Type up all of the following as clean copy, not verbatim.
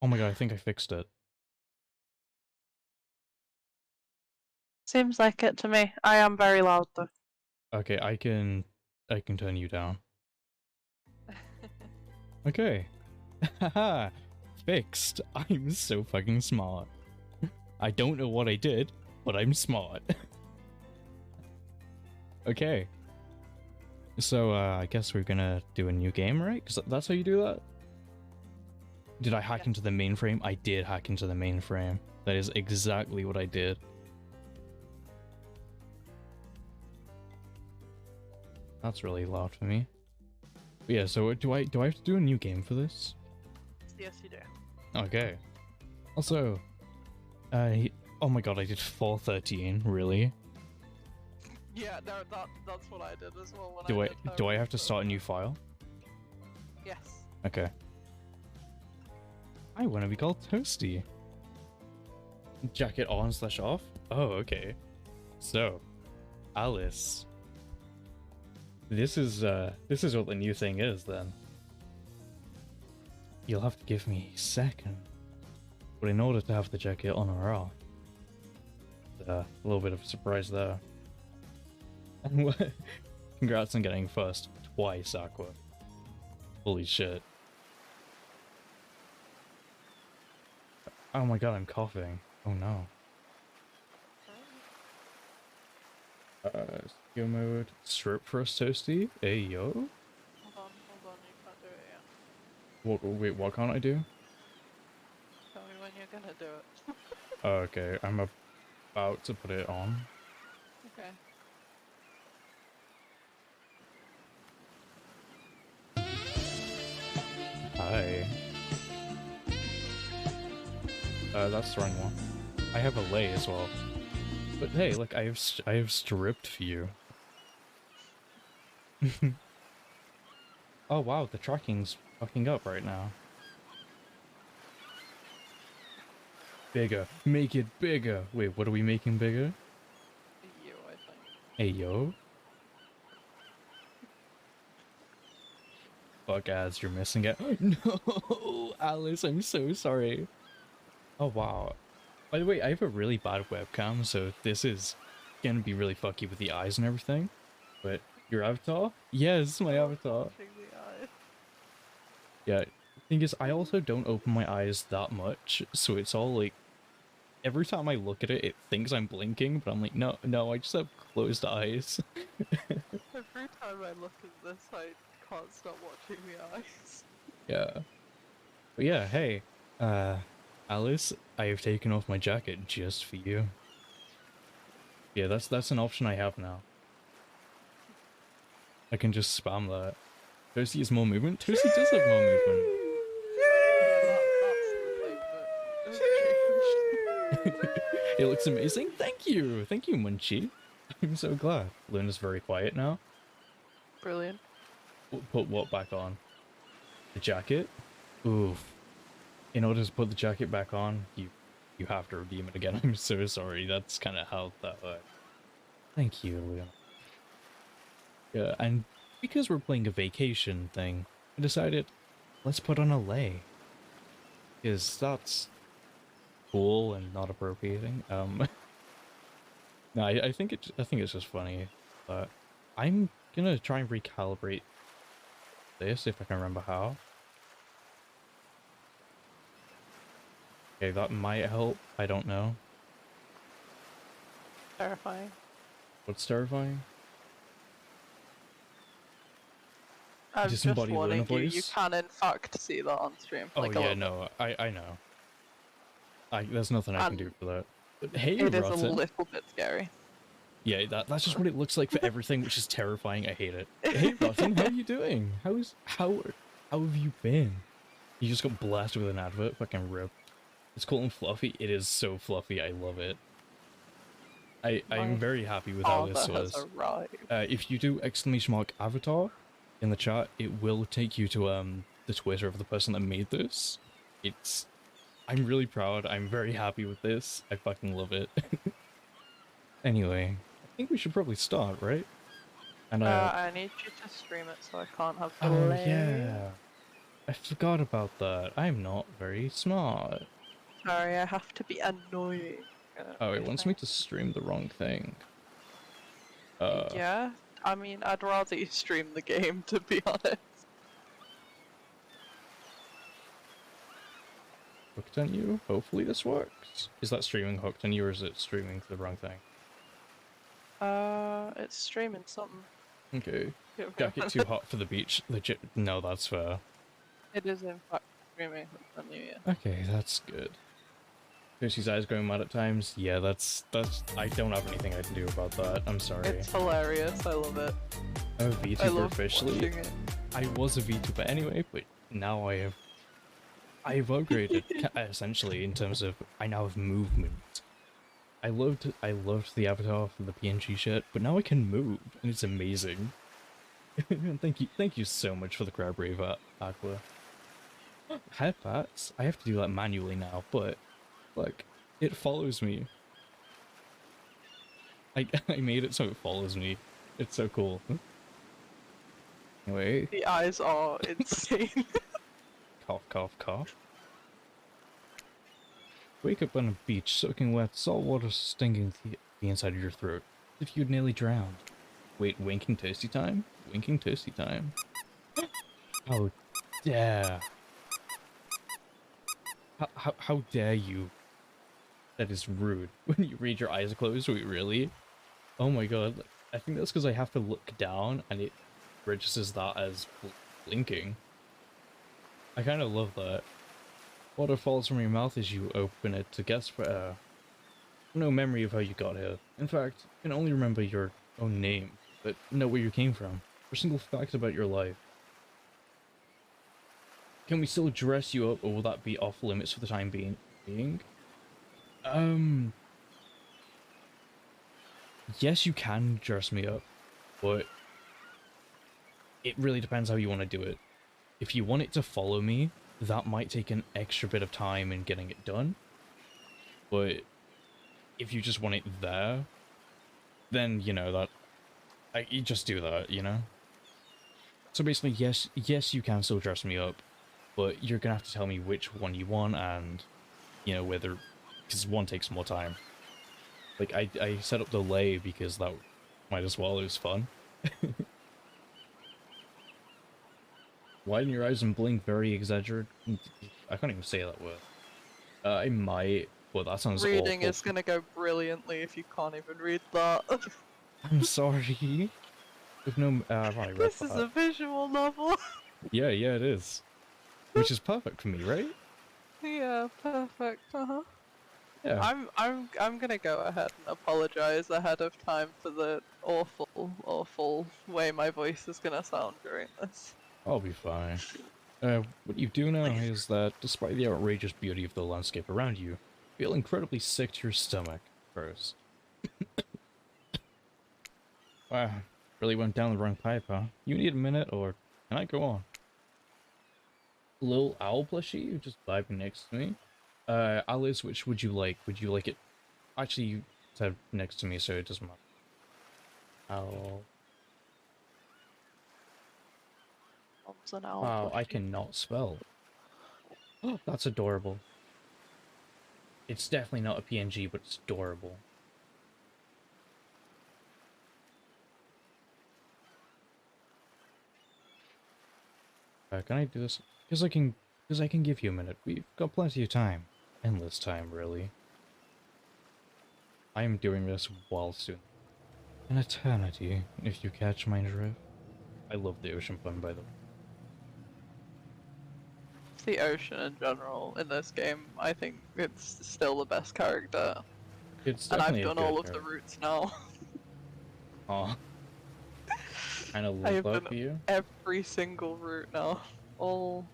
Oh my god, I think I fixed it. Seems like it to me. I am very loud though. Okay, I can turn you down. Okay. Haha, fixed. I'm so fucking smart. I don't know what I did, but I'm smart. Okay. So, I guess we're gonna do a new game, right? Because that's how you do that? Did I hack into the mainframe? I did hack into the mainframe. That is exactly what I did. That's really loud for me. But yeah, so do I have to do a new game for this? Yes, you do. Okay. Also, oh my god, I did 413, really? Yeah, no, that's what I did as well when Do I have to start a new file? Yes. Okay. I want to be called Toasty. Jacket on / off? Oh, okay. So, Alice. This is what the new thing is then. You'll have to give me a second. But in order to have the jacket on or off, a little bit of a surprise there. And congrats on getting first twice, Aqua. Holy shit. Oh my god, I'm coughing. Oh no. Skill mode. Strip for us, Toasty? Hey, yo? Hold on, you can't do it yet. Wait, what can't I do? Tell me when you're gonna do it. Oh, okay, I'm about to put it on. Okay. Hi. That's the wrong one. I have a lay as well. But hey, look, I have stripped for you. Oh wow, the tracking's fucking up right now. Bigger. Make it bigger. Wait, what are we making bigger? You, I think. Hey, yo. Fuck ads, you're missing it. No, Alice, I'm so sorry. Oh wow. By the way, I have a really bad webcam, so this is gonna be really fucky with the eyes and everything. But your avatar? Yes, my avatar. Yeah, thing is, I also don't open my eyes that much, so it's all like, every time I look at it, it thinks I'm blinking, but I'm like, no, I just have closed eyes. Every time I look at this, I can't stop watching the eyes. Yeah. But yeah, hey, Alice, I have taken off my jacket just for you. Yeah, that's an option I have now. I can just spam that. Toasty has more movement? Toasty does have more movement. It looks amazing. Thank you, Munchie. I'm so glad. Luna's very quiet now. Brilliant. Put what back on? The jacket? Oof. In order to put the jacket back on, you have to redeem it again. I'm so sorry. That's kind of how that works. Thank you, Luna. Yeah, and because we're playing a vacation thing, I decided let's put on a lei. Because that's cool and not appropriating. No, I think it's just funny. But I'm gonna try and recalibrate this if I can remember how. Okay, that might help. I don't know. Terrifying. What's terrifying? I'm just warning you, you can in fact see that on stream. Oh like yeah, no, I know. There's nothing I can do for that. But hey, it Rotten. is a little bit scary. Yeah, that's just what it looks like for everything, which is terrifying. I hate it. Hey, Rotten, how are you doing? How have you been? You just got blasted with an advert, fucking rip. It's cool and fluffy. It is so fluffy. I love it. I'm very happy with how this was. If you do !avatar in the chat, it will take you to the Twitter of the person that made this. I'm really proud. I'm very happy with this. I fucking love it. Anyway, I think we should probably start, right? And I need you to stream it so I can't have delay. Oh yeah. I forgot about that. I'm not very smart. Sorry, I have to be annoying and Oh, it wants me everything. to stream the wrong thing. Uh, Yeah, I mean, I'd rather you stream the game, to be honest. hooked on you? Hopefully this works. Is that streaming hooked on you or is it streaming to the wrong thing? It's streaming something. Okay. Give me a Jacket too minute. hot for the beach. Legit. No, that's fair. It is in fact streaming on New Year. Okay, that's good. Lucy's eyes going mad at times. Yeah, that's. I don't have anything I can do about that. I'm sorry. It's hilarious. I love it. A I VTuber love officially. watching it. I was a VTuber anyway, but now I've upgraded essentially in terms of I now have movement. I loved the avatar for the PNG shit, but now I can move and it's amazing. Thank you so much for the crab rave Aqua. Head pats. I have to do that manually now, but look, it follows me. I made it so it follows me. It's so cool. Anyway, The eyes are insane. cough, cough, cough. Wake up on a beach, soaking wet, salt water stinging the inside of your throat. If you'd nearly drowned. Wait, winking toasty time? Winking toasty time. How dare. How dare you? That is rude. When you read your eyes closed, wait, really? Oh my god. I think that's because I have to look down and it registers that as blinking. I kind of love that. Water falls from your mouth as you open it to gasp for air. No memory of how you got here. In fact, you can only remember your own name, but know where you came from. For a single fact about your life. Can we still dress you up, or will that be off limits for the time being? Yes, you can dress me up, but it really depends how you want to do it. If you want it to follow me, that might take an extra bit of time in getting it done. But if you just want it there, then, you know, you just do that, you know? So basically, yes, you can still dress me up, but you're gonna have to tell me which one you want and, you know, whether, because one takes more time. Like, I set up the lay because that might as well, it was fun. Widen your eyes and blink very exaggerated. I can't even say that word. I might, but that sounds Reading awful. is gonna go brilliantly if you can't even read that. I'm sorry. With no, I've already read This is that. a visual novel. Yeah, it is. Which is perfect for me, right? Yeah, perfect. Yeah. I'm gonna go ahead and apologize ahead of time for the awful way my voice is gonna sound during this. I'll be fine. What you do know is that, despite the outrageous beauty of the landscape around you, you feel incredibly sick to your stomach first. Wow, really went down the wrong pipe, huh? You need a minute, or can I go on? Little owl plushie just vibing next to me. Alice, which would you like? Would you like it? Actually, you said next to me, so it doesn't matter. Owl. Mom's an owl Wow, I plushie. cannot spell. Oh, that's adorable. It's definitely not a PNG, but it's adorable. Can I do this? Because I can give you a minute. We've got plenty of time. Endless time, really. I am doing this while soon. An eternity, if you catch my drift. I love the ocean pun, by the way. The ocean in general in this game, I think it's still the best character. It's And I've definitely a done good all of the character. routes now. Aw. Kind of I love have that done for you. every single route now. All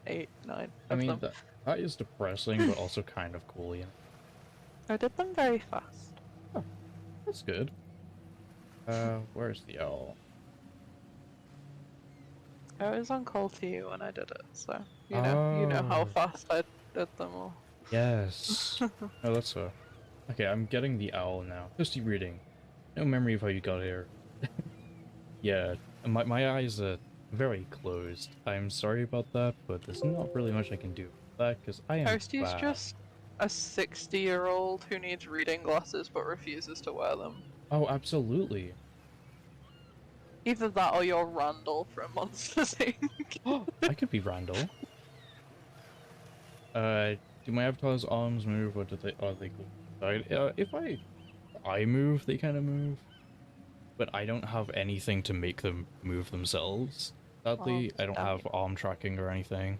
8, 9 I of mean, them. that is depressing, but also kind of cool, you know? I did them very fast. Oh, that's good. Where's the owl? I was on call to you when I did it, so you know how Oh, fast I did them all. yes. Oh, that's her. Okay, I'm getting the owl now. Toasty reading. No memory of how you got here. Yeah, my eyes are very closed. I'm sorry about that, but there's not really much I can do with that because I am Toasty's bad. just a 60-year-old who needs reading glasses but refuses to wear them. Oh, absolutely. Either that or you're Randall from Monsters Inc. Oh, I could be Randall. Do my avatar's arms move, or do they are they cool? If I move, they kind of move, but I don't have anything to make them move themselves. Oh, Sadly, I don't damn have you. arm tracking or anything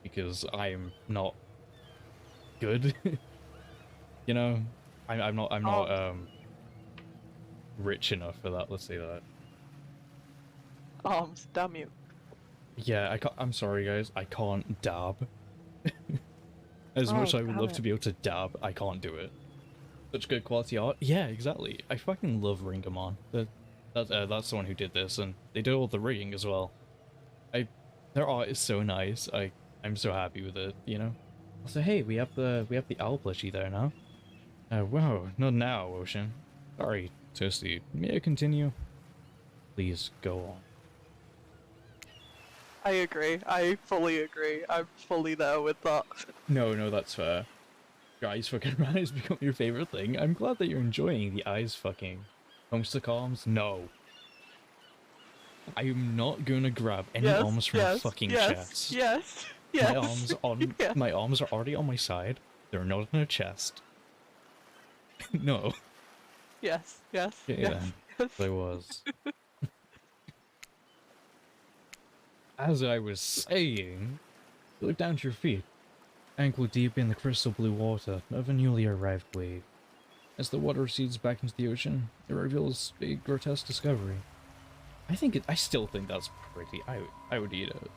because I'm not good. You know, I'm not Arms. rich enough for that. Let's say that. Arms, damn you. Yeah, I can't, I'm sorry, guys. I can't dab. As much Oh, as I would damn love it. to be able to dab, I can't do it. Such good quality art. Yeah, exactly. I fucking love Ringamon. That's the one who did this, and they did all the rigging as well. Their art is so nice. I'm so happy with it. You know. Also, hey, we have the owl plushie there now. Wow, not now, Ocean. Sorry, Toasty. May I continue? Please go on. I agree. I fully agree. I'm fully there with that. No, no, that's fair. Guys fucking around has become your favorite thing. I'm glad that you're enjoying the eyes fucking. Homester comms? No. I'm not gonna grab any Yes, arms from a yes, fucking yes, chest. yes, My yes, arms on yes, my arms are already on my side. They're not in a chest. No. yes, yes, Okay yes, then. yes. I was. As I was saying, look down to your feet, ankle deep in the crystal blue water of a newly arrived wave. As the water recedes back into the ocean, it reveals a grotesque discovery. I still think that's pretty. I would eat it.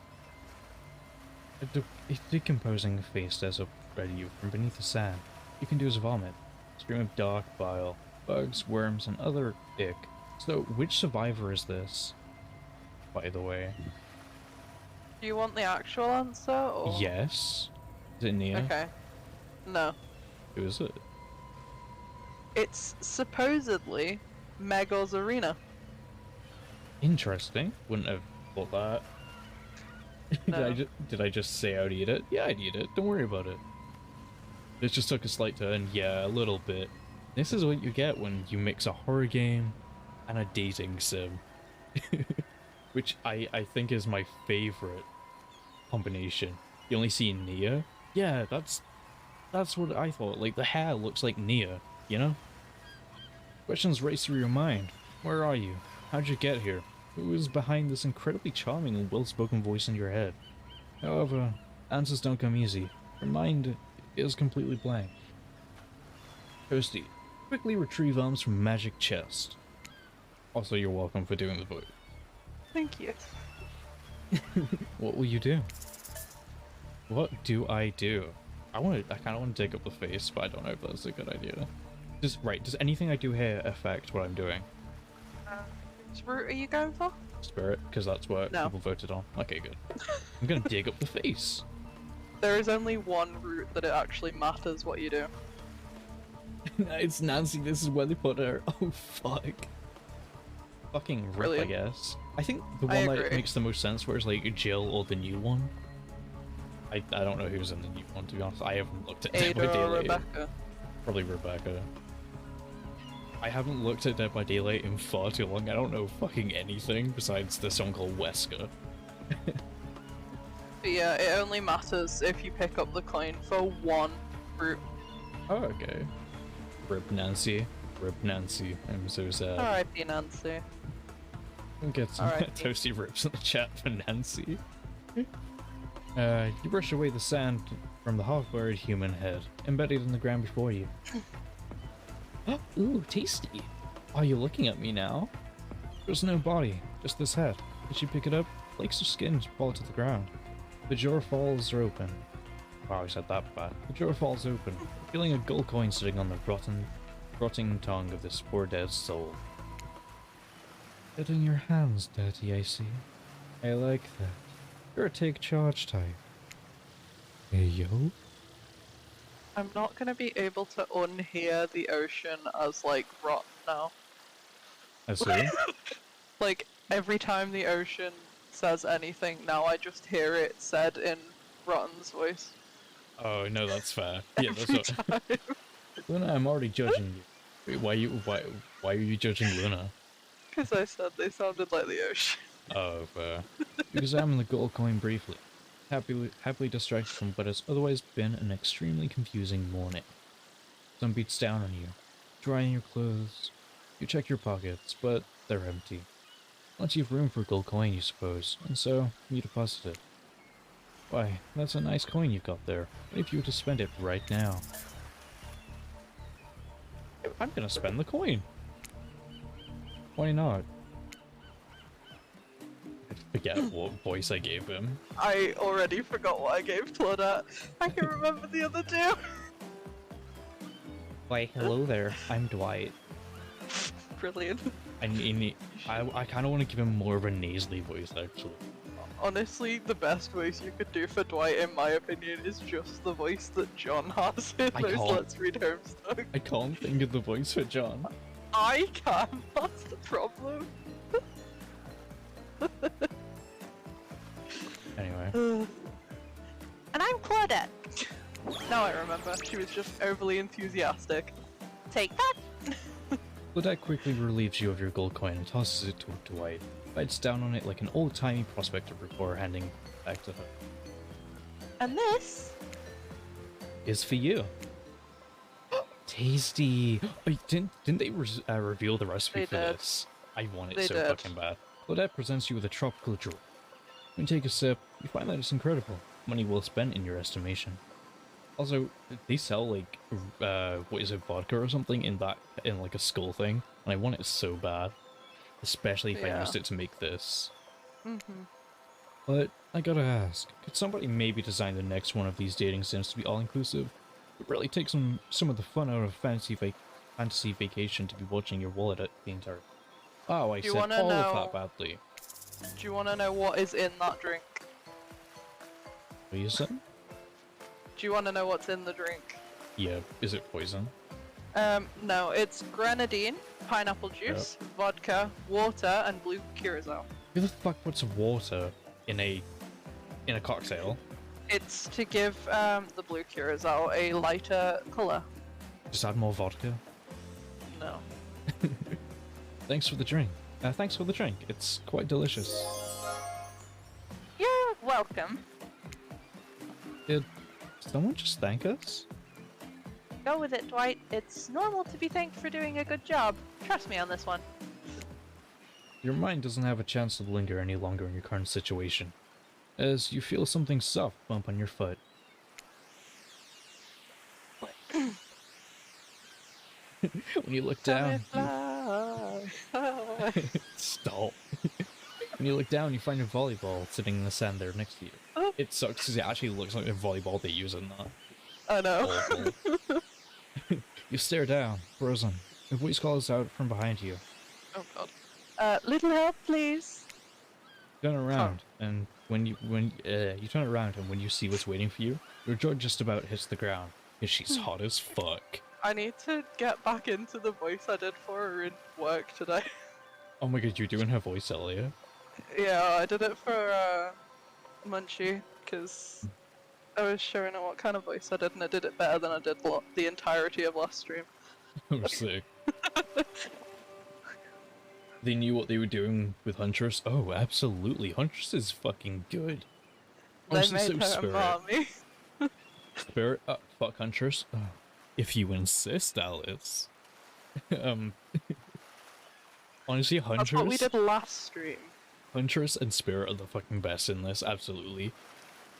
A decomposing face stares up at you from beneath the sand. You can do is vomit. A stream of dark bile, bugs, worms, and other ick. So, which survivor is this? By the way. Do you want the actual answer or? Yes. Is it Nia? Okay. No. Who is it? It's supposedly Megor's Arena. Interesting. Wouldn't have thought that. No. Did I just say I'd eat it? Yeah, I'd eat it. Don't worry about it. It just took a slight turn. Yeah, a little bit. This is what you get when you mix a horror game and a dating sim. Which I think is my favorite combination. You only see Nia? Yeah, that's what I thought. Like, the hair looks like Nia, you know? Questions race through your mind. Where are you? How'd you get here? Who is behind this incredibly charming and well-spoken voice in your head? However, answers don't come easy. Your mind is completely blank. Toasty, quickly retrieve arms from magic chest. Also, you're welcome for doing the vote. Thank you. What will you do? What do I do? I kind of want to dig up the face, but I don't know if that's a good idea. Does anything I do here affect what I'm doing? Which route are you going for? Spirit, because that's what No. people voted on. Okay, good. I'm gonna dig up the face. There is only one route that it actually matters what you do. It's Nancy, this is where they put her. Oh, fuck. Fucking Rip, Brilliant. I guess. I think the I one that agree. makes the most sense for is like Jill or the new one. I don't know who's in the new one, to be honest. I haven't looked at Dead by Ada or Daylight. Rebecca. Probably Rebecca. I haven't looked at Dead by Daylight in far too long. I don't know fucking anything besides the song called Wesker. But yeah, it only matters if you pick up the coin for one route. Oh, okay. Rip Nancy. Rip Nancy. I'm so sad. R.I.P. Nancy. We'll get some Alright. toasty rips in the chat for Nancy. You brush away the sand from the half-buried human head, embedded in the ground before you. Ooh, tasty. Are you looking at me now? There's no body, just this head. As you pick it up, flakes of skin fall to the ground. The jaw falls open. Wow, I said that bad. The jaw falls open, revealing a gold coin sitting on the rotting tongue of this poor dead soul. Getting your hands dirty, I see. I like that. You're a take charge type. Hey, yo? I'm not gonna be able to unhear the ocean as like rot now. I see. Like every time the ocean says anything. Now I just hear it said in Rotten's voice Oh no, that's fair. Yeah, that's every what. time. Luna, I'm already judging you. Wait, why are you judging Luna? Because I said they sounded like the ocean. Oh, fair. You examine the gold coin briefly, happily distracted from what has otherwise been an extremely confusing morning. Sun beats down on you, drying your clothes. You check your pockets, but they're empty. Plenty of room for a gold coin, you suppose, and so you deposit it. Why, that's a nice coin you've got there. What if you were to spend it right now? I'm gonna spend the coin. Why not? I forget what voice I gave him. I already forgot what I gave Claudette. I can remember the other two. Why, hello there. I'm Dwight. Brilliant. I kind of want to give him more of a nasally voice, actually. Honestly, the best voice you could do for Dwight, in my opinion, is just the voice that John has in I those can't. Let's Read Homestuck. I can't think of the voice for John. I can, that's the problem. Anyway. And I'm Claudette. Now I remember, she was just overly enthusiastic. Take that! Claudette quickly relieves you of your gold coin and tosses it to Dwight. Bites down on it like an old-timey prospector before handing it back to her. And this Is for you. Tasty! Oh, didn't they reveal the recipe They for did. this? I want it They so did. fucking bad. Claudette presents you with a tropical drink. When you take a sip, you find that it's incredible. Money well spent in your estimation. Also, they sell like, what is it, vodka or something in like a skull thing, and I want it so bad. Especially if I Yeah. used it to make this. Mm-hmm. But I gotta ask, could somebody maybe design the next one of these dating sims to be all-inclusive? It really takes some of the fun out of fantasy vacation to be watching your wallet at the entire. Oh, I Do you said wanna all know- of that badly. Do you want to know what is in that drink? What you said? Do you want to know what's in the drink? Yeah, is it poison? No, it's grenadine, pineapple juice, vodka, water, and blue curacao. Who the fuck puts water in a cocktail? It's to give the blue curacao a lighter colour. Just add more vodka. No. Thanks for the drink. Thanks for the drink. It's quite delicious. You're welcome. Did someone just thank us? Go with it, Dwight. It's normal to be thanked for doing a good job. Trust me on this one. Your mind doesn't have a chance to linger any longer in your current situation, as you feel something soft bump on your foot. When you look down, stop. When you look down, you find a volleyball sitting in the sand there next to you. Oh. It sucks because it actually looks like a volleyball they use in that. I know. Awful. You stare down, frozen. A voice calls out from behind you. Oh god. Little help, please. Turn around, and when you turn around, and when you see what's waiting for you, your jaw just about hits the ground. Because she's hot as fuck. I need to get back into the voice I did for her in work today. Oh my god, you're doing her voice, Elliot. Yeah, I did it for Munchie, because I was showing her what kind of voice I did, and I did it better than I did the entirety of last stream. Oh, sick. They knew what they were doing with Huntress. Oh, absolutely. Huntress is fucking good. They Honestly, made so her a Spirit. mommy. Spirit, fuck Huntress. If you insist, Alice. Honestly, That's what we Huntress, did last stream. Huntress and Spirit are the fucking best in this. Absolutely.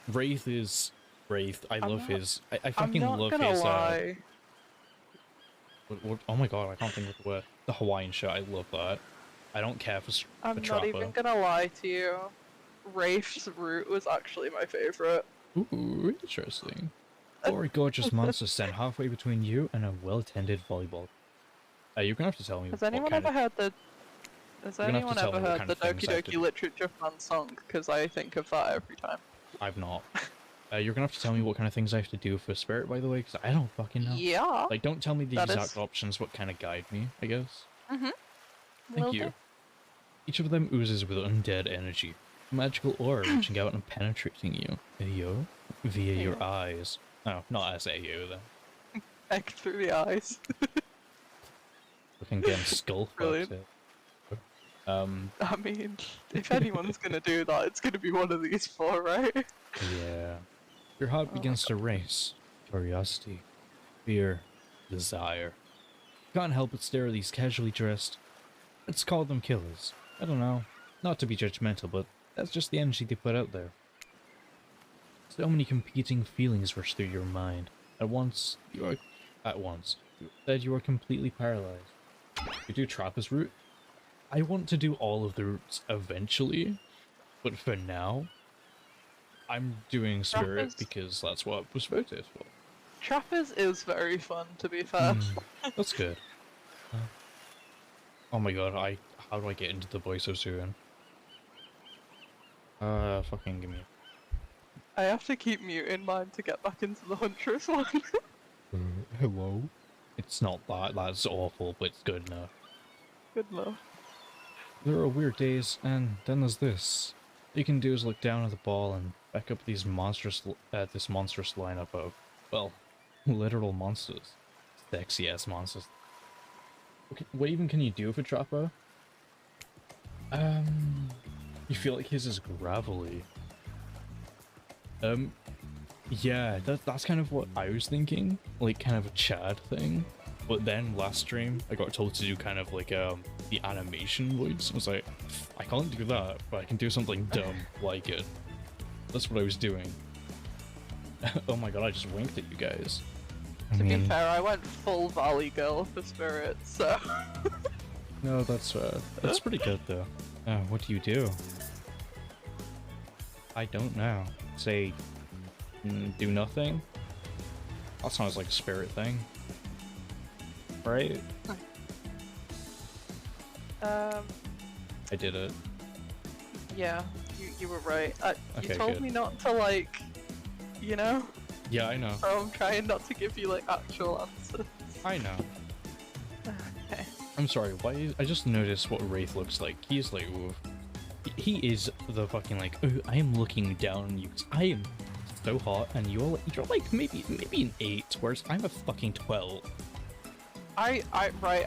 Wraith is Wraith. I love not- his. I I'm fucking not love gonna his. lie. Oh my god, I can't think of the word. The Hawaiian shirt. I love that. I don't care for I'm not Trapper. even gonna lie to you. Wraith's route was actually my favourite. Ooh, interesting. Four gorgeous monsters stand halfway between you and a well-tended volleyball. You're gonna have to tell me. Has what anyone kind ever heard the? Has You're gonna have anyone to tell ever me what heard kind the of things Doki I have to Doki do. Literature fan song? Because I think of that every time. I've not. You're gonna have to tell me what kind of things I have to do for Spirit, by the way, because I don't fucking know. Yeah. Like, don't tell me the That exact is- options, but kind of guide me, I guess. Mhm. Thank Will you. do. Each of them oozes with undead energy. Magical aura reaching out and penetrating you. Ayo? Via your Yeah. eyes. Oh, not as Ayo then. Egg through the eyes. Looking again, skull fucked Brilliant. it. I mean, if anyone's gonna do that, it's gonna be one of these four, right? Yeah. Your heart Oh my begins to race. Curiosity, fear, desire. You can't help but stare at these casually dressed. Let's call them killers. I don't know. Not to be judgmental, but that's just the energy they put out there. So many competing feelings rush through your mind. At once, you said you are completely paralyzed. You do Trapper's route? I want to do all of the routes eventually, but for now, I'm doing Spirit Trappers? because that's what was voted for. Trappers is very fun, to be fair. That's good. Oh my god, how do I get into the voice so soon? Fucking give me I have to keep muting mine to get back into the Huntress one. hello? It's not that, that's awful, but it's good enough. Good enough. There are weird days, and then there's this. All you can do is look down at the ball and back up these this monstrous lineup of, well, literal monsters. Sexy ass monsters. Okay, what even can you do with a Trapper? You feel like his is gravelly. Yeah, that's kind of what I was thinking, like kind of a Chad thing. But then last stream, I got told to do kind of like the animation voice. I was like, I can't do that, but I can do something dumb like it. That's what I was doing. Oh my god, I just winked at you guys. To be fair, I went full Valley Girl for Spirit, so... No, that's pretty good though. What do you do? I don't know. Say, do nothing? That sounds like a Spirit thing. Right? I did it. Yeah, you were right. You Okay, told good. me not to, like, you know? Yeah, I know. So I'm trying not to give you, like, actual answers. I know. Okay. I'm sorry, why? I just noticed what Wraith looks like. He's like, ooh. He is the fucking like, oh, I am looking down on you. I am so hot, and you're like maybe an 8, whereas I'm a fucking 12. Right,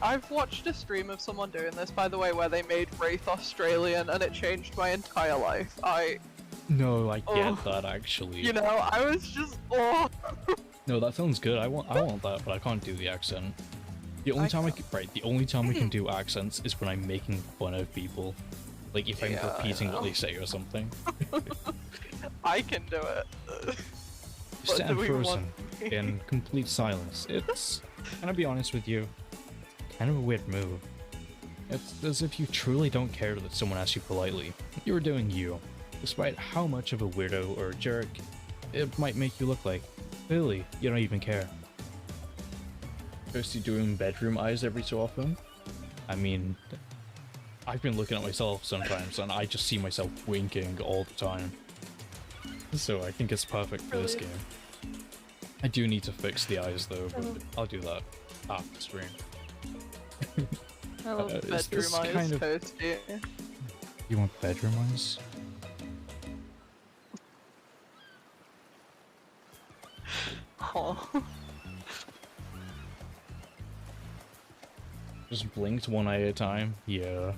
I've watched a stream of someone doing this, by the way, where they made Wraith Australian, and it changed my entire life. No, I get that actually. You know, I was just, oh. No, that sounds good. I want that, but I can't do the accent. The only time the only time I can do accents is when I'm making fun of people. Like if I'm repeating what they say or something. I can do it. You stand frozen in complete silence. It's, can I be honest with you, kind of a weird move. It's as if you truly don't care that someone asks you politely. You're doing you, despite how much of a weirdo or a jerk it might make you look like. Clearly, you don't even care. Toasty doing bedroom eyes every so often? I mean, I've been looking at myself sometimes and I just see myself winking all the time. So I think it's perfect for this game. I do need to fix the eyes though, but I'll do that after stream. I love bedroom eyes, kind of... Toasty. You want bedroom eyes? Oh. Just blinked one eye at a time? Yeah.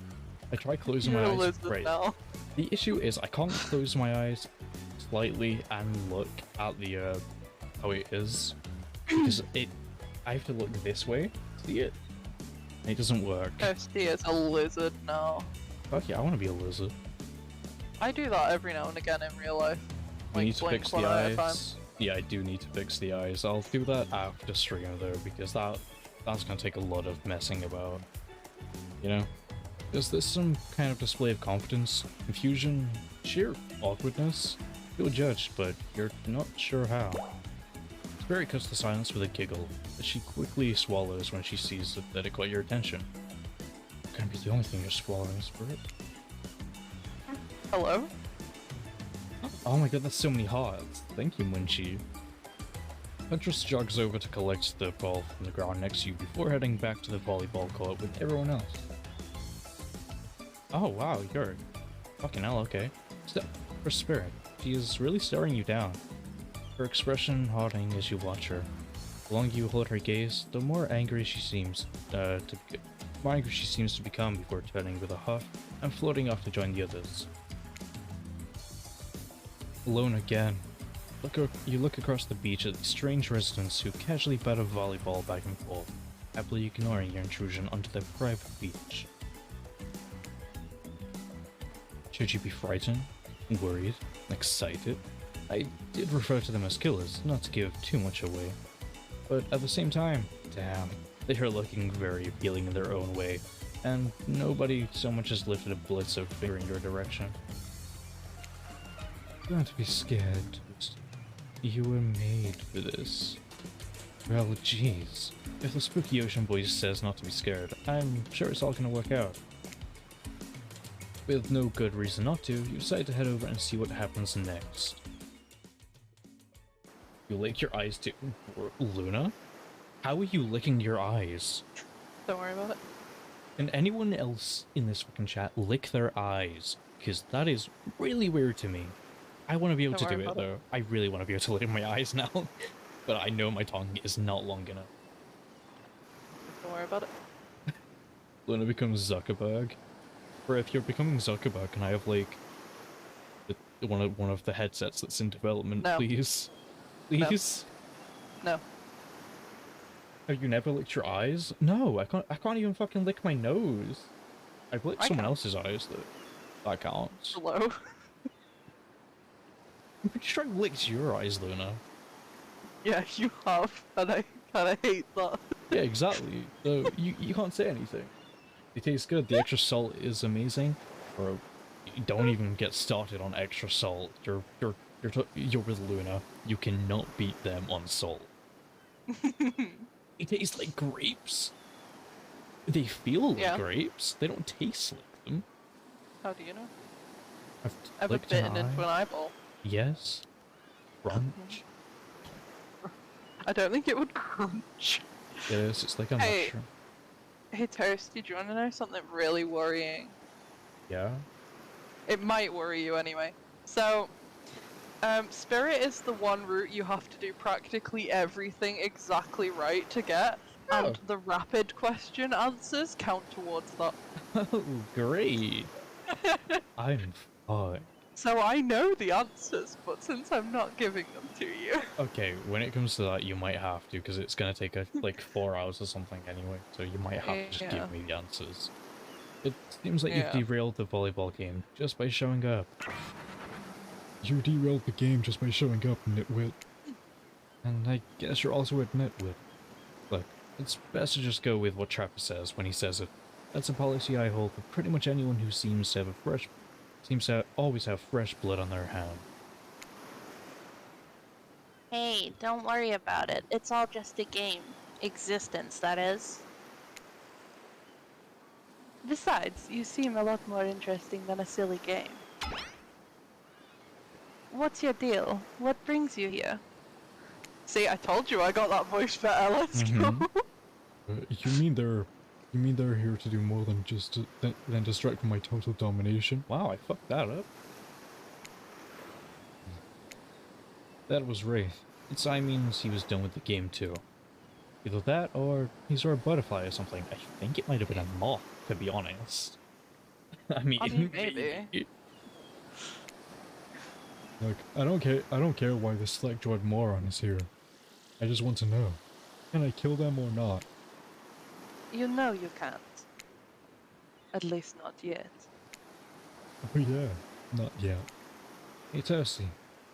I try closing my eyes. Right. Now. The issue is I can't close my eyes slightly and look at the how it is. Because I have to look this way to see it. And it doesn't work. Toasty is a lizard now. Fuck yeah, I want to be a lizard. I do that every now and again in real life. We Like, need to blink fix one the eye at a time. eyes. Yeah, I do need to fix the eyes. I'll do that after stream though, because that's gonna take a lot of messing about. You know? Is this some kind of display of confidence, confusion, sheer awkwardness? Feel judged, but you're not sure how. Spirit cuts the silence with a giggle, that she quickly swallows when she sees that it caught your attention. It can't be the only thing you're swallowing, Spirit. Hello? Oh my god, that's so many hearts. Thank you, Munchie. Huntress jogs over to collect the ball from the ground next to you before heading back to the volleyball court with everyone else. Oh wow, you're... fucking hell, okay. So, for Spirit, she is really staring you down, her expression hardening as you watch her. The longer you hold her gaze, the more angry she seems to become before turning with a huff and floating off to join the others. Alone again. You look across the beach at the strange residents who casually bat a volleyball back and forth, happily ignoring your intrusion onto their private beach. Should you be frightened, worried, excited? I did refer to them as killers, not to give too much away. But at the same time, damn, they are looking very appealing in their own way, and nobody so much as lifted a blitz of finger in your direction. Don't be scared, Toasty. You were made for this. Well, jeez. If the spooky ocean boy says not to be scared, I'm sure it's all gonna work out. With no good reason not to, you decide to head over and see what happens next. You lick your eyes to... Luna? How are you licking your eyes? Don't worry about it. Can anyone else in this fucking chat lick their eyes? Because that is really weird to me. I want to be able to do it though. I really want to be able to lick my eyes now. But I know my tongue is not long enough. Don't worry about it. Luna becomes Zuckerberg. Or if you're becoming Zuckerberg, can I have like one of the headsets that's in development, No. please? Please? No. Have you never licked your eyes? No, I can't even fucking lick my nose. I've licked someone else's eyes though. That counts. Hello? I'm pretty sure I licked your eyes, Luna. Yeah, you have, and I kinda hate that. Yeah, exactly. So you can't say anything. They taste good. The extra salt is amazing. Or don't even get started on extra salt. You're with Luna. You cannot beat them on salt. They taste like grapes. They feel like grapes. They don't taste like them. How do you know? I've Ever bitten into an eyeball? Yes. Crunch. I don't think it would crunch. Yes, it's like a mushroom. Hey Toasty, do you want to know something really worrying? Yeah? It might worry you anyway. So, Spirit is the one route you have to do practically everything exactly right to get, and the rapid question answers count towards that. Oh, great. I'm fine. So I know the answers, but since I'm not giving them to you... Okay, when it comes to that, you might have to, because it's going to take like 4 hours or something anyway, so you might have to just give me the answers. It seems like you've derailed the volleyball game just by showing up. You derailed the game just by showing up, nitwit. And I guess you're also a nitwit. Look, it's best to just go with what Trapper says when he says it. That's a policy I hold for pretty much anyone who seems to always have fresh blood on their hand. Hey, don't worry about it. It's all just a game. Existence, that is. Besides, you seem a lot more interesting than a silly game. What's your deal? What brings you here? See, I told you I got that voice better. Let's go. You mean they're here to do more than just than distract from my total domination? Wow, I fucked that up. That was Wraith. Its eye means he was done with the game too. Either that or he saw a butterfly or something. I think it might have been a moth, to be honest. I mean, maybe. Look, I don't care why the Select Droid moron is here. I just want to know, can I kill them or not? You know you can't. At least not yet. Oh yeah, not yet. Hey Toasty,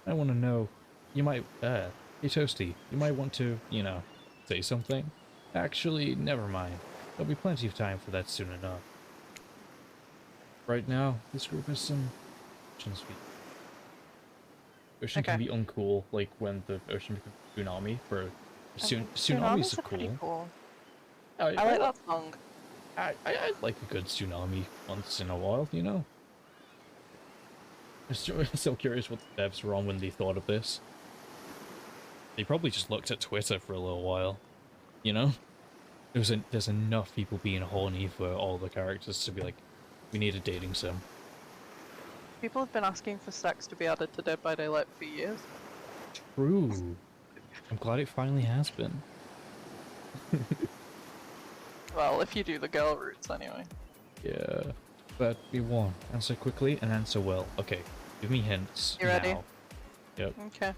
I want to know, you might, hey Toasty, you might want to, you know, say something? Actually, never mind. There'll be plenty of time for that soon enough. Right now, this group has some ocean speed. Ocean can be uncool, like when the ocean becomes tsunami, for tsunamis are cool. I like that song. I like a good tsunami once in a while, you know? I'm still curious what the devs were on when they thought of this. They probably just looked at Twitter for a little while, you know? There's enough people being horny for all the characters to be like, we need a dating sim. People have been asking for sex to be added to Dead by Daylight for years. True. I'm glad it finally has been. Well, if you do the girl routes anyway. Yeah. But be warned. Answer quickly and answer well. Okay. Give me hints. You ready? Now. Yep. Okay.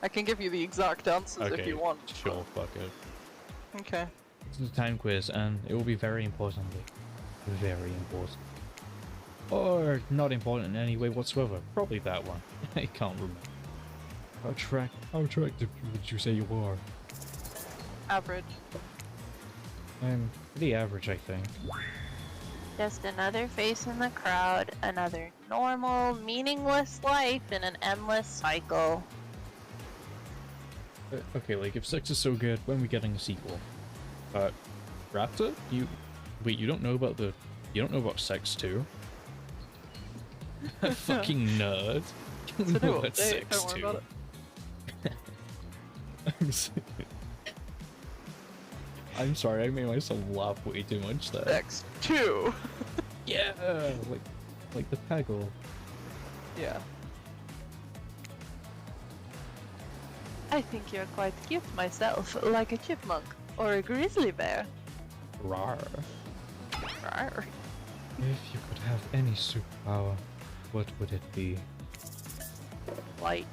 I can give you the exact answers Okay. if you want. Sure, fuck it. Okay. This is a time quiz and it will be very importantly. Very important. Or not important in any way whatsoever. Probably that one. I can't remember. How attractive would you say you are? Average. I'm pretty average, I think. Just another face in the crowd, another normal, meaningless life in an endless cycle. Okay, like if sex is so good, when are we getting a sequel? Raptor? Wait, you don't know about sex too? Fucking nerd. You So don't know do about update, sex don't worry too. about it. I'm sorry, I made myself laugh way too much there. Sex 2! Yeah, like the peggle. Yeah. I think you're quite cute myself, like a chipmunk or a grizzly bear. Rar. Rawr. If you could have any superpower, what would it be? Light.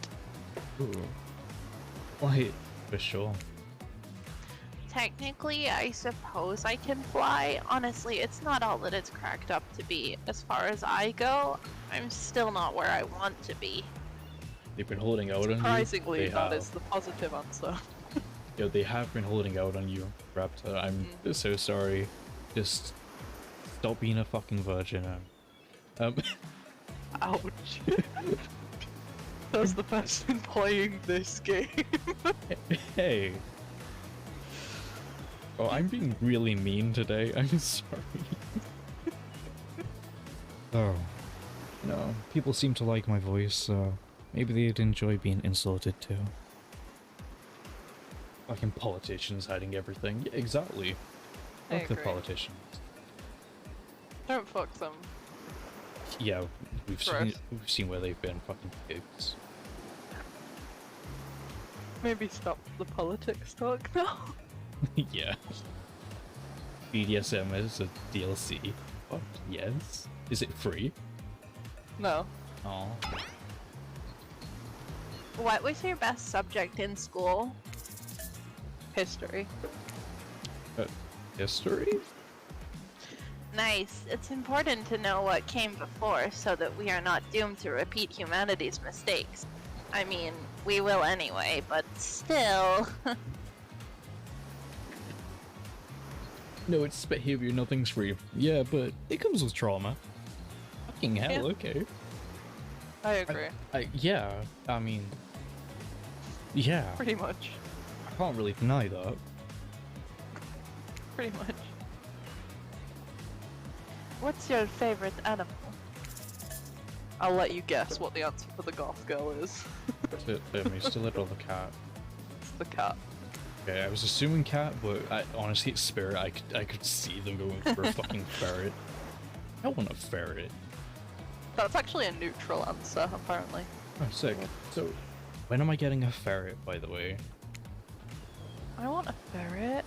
Ooh. Light, for sure. Technically, I suppose I can fly. Honestly, it's not all that it's cracked up to be. As far as I go, I'm still not where I want to be. They've been holding out on you. Surprisingly, They that have. is the positive answer. Yeah, they have been holding out on you, Raptor. I'm so sorry. Just stop being a fucking virgin. Ouch. That's the person playing this game. Hey. Oh, I'm being really mean today. I'm sorry. Oh. No, people seem to like my voice, so maybe they'd enjoy being insulted too. Fucking politicians hiding everything. Yeah, exactly. I Fuck the agree. politicians. Don't fuck them. Yeah, we've Gross. seen where they've been. Fucking pigs. Maybe stop the politics talk now. Yeah. BDSM is a DLC. Fuck yes. Is it free? No. Oh. What was your best subject in school? History. History? Nice. It's important to know what came before so that we are not doomed to repeat humanity's mistakes. I mean, we will anyway, but still. No, it's behavior, nothing's free. Yeah, but it comes with trauma. Fucking hell, Yeah. okay. I agree. Yeah, I mean... Yeah, Pretty much. I can't really deny that. Pretty much. What's your favorite animal? I'll let you guess what the answer for the goth girl is. Still it or the cat? It's the cat. Okay, I was assuming cat, but honestly, it's spirit. I could see them going for a fucking ferret. I want a ferret. That's actually a neutral answer, apparently. Oh, sick. So, when am I getting a ferret, by the way? I want a ferret.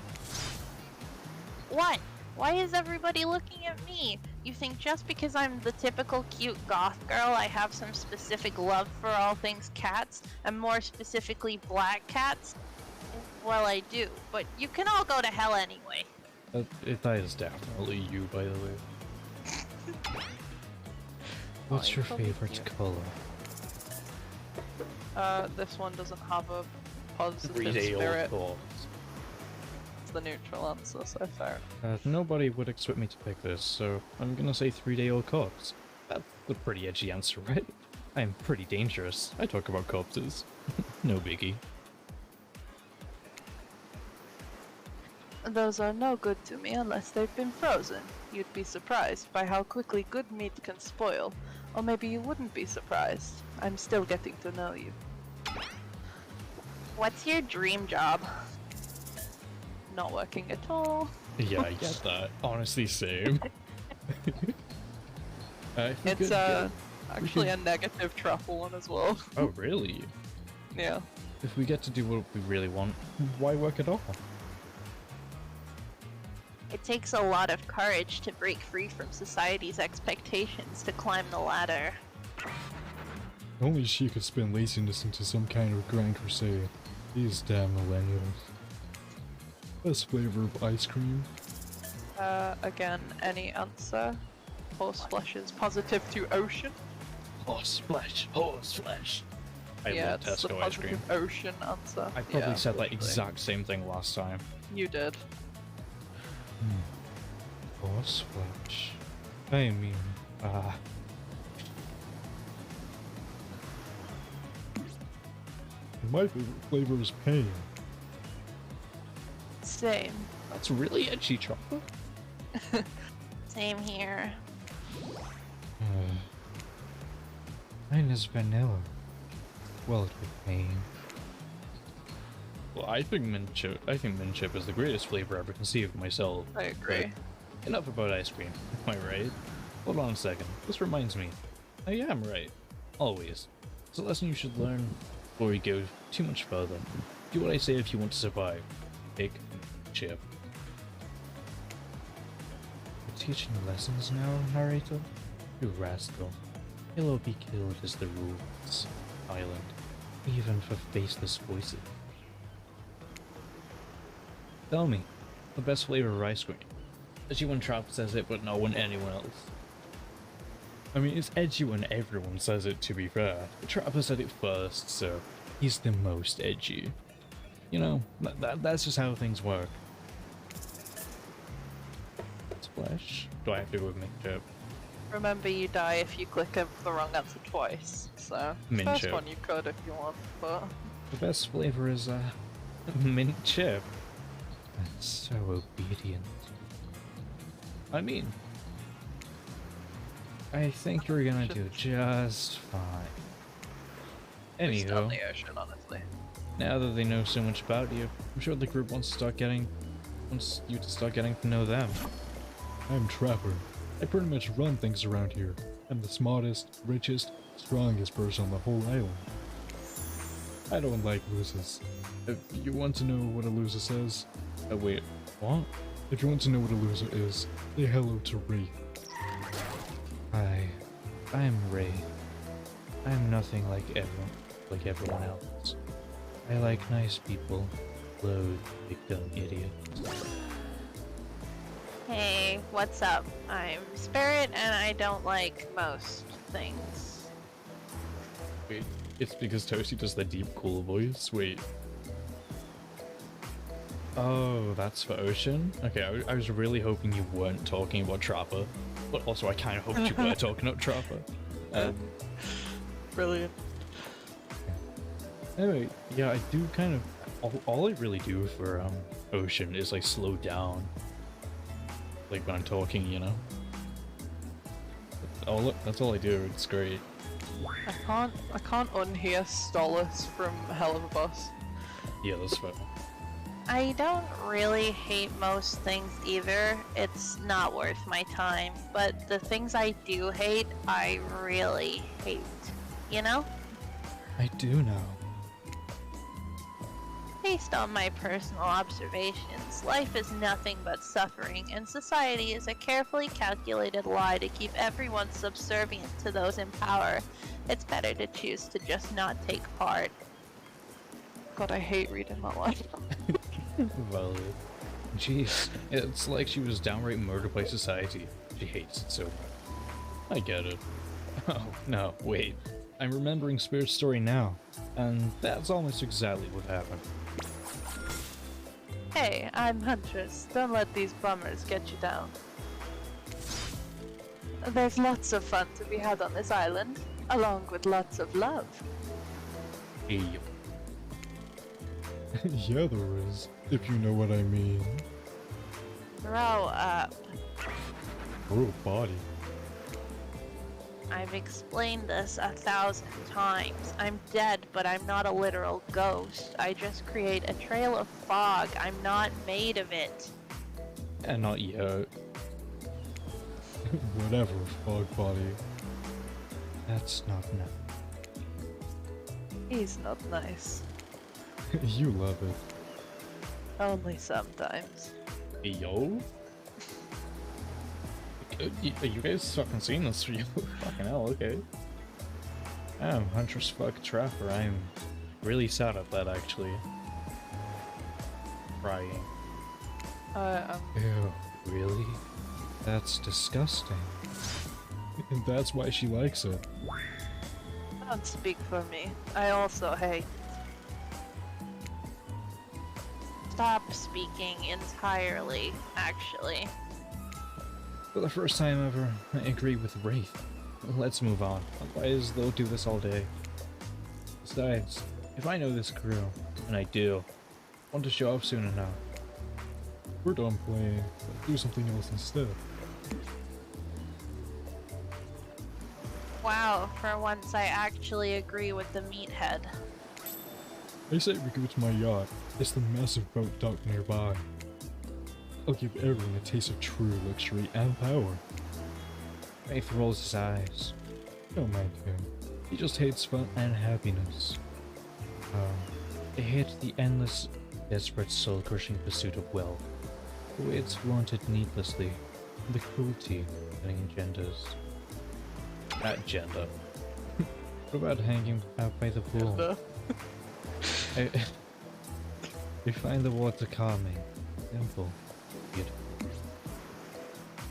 What? Why is everybody looking at me? You think just because I'm the typical cute goth girl, I have some specific love for all things cats, and more specifically black cats? Well, I do, but you can all go to hell anyway. That is definitely you, by the way. What's Oh, your probably favorite you. color? This one doesn't have a positive 3-day-old spirit. thoughts. It's the neutral answer, so fair. Nobody would expect me to pick this, so I'm gonna say 3-day-old corpse. That's a pretty edgy answer, right? I'm pretty dangerous. I talk about corpses. No biggie. Those are no good to me unless they've been frozen. You'd be surprised by how quickly good meat can spoil. Or maybe you wouldn't be surprised. I'm still getting to know you. What's your dream job? Not working at all. Yeah, I get that. Honestly, same. If we It's could get- actually a negative truffle one as well. Oh, really? Yeah. If we get to do what we really want, why work at all? It takes a lot of courage to break free from society's expectations to climb the ladder. Only she could spin laziness into some kind of grand crusade. These damn millennials. Best flavor of ice cream? Again, any answer? Horseflesh is positive to ocean. Horseflesh, horseflesh. I Yeah, love it's the Tesco ice cream. positive ocean answer. I probably Yeah, said that absolutely. exact same thing last time. You did. Horseflesh. I mean, my favorite flavor is pain. Same. That's really edgy chocolate. Same here. Mine is vanilla. Well, with pain. Well, I think mint chip is the greatest flavor ever conceived myself. I agree. But enough about ice cream. Am I right? Hold on a second. This reminds me. I am right. Always. It's a lesson you should learn before you go too much further. Do what I say if you want to survive. Take chip. You're teaching lessons now, narrator? You rascal. Kill or be killed is the rule of this island, even for faceless voices. Tell me, the best flavor of ice cream. Edgy when Trap says it, but not when anyone else. I mean, it's edgy when everyone says it, to be fair. But Trapper said it first, so he's the most edgy. You know, that's just how things work. Splash? Do I have to go with mint chip? Remember, you die if you click the wrong answer twice. So, Mint first chip. one you could if you want, but The best flavor is, mint chip. That's so obedient. I mean, I think you're gonna do just fine. based on Anywho, the ocean, honestly. now that they know so much about you, I'm sure the group wants you to start getting to know them. I'm Trapper. I pretty much run things around here. I'm the smartest, richest, strongest person on the whole island. I don't like losers. If you want to know what a loser says, Wait, what? if you want to know what a loser is, say hello to Ray. Hi, I'm Ray. I'm nothing like everyone else. I like nice people, loathe big dumb idiots. Hey, what's up? I'm Spirit and I don't like most things. Wait, it's because Toasty does the deep, cool voice? Wait. Oh, that's for Ocean? Okay, I was really hoping you weren't talking about Trapper, but also I kind of hoped you were talking about Trapper. Brilliant. Anyway, yeah, I do kind of... All I really do for Ocean is like slow down. Like when I'm talking, you know? That's all I do, it's great. I can't unhear Stolas from Hell of a Bus. Yeah, that's fair. I don't really hate most things either. It's not worth my time. But the things I do hate, I really hate. You know? I do know. Based on my personal observations, life is nothing but suffering, and society is a carefully calculated lie to keep everyone subservient to those in power. It's better to choose to just not take part. God, I hate reading that one. Well, jeez, it's like she was downright murdered by society. She hates it so much. I get it. Oh, no, wait. I'm remembering Spirit's story now, and that's almost exactly what happened. Hey, I'm Huntress. Don't let these bummers get you down. There's lots of fun to be had on this island, along with lots of love. Hey, Yeah, there is, if you know what I mean. Grow up. Bro, body. I've explained this 1,000 times. I'm dead, but I'm not a literal ghost. I just create a trail of fog. I'm not made of it. and not yet. Whatever, fog body. That's not enough. He's not nice. You love it. Only sometimes. Hey, yo? Are you guys fucking seeing this? For you? Fucking hell, okay. Damn, Huntress fuck Trapper. I'm really sad at that, actually. Crying. Ew, really? That's disgusting. And that's why she likes it. Don't speak for me. I also hate. Stop speaking entirely, actually. For the first time ever, I agree with Wraith. Let's move on, otherwise they'll do this all day. Besides, if I know this crew, and I do, I want to show up soon enough. We're done playing. Let's do something else instead. Wow, for once I actually agree with the meathead. I say we go to my yacht. It's the massive boat docked nearby. I'll give everyone a taste of true luxury and power. Wraith rolls his eyes. Don't mind him. He just hates fun and happiness. They hate the endless, desperate, soul-crushing pursuit of wealth. The way it's wanted needlessly, and the cruelty that it engenders. That gender. What about hanging out by the pool? I find the water calming, simple, beautiful.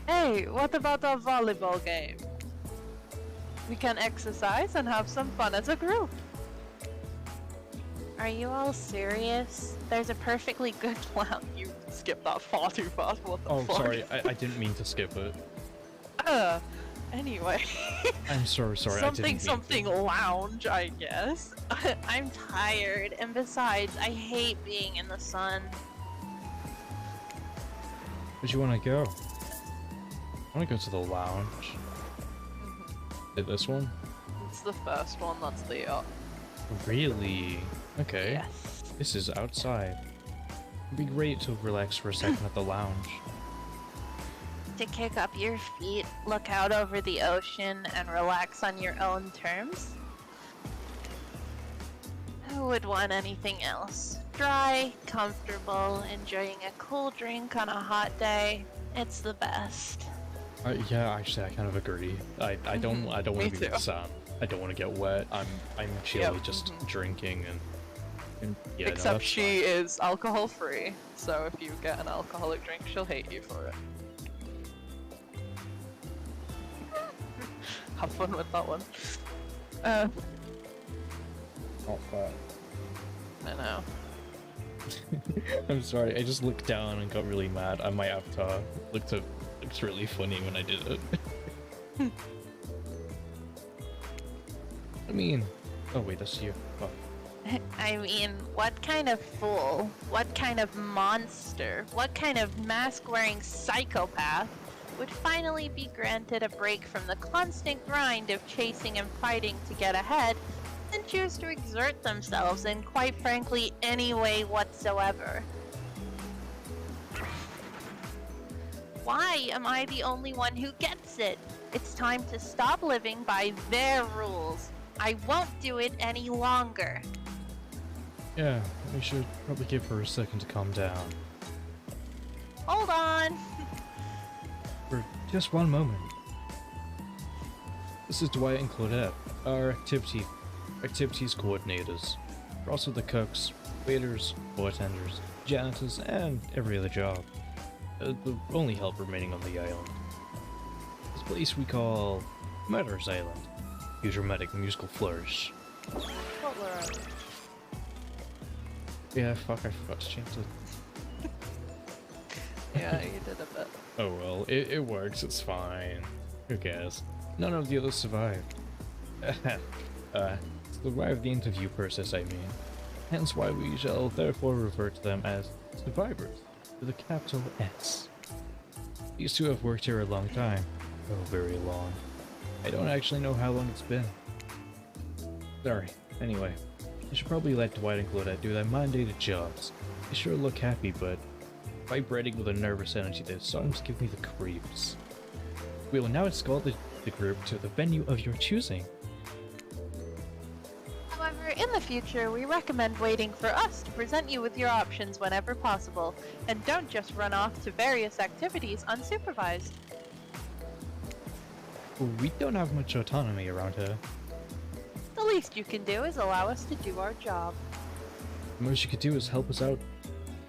Hey, what about a volleyball game? We can exercise and have some fun as a group. Are you all serious? There's a perfectly good plan. You skipped that far too fast. What the Oh, fuck? sorry, I didn't mean to skip it. Anyway. I'm sorry, I didn't mean something lounge, I guess. I'm tired, and besides, I hate being in the sun. Where'd you want to go? I want to go to the lounge. Did this one? It's the first one, that's the yacht. Really? Okay. Yes. This is outside. It'd be great to relax for a second at the lounge. To kick up your feet, look out over the ocean, and relax on your own terms? Who would want anything else? Dry, comfortable, enjoying a cool drink on a hot day. It's the best. Yeah, actually, I kind of agree. I don't want to Me be in the too. sun. I don't want to get wet. I'm chilly, Yep, just drinking and yeah. no, Except that's she is alcohol free, so if you get an alcoholic drink, she'll hate you for it. Have fun with that one. not bad. I know. I'm sorry. I just looked down and got really mad. My avatar looks really funny when I did it. I mean, oh wait, that's you. Oh. I mean, what kind of fool, what kind of monster, what kind of mask-wearing psychopath would finally be granted a break from the constant grind of chasing and fighting to get ahead and choose to exert themselves in, quite frankly, any way whatsoever? Why am I the only one who gets it? It's time to stop living by their rules. I won't do it any longer. Yeah, we should probably give her a second to calm down. Hold on. For just one moment. This is Dwight and Claudette, our activities coordinators. We're also the cooks, waiters, bartenders, janitors, and every other job. The only help remaining on the island. This place we call Murder's Island. Huge dramatic musical flourish. What were Yeah, fuck, I forgot to change it. Yeah, you did a bit. Oh well, it works, it's fine. Who cares? None of the others survived. Survived the interview process, I mean. Hence why we shall therefore refer to them as survivors, with a capital S. These two have worked here a long time. Oh, very long. I don't actually know how long it's been. Sorry. Anyway, I should probably let Dwight and Claudette do their mandated jobs. They sure look happy, but vibrating with a nervous energy that's starting to give me the creeps. We will now escort the group to the venue of your choosing. However, in the future, we recommend waiting for us to present you with your options whenever possible, and don't just run off to various activities unsupervised. We don't have much autonomy around here. The least you can do is allow us to do our job. The most you could do is help us out.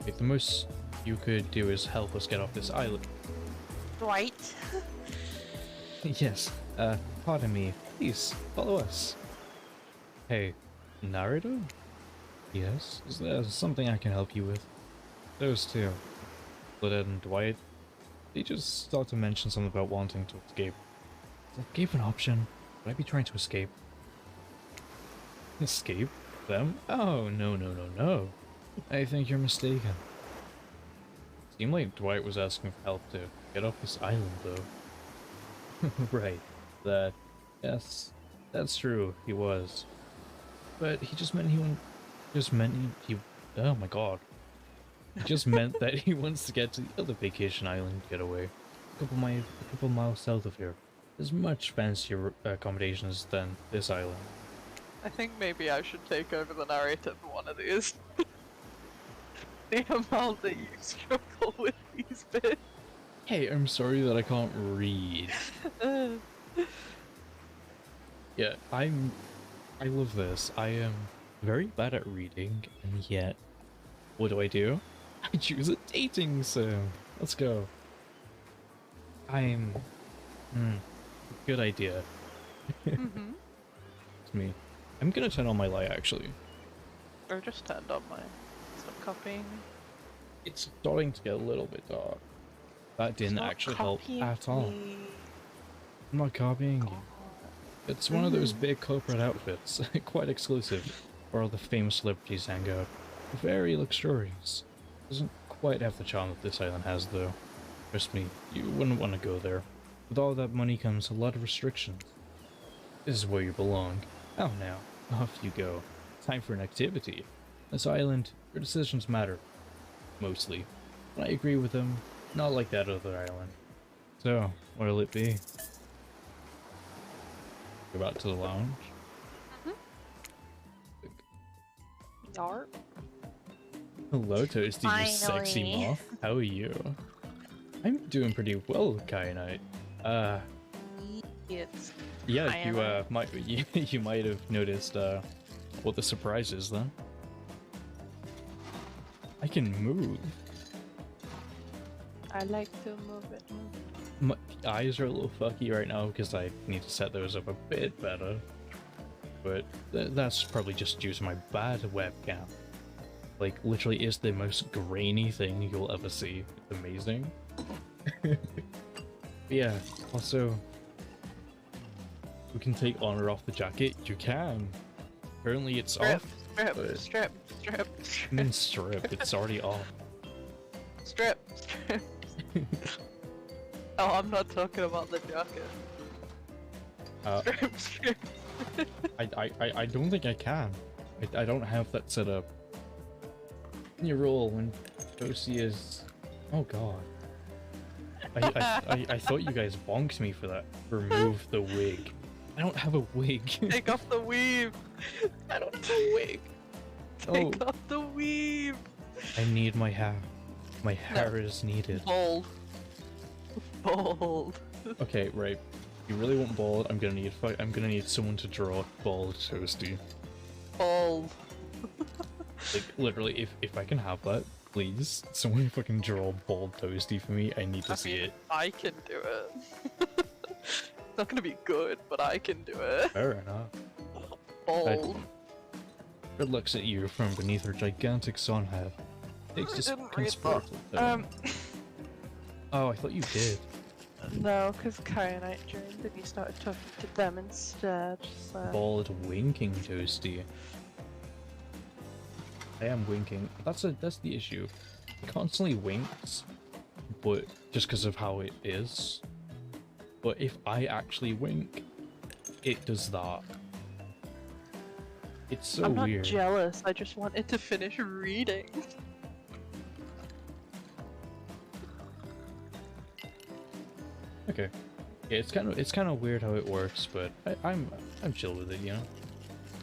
If the most you could do is help us get off this island. Right? Yes, pardon me. Please, follow us. Hey, narrator? Yes? Is there something I can help you with? Those two, Lydia and Dwight, they just started to mention something about wanting to escape. If I gave an option, would I be trying to escape? Escape? Them? Oh, no, no, no, no. I think you're mistaken. Seemed like Dwight was asking for help to get off this island, though. Right. Yes, that's true, he was. But he just meant oh my god. He just meant that he wants to get to the other vacation island getaway. A couple miles south of here. There's much fancier accommodations than this island. I think maybe I should take over the narrator for one of these. The amount that you struggle with these bits. Hey, I'm sorry that I can't read. Yeah, I love this. I am very bad at reading, and yet, what do? I choose a dating sim. Let's go. Good idea. Mm-hmm. It's me. I'm gonna turn on my light, actually. Or just turned on mine. Stop copying. It's starting to get a little bit dark. That didn't Stop actually help copying at all. me. I'm not copying you. It's one of those big corporate outfits, quite exclusive, where all the famous celebrities hang out. Very luxurious. Doesn't quite have the charm that this island has, though. Trust me, you wouldn't want to go there. With all that money comes a lot of restrictions. This is where you belong. Oh, now, off you go. Time for an activity. This island, your decisions matter. Mostly. But I agree with them, not like that other island. So, what'll it be? Go back to the lounge? Yarp. Hello, Toasty, you sexy Finally. moth. How are you? I'm doing pretty well, Kyanite. It's Yeah, I you am. you might have noticed what the surprise is then. I can move. I like to move it. My eyes are a little fucky right now because I need to set those up a bit better. But that's probably just due to my bad webcam. Like, literally, it's the most grainy thing you'll ever see. It's amazing. Yeah, also, we can take honor off the jacket. You can. Apparently it's Strip, off. strip, but- strip, strip, And then strip, it's already off. strip, strip. Oh, I'm not talking about the jacket. Strip, strip. I don't think I can. I don't have that set up. Can you roll when Toasty is... Oh god. I thought you guys bonked me for that. Remove the wig. I don't have a wig. Take off the weave. I don't have a wig. Take off the weave. I need my hair. My hair is needed. Bald. Bald. Okay, right. You really want bald? I'm gonna need someone to draw bald Toasty. Bald. Like literally, if I can have that, please, someone fucking draw bald Toasty for me. I need to see it. I can do it. It's not gonna be good, but I can do it. Fair enough. Bald. It looks at you from beneath her gigantic sun head. Takes I this didn't read conspiratorial that. tone. Oh, I thought you did. No, because Kyanite joined and you started talking to them instead. So. Bald winking Toasty. I am winking. That's the issue. It constantly winks, but just because of how it is. But if I actually wink, it does that. It's so I'm not weird. jealous, I just wanted to finish reading. Okay. it's kind of weird how it works, but I'm chill with it, you know.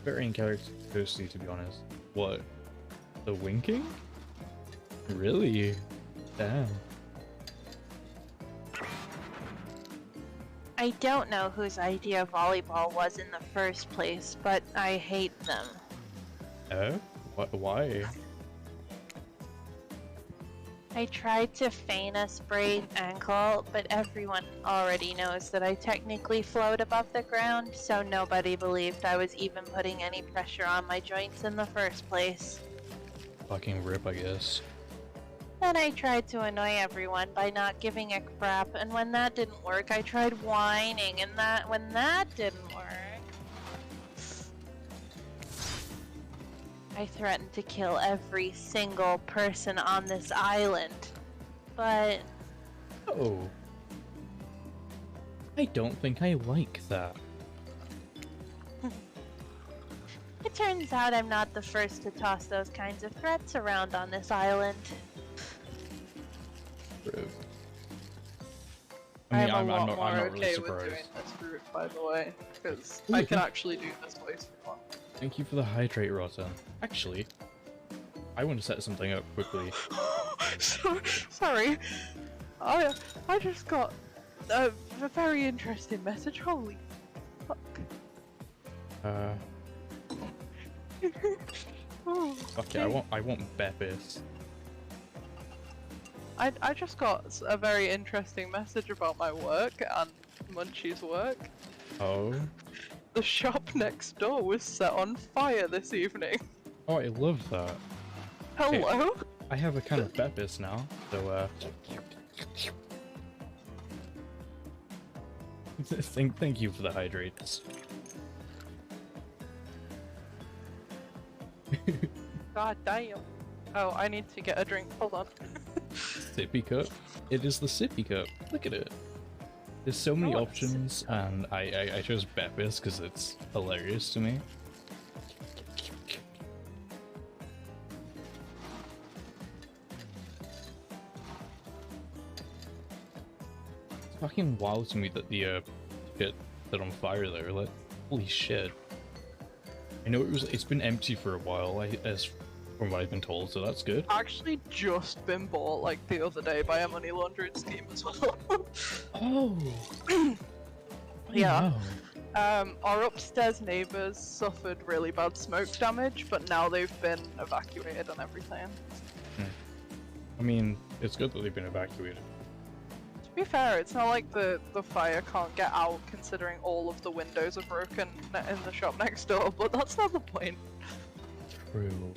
Very in character toasty, to be honest. What? The winking? Really? Damn. I don't know whose idea volleyball was in the first place, but I hate them. Oh? Why? I tried to feign a sprained ankle, but everyone already knows that I technically float above the ground, so nobody believed I was even putting any pressure on my joints in the first place. Fucking rip, I guess. Then I tried to annoy everyone by not giving a crap, and when that didn't work, I tried whining, and when that didn't work, I threatened to kill every single person on this island. But Oh. I don't think I like that. it turns out I'm not the first to toss those kinds of threats around on this island. Rip. I mean, I'm a lot I'm more not okay really with surprised. doing this route, by the way, because Ooh, I can thank- actually do this place for fun. Thank you for the hydrate, Rotten. Actually, I want to set something up quickly. Sorry, I just got a very interesting message. Holy fuck! Oh, Okay, I want Beppis. I just got a very interesting message about my work and Munchie's work. Oh. The shop next door was set on fire this evening. Oh, I love that. Hello? I have a kind of Beppis now, so thank you for the hydrates. God damn. Oh, I need to get a drink. Hold on. Sippy cup. It is the sippy cup. Look at it. There's so many Oh, it's a options, and I chose Beppis because it's hilarious to me. It's fucking wild to me that the pit lit on fire there. Like, holy shit. I know it's been empty for a while, as from what I've been told, so that's good. Actually just been bought like the other day by a money laundering scheme as well. Oh. Yeah. Wow. Our upstairs neighbours suffered really bad smoke damage, but now they've been evacuated and everything. I mean, it's good that they've been evacuated. To be fair, it's not like the fire can't get out considering all of the windows are broken in the shop next door, but that's not the point. True.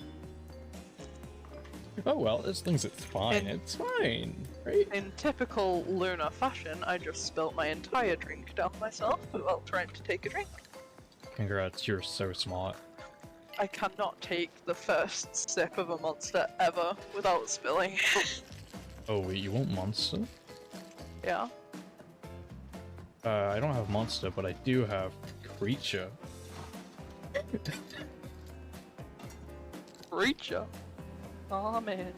Oh well, as long as it's fine, it's fine, right? In typical Luna fashion, I just spilt my entire drink down myself while trying to take a drink. Congrats, you're so smart. I cannot take the first sip of a monster ever without spilling. Oh wait, you want Monster? Yeah. I don't have Monster, but I do have Creature. Creature. Oh man.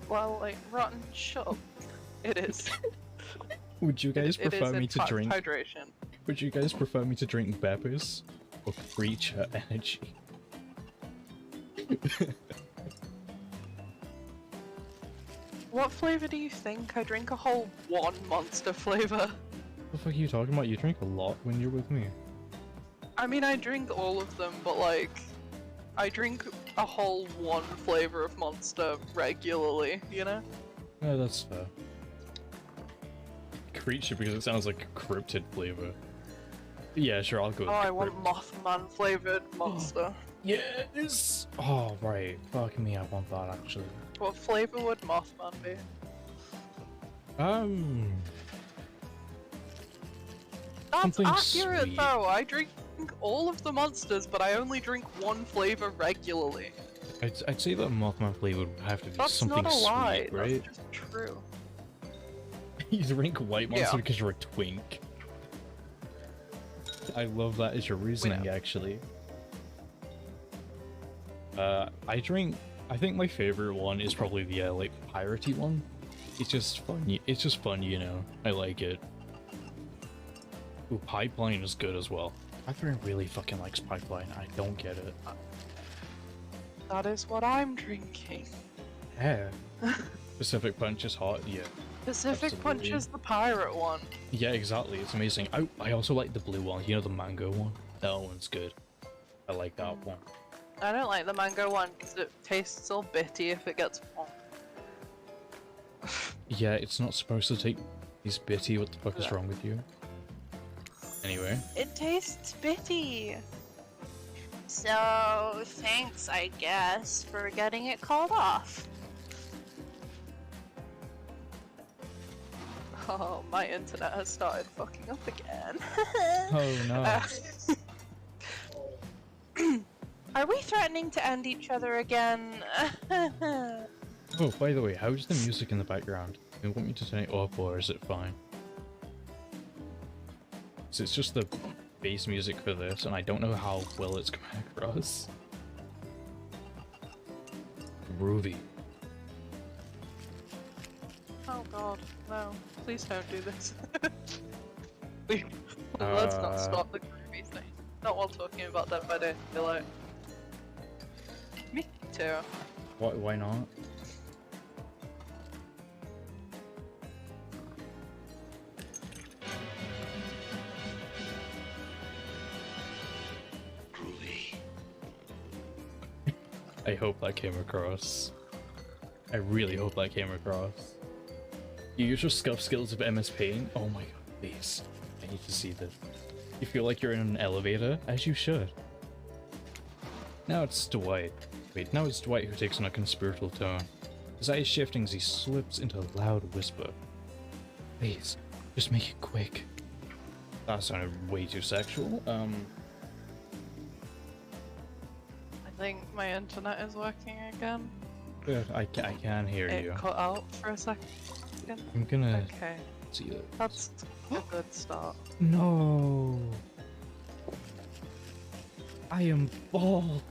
Well, like, rotten, shut up. It is. Would you guys It is prefer me in to fact drink? hydration. Would you guys prefer me to drink Beppis or Creature Energy? What flavor do you think? I drink a whole one monster flavor. What the fuck are you talking about? You drink a lot when you're with me. I mean, I drink all of them, but like, I drink a whole one flavor of monster regularly, you know? Yeah, that's fair. Creature because it sounds like a cryptid flavor. Yeah, sure, I'll go with Oh, I want crypt. Mothman flavored monster. Yes! Oh, right. Fuck me, I want that actually. What flavor would Mothman be? That's Something accurate sweet. though, I drink all of the monsters, but I only drink one flavor regularly. I'd say that Mothman flavor would have to be That's something not a lie, sweet, right? that's just true. You drink white monster Yeah. because you're a twink. I love that as your reasoning, actually. I think my favorite one is probably the like piratey one. It's just fun. It's just fun, you know. I like it. Ooh, pipeline is good as well. Catherine really fucking likes pipeline. I don't get it. That is what I'm drinking. Yeah. Pacific Punch is hot. Yeah. Pacific Punch Absolutely. is the pirate one. Yeah, exactly. It's amazing. I also like the blue one. You know, the mango one. That one's good. I like that one. I don't like the mango one because it tastes so bitty if it gets warm. Yeah, it's not supposed to take. He's bitty. What the fuck is wrong with you? Anyway. It tastes bitty. So, thanks, I guess, for getting it called off. Oh, my internet has started fucking up again. Oh no. Are we threatening to end each other again? Oh, by the way, how's the music in the background? Do you want me to turn it up or is it fine? So it's just the bass music for this, and I don't know how well it's coming across. Groovy. Oh god, no. Please don't do this. Please, let's not stop the groovy thing. Not while talking about Dead by Daylight. Me too. Why not? I hope that came across. I really hope that came across. You use your scuff skills of MS Paint? Oh my god, please. I need to see this. You feel like you're in an elevator? As you should. Now it's Dwight. Wait, now it's Dwight who takes on a conspiratorial tone. His eyes shifting as he slips into a loud whisper. Please, just make it quick. That sounded way too sexual. I think my internet is working again. Good, I can hear It you. cut out for a second. I'm gonna Okay, see it. that's a good start. No. I am bald.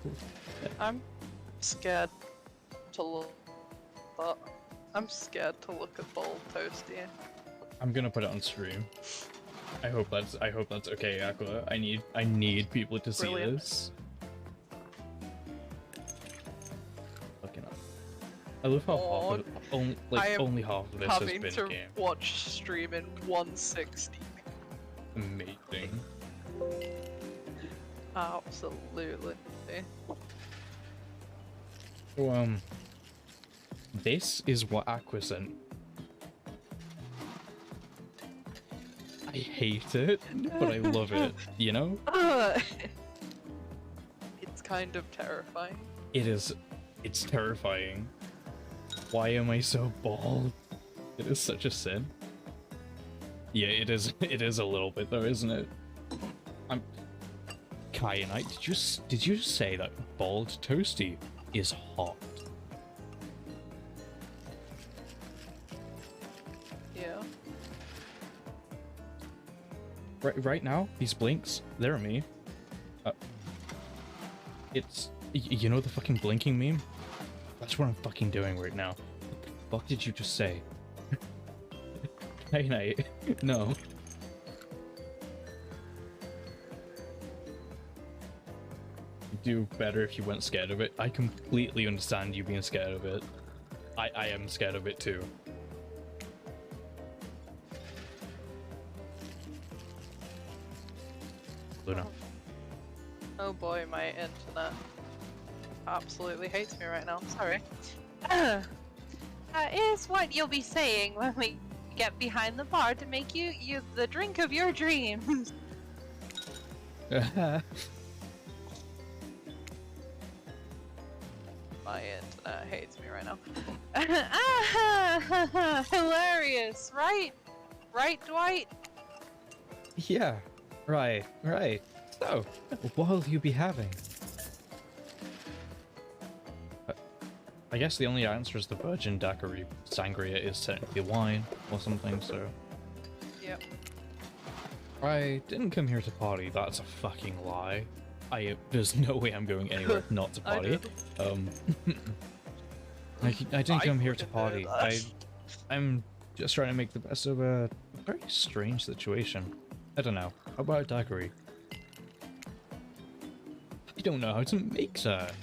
I'm scared to look, but I'm scared to look at Bold Toasty. I'm gonna put it on stream. I hope that's okay, Aqua. I need people to see Brilliant. this. Fucking up. I love how half of it, only half of this has Having been to game. watch stream in 160. Amazing. Absolutely. So this is what Aqua sent. I hate it, but I love it, you know? It's kind of terrifying. It's terrifying. Why am I so bald? It is such a sin. Yeah, it is a little bit though, isn't it? Kyanite, did you just say that bald Toasty is hot? Yeah. Right now, these blinks, they're me. You know the fucking blinking meme? That's what I'm fucking doing right now. What the fuck did you just say? Kyanite, no. Do better if you weren't scared of it. I completely understand you being scared of it. I am scared of it too. Luna. Oh boy, my internet absolutely hates me right now. Sorry. That is what you'll be saying when we get behind the bar to make you the drink of your dreams. My internet hates me right now. Hilarious, right? Right, Dwight? Yeah, right. So, what'll you be having? I guess the only answer is the virgin daiquiri. Sangria is technically wine or something, so... Yep. I didn't come here to party, that's a fucking lie. There's no way I'm going anywhere not to I party. did. I didn't come here to wouldn't know party. I'm just trying to make the best of a very strange situation. I don't know. How about a daiquiri? I don't know how to make that.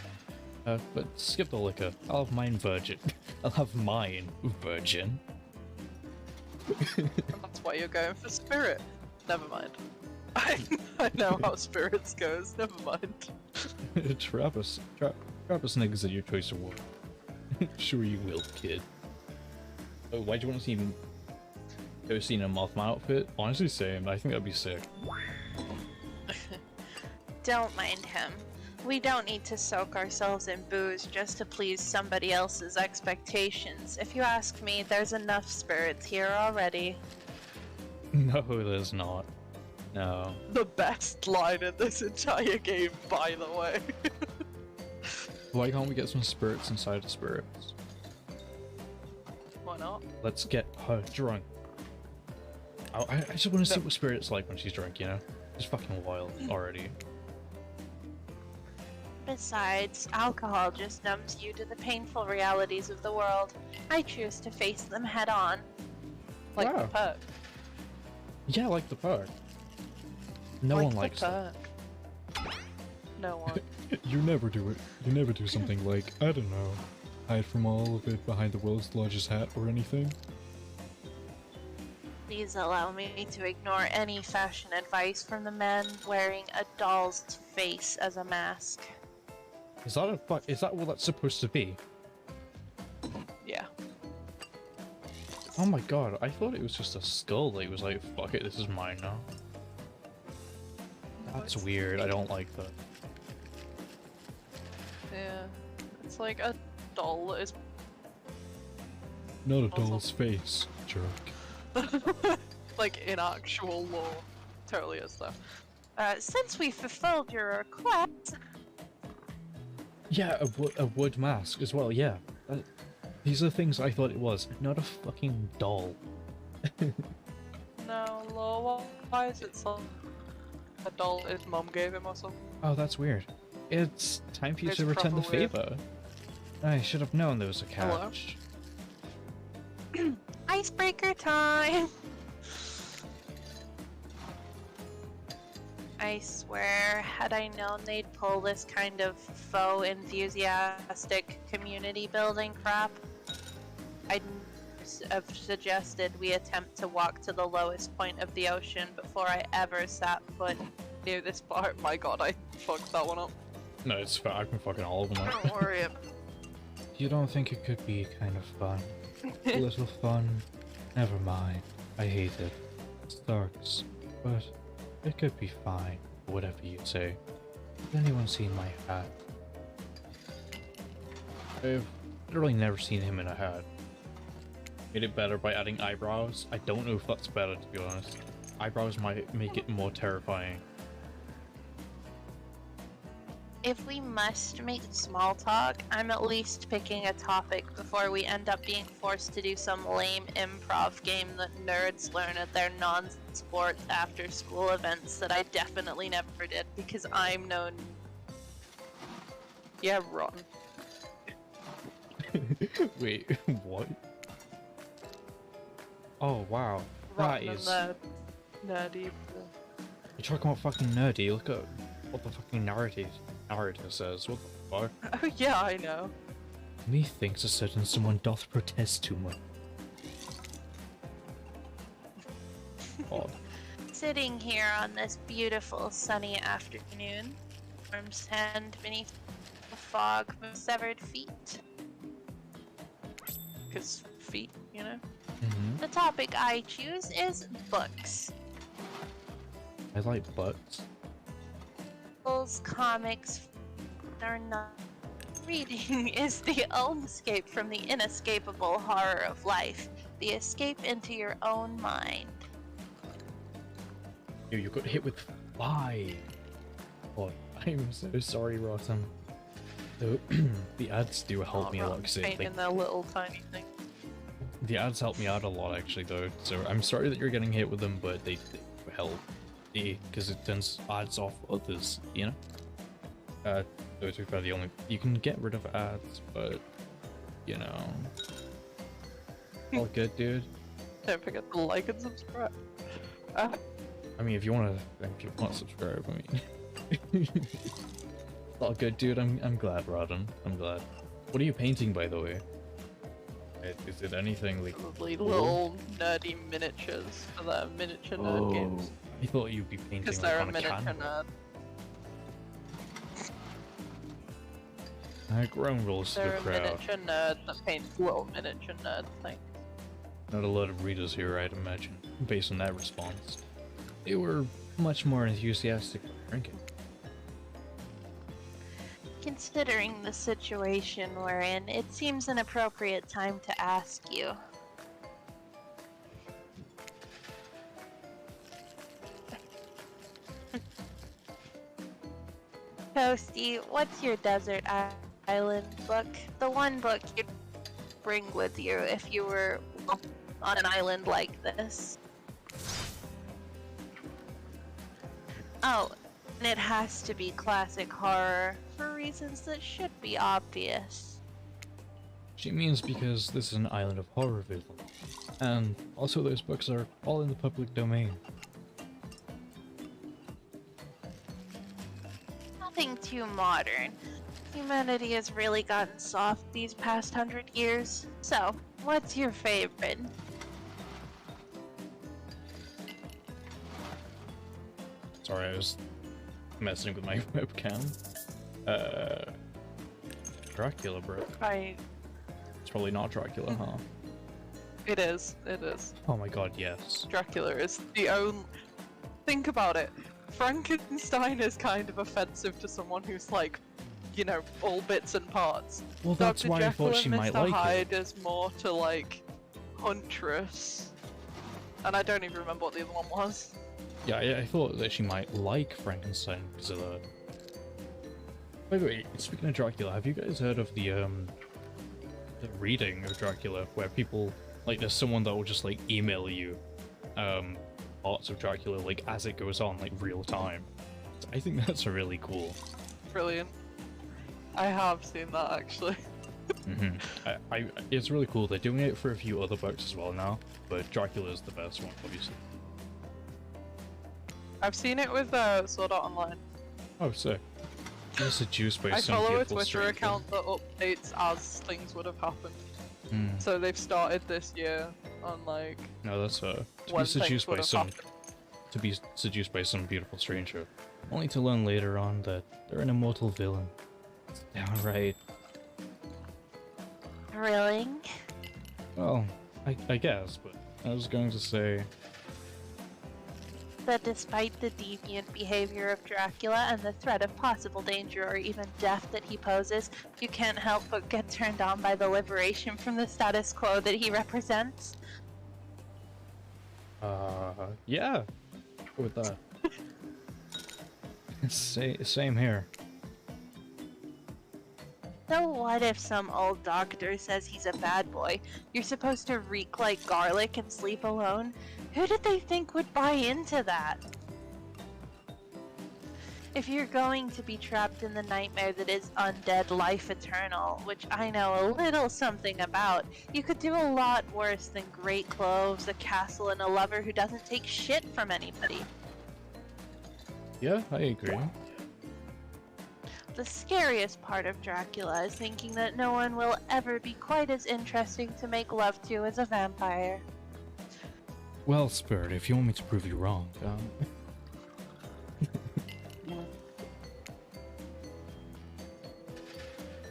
But skip the liquor. I'll have mine virgin. I'll have mine virgin. And that's why you're going for spirit. Never mind. I know how spirits goes. Never mind. Trap us niggas at your choice of word. Sure you will, kid. Oh, why do you want to see ToastedMoth my outfit? Honestly, same. I think that'd be sick. Don't mind him. We don't need to soak ourselves in booze just to please somebody else's expectations. If you ask me, there's enough spirits here already. No, there's not. No. The best line in this entire game, by the way. Why can't we get some spirits inside of spirits? Why not? Let's get her drunk. I just want to see what spirit's like when she's drunk, you know? It's fucking wild already. Besides, alcohol just numbs you to the painful realities of the world. I choose to face them head on. Like Wow. the perk. Yeah, like the perk. No Like one the likes it. perk. No one. You never do it. You never do something like, I don't know, hide from all of it behind the world's largest hat or anything. Please allow me to ignore any fashion advice from the man wearing a doll's face as a mask. Is that what that's supposed to be? Yeah. Oh my god, I thought it was just a skull that he was like, fuck it, this is mine now. That's weird, I don't like that. Yeah. It's like a doll that is Not a Also- doll's face, jerk. like in actual law. Totally is though. Since we fulfilled your request, Yeah, a wood mask as well, yeah. These are things I thought it was, not a fucking doll. No, law wise it's like a doll his mum gave him or something. Oh, that's weird. It's time for you It's to return the proper weird. favor. I should have known there was a Hello? catch. icebreaker time! I swear, had I known they'd pull this kind of faux enthusiastic community building crap, I'd have suggested we attempt to walk to the lowest point of the ocean before I ever sat foot Near this part, my god, I fucked that one up. No, it's fine, I've been fucking all of them up. Don't worry. You don't think it could be kind of fun? A little fun? Never mind. I hate it. It sucks. But it could be fine. Whatever you say. Has anyone seen my hat? I've literally never seen him in a hat. Made it better by adding eyebrows. I don't know if that's better, to be honest. Eyebrows might make it more terrifying. If we must make small talk, I'm at least picking a topic before we end up being forced to do some lame improv game that nerds learn at their non-sports after-school events that I definitely never did because I'm known. Yeah, run. Wait, what? Oh wow. Run That and is... the nerdy. You're talking about fucking nerdy, look at what the fucking narrative says. What the fuck? Oh yeah, I know. Methinks a certain someone doth protest too much. Odd. Sitting here on this beautiful sunny afternoon, warm sand beneath the fog with severed feet. Cause feet, you know? Mm-hmm. The topic I choose is books. I like butts. Novels, comics, are not. Reading is the only escape from the inescapable horror of life, the escape into your own mind. Yo, you got hit with 5. Oh, I'm so sorry, Rotten. So, the ads do help me a lot, because Painting their little tiny thing. the ads help me out a lot, actually, though. So I'm sorry that you're getting hit with them, but they help. Because it turns ads off others, you know? So to be fair, you can get rid of ads, but, you know... All good, dude. Don't forget to like and subscribe. I mean, if you want to subscribe, I mean, all good, dude. I'm glad, Rodden. I'm glad. What are you painting, by the way? Is it anything like Probably cool? little nerdy miniatures for the miniature nerd games. I thought you'd be painting Because like they're on a a miniature canvas. nerd. Ground rules to the They're a crowd. miniature nerd that paints little miniature nerd things. Not a lot of readers here, I'd imagine, based on that response. They were much more enthusiastic about drinking. Considering the situation we're in, it seems an appropriate time to ask you. Toasty, what's your desert island book? The one book you'd bring with you if you were on an island like this. Oh, and it has to be classic horror for reasons that should be obvious. She means because this is an island of horrorville. And also those books are all in the public domain. Nothing too modern. Humanity has really gotten soft these past 100 years. So, what's your favorite? Sorry, I was messing with my webcam. Dracula, bro. It's probably not Dracula, huh? It is. It is. Oh my god, yes. Dracula is the only. Think about it. Frankenstein is kind of offensive to someone who's like, you know, all bits and parts. Well, that's Dr. why I thought she Jekyll might and Mr. like Hyde it. is more to like Huntress, and I don't even remember what the other one was. Yeah, I thought that she might like Frankenstein because of that. By the way, speaking of Dracula, have you guys heard of the reading of Dracula where people, like, there's someone that will just like email you parts of Dracula like as it goes on, like real time. I think that's really cool. Brilliant. I have seen that actually. It's really cool. They're doing it for a few other books as well now, but Dracula is the best one, obviously. I've seen it with Sword Art Online. Oh, sick. You're seduced by I some follow a beautiful Twitter stranger. account that updates as things would have happened. Hmm. So they've started this year on like No, that's to when be seduced things by would have some happened. beautiful stranger, only to learn later on that they're an immortal villain. It's downright. Thrilling? Well, I guess, but I was going to say. That despite the deviant behavior of Dracula and the threat of possible danger or even death that he poses, you can't help but get turned on by the liberation from the status quo that he represents. Yeah. Go with that. Same here. So what if some old doctor says he's a bad boy? You're supposed to reek like garlic and sleep alone? Who did they think would buy into that? If you're going to be trapped in the nightmare that is undead life eternal, which I know a little something about, you could do a lot worse than great clothes, a castle, and a lover who doesn't take shit from anybody. Yeah, I agree. The scariest part of Dracula is thinking that no one will ever be quite as interesting to make love to as a vampire. Well, Spirit, if you want me to prove you wrong,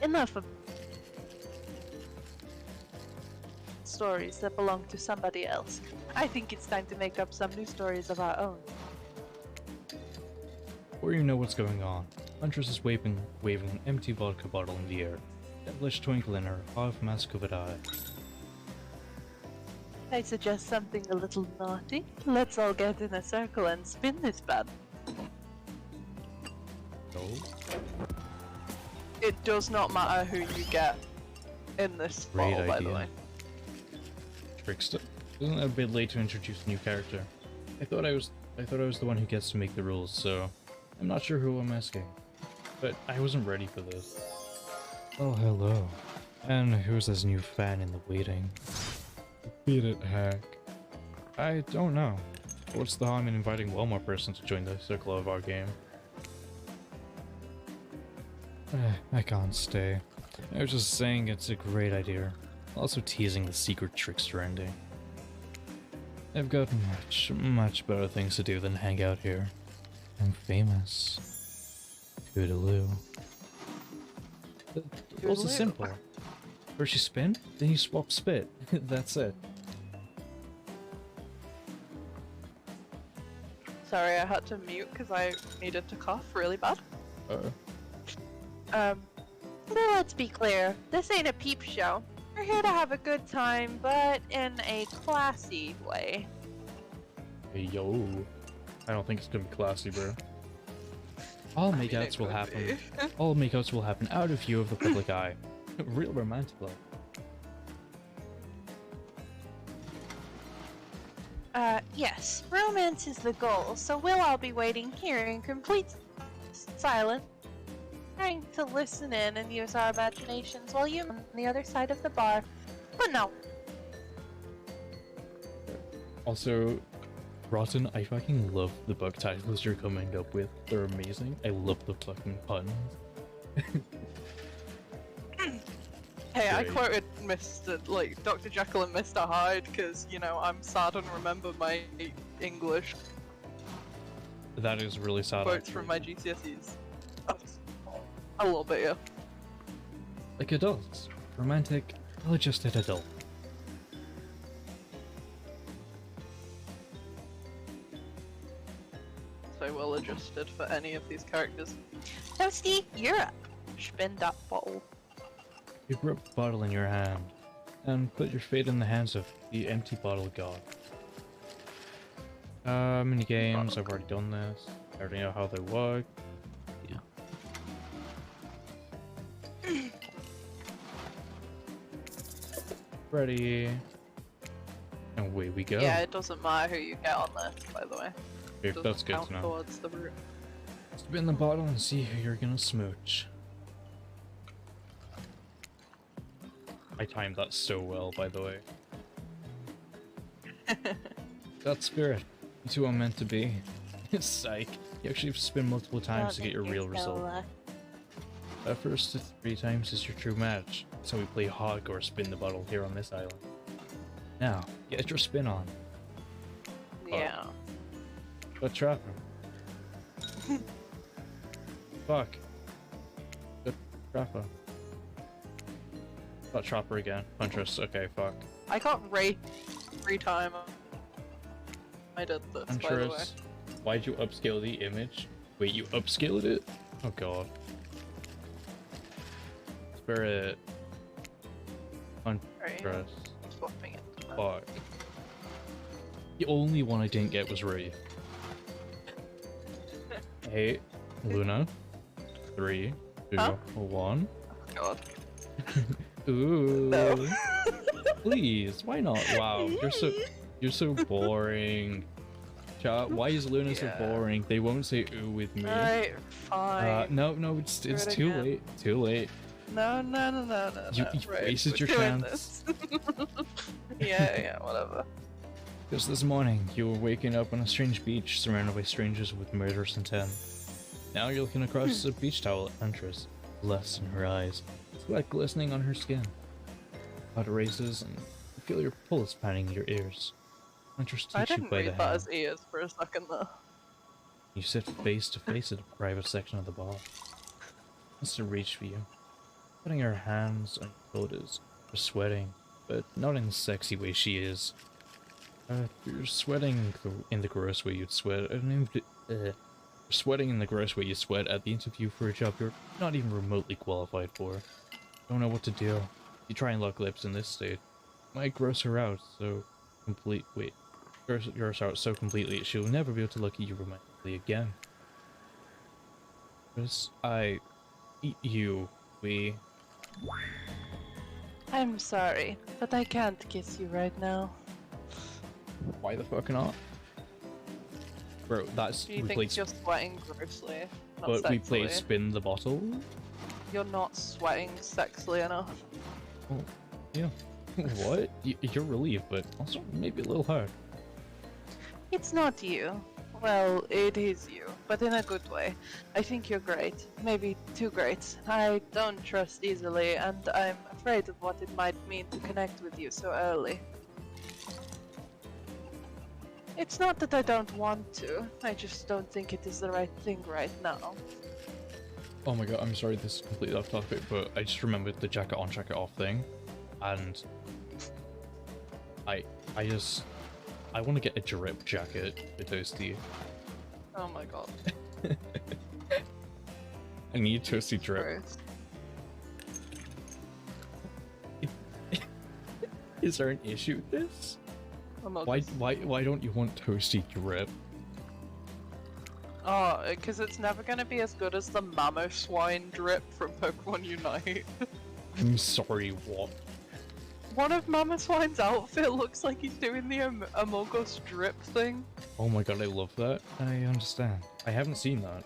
Enough of stories that belong to somebody else. I think it's time to make up some new stories of our own. before you know what's going on, Huntress is waving an empty vodka bottle in the air, devilish twinkle in her half-mask-covered eye. I suggest something a little naughty. Let's all get in a circle and spin this bad. No? It does not matter who you get in this Great bottle, by the idea. way. Trickster? Isn't it a bit late to introduce a new character? I thought I was the one who gets to make the rules, so I'm not sure who I'm asking. But I wasn't ready for this. Oh, hello. And who's this new fan in the waiting? Beat it, hack. I don't know. What's the harm in inviting one more person to join the circle of our game? I can't stay. I was just saying it's a great idea. Also teasing the secret trickster ending. I've got much better things to do than hang out here. I'm famous. Toodaloo. The rules are simple. First you spin, then you swap spit. That's it. Sorry, I had to mute because I needed to cough really bad. Uh-oh. Now let's be clear, this ain't a peep show. We're here to have a good time, but in a classy way. Hey, yo. I don't think it's gonna be classy, bro. All I mean, makeouts it will could happen. be. All makeouts will happen out of view of the public eye. Real romantic love. Yes, romance is the goal, so we'll all be waiting here in complete silence, trying to listen in and use our imaginations while you on the other side of the bar. But no, Also, Rotten, I fucking love the book titles you're coming up with. They're amazing. I love the fucking puns. Hey, I Great. quoted Dr. Jekyll and Mr. Hyde because, you know, I'm sad and remember my English That is really sad. quotes actually. from my GCSEs. A little bit, yeah. Like adults. Romantic, well-adjusted adult. So well adjusted for any of these characters. Toasty, you're up. Spin that bottle. You grip a bottle in your hand, and put your fate in the hands of the empty bottle god. Mini games, I've already done this. I already know how they work. Yeah. Ready. And away we go. Yeah, it doesn't matter who you get on this, by the way. Okay, It doesn't that's good count to know. towards the route. Spin the bottle and see who you're gonna smooch. I timed that so well, by the way. That spirit. You two are meant to be. Psych. You actually have to spin multiple times to get your real result. That first to 3 times is your true match. So we play hog or spin the bottle here on this island. Now, get your spin on. Yeah. But trapper. Fuck. Good trapper. Got trapper again. Huntress. Okay, fuck. I got raped 3 times. I did this, by the way. Huntress. Why'd you upscale the image? Wait, you upscaled it? Oh god. Spirit. Right, Huntress. swapping it. Fuck. The only one I didn't get was Wraith. Hey, Luna. 3, 2, Huh? 1. Oh god. Ooh. No. Please, why not? Wow, you're so boring. Chat, why is Luna so Yeah. boring? They won't say ooh with me. Alright, fine. No, it's Do it too again. late. Too late. No. You Right, wasted we're your doing chance. this. yeah, whatever. Just this morning, you were waking up on a strange beach surrounded by strangers with murderous intent. Now you're looking across a beach towel at Huntress, lust in her eyes, sweat glistening on her skin. Blood races, and you feel your pulse pounding in your ears. Huntress I takes you didn't by the read that hand. as ears for a second though. You sit face to face at a private section of the bar. Wants to reach for you, putting her hands on your shoulders. You're sweating, but not in the sexy way she is. You're sweating in the gross way you'd sweat. You're sweating in the gross way you sweat at the interview for a job you're not even remotely qualified for. Don't know what to do. You try and lock lips in this state. It might gross her out so gross her out so completely she'll never be able to look at you romantically again. We. I'm sorry, but I can't kiss you right now. Why the fuck not? Bro, that's Do you we think played, you're sweating grossly? Not but we played sexily? spin the bottle. You're not sweating sexily enough. Oh, yeah. What? You're relieved, but also maybe a little hard. It's not you. Well, it is you, but in a good way. I think you're great. Maybe too great. I don't trust easily, and I'm afraid of what it might mean to connect with you so early. It's not that I don't want to, I just don't think it is the right thing right now. Oh my god, I'm sorry, this is completely off topic, but I just remembered the jacket on, jacket off thing, and I want to get a drip jacket for Toasty. Oh my god. I need Toasty drip. Gross. Is there an issue with this? I'm not Why don't you want Toasty drip? Oh, because it's never gonna be as good as the Mammoth Swine drip from Pokemon Unite. I'm sorry, what? One of Mammoth Swine's outfit looks like he's doing the Among Us drip thing. Oh my god, I love that. I understand. I haven't seen that.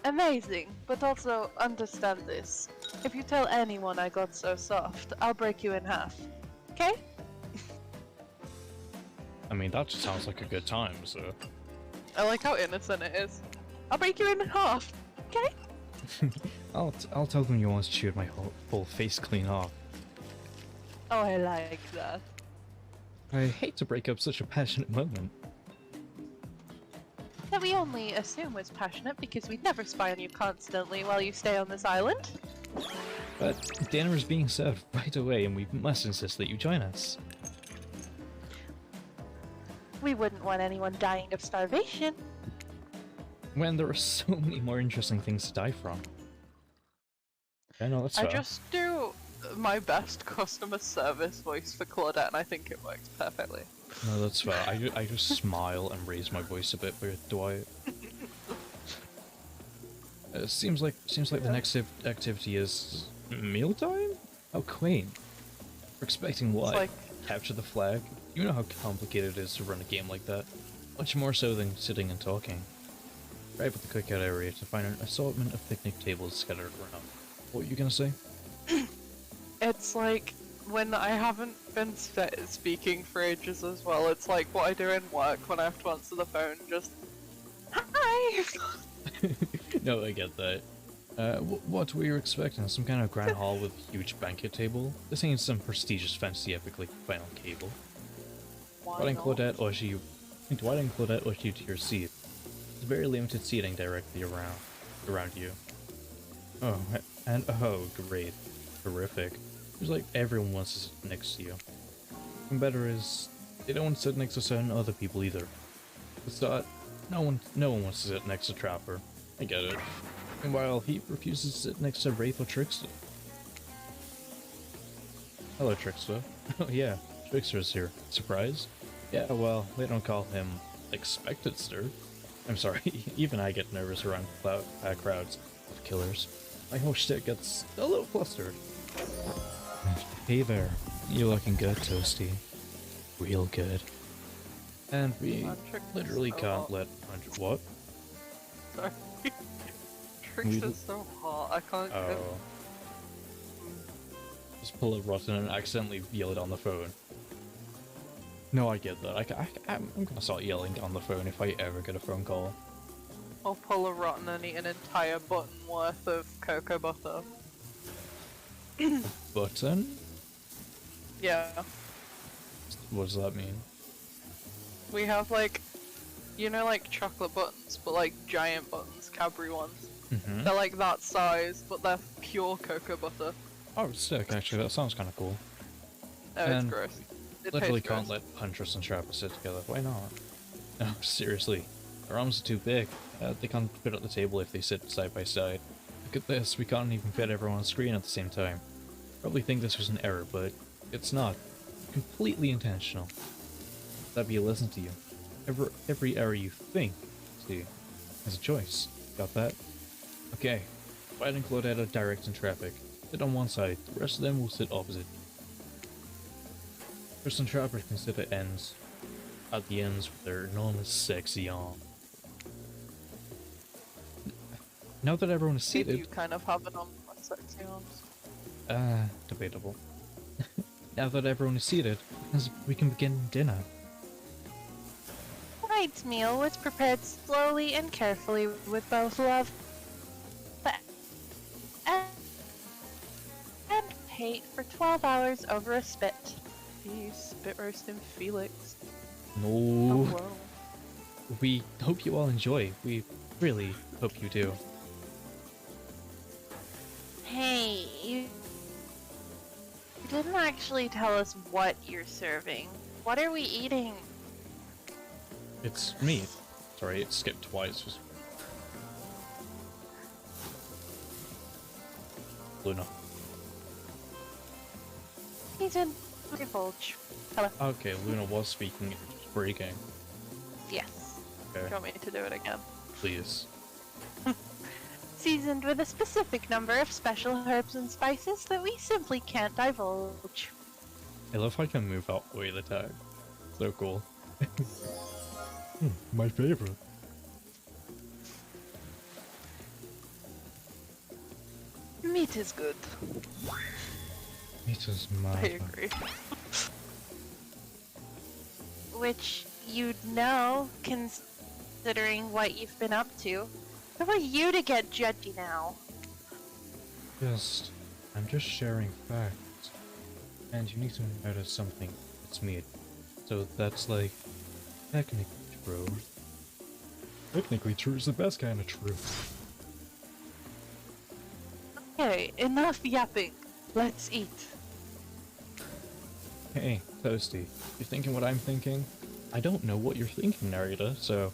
Amazing, but also understand this. If you tell anyone I got so soft, I'll break you in half. Okay? I mean, that just sounds like a good time, so... I like how innocent it is. I'll break you in half. Okay? I'll tell them you once chewed my whole face clean off. Oh, I like that. I hate to break up such a passionate moment. That we only assume was passionate because we'd never spy on you constantly while you stay on this island. But dinner is being served right away and we must insist that you join us. We wouldn't want anyone dying of starvation. When there are so many more interesting things to die from. I know, that's I fair. just do my best customer service voice for Claudette and I think it works perfectly. No, that's fair. I just smile and raise my voice a bit for Dwight. Seems like the next activity is mealtime? How quaint. We're expecting what? Like... Capture the flag? You know how complicated it is to run a game like that. Much more so than sitting and talking. Arrive at the cookout area to find an assortment of picnic tables scattered around. What were you gonna say? It's like when I haven't been speaking for ages as well. It's like what I do in work when I have to answer the phone. Just hi. No, I get that. What were you expecting? Some kind of grand hall with a huge banquet table? This ain't some prestigious fancy epically final cable. Dwight and Claudette usher you to your seat. There's very limited seating directly around you. Oh, and oh, great. Terrific. Seems like everyone wants to sit next to you. And better is, they don't want to sit next to certain other people either. It's not, no one wants to sit next to Trapper. I get it. Meanwhile, he refuses to sit next to Wraith or Trickster. Hello, Trickster. Oh yeah, Trickster's here. Surprise? Yeah, well, they don't call him Expected-ster. I'm sorry, even I get nervous around crowds of killers. My whole shit gets a little flustered. Hey there, you're looking good, Toasty. Real good. And we literally can't let... What? Sorry. Trickster's so hot, I can't get... Just pull a rotten and accidentally yell it on the phone. No, I get that. I'm gonna start yelling on the phone if I ever get a phone call. Or pull a rotten and eat an entire button worth of cocoa butter. Button? Yeah. What does that mean? We have like, you know, like chocolate buttons, but like giant buttons, Cadbury ones. Mm-hmm. They're like that size, but they're pure cocoa butter. Oh, sick, actually, that sounds kind of cool. Oh, And it's gross. It literally tastes can't gross. let Huntress and Trapper sit together. Why not? No, seriously. Their arms are too big. They can't fit at the table if they sit side by side. Look at this, we can't even fit everyone on screen at the same time. Probably think this was an error, but it's not. Completely intentional. That'd be a lesson to you. Every error you think, see, has a choice. Got that? Okay. Dwight and Claudette are direct in traffic. Sit on one side, the rest of them will sit opposite. Chris and Trapper can sit at the ends with their enormous sexy arm. Now that everyone is See, seated... you kind of have an arm sexy arms. Debatable. Now that everyone is seated, we can begin dinner. Tonight's meal was prepared slowly and carefully with both love and hate for 12 hours over a spit. He's spit roasting Felix. No. Oh, whoa. We hope you all enjoy. We really hope you do. Hey, you didn't actually tell us what you're serving. What are we eating? It's meat. Sorry, it skipped twice. Luna. He's in divulge. Hello. Okay, Luna was speaking, it was just breaking. Yes. Do Okay, you want me to do it again? please. Seasoned with a specific number of special herbs and spices that we simply can't divulge. I love how I can move out the way of the tag. So cool. My favorite. Meat is good. Meat is I my. agree. Which you'd know, considering what you've been up to. Who are you to get judgy now? I'm just sharing facts. And you need to notice something. It's meat. So that's like, technically true. Technically, true is the best kind of true. Okay, enough yapping. Let's eat. Hey, Toasty, you're thinking what I'm thinking? I don't know what you're thinking, Narita, so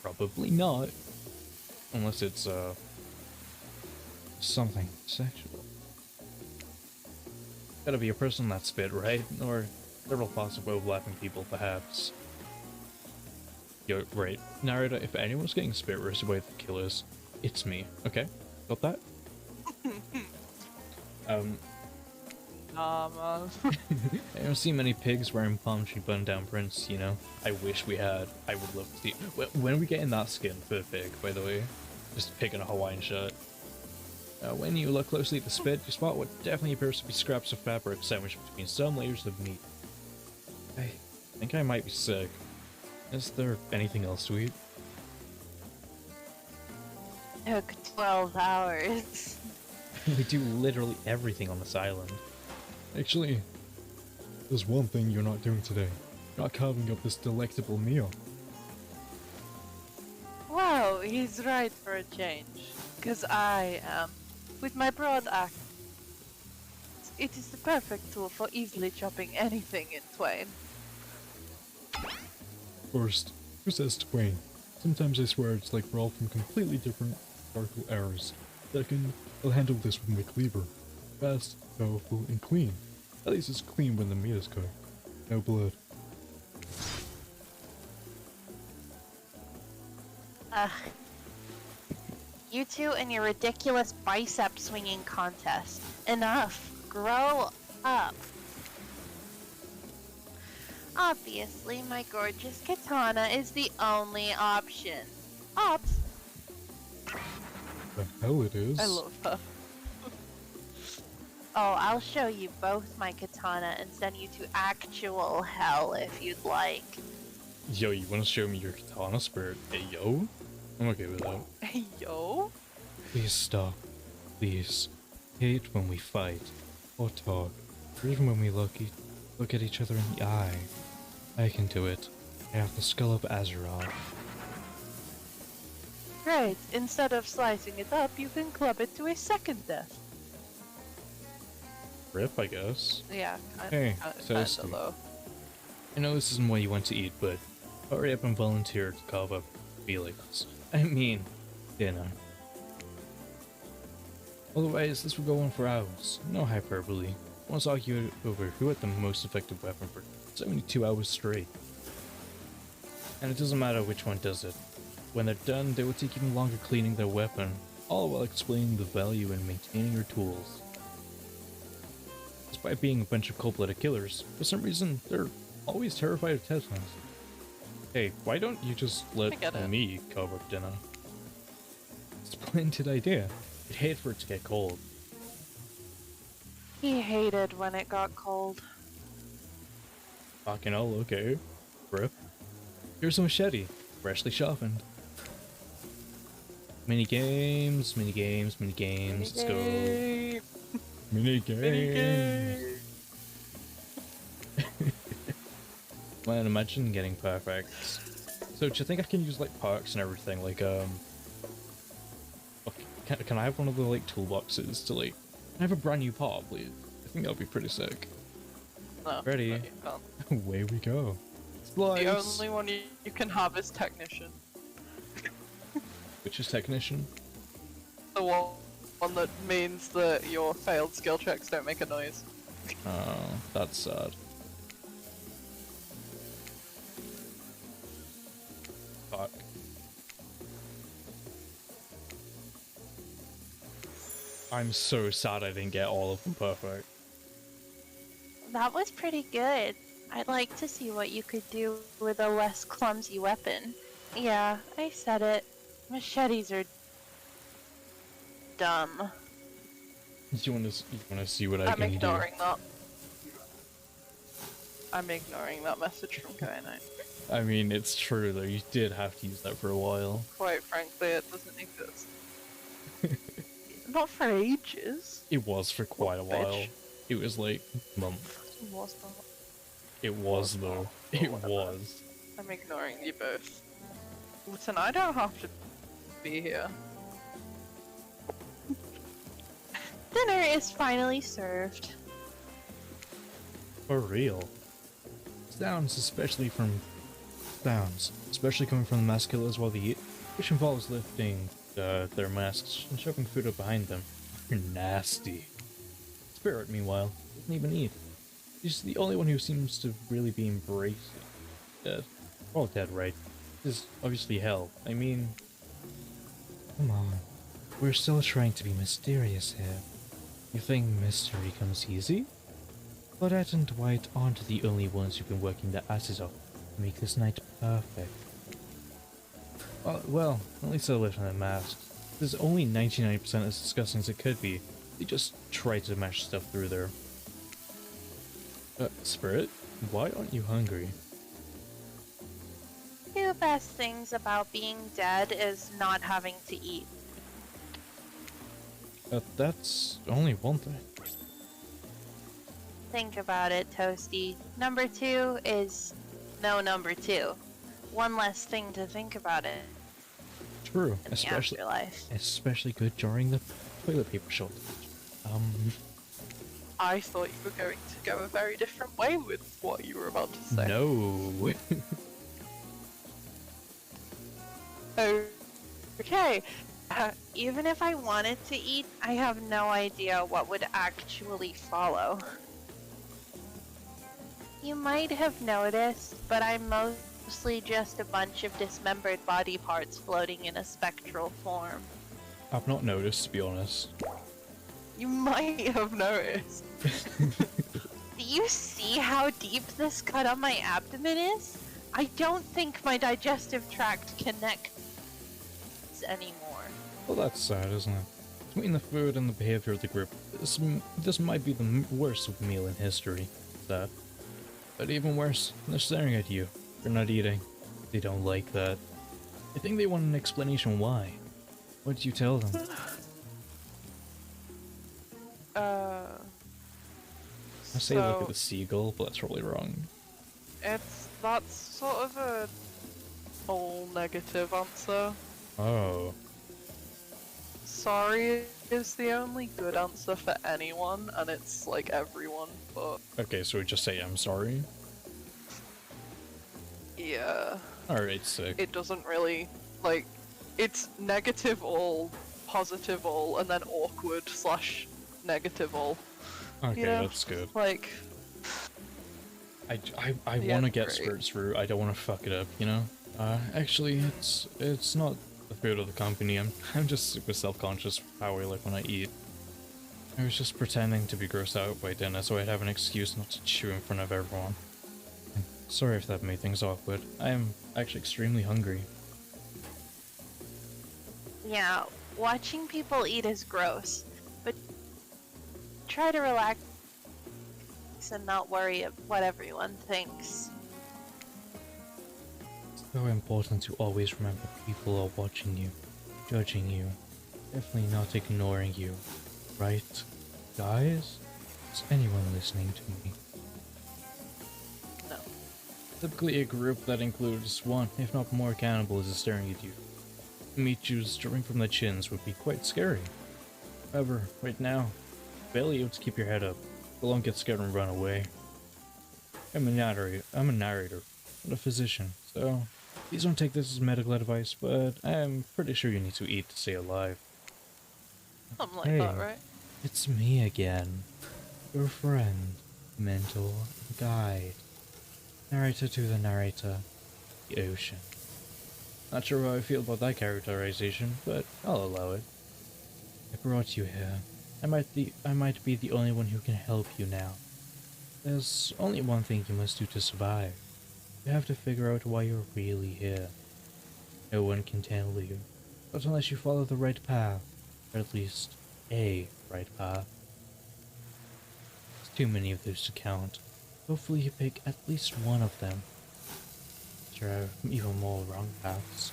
probably not. Unless it's, something sexual. Gotta be a person that spit, right? Or several possible overlapping people, perhaps. Yo, right. Narita, if anyone's getting spit roasted by the killers, it's me, okay? Got that? Nah, man. I don't see many pigs wearing palm tree button down prints, you know? I wish we had. I would love to see. When are we getting that skin for the pig, by the way? Just picking a Hawaiian shirt. When you look closely at the spit, you spot what definitely appears to be scraps of fabric sandwiched between some layers of meat. I think I might be sick. Is there anything else to eat? Took 12 hours. We do literally everything on this island. Actually, there's one thing you're not doing today. You're not carving up this delectable meal. Wow, he's right for a change. Because I am. With my broad axe, it is the perfect tool for easily chopping anything in twain. First, who says twain? Sometimes I swear it's like we're all from completely different particle eras. Second, I'll handle this with my cleaver. Fast, powerful, and clean. At least it's clean when the meat is cooked. No blood. Ugh. You two and your ridiculous bicep swinging contest. Enough. Grow up. Obviously, my gorgeous katana is the only option. Ops. The hell it is. I love her. Oh, I'll show you both my katana and send you to actual hell if you'd like. Yo, you wanna show me your katana spirit? Hey, yo? I'm okay with that. Hey, yo? Please stop. Please. Hate when we fight. Or talk. Or even when we look at each other in the eye. I can do it. I have the skull of Azeroth. Great. Instead of slicing it up, you can club it to a second death. Rip, I guess. Yeah, Hey, kinda Toasty. though. I know this isn't what you want to eat, but hurry up and volunteer to carve up Felix. I mean, dinner. Otherwise, this will go on for hours. No hyperbole. Let's argue over who had the most effective weapon for 72 hours straight. And it doesn't matter which one does it. When they're done, they will take even longer cleaning their weapon, all while explaining the value in maintaining your tools. Despite being a bunch of cold-blooded killers, for some reason, they're always terrified of Teslas. Hey, why don't you just I get let it. me carve up dinner? Splendid idea. I'd hate for it to get cold. He hated when it got cold. Fucking hell, okay. Rip. Here's a machete, freshly sharpened. Mini games, mini games, mini games. Let's go. Mini game. Man, imagine getting perfect. So, do you think I can use like perks and everything? Like, can I have one of the like toolboxes to like? Can I have a brand new part, please? I think that would be pretty sick. No, Ready? no, you can't. Away we go. The Slice. only one you can have is Technician. Which is technician? The one that means that your failed skill checks don't make a noise. Oh, that's sad. Fuck. I'm so sad I didn't get all of them perfect. That was pretty good. I'd like to see what you could do with a less clumsy weapon. Yeah, I said it. Machetes are dumb. You wanna see what I I'm can do? ignoring that. I'm ignoring that message from Knight. I mean, it's true though. You did have to use that for a while. Quite frankly, it doesn't exist. Not for ages. It was for quite a while. Bitch. It was like months. It was not. It was though. It was. I'm ignoring you both. Listen, I don't have to be here. Dinner is finally served. For real. Sounds, especially coming from the mask killers while they eat, which involves lifting their masks and shoving food up behind them. You're nasty. Spirit, meanwhile, doesn't even eat. He's the only one who seems to really be embracing dead. All dead, right? This is obviously hell. I mean... Come on. We're still trying to be mysterious here. You think mystery comes easy? But Ed and Dwight aren't the only ones who've been working their asses off to make this night perfect. Well, at least they're lifting their masks. This is only 99% as disgusting as it could be. They just try to mash stuff through there. Spirit, why aren't you hungry? Two best things about being dead is not having to eat. That's only one thing. Think about it, Toasty. Number two is no number two. One less thing to think about it True, in the afterlife. especially good during the toilet paper shortage. I thought you were going to go a very different way with what you were about to say. No. Okay. Even if I wanted to eat, I have no idea what would actually follow. You might have noticed, but I'm mostly just a bunch of dismembered body parts floating in a spectral form. I've not noticed, to be honest. You might have noticed. Do you see how deep this cut on my abdomen is? I don't think my digestive tract connects anymore. Well, that's sad, isn't it? Between the food and the behavior of the group, this might be the worst meal in history. Sad. But even worse, they're staring at you. You're not eating. They don't like that. I think they want an explanation why. What did you tell them? I say look at the seagull, but that's probably wrong. That's sort of a all negative answer. Oh. Sorry is the only good answer for anyone, and it's like everyone, but Okay, so we just say I'm sorry? yeah. Alright, sick. It doesn't really, like, it's negative all, positive all, and then awkward / negative all. Okay, You know? that's good. Like, I Yeah, want to get great. Spirits through. I don't want to fuck it up, you know? Actually, it's not the food of the company. I'm just super self-conscious of how I look when I eat. I was just pretending to be grossed out by dinner so I'd have an excuse not to chew in front of everyone. Sorry if that made things awkward. I am actually extremely hungry. Yeah, watching people eat is gross, but try to relax peace and not worry what everyone thinks. It's so important to always remember people are watching you, judging you, definitely not ignoring you, right? Guys? Is anyone listening to me? No. Typically a group that includes one, if not more cannibals is staring at you. To meet you straight from the chins would be quite scary. However, right now, barely able to keep your head up, so don't get scared and run away. I'm a narrator, not a physician, so please don't take this as medical advice, but I'm pretty sure you need to eat to stay alive. Something like Hey. that, right? It's me again, your friend, mentor, guide, narrator to the narrator, the ocean. Not sure how I feel about that characterization, but I'll allow it. I brought you here. I might be the only one who can help you now. There's only one thing you must do to survive. You have to figure out why you're really here. No one can tell you, but unless you follow the right path, or at least a right path. There's too many of those to count. Hopefully you pick at least one of them. There are even more wrong paths.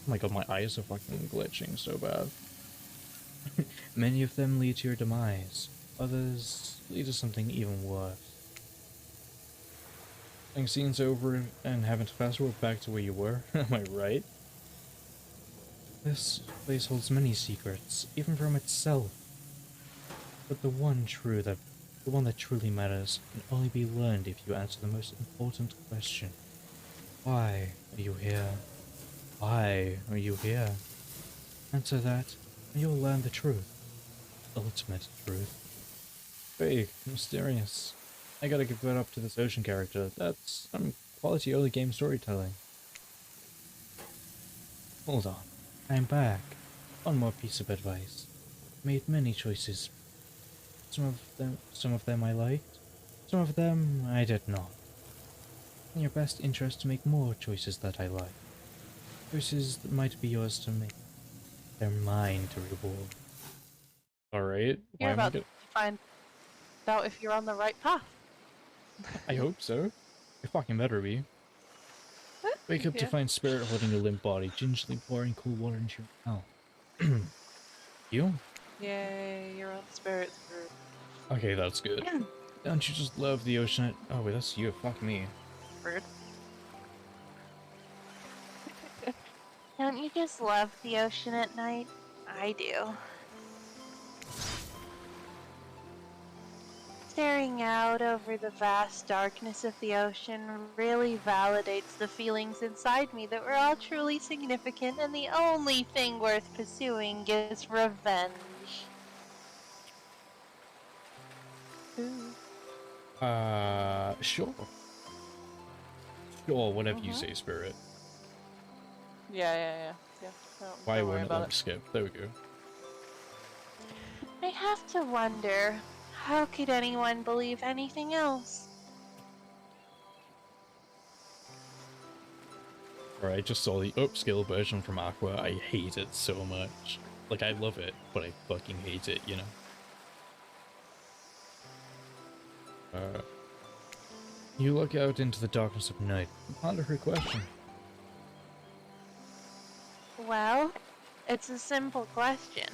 Oh my god, my eyes are fucking glitching so bad. Many of them lead to your demise. Others lead to something even worse. Playing scenes over and having to fast forward back to where you were, am I right? This place holds many secrets, even from itself. But the one that truly matters can only be learned if you answer the most important question. Why are you here? Why are you here? Answer that, and you'll learn the truth. Ultimate truth. Big, mysterious. I gotta give it up to this ocean character. That's some quality early game storytelling. Hold on. I'm back. One more piece of advice. Made many choices. Some of them I liked. Some of them I did not. In your best interest to make more choices that I like. Choices that might be yours to make. They're mine to reward. Alright, why You're am I about to find out if you're on the right path. I hope so. It fucking better be. Wake up to Yeah. find Spirit holding a limp body, gingerly pouring cool water into your mouth. You? Yay, you're on Spirit's group. Okay, that's good. Don't you just love the ocean? Oh wait, that's you. Fuck me. Rude. Don't you just love the ocean at night? I do. Staring out over the vast darkness of the ocean really validates the feelings inside me that we're all truly significant and the only thing worth pursuing is revenge. Ooh. Sure. Sure, whatever you say, Spirit. Yeah. Why Don't worry won't it about let me skip? There we go. I have to wonder, how could anyone believe anything else? Alright, I just saw the upscale version from Aqua. I hate it so much. Like, I love it, but I fucking hate it, you know? You look out into the darkness of night and ponder her question. Well, it's a simple question.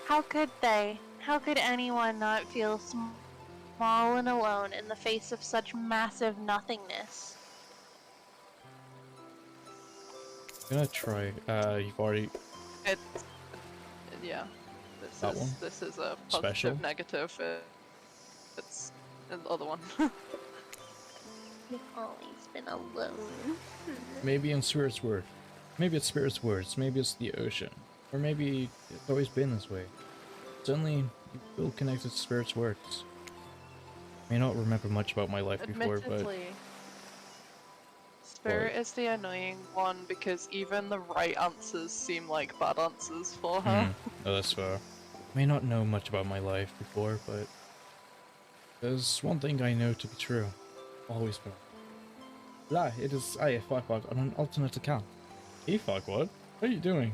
How could they? How could anyone not feel small and alone in the face of such massive nothingness? I'm gonna try. You've already. It's yeah. This That is one? this is a positive Special? negative. It's the other one. You've always been alone. Maybe in Spirit's word. Maybe it's Spirit's words. Maybe it's the ocean. Or maybe it's always been this way. Suddenly, you feel connected to Spirit's words. I may not remember much about my life before, but Admittedly, Spirit is the annoying one because even the right answers seem like bad answers for her. no, that's fair. I may not know much about my life before, but there's one thing I know to be true. Always been. Lie, it is I, a fuckwad, on an alternate account. Hey, fuckwad, what are you doing?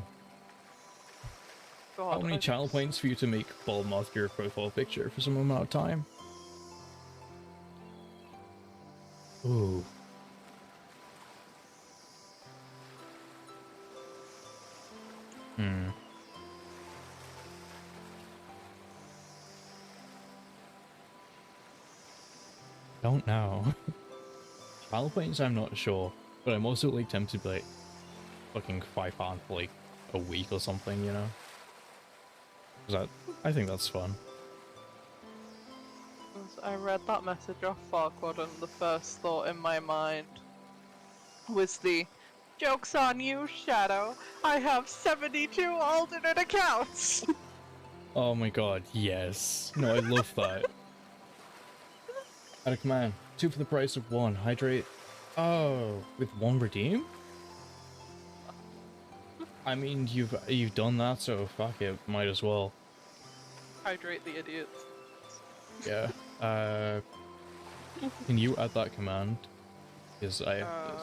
God, How many I channel just- points for you to make ToastedMoth your profile picture for some amount of time? Ooh. Hmm. Don't know. Channel points, I'm not sure, but I'm also like tempted to be like fucking £5 for like a week or something, you know? 'Cause I think that's fun. As I read that message off Farquaad, and the first thought in my mind was the joke's on you, Shadow. I have 72 alternate accounts. Oh my god, yes. No, I love that. Add a command. 2 for the price of 1. Hydrate. Oh, with 1 redeem? I mean, you've done that, so fuck it. Might as well. Hydrate the idiots. Yeah. Can you add that command? Because I have this.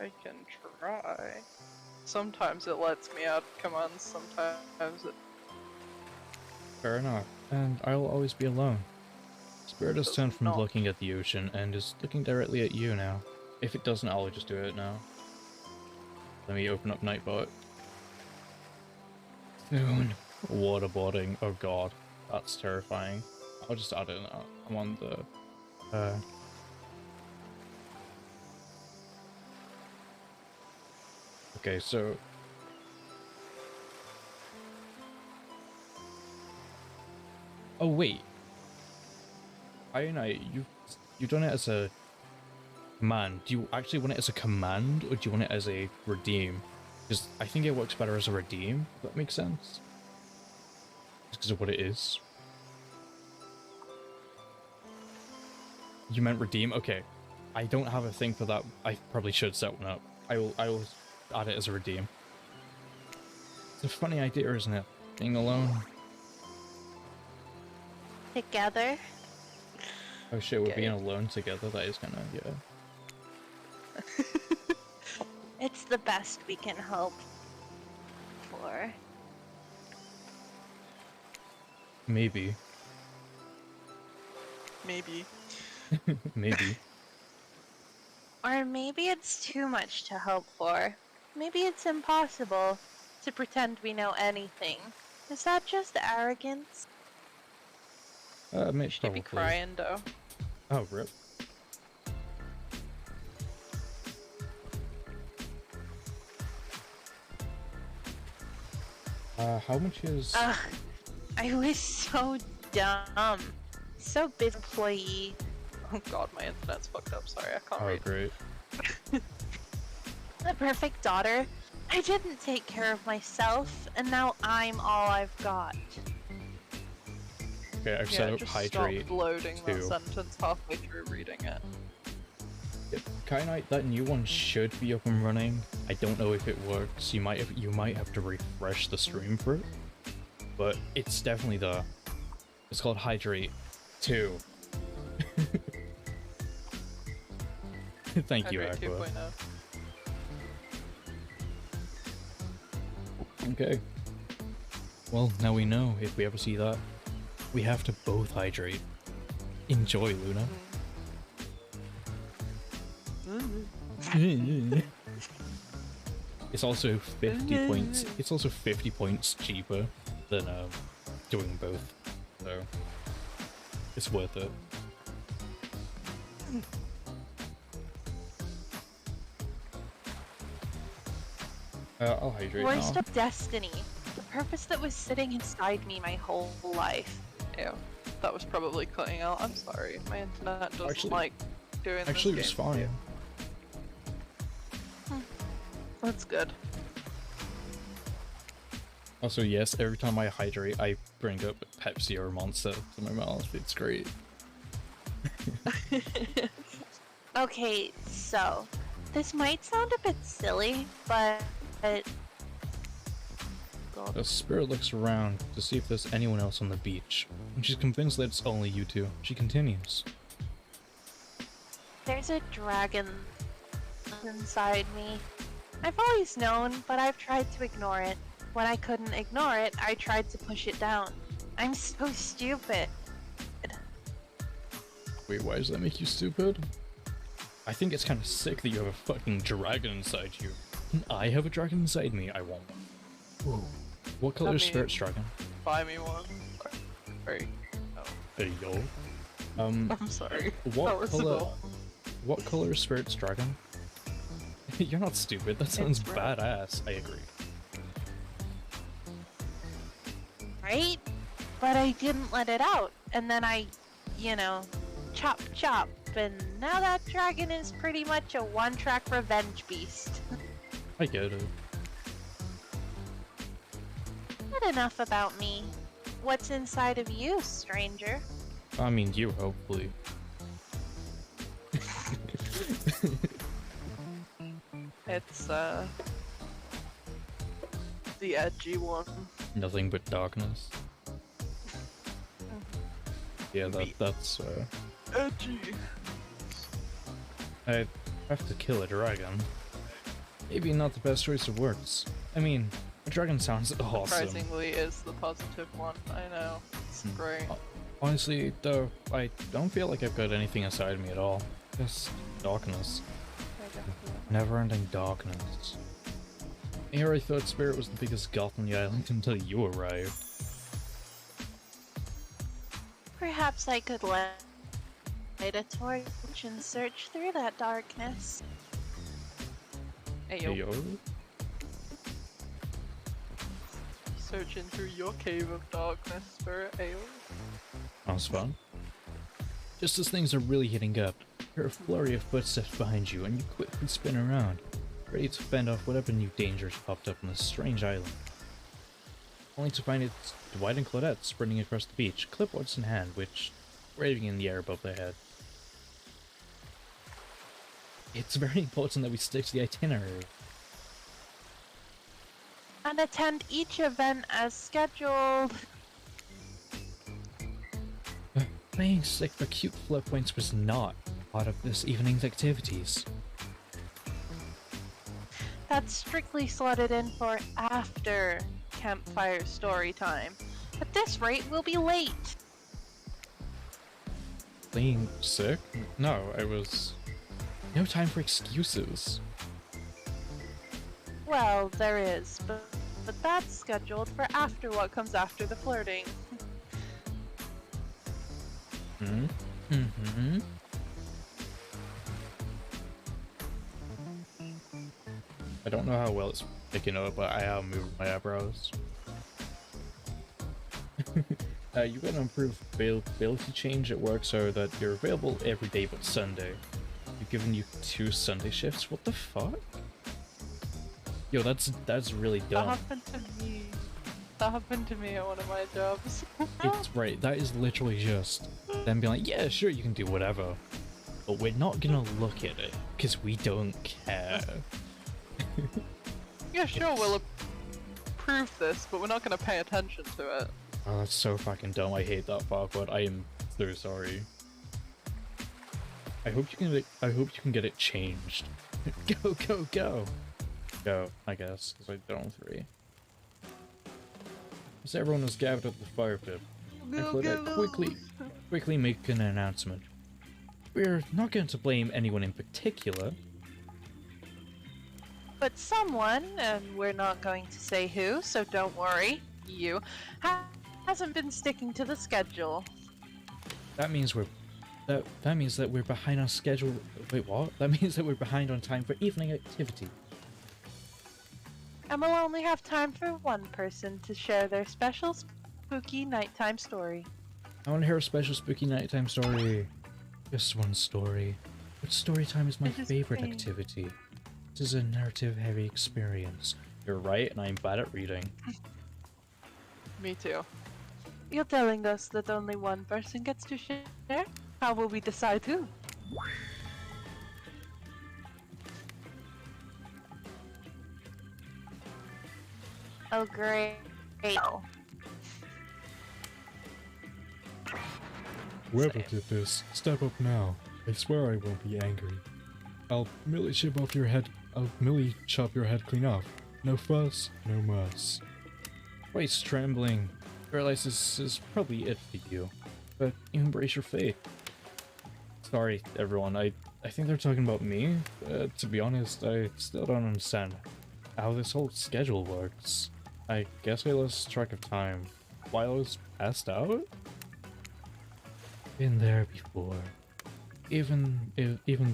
I can try. Sometimes it lets me add commands, sometimes it Fair enough. And I'll always be alone. Spirit has does turned from not. looking at the ocean and is looking directly at you now. If it doesn't, I'll just do it now. Let me open up Nightbot. Soon. Waterboarding. Oh god. That's terrifying. I'll just add it now. I'm on the... Okay, so... Oh wait. You've done it as a command. Do you actually want it as a command, or do you want it as a redeem? Because I think it works better as a redeem, if that makes sense. Just because of what it is. You meant redeem? Okay. I don't have a thing for that. I probably should set one up. I will add it as a redeem. It's a funny idea, isn't it? Being alone. Together? Oh shit, we're Okay. being alone together. That is kinda, yeah. It's the best we can hope for. Maybe. maybe. Maybe. Or maybe it's too much to hope for. Maybe it's impossible to pretend we know anything. Is that just arrogance? Maybe Should be crying though. Oh, rip. How much is... Ugh, I was so dumb. So big employee. Oh god, my internet's fucked up, sorry, I can't Oh, read. great. The perfect daughter. I didn't take care of myself, and now I'm all I've got. Okay, I've Yeah, set up just hydrate. stop loading that 2. sentence halfway through reading it. Yep. Kyanite, that new one should be up and running. I don't know if it works. You might have to refresh the stream for it. But it's definitely there. It's called Hydrate 2. Thank you, Hydrate Aqua. 2.0. Okay. Well, now we know if we ever see that. We have to both hydrate. Enjoy, Luna. It's also 50 points. It's also 50 points cheaper than doing both. So it's worth it. I'll hydrate Worst now. of destiny. The purpose that was sitting inside me my whole life. Ew. That was probably cutting out. I'm sorry. My internet doesn't Actually- like doing this. Actually, it was game. fine. That's good. Also, yes, every time I hydrate, I bring up Pepsi or Monster to my mouth. It's great. Okay, so this might sound a bit silly, but The spirit looks around to see if there's anyone else on the beach. When she's convinced that it's only you two, she continues. there's a dragon inside me. I've always known, but I've tried to ignore it. When I couldn't ignore it, I tried to push it down. I'm so stupid. Wait, why does that make you stupid? I think it's kind of sick that you have a fucking dragon inside you. Can I have a dragon inside me? I want one. Whoa. What color is Spirit's dragon? Buy me one. Sorry. Oh. Hey, yo. I'm sorry. What color is Spirit's dragon? You're not stupid. That sounds badass. I agree. Right? But I didn't let it out. And then I, you know, chop chop. And now that dragon is pretty much a one-track revenge beast. I get it. Not enough about me. What's inside of you, stranger? I mean, you, hopefully. It's the edgy one. Nothing but darkness. Yeah, that's Edgy. I have to kill a dragon. Maybe not the best choice of words. I mean, a dragon sounds awesome. Surprisingly is the positive one. I know. It's great. Honestly, though, I don't feel like I've got anything inside me at all. Just darkness. Never-ending darkness. Here I thought Spirit was the biggest goth on the island until you arrived. Perhaps I could light a torch and search through that darkness. Ayo. Heyo. Searching through your cave of darkness, Spirit. Ayo. Sounds fun. Just as things are really heating up, you hear a flurry of footsteps behind you and you quickly spin around, ready to fend off whatever new dangers popped up on this strange island. Only to find it's Dwight and Claudette sprinting across the beach, clipboards in hand, which waving in the air above their head. It's very important that we stick to the itinerary. And attend each event as scheduled. Playing sick for cute flip points was not part of this evening's activities. That's strictly slotted in for after campfire story time. At this rate, we'll be late. Playing sick? No, I was... No time for excuses. Well, there is, but that's scheduled for after what comes after the flirting. Mm-hmm. I don't know how well it's picking up, but I am moving my eyebrows. You got an improved availability change at work so that you're available every day but Sunday. We've given you 2 Sunday shifts. What the fuck? Yo, that's really That dumb. happened to me. That happened to me at one of my jobs. It's right. That is literally just them being like, yeah, sure, you can do whatever, but we're not gonna look at it because we don't care. Yeah, sure, we'll approve this, but we're not going to pay attention to it. Oh, that's so fucking dumb. I hate that part, but I am so sorry. I hope you can get it changed. Go, go, go. Go, I guess, because I don't 3. As everyone was gathered at the fire pit, and Claudette quickly make an announcement. We're not going to blame anyone in particular. But someone, and we're not going to say who, so don't worry, you, hasn't been sticking to the schedule. That means that means that we're behind on schedule. Wait, what? That means that we're behind on time for evening activity. And we'll only have time for one person to share their special spooky nighttime story. I want to hear a special spooky nighttime story. Just one story. But story time is my favorite activity. This is a narrative-heavy experience. You're right, and I'm bad at reading. Me too. You're telling us that only one person gets to share? How will we decide who? Oh, great. Whoever did this, step up now. I swear I won't be angry. I'll merely chop your head clean off. No fuss, no muss. Voice trembling. I realize this is probably it for you, but you embrace your fate. Sorry, everyone. I I think they're talking about me. To be honest, I still don't understand how this whole schedule works. I guess I lost track of time while I was passed out? Been there before. Even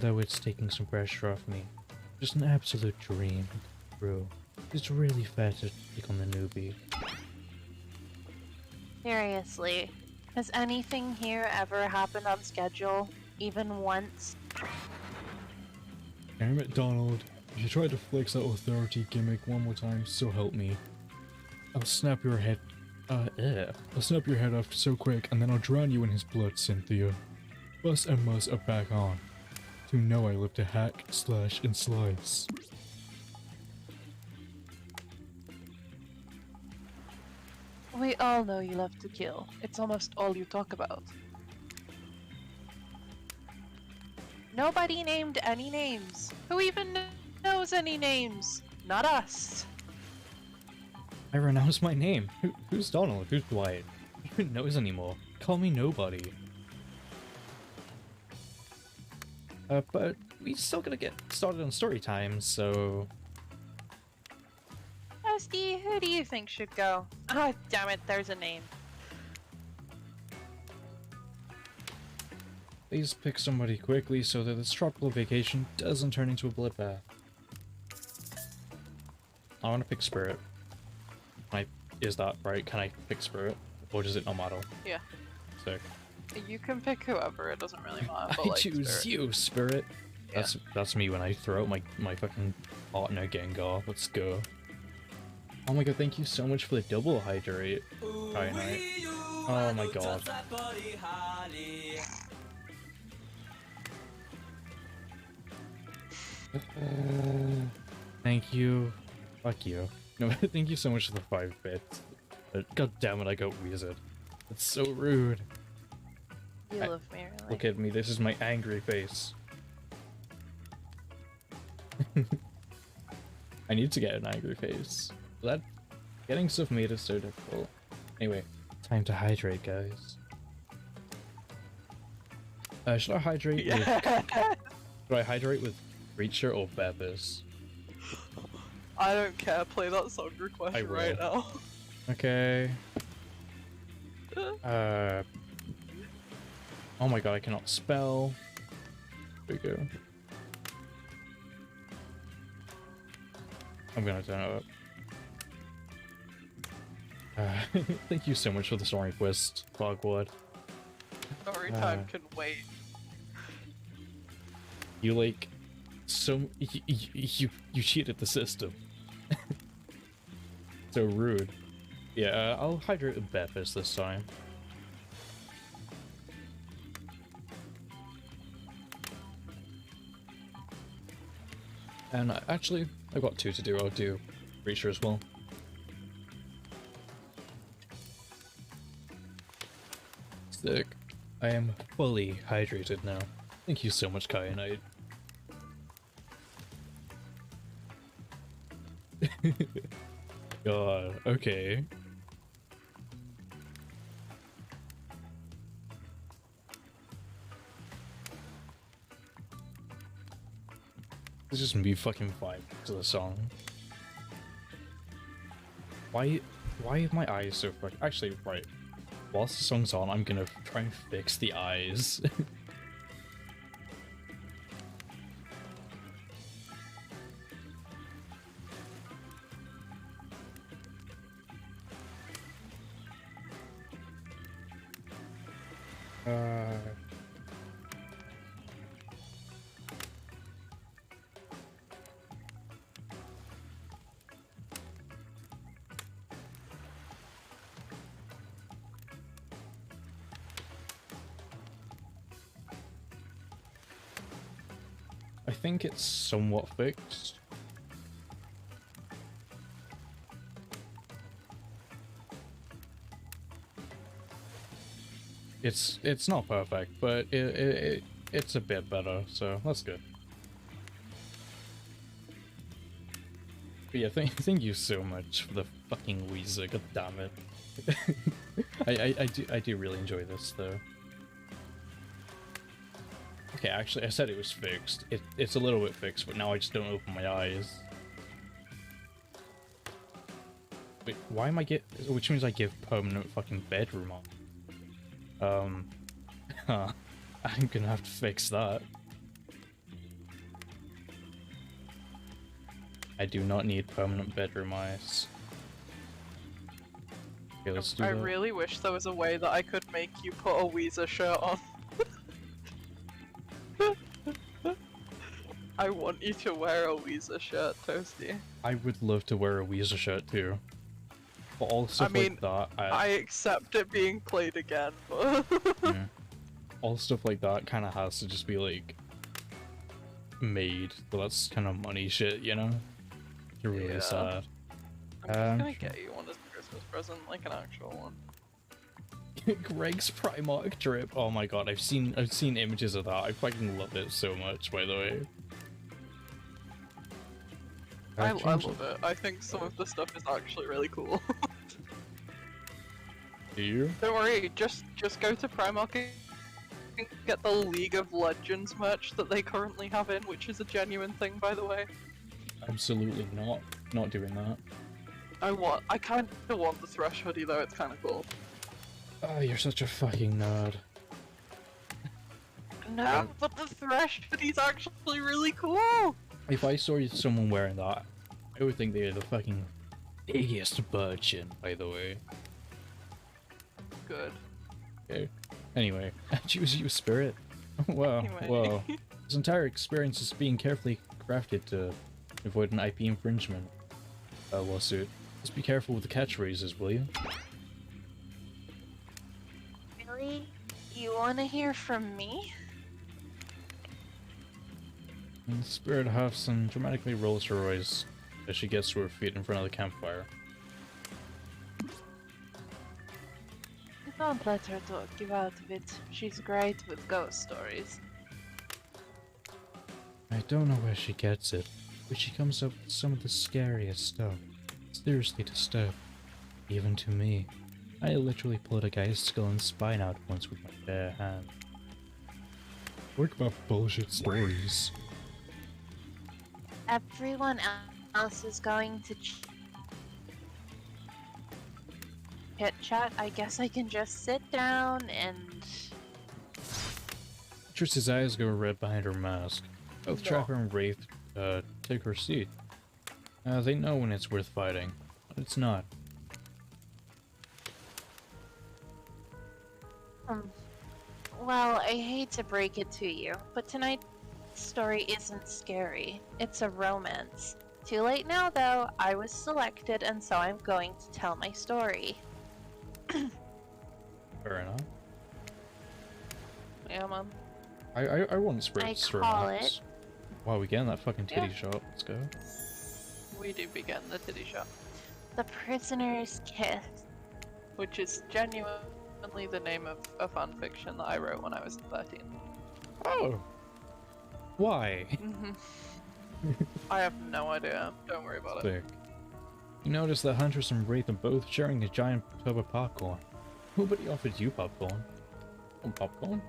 though it's taking some pressure off me. Just an absolute dream, bro. It's really fair to pick on the newbie. Seriously, has anything here ever happened on schedule? Even once? Damn it, Donald. If you try to flex that authority gimmick one more time, so help me. I'll snap your head. I'll snap your head off so quick, and then I'll drown you in his blood, Cynthia. Bus and Mus are back on. To know I live to hack, slash, and slice. We all know you love to kill. It's almost all you talk about. Nobody named any names. Who even knows any names? Not us. I renounced my name. Who's Donald? Who's Dwight? Who knows anymore? Call me nobody. But we still gotta get started on story time, so... Toasty, who do you think should go? Ah, damn it, there's a name. Please pick somebody quickly so that this tropical vacation doesn't turn into a bloodbath. I want to pick Spirit. Is that right? Can I pick Spirit? Or does it not matter? Yeah. Sick. You can pick whoever, it doesn't really matter. But I like, choose Spirit. you, Spirit. Yeah. That's me when I throw out my fucking partner Gengar. Let's go. Oh my god, thank you so much for the double hydrate. Kyanite. Oh my god. Thank you. Fuck you. No, thank you so much for the 5 bits. God damn it, I got wheezed. That's so rude. You I- love me, really. Look at me, this is my angry face. I need to get an angry face. Getting stuff made is so difficult. Anyway, time to hydrate, guys. Should I hydrate with... Should I hydrate with Reacher or Beppis? I don't care, play that song request I will. right now. Okay. Oh my god, I cannot spell. There we go. I'm gonna turn it up. Thank you so much for the song request, Fogwood. Story time can wait. You like you cheated the system. So rude. Yeah, I'll hydrate with Beppis this time. And actually, I've got 2 to do. I'll do Reacher as well. Sick. I am fully hydrated now. Thank you so much, Kyanite. God, okay. This is just me fucking vibe to the song. Why are my eyes so fucking... Actually, right. Whilst the song's on, I'm gonna try and fix the eyes. I think it's somewhat fixed. It's not perfect, but it's a bit better, so that's good. But yeah, thank you so much for the fucking Weezer, god damn it. I do really enjoy this though. Okay, actually, I said it was fixed. It's a little bit fixed, but now I just don't open my eyes. Wait, why am I which means I give permanent fucking bedroom on. Huh. I'm gonna have to fix that. I do not need permanent bedroom eyes. Okay, let's do I that. really wish there was a way that I could make you put a Weezer shirt on. I want you to wear a Weezer shirt, Toasty. I would love to wear a Weezer shirt too. But all stuff like that, I accept it being played again, but... yeah. All stuff like that kind of has to just be like made. But that's kind of money shit, you know? You're really sad. I'm just gonna get you one as a Christmas present, like an actual one. Greg's Primark drip. Oh my god, I've seen images of that. I fucking love it so much, by the way. I love it. I think some of the stuff is actually really cool. Do you? Don't worry, just go to Primark and get the League of Legends merch that they currently have in, which is a genuine thing, by the way. Absolutely not doing that. I kind of want the Thresh hoodie though, it's kind of cool. Oh, you're such a fucking nerd. No, but the Thresh hoodie's actually really cool! If I saw someone wearing that, I would think they're the fucking biggest virgin, by the way. Good. Okay. Anyway, choose you, Spirit. Wow, Anyway. wow. This entire experience is being carefully crafted to avoid an IP infringement lawsuit. Just be careful with the catchphrases, will you? Really? You want to hear from me? And Spirit Huffs dramatically rolls her eyes as she gets to her feet in front of the campfire. Don't let her talk you out of it. She's great with ghost stories. I don't know where she gets it, but she comes up with some of the scariest stuff. Seriously disturbing. Even to me. I literally pulled a guy's skull and spine out once with my bare hand. Work about bullshit stories. Everyone else is going to chit chat. I guess I can just sit down and... Trish's eyes go red behind her mask. Both Trapper and Wraith take her seat. They know when it's worth fighting, but it's not. Well, I hate to break it to you, but tonight's story isn't scary. It's a romance. Too late now, though. I was selected, and so I'm going to tell my story. Fair enough. Yeah, man. I want Spirit's I call romance. Wow, we getting that fucking titty shot. Let's go. We do begin the titty shop, The Prisoner's Kiss. which is genuinely the name of a fanfiction that I wrote when I was 13. Oh! Why? I have no idea. Don't worry about it. Sick. You notice that Huntress and Wraith are both sharing a giant tub of popcorn. Nobody offered you popcorn. Want popcorn?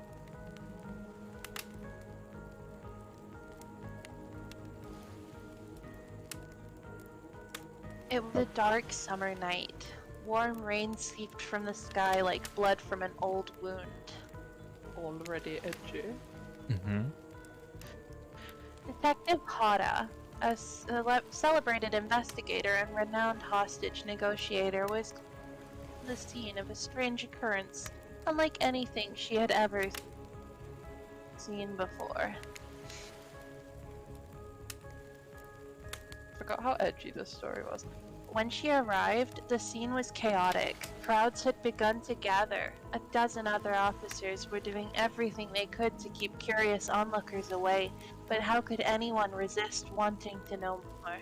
It was a dark summer night. Warm rain seeped from the sky like blood from an old wound. Already edgy. Mm-hmm. Detective Hara, a celebrated investigator and renowned hostage negotiator, was on the scene of a strange occurrence, unlike anything she had ever seen before. Forgot how edgy this story was. When she arrived, the scene was chaotic. Crowds had begun to gather. A dozen other officers were doing everything they could to keep curious onlookers away, but how could anyone resist wanting to know more?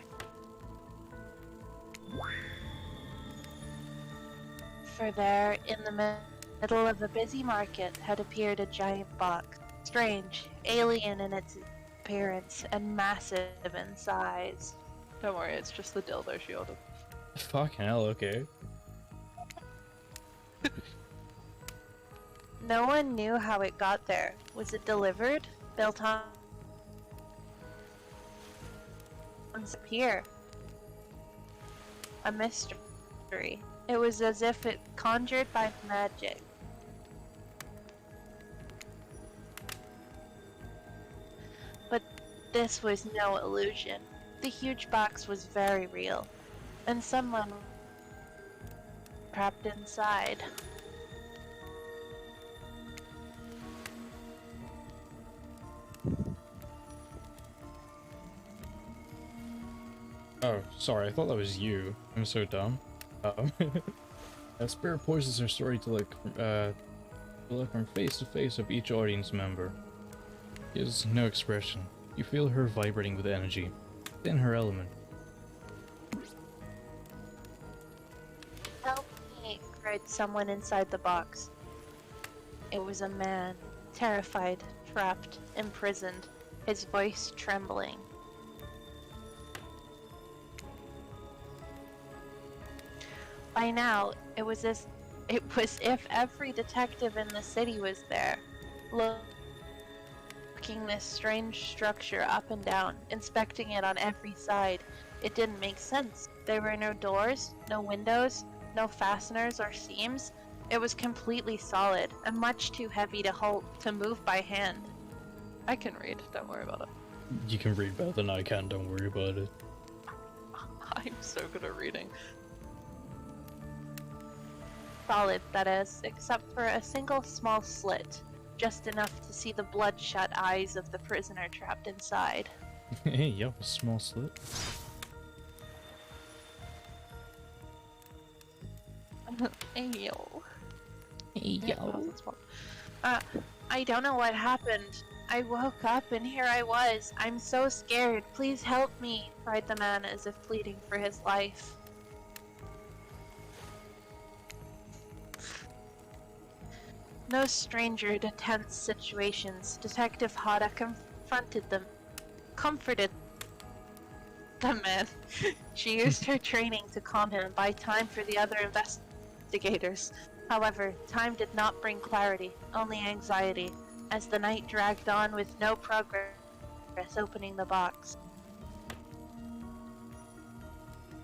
For there, in the middle of a busy market, had appeared a giant box. Strange, alien in its appearance, and massive in size. Don't worry, it's just the dildo she ordered. Fucking hell, okay. No one knew how it got there. Was it delivered? built on here. A mystery. It was as if it conjured by magic. But this was no illusion. The huge box was very real, and someone trapped inside. Oh, sorry, I thought that was you. I'm so dumb. A spirit poises her story to look from face to face of each audience member. Gives no expression. You feel her vibrating with energy, in her element. Help me, cried someone inside the box. It was a man, terrified, trapped, imprisoned, his voice trembling. By now, it was if every detective in the city was there, looking this strange structure up and down, inspecting it on every side. It didn't make sense. There were no doors, no windows, no fasteners or seams. It was completely solid and much too heavy to move by hand. I can read, don't worry about it. You can read better than I can, don't worry about it. I'm so good at reading. Solid, that is, except for a single small slit, just enough to see the bloodshot eyes of the prisoner trapped inside. Hey, yo, a small slit. Ayo. Yo. I don't know what happened. I woke up and here I was. I'm so scared. Please help me, cried the man as if pleading for his life. No stranger to tense situations, Detective Hada comforted the man. She used her training to calm him and buy time for the other investigators. However, time did not bring clarity, only anxiety, as the night dragged on with no progress opening the box.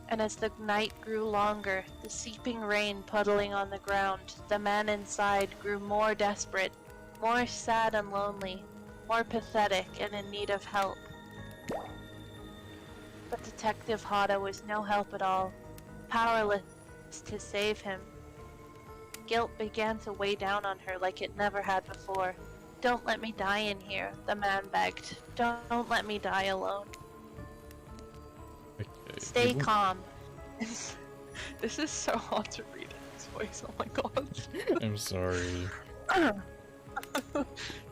And as the night grew longer, the seeping rain puddling on the ground, the man inside grew more desperate, more sad and lonely, more pathetic and in need of help. But Detective Hada was no help at all, powerless to save him. Guilt began to weigh down on her like it never had before. Don't let me die in here, the man begged. Don't let me die alone. Okay, Stay calm. This is so hard to read in this voice, oh my god. I'm sorry.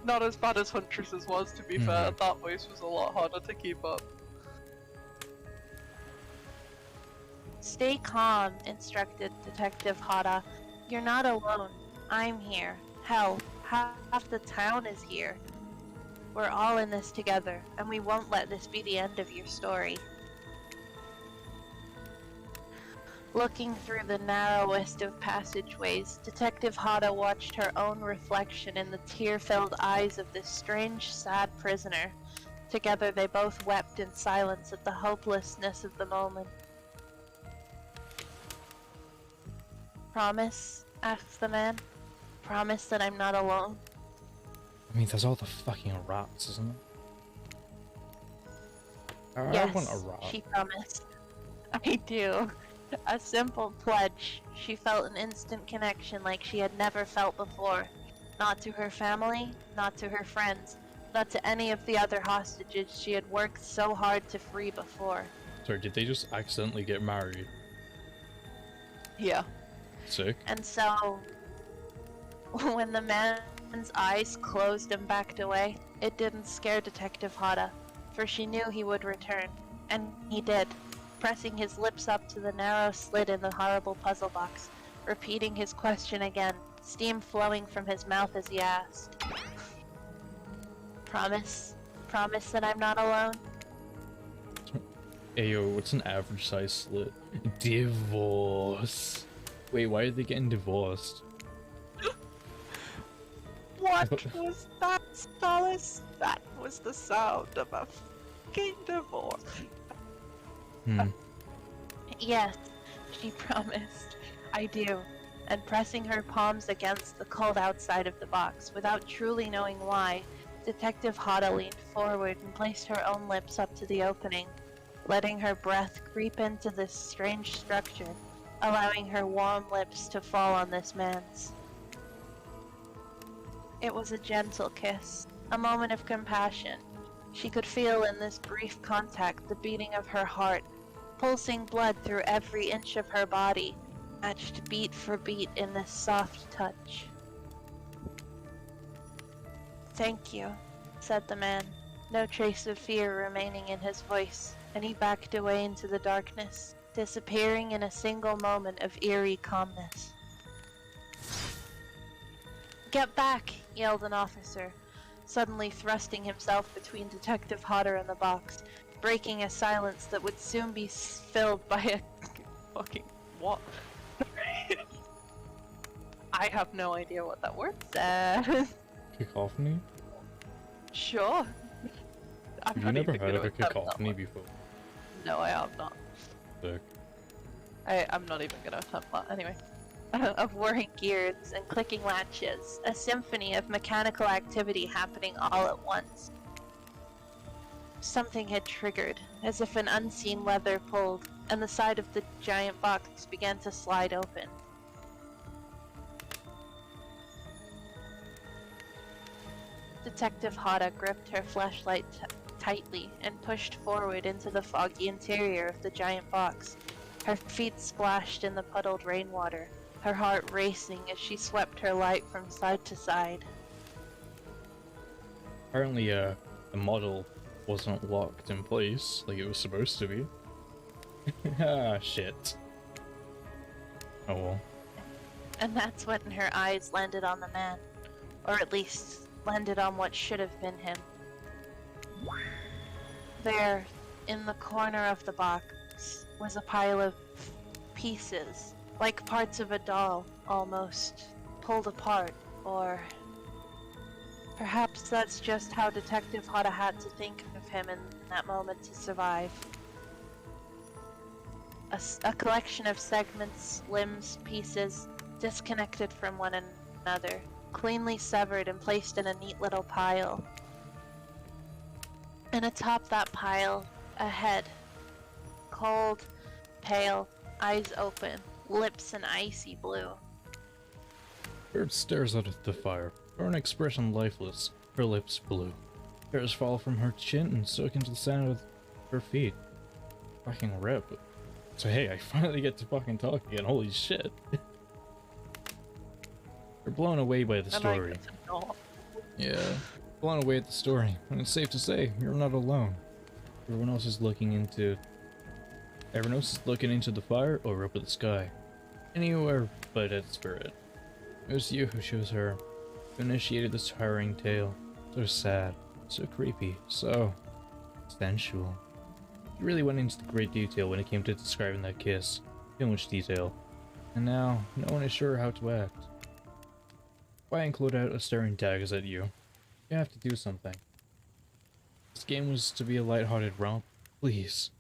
Not as bad as Huntress's was, to be fair. That voice was a lot harder to keep up. Stay calm, instructed Detective Hada. You're not alone. I'm here. Hell, half the town is here. We're all in this together, and we won't let this be the end of your story. Looking through the narrowest of passageways, Detective Hada watched her own reflection in the tear-filled eyes of this strange, sad prisoner. Together they both wept in silence at the hopelessness of the moment. Promise? Asked the man. Promise that I'm not alone? I mean, there's all the fucking rats, isn't there? I want a Yes, rat. she promised. I do. A simple pledge. She felt an instant connection like she had never felt before. Not to her family, not to her friends, not to any of the other hostages she had worked so hard to free before. Sorry, did they just accidentally get married? Yeah. Sick. And so, when the man's eyes closed and backed away, it didn't scare Detective Hada, for she knew he would return. And he did, pressing his lips up to the narrow slit in the horrible puzzle box, repeating his question again, steam flowing from his mouth as he asked. Promise? Promise that I'm not alone? Ayo, what's an average size slit? Divorce. Wait, why are they getting divorced? What was that, Solace? That was the sound of a fucking divorce. Hmm. Yes, she promised. I do. And pressing her palms against the cold outside of the box, without truly knowing why, Detective Hada leaned forward and placed her own lips up to the opening, letting her breath creep into this strange structure, allowing her warm lips to fall on this man's. It was a gentle kiss, a moment of compassion. She could feel in this brief contact the beating of her heart, pulsing blood through every inch of her body, matched beat for beat in this soft touch. "Thank you," said the man, no trace of fear remaining in his voice, and he backed away into the darkness, disappearing in a single moment of eerie calmness. "Get back!" yelled an officer, suddenly thrusting himself between Detective Hodder and the box, breaking a silence that would soon be filled by a fucking what? I have no idea what that word says. Cacophony? Sure. I'm Have you not never even heard of gonna a attempt that cacophony one. before? No, I have not. Sick. I'm not even gonna attempt that anyway. Of whirring gears and clicking latches, a symphony of mechanical activity happening all at once. Something had triggered, as if an unseen lever pulled, and the side of the giant box began to slide open. Detective Hada gripped her flashlight tightly and pushed forward into the foggy interior of the giant box. Her feet splashed in the puddled rainwater, her heart racing as she swept her light from side to side. Apparently, the model wasn't locked in place like it was supposed to be. Ah, shit. Oh well. And that's when her eyes landed on the man, or at least landed on what should have been him. There, in the corner of the box, was a pile of pieces, like parts of a doll, almost, pulled apart, or perhaps that's just how Detective Hada had to think of him in that moment to survive. A collection of segments, limbs, pieces, disconnected from one another, cleanly severed and placed in a neat little pile. And atop that pile, a head. Cold, pale, eyes open, lips an icy blue. Bird stares out at the fire, her own expression lifeless, her lips blue. Hairs fall from her chin and soak into the sand with her feet. Fucking rip. So hey, I finally get to fucking talk again, holy shit. You're blown away by the story. Yeah, blown away at the story, and it's safe to say, you're not alone. Everyone else is looking into the fire or up at the sky. Anywhere but at Spirit. It was you who chose her, who initiated this harrowing tale. So sad, so creepy, so sensual. You really went into great detail when it came to describing that kiss. Too much detail. And now, no one is sure how to act. Why include out a staring daggers at you? You have to do something. This game was to be a light-hearted romp, please.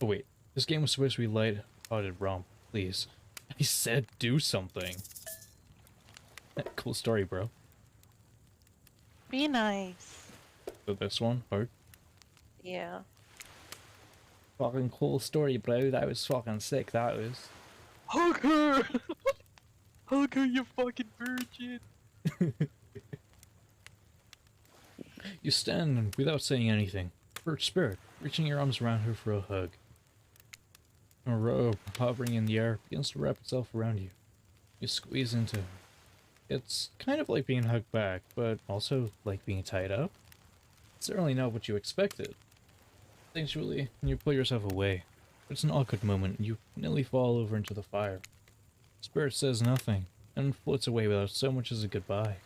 Oh wait, this game was supposed to be light-hearted romp, please. I said do something. Cool story, bro. Be nice. So this one, hard. Yeah. Fucking cool story, bro. That was fucking sick, that was. Hug her! Hug her, you fucking virgin! You stand without saying anything. Bird Spirit, reaching your arms around her for a hug. A robe, hovering in the air, begins to wrap itself around you. You squeeze into her. It's kind of like being hugged back, but also like being tied up. It's certainly not what you expected. Instinctually, you pull yourself away. It's an awkward moment, and you nearly fall over into the fire. Spirit says nothing, and floats away without so much as a goodbye.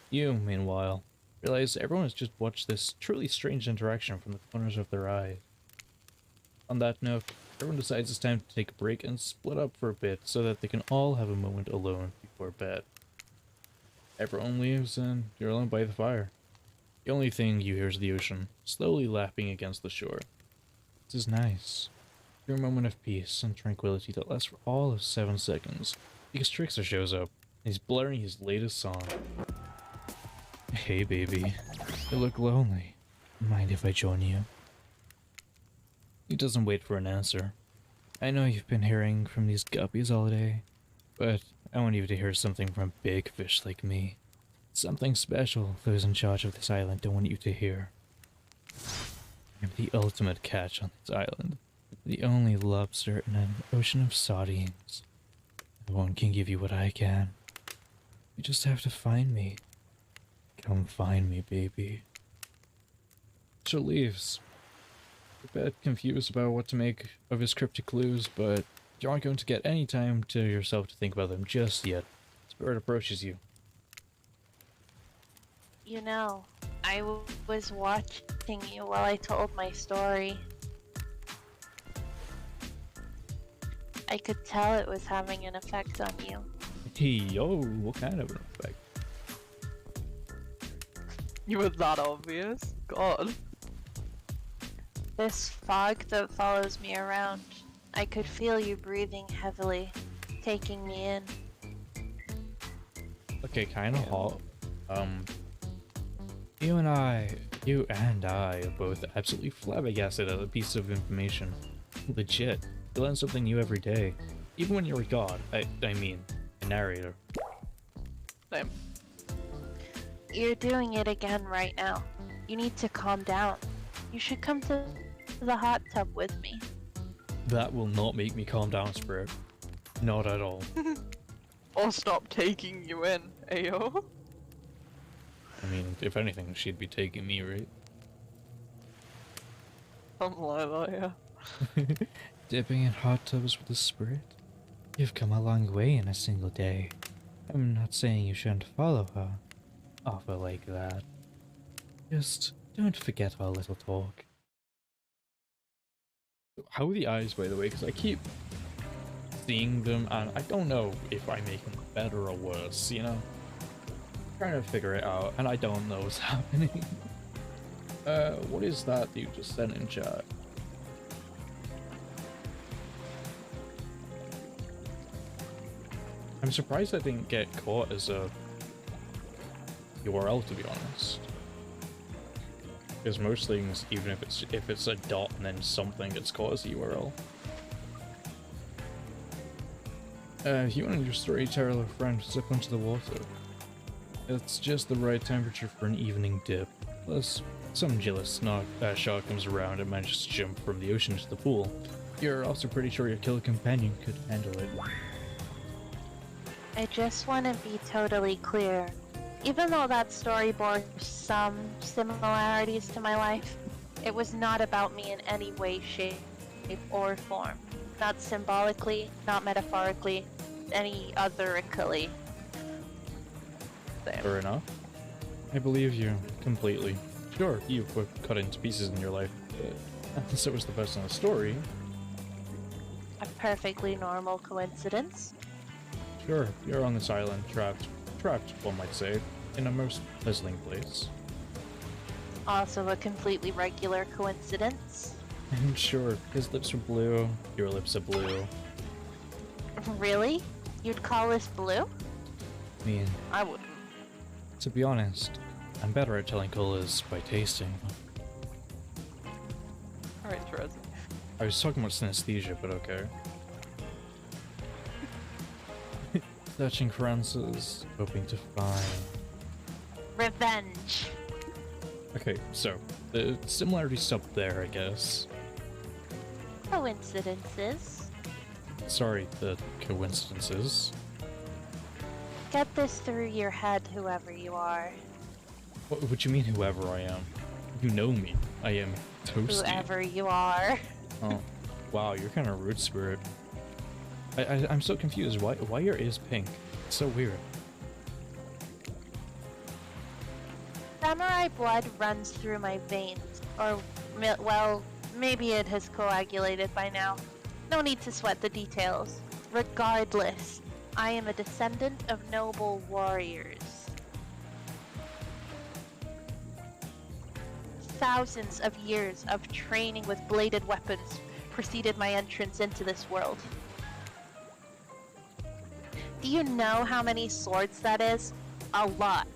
You, meanwhile, realize everyone has just watched this truly strange interaction from the corners of their eyes. On that note, everyone decides it's time to take a break and split up for a bit so that they can all have a moment alone before bed. Everyone leaves and you're alone by the fire. The only thing you hear is the ocean, slowly lapping against the shore. This is nice. Your moment of peace and tranquility that lasts for all of 7 seconds, because Trickster shows up, and he's blaring his latest song. Hey baby, you look lonely. Mind if I join you? He doesn't wait for an answer. I know you've been hearing from these guppies all day, but I want you to hear something from a big fish like me. Something special those in charge of this island don't want you to hear. I'm the ultimate catch on this island. The only lobster in an ocean of sardines. No one can give you what I can. You just have to find me. Come find me, baby. She leaves. A bit confused about what to make of his cryptic clues, but you aren't going to get any time to yourself to think about them just yet. Spirit approaches you. You know, I was watching you while I told my story. I could tell it was having an effect on you. Hey, yo, what kind of an effect? You were that obvious? God. This fog that follows me around, I could feel you breathing heavily, taking me in. Okay, kind of hot. You and I are both absolutely flabbergasted at a piece of information. Legit. You learn something new every day. Even when you're a god. I mean, a narrator. Same. You're doing it again right now. You need to calm down. You should come to the hot tub with me. That will not make me calm down, Spirit. Not at all. Or stop taking you in, ayo. I mean, if anything, she'd be taking me, right? Something like that, yeah. Dipping in hot tubs with the Spirit? You've come a long way in a single day. I'm not saying you shouldn't follow her. Offer like that. Just don't forget our little talk. How are the eyes, by the way? Because I keep seeing them, and I don't know if I make them better or worse, you know? Trying to figure it out, and I don't know what's happening. What is that you just sent in chat? I'm surprised I didn't get caught as a URL, to be honest. Because most things, even if it's a dot and then something, it's caught as a URL. You and your storyteller friend zip into the water. It's just the right temperature for an evening dip. Plus, some jealous shark comes around and manages to jump from the ocean to the pool. You're also pretty sure your killer companion could handle it. I just want to be totally clear. Even though that story bore some similarities to my life, it was not about me in any way, shape, or form. Not symbolically, not metaphorically, any otherically. Fair enough. I believe you completely. Sure, you were cut into pieces in your life, but so was the person in the story. A perfectly normal coincidence. Sure, you're on this island, trapped, one might say, in a most puzzling place. Also a completely regular coincidence. And sure, his lips are blue, your lips are blue. Really? You'd call this blue? I mean, I wouldn't. to be honest, I'm better at telling colors by tasting. Alright, Therese. I was talking about synesthesia, but okay. Searching for answers, hoping to find... Revenge. Okay, so, the similarities stop there, I guess. Coincidences. Sorry, the coincidences. Get this through your head, whoever you are. What you mean, whoever I am? You know me. I am Toasty. Whoever you are. Oh, wow, you're kind of rude, Spirit. I'm so confused. Why your ears pink? It's so weird. Samurai blood runs through my veins. Or, well, maybe it has coagulated by now. No need to sweat the details. Regardless, I am a descendant of noble warriors. thousands of years of training with bladed weapons preceded my entrance into this world. Do you know how many swords that is? A lot.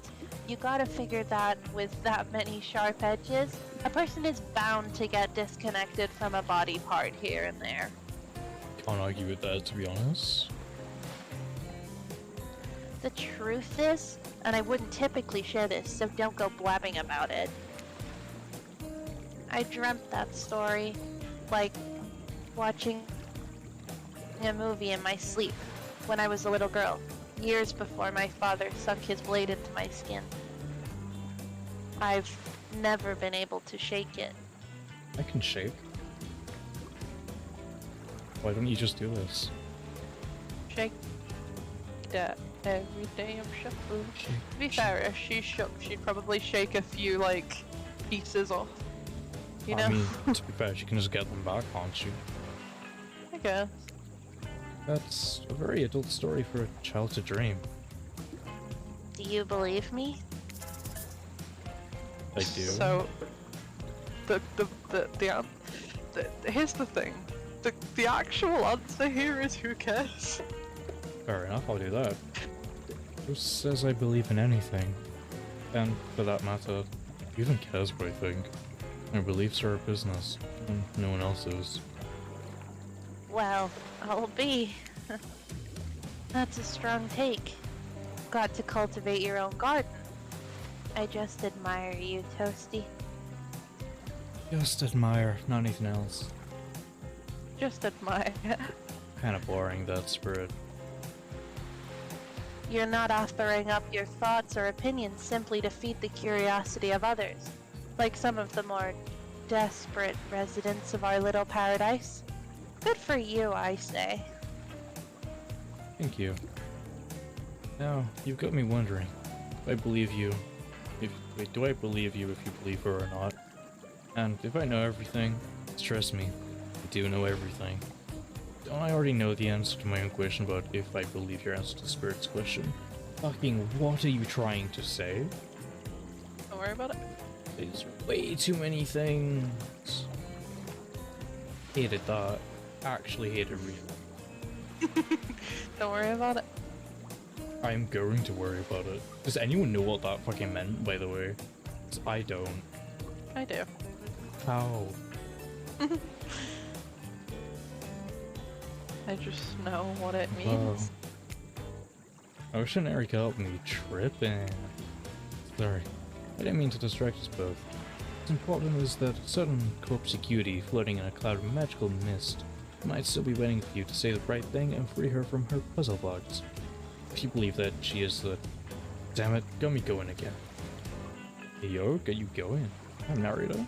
You gotta figure that with that many sharp edges, a person is bound to get disconnected from a body part here and there. Can't argue with that, to be honest. The truth is, and I wouldn't typically share this, so don't go blabbing about it. I dreamt that story, like watching a movie in my sleep when I was a little girl, years before my father sunk his blade into my skin. I've never been able to shake it. I can shake. Why don't you just do this? Shake that every day I'm shuffling. To be fair, if she shook, she'd probably shake a few, like, pieces off. You know? I mean, to be fair, she can just get them back, can't she? I guess. That's a very adult story for a child to dream. Do you believe me? I do. So, here's the thing. The actual answer here is who cares? Fair enough, I'll do that. Who says I believe in anything? And for that matter, who even cares what I think? My beliefs are a business, and no one else's. Well, I'll be. That's a strong take. Got to cultivate your own garden. I just admire you, Toasty. Just admire, not anything else. Just admire. Kinda boring, that spirit. You're not offering up your thoughts or opinions simply to feed the curiosity of others, like some of the more desperate residents of our little paradise. Good for you, I say. Thank you. Now, you've got me wondering. Do I believe you? Do I believe you if you believe her or not? And if I know everything, trust me, I do know everything. Don't I already know the answer to my own question about if I believe your answer to the spirit's question? Fucking what are you trying to say? Don't worry about it. There's way too many things. Hated that. Actually hated reading. Don't worry about it. I'm going to worry about it. Does anyone know what that fucking meant, by the way? 'Cause I don't. I do. How? I just know what it means. Oceanary help me tripping. Sorry, I didn't mean to distract us both. What's important is that a certain corpsey cutie floating in a cloud of magical mist might still be waiting for you to say the right thing and free her from her puzzle bugs. If you believe that she is the... Damn it, got me going again. Hey yo, get you going. I'm narrator.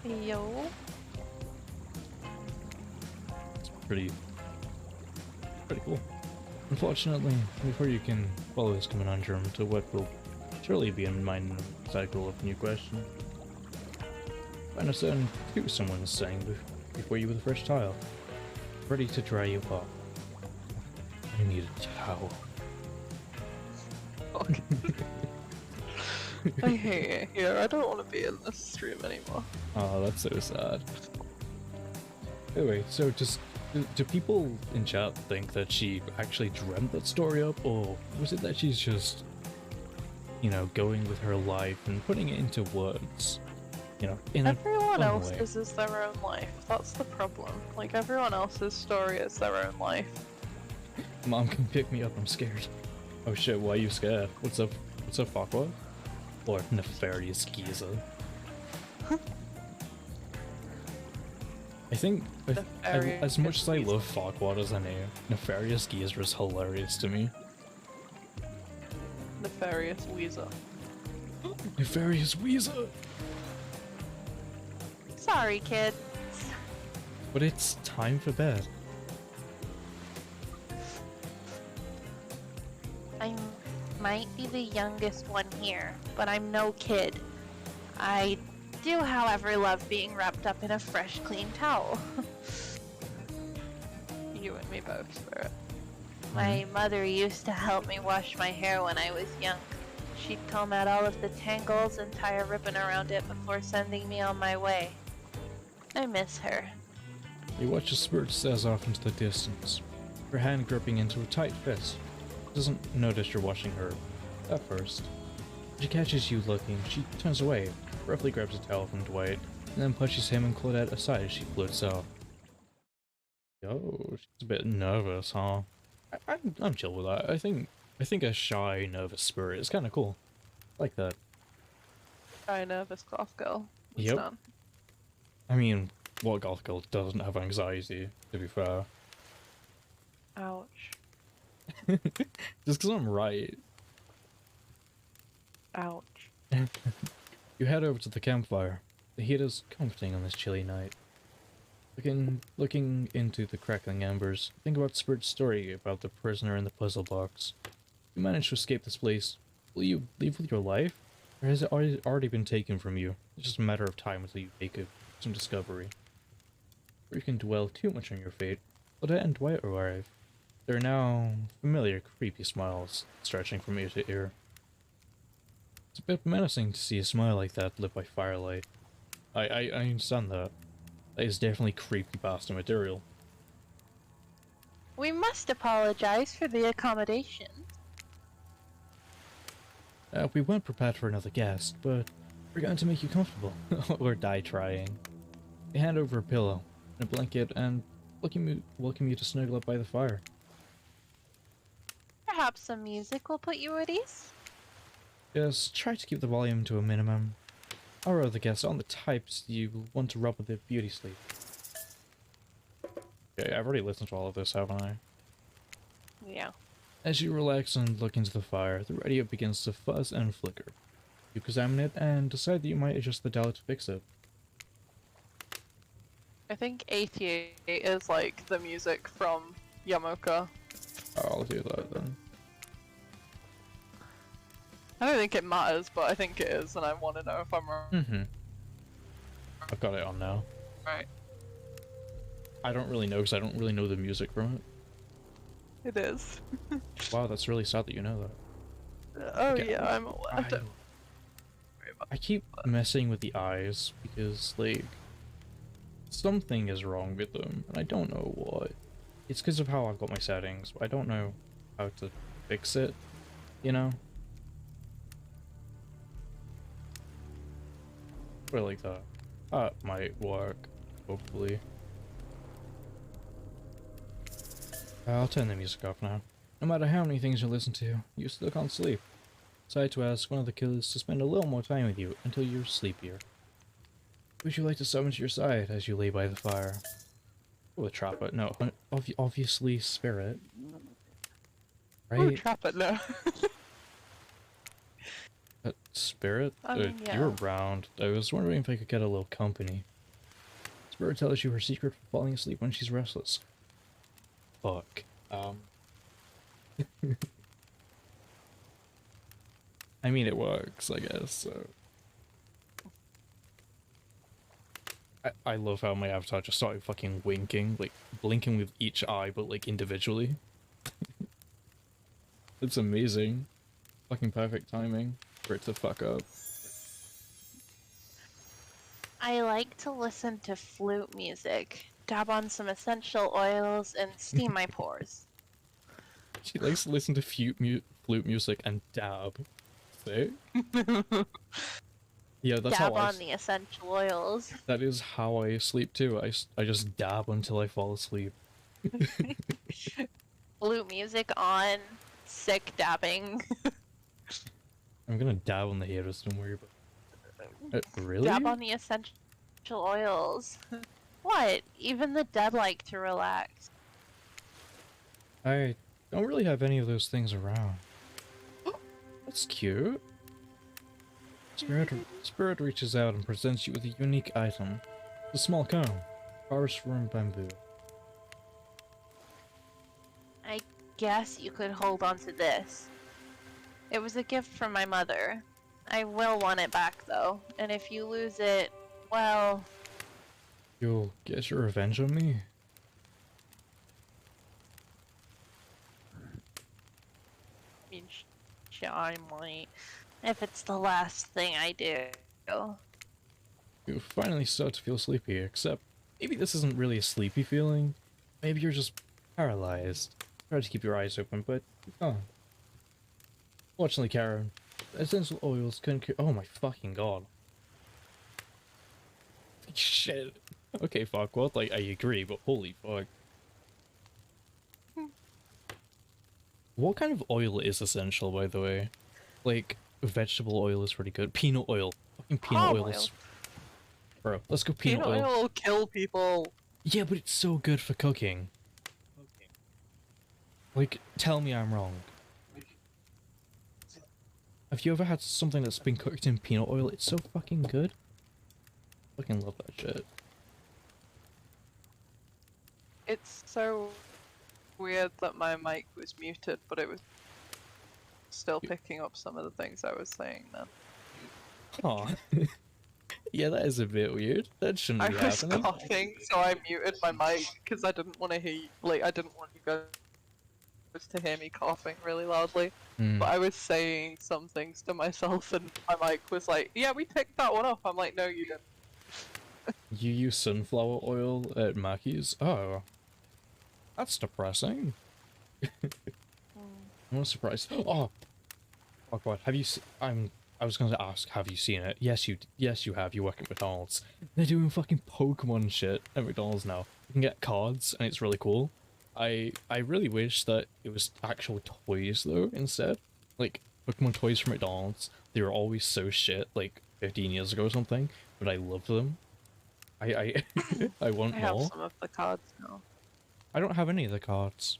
Yo. It's pretty cool. Unfortunately, before you can follow this conundrum to what will surely be a mind cycle of new question, find a certain cue someone is saying before you with a fresh tile, ready to dry you off. I need a towel. Fuck. I hate it here. I don't want to be in this stream anymore. Oh, that's so sad. Anyway, so do people in chat think that she actually dreamt that story up, or was it that she's just, you know, going with her life and putting it into words? You know, in Everyone a fun else's way. is their own life. That's the problem. Like, everyone else's story is their own life. Mom can pick me up, I'm scared. Oh shit, why are you scared? What's up, Farquaad? Or nefarious Giza? I think, as much as I love Farquaad as a name, Nefarious Giza is hilarious to me. Nefarious Weezer. Nefarious Weezer! Sorry, kid. But it's time for bed. I might be the youngest one here, but I'm no kid. I do, however, love being wrapped up in a fresh, clean towel. You and me both, Spirit. My mother used to help me wash my hair when I was young. she'd comb out all of the tangles and tie a ribbon around it before sending me on my way. I miss her. You watch as Spirit stares off into the distance, her hand gripping into a tight fist. She doesn't notice you're watching her at first. When she catches you looking, she turns away, roughly grabs a towel from Dwight, and then pushes him and Claudette aside as she floats off. Yo, she's a bit nervous, huh? I'm chill with that. I think a shy, nervous Spirit is kind of cool. Like that. Shy, nervous goth girl. Yep. Done. I mean, what goth girl doesn't have anxiety, to be fair? Ouch. Just because I'm right. Ouch. You head over to the campfire. The heat is comforting on this chilly night. Looking into the crackling embers, think about Spirit's story about the prisoner in the puzzle box. You manage to escape this place. Will you leave with your life? Or has it already been taken from you? It's just a matter of time until you make some discovery. Or you can dwell too much on your fate. Claudette and Dwight arrive. There are now familiar, creepy smiles stretching from ear to ear. It's a bit menacing to see a smile like that lit by firelight. I understand that. That is definitely creepy bastard material. We must apologize for the accommodation. We weren't prepared for another guest, but we're going to make you comfortable. Or die trying. They hand over a pillow, and a blanket, and welcome you to snuggle up by the fire. Perhaps some music will put you at ease? Just try to keep the volume to a minimum. Our other guests aren't the types you want to rub with their beauty sleep. Okay, I've already listened to all of this, haven't I? Yeah. As you relax and look into the fire, the radio begins to fuzz and flicker. You examine it and decide that you might adjust the dial to fix it. I think 88 is like the music from Yamoka. I'll do that then. I don't think it matters, but I think it is, and I want to know if I'm wrong. Mm-hmm. I've got it on now. Right. I don't really know because I don't really know the music from it. It is. Wow, that's really sad that you know that. Oh Okay, yeah, I'm aware. Don't worry about I keep messing with the eyes because, like, something is wrong with them, and I don't know what. It's because of how I've got my settings, but I don't know how to fix it, you know? Or like that. That might work, hopefully. I'll turn the music off now. No matter how many things you listen to, you still can't sleep. Decide to ask one of the killers to spend a little more time with you until you're sleepier. Would you like to summon to your side as you lay by the fire? Oh, the trapper. No, obviously Spirit. Ooh, Right? trap it, no. Spirit? I mean, yeah. You're around. I was wondering if I could get a little company. Spirit tells you her secret for falling asleep when she's restless. Fuck. I mean, it works, I guess, so. I love how my avatar just started fucking winking, like, blinking with each eye, but, like, individually. It's amazing. Fucking perfect timing for it to fuck up. I like to listen to flute music, dab on some essential oils, and steam my pores. She likes to listen to flute music and dab. See? Yeah, that's Dab how on the essential oils. That is how I sleep too. I just dab until I fall asleep. Flute music on, sick dabbing. I'm gonna dab on the haters, don't worry about it. Really? Dab on the essential oils. What? Even the dead like to relax. I don't really have any of those things around. That's cute. Spirit reaches out and presents you with a unique item. A small comb, carved from bamboo. I guess you could hold on to this. It was a gift from my mother. I will want it back though, and if you lose it, well... You'll get your revenge on me? I mean, I might. If it's the last thing I do. You finally start to feel sleepy, except maybe this isn't really a sleepy feeling. Maybe you're just paralyzed. Try to keep your eyes open, but oh. Fortunately, Karen, essential oils can cure. Oh my fucking god. Shit. Okay, fuck. Well, like, I agree, but holy fuck. What kind of oil is essential, by the way? Like, vegetable oil is pretty good. Peanut oil. Fucking peanut Palm oil oil. is... Bro, let's go peanut Peanut oil. oil will kill people. Yeah, but it's so good for cooking. Like, tell me I'm wrong. Have you ever had something that's been cooked in peanut oil? It's so fucking good. Fucking love that shit. It's so weird that my mic was muted, but it was still picking up some of the things I was saying then. Aw. Yeah, that is a bit weird. That shouldn't I be was happening. coughing, so I muted my mic because I didn't want to hear, like, I didn't want you guys to hear me coughing really loudly. Hmm. But I was saying some things to myself, and my mic was like, "Yeah, we picked that one up." I'm like, "No, you didn't." You use sunflower oil at Mackey's? Oh. That's depressing. I'm not surprised. Oh! Oh god, have you I was going to ask, have you seen it? Yes, you have. You work at McDonald's. They're doing fucking Pokemon shit at McDonald's now. You can get cards, and it's really cool. I really wish that it was actual toys, though, instead. Like, Pokemon toys from McDonald's. They were always so shit, like, 15 years ago or something, but I love them. I want I have more. some of the cards now. I don't have any of the cards,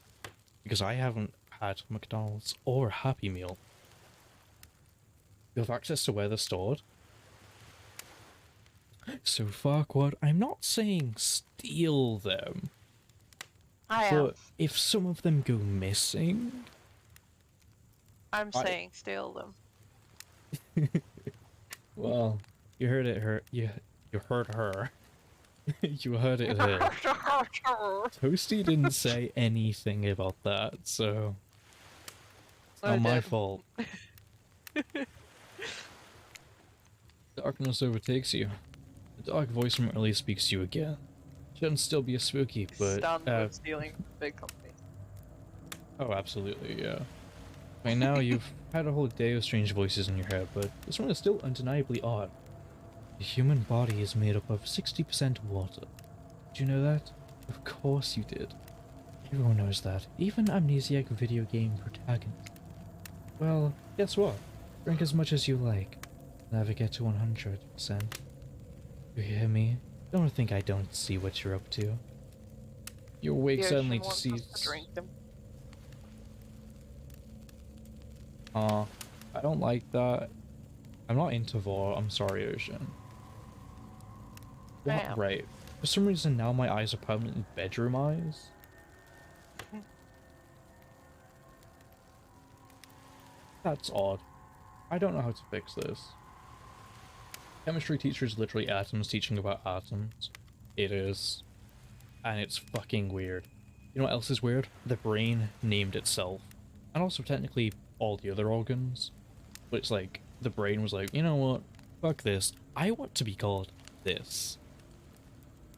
because I haven't had McDonald's or Happy Meal. You have access to where they're stored. So Farquaad, I'm not saying steal them, I am. but if some of them go missing... I'm saying steal them. Well, you heard it her. You heard her. You heard it her. Toasty didn't say anything about that, so... It's I not my did. fault. Darkness overtakes you. The dark voice from earlier speaks to you again. Shouldn't still be a spooky, but Stand with stealing from big companies. oh, absolutely, yeah. By now, you've had a whole day of strange voices in your head, but this one is still undeniably odd. The human body is made up of 60% water. Did you know that? Of course you did. Everyone knows that, even amnesiac video game protagonists. Well, guess what? Drink as much as you like. Never get to 100%. You hear me? Don't think I don't see what you're up to. You're awake The suddenly ocean to wants see... us to drink them. I don't like that. I'm not into Vor, I'm sorry, Ocean. I What? am. Right. For some reason now my eyes are permanently bedroom eyes. That's odd. I don't know how to fix this. Chemistry teacher is literally atoms teaching about atoms. It is. And it's fucking weird. You know what else is weird? The brain named itself. And also technically all the other organs. But it's like, the brain was like, you know what? Fuck this. I want to be called this.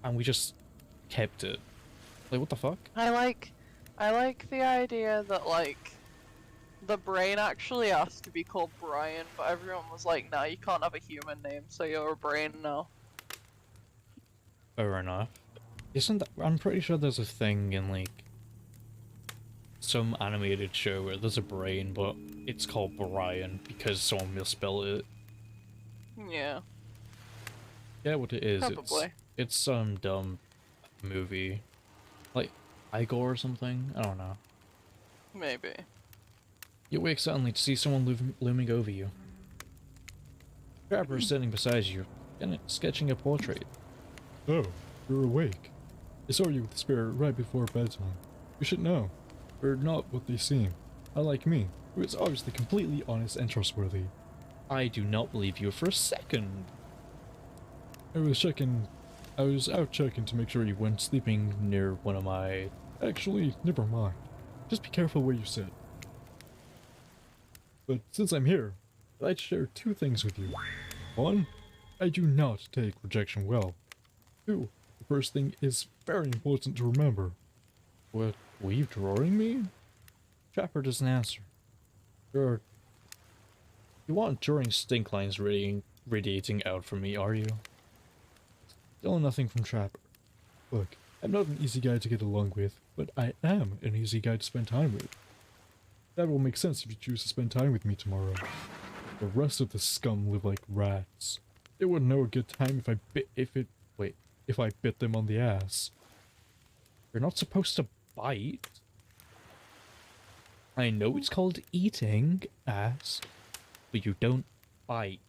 And we just kept it. Like, what the fuck? I like the idea that, like, the brain actually asked to be called Brian, but everyone was like, nah, you can't have a human name, so you're a brain now. Fair enough. Isn't that, I'm pretty sure there's a thing in, like, some animated show where there's a brain, but it's called Brian because someone misspelled it. Yeah, Yeah, what it is. probably. It's some dumb movie. Like, Igor or something? I don't know. Maybe. You wake suddenly to see someone looming over you. Trapper is sitting beside you, and sketching a portrait. Oh, you're awake. I saw you with Spirit right before bedtime. You should know. We're not what they seem. Unlike me, who is obviously completely honest and trustworthy. I do not believe you for a second. I was out checking to make sure you weren't sleeping. Near one of my... Actually, never mind. Just be careful where you sit. But since I'm here, I'd like to share 2 things with you. 1, I do not take rejection well. 2, the first thing is very important to remember. What, were you drawing me? Trapper doesn't answer. You want enduring stink lines radiating out from me, are you? Still nothing from Trapper. Look, I'm not an easy guy to get along with, but I am an easy guy to spend time with. That will make sense if you choose to spend time with me tomorrow. The rest of the scum live like rats. They wouldn't know a good time if I bit them on the ass. You're not supposed to bite. I know it's called eating ass, but you don't bite.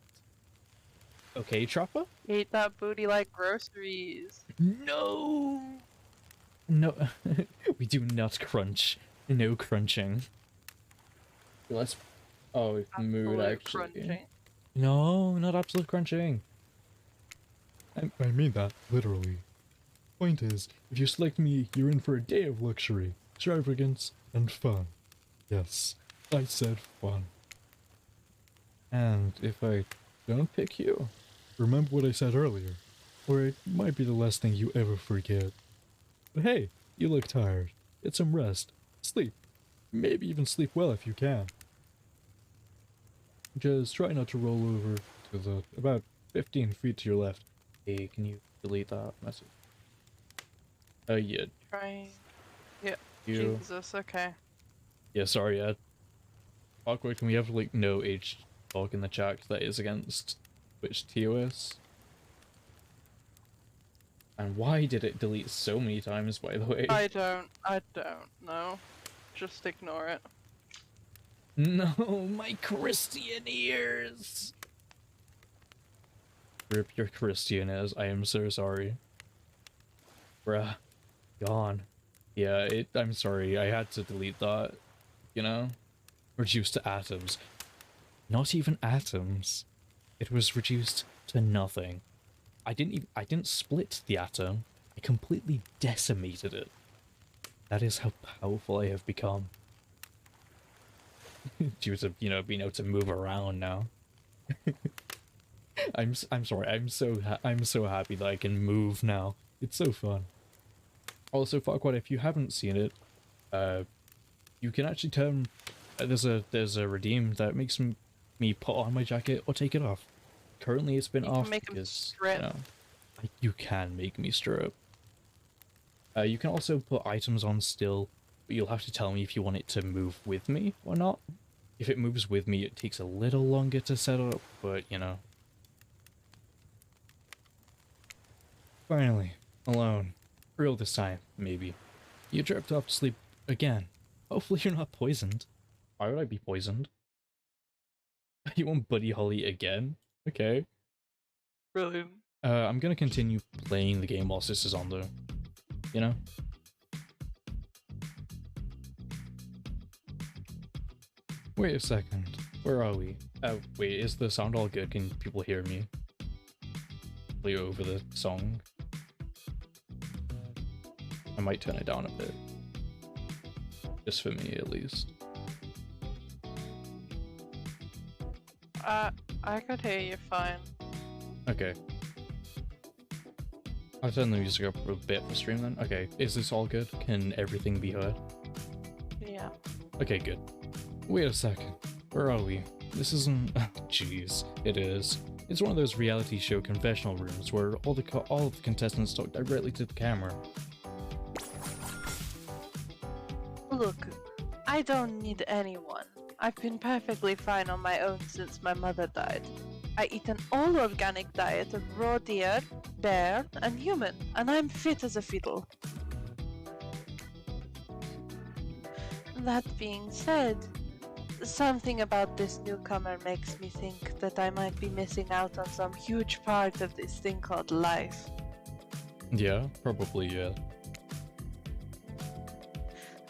Okay, Trapper? Eat that booty like groceries. No! No, we do not crunch. No crunching. Let's... Oh, mood Absolute actually. crunching. No, not absolute crunching. I mean that, literally. Point is, if you select me, you're in for a day of luxury, extravagance, and fun. Yes, I said fun. And if I don't pick you, remember what I said earlier, or it might be the last thing you ever forget. But hey, you look tired. Get some rest. Sleep. Maybe even sleep well if you can. Just try not to roll over to the about 15 feet to your left. Hey, can you delete that message? Yeah. Trying. Yeah. You. Jesus, okay. Yeah, sorry, Awkward, can we have, like, no H talk in the chat, 'cause that is against Twitch TOS? And why did it delete so many times, by the way? I don't know. Just ignore it. No, my Christian ears! Rip your Christian ears, I am so sorry. Bruh. Gone. Yeah, I'm sorry, I had to delete that. You know? Reduced to atoms. Not even atoms. It was reduced to nothing. I didn't split the atom. I completely decimated it. That is how powerful I have become. Due to, you know, being able to move around now. I'm sorry. I'm so happy that I can move now. It's so fun. Also, Farquaad, if you haven't seen it, you can actually turn. There's a redeem that makes me put on my jacket or take it off. Currently, it's been off because strip. you know, you can make me strip. You can also put items on still, but you'll have to tell me if you want it to move with me or not. If it moves with me, it takes a little longer to set up, but you know. Finally, alone. Real this time, maybe. You drift off to sleep again. Hopefully you're not poisoned. Why would I be poisoned? You want Buddy Holly again? Okay. Brilliant. I'm gonna continue playing the game whilst this is on though. You know? Wait a second. Where are we? Wait, is the sound all good? Can people hear me? Play over the song? I might turn it down a bit. Just for me, at least. I could hear you fine. Okay. I'll turn the music up a bit for stream then. Okay, is this all good? Can everything be heard? Yeah. Okay, good. Wait a second. Where are we? This isn't... Jeez, it is. It's one of those reality show confessional rooms where all of the contestants talk directly to the camera. Look, I don't need anyone. I've been perfectly fine on my own since my mother died. I eat an all-organic diet of raw deer, bear, and human, and I'm fit as a fiddle. That being said, something about this newcomer makes me think that I might be missing out on some huge part of this thing called life. Yeah, probably, yeah.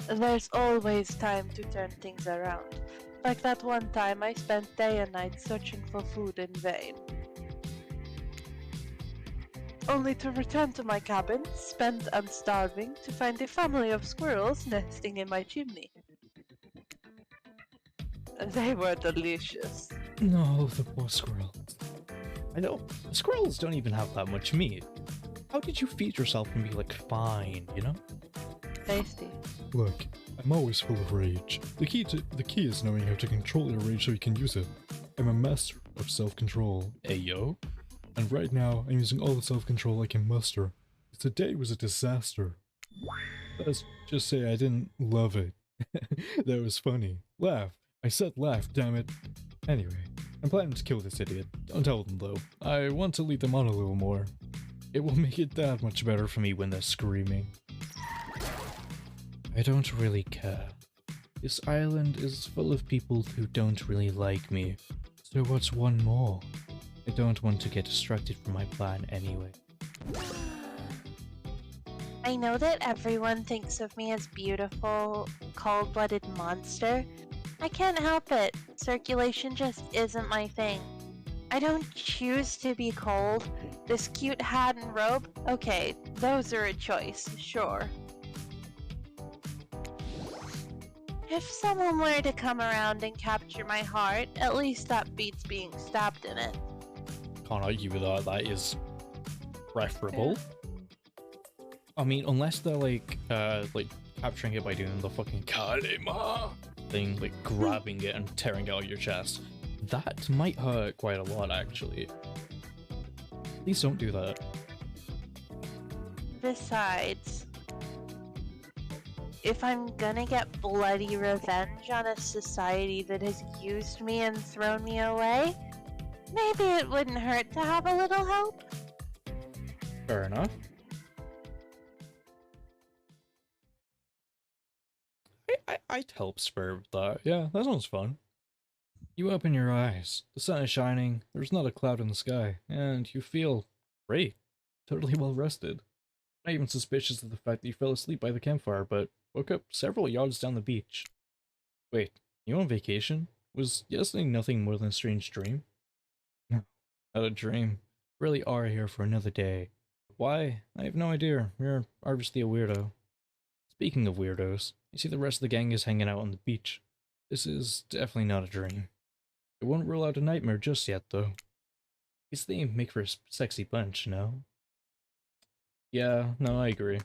There's always time to turn things around. Like that one time I spent day and night searching for food in vain. Only to return to my cabin, spent and starving, to find a family of squirrels nesting in my chimney. They were delicious. No, the poor squirrel. I know, squirrels don't even have that much meat. How did you feed yourself and be like, fine, you know? Tasty. Look, I'm always full of rage. The key is knowing how to control your rage so you can use it. I'm a master of self-control. Hey, yo. And right now, I'm using all the self-control I can muster. Today was a disaster. Let's just say I didn't love it. That was funny. Laugh. I said laugh, damn it. Anyway, I'm planning to kill this idiot. Don't tell them though. I want to lead them on a little more. It will make it that much better for me when they're screaming. I don't really care. This island is full of people who don't really like me. So what's one more? I don't want to get distracted from my plan anyway. I know that everyone thinks of me as beautiful, cold-blooded monster. I can't help it. Circulation just isn't my thing. I don't choose to be cold. This cute hat and robe? Okay, those are a choice, sure. If someone were to come around and capture my heart, at least that beats being stabbed in it. Can't argue with that, that is preferable. I mean, unless they're like capturing it by doing the fucking kalima thing, like grabbing it and tearing it out of your chest. That might hurt quite a lot, actually. Please don't do that. Besides, if I'm gonna get bloody revenge on a society that has used me and thrown me away, maybe it wouldn't hurt to have a little help. Fair enough. I'd help Spur with that. Yeah, that sounds fun. You open your eyes, the sun is shining, there's not a cloud in the sky, and you feel great. Totally well rested. Not even suspicious of the fact that you fell asleep by the campfire, but woke up several yards down the beach. Wait, you on vacation? Was yesterday nothing more than a strange dream? No, not a dream. You really are here for another day. Why? I have no idea. You're obviously a weirdo. Speaking of weirdos, you see the rest of the gang is hanging out on the beach. This is definitely not a dream. I won't rule out a nightmare just yet, though. These they make for a sexy bunch, no? Yeah, no, I agree.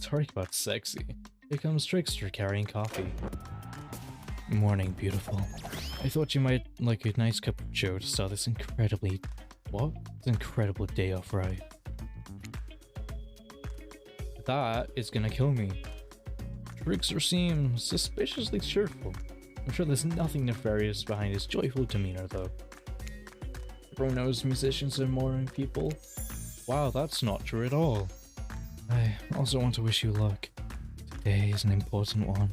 Talking about sexy. Here comes Trickster carrying coffee. Morning, beautiful. I thought you might like a nice cup of joe to start this incredibly... what? This incredible day off right. That is gonna kill me. Trickster seems suspiciously cheerful. I'm sure there's nothing nefarious behind his joyful demeanor, though. Everyone knows musicians are boring people. Wow, that's not true at all. I also want to wish you luck. Today is an important one.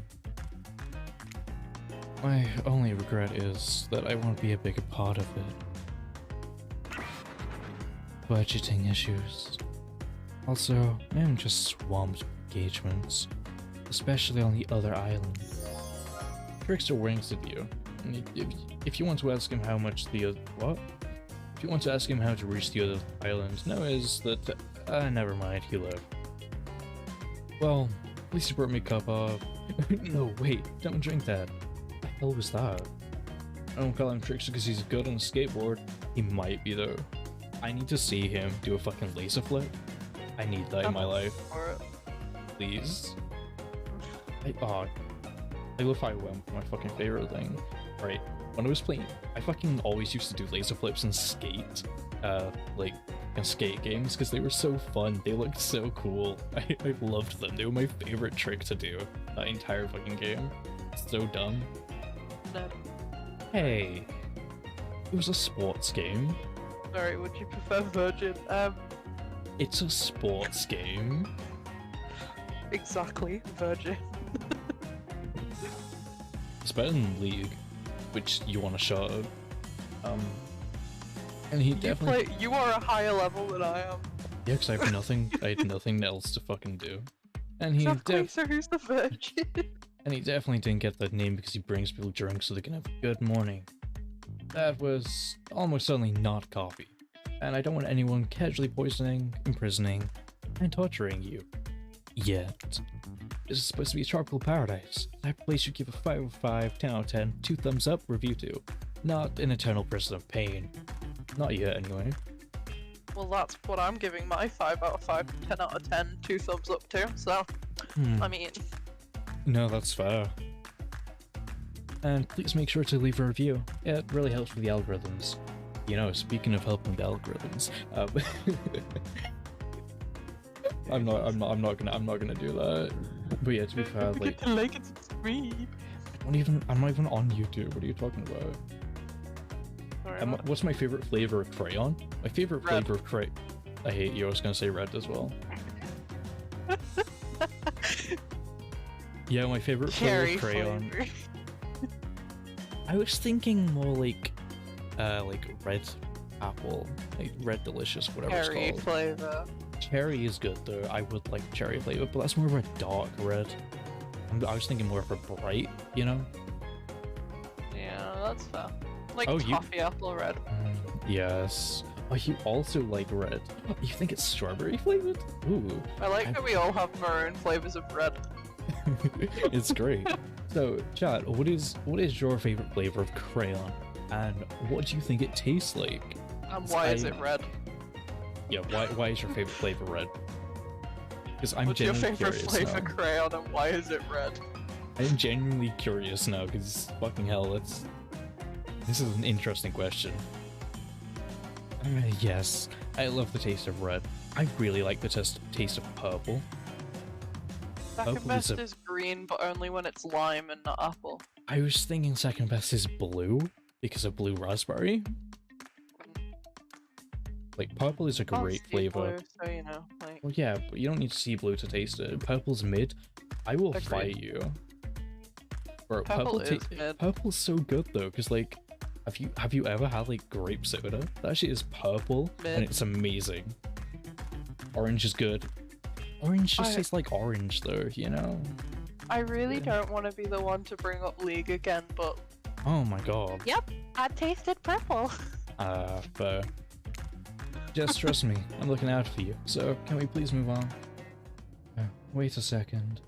My only regret is that I won't be a bigger part of it. Budgeting issues. Also, I am just swamped with engagements, especially on the other island. Trickster winks at you. If you want to ask him how much the what? If you want to ask him how to reach the other island, know is that never mind, he left. Well, at least you brought me a cup of. No, wait, don't drink that. What the hell was that? I don't call him Trickster because he's good on a skateboard. He might be though. I need to see him do a fucking laser flip. I need that in my life. Please. I love how I went for my fucking favorite thing. Right, when I was playing, I fucking always used to do laser flips and skate, like, in skate games, because they were so fun, they looked so cool. I loved them, they were my favorite trick to do, that entire fucking game. So dumb. No. Hey, it was a sports game. Sorry, would you prefer Virgin? It's a sports game. Exactly, Virgin. It's better than League, which you want to shut up. And he definitely. You are a higher level than I am. Yeah, because I had nothing else to fucking do. And he Exactly, so who's the Virgin? And he definitely didn't get that name because he brings people drunk so they can have a good morning. That was almost certainly not coffee. And I don't want anyone casually poisoning, imprisoning, and torturing you. Yet. This is supposed to be a tropical paradise. The type of place you give a 5 out of 5, 10 out of 10, 2 thumbs up review to. Not an eternal prison of pain. Not yet, anyway. Well, that's what I'm giving my 5 out of 5, 10 out of 10, 2 thumbs up to, so, I mean... No, that's fair. And please make sure to leave a review. It really helps with the algorithms. You know, speaking of helping the algorithms, I'm not gonna do that. But yeah, to be fair, Don't forget like, to like and subscribe. I'm not even on YouTube. What are you talking about? Sorry, What's my favorite flavor of crayon? My favorite Red. flavor of crayon. I hate you. I was gonna say red as well. Yeah, my favorite flavor cherry of crayon. flavor. I was thinking more like red apple, like red delicious, whatever Cherry it's called. flavor. Cherry is good though. I would like cherry flavor, but that's more of a dark red. I was thinking more of a bright, you know? Yeah, that's fair. Like Oh, you- toffee apple red. Yes. Oh, you also like red. You think it's strawberry flavored? Ooh. I like that we all have our own flavors of red. It's great. So, chat, what is your favorite flavor of crayon? And what do you think it tastes like? And why is I- it red? Yeah, why is your favorite flavor red? Because I'm What's your genuinely favorite curious flavor now. crayon and why is it red? I'm genuinely curious now, because fucking hell, this is an interesting question. Yes, I love the taste of red. I really like the taste of purple. Second Purple best is a- is green, but only when it's lime and not apple. I was thinking second best is blue, because of blue raspberry. Like, purple is a Can't great see flavor. blue, so you know, like, Well, yeah, but you don't need to see blue to taste it. Purple's mid. I will Agreed. fight you. Bro, Purple is mid. Purple's so good though, because like, have you ever had like grape soda? That shit is purple and Mid. it's amazing. Orange is good. Orange just I- tastes like orange though, you know? I really Yeah. don't want to be the one to bring up League again, but Oh my god. Yep, I tasted purple. Fair. Just trust me, I'm looking out for you. So, can we please move on? Wait a second.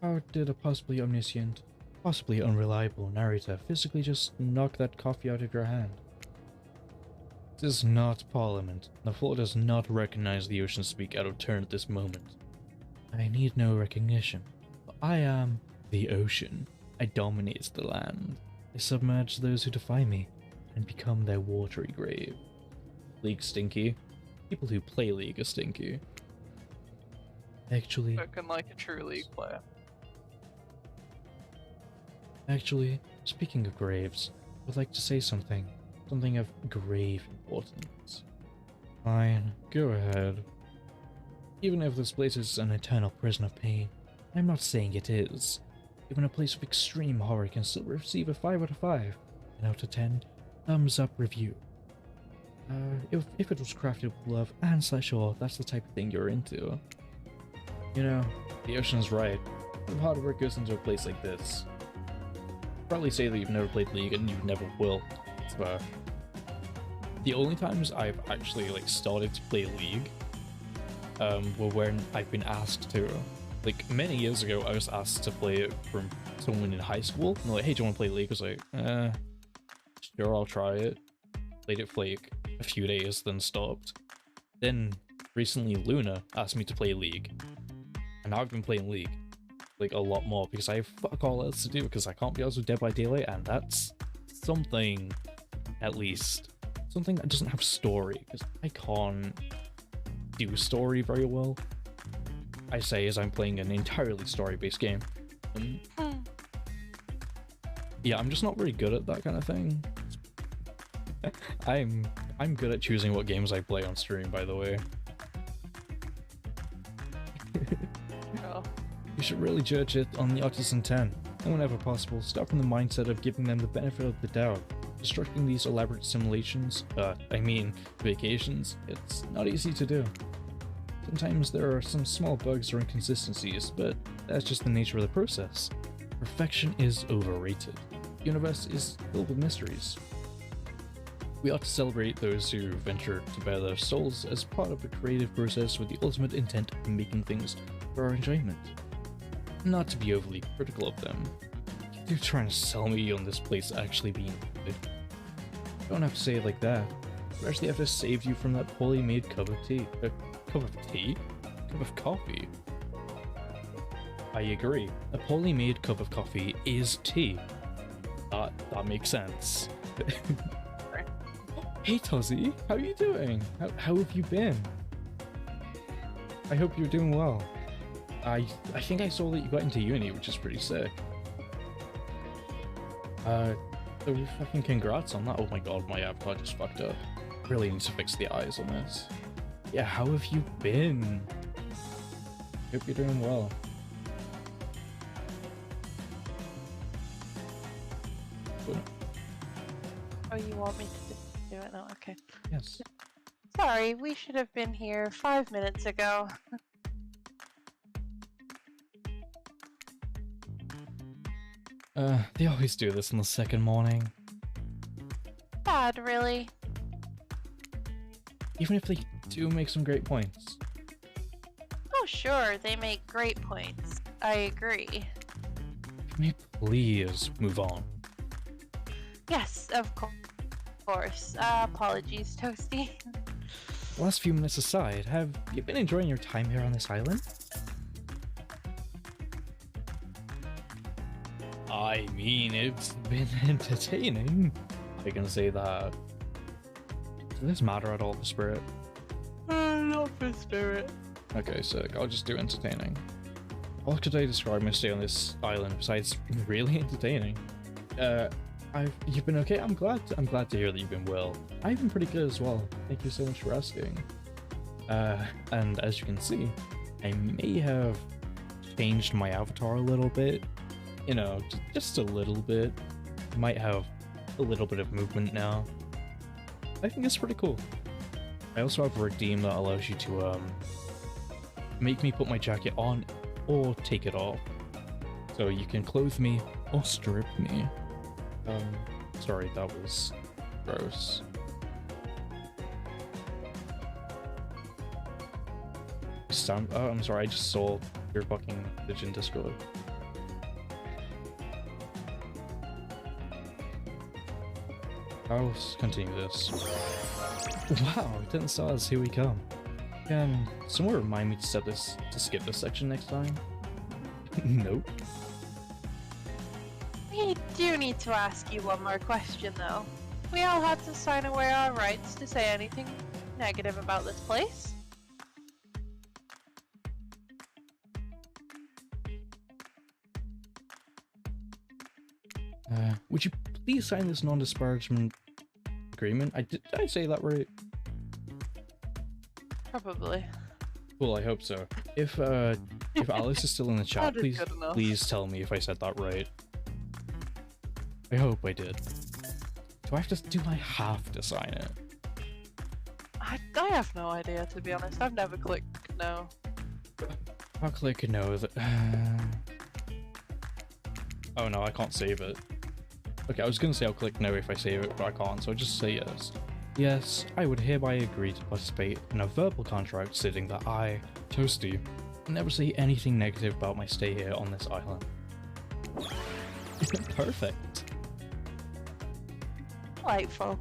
How did a possibly omniscient, possibly unreliable narrator physically just knock that coffee out of your hand? This is not Parliament. The floor does not recognize the ocean speak out of turn at this moment. I need no recognition. I am the ocean. I dominate the land. I submerge those who defy me and become their watery grave. League stinky. People who play League are stinky. Actually, spoken like a true League player. speaking of graves, I would like to say something. Something of grave importance. Fine, go ahead. Even if this place is an eternal prison of pain, I'm not saying it is. Even a place of extreme horror can still receive a 5 out of 5, 10 out of 10, thumbs up review. If it was crafted with love and /awe, that's the type of thing you're into. You know, the ocean's right. A lot of hard work goes into a place like this. Probably say that you've never played League and you never will. So, the only times I've actually like started to play League were when I've been asked to. Like many years ago, I was asked to play it from someone in high school. And they're like, "Hey, do you want to play League?" I was like, "Sure, I'll try it." Played it for like a few days, then stopped. Then recently, Luna asked me to play League, and now I've been playing League like a lot more because I have fuck all else to do because I can't be honest with Dead by Daylight, and that's something, at least something that doesn't have story because I can't do story very well. I say as I'm playing an entirely story-based game. Yeah, I'm just not very good at that kind of thing. I'm good at choosing what games I play on stream, by the way. Yeah. You should really judge it on the Artisan 10, and whenever possible, start from the mindset of giving them the benefit of the doubt. Constructing these elaborate simulations, vacations, it's not easy to do. Sometimes there are some small bugs or inconsistencies, but that's just the nature of the process. Perfection is overrated. The universe is filled with mysteries. We ought to celebrate those who venture to bare their souls as part of the creative process with the ultimate intent of making things for our enjoyment. Not to be overly critical of them, you're trying to sell me on this place actually being good. You don't have to say it like that. I actually have to save you from that poorly made cup of tea. Cup of tea? Cup of coffee? I agree. A poorly made cup of coffee is tea. That makes sense. Hey Tozzy, how are you doing? How have you been? I hope you're doing well. I think I saw that you got into uni, which is pretty sick. So fucking congrats on that. Oh my god, my avatar just fucked up. Really need to fix the eyes on this. Yeah, how have you been? Hope you're doing well. Oh, you want me to do it now? Okay. Yes. Sorry, we should have been here 5 minutes ago. They always do this on the second morning. Bad, really. Even if they do make some great points. Oh, sure, they make great points. I agree. Can we please move on? Yes, of course. Apologies, Toasty. Last few minutes aside, have you been enjoying your time here on this island? I mean, it's been entertaining. I can say that. Does this matter at all, the spirit? Not for spirit. Okay, so I'll just do entertaining. How could I describe my stay on this island besides really entertaining? You've been okay? I'm glad to hear that you've been well. I've been pretty good as well. Thank you so much for asking. And as you can see, I may have changed my avatar a little bit. You know, just a little bit. Might have a little bit of movement now. I think it's pretty cool. I also have a redeem that allows you to make me put my jacket on or take it off. So you can clothe me or strip me. Sorry, that was gross. Oh, I'm sorry, I just saw your fucking message in Discord. I'll continue this. Wow, 10 stars, here we come. Can someone remind me to skip this section next time? Nope. We do need to ask you one more question, though. We all had to sign away our rights to say anything negative about this place. Would you please sign this non-disparagement agreement? Did I say that right? Probably. Well, I hope so. If Alice is still in the chat, please tell me if I said that right. I hope I did. Do I have to sign it? I have no idea, to be honest. I've never clicked no. I'll click no. Oh no, I can't save it. Okay, I was gonna say I'll click no if I save it, but I can't, so I'll just say yes. Yes, I would hereby agree to participate in a verbal contract stating that I, Toasty, will never say anything negative about my stay here on this island. Perfect. Delightful.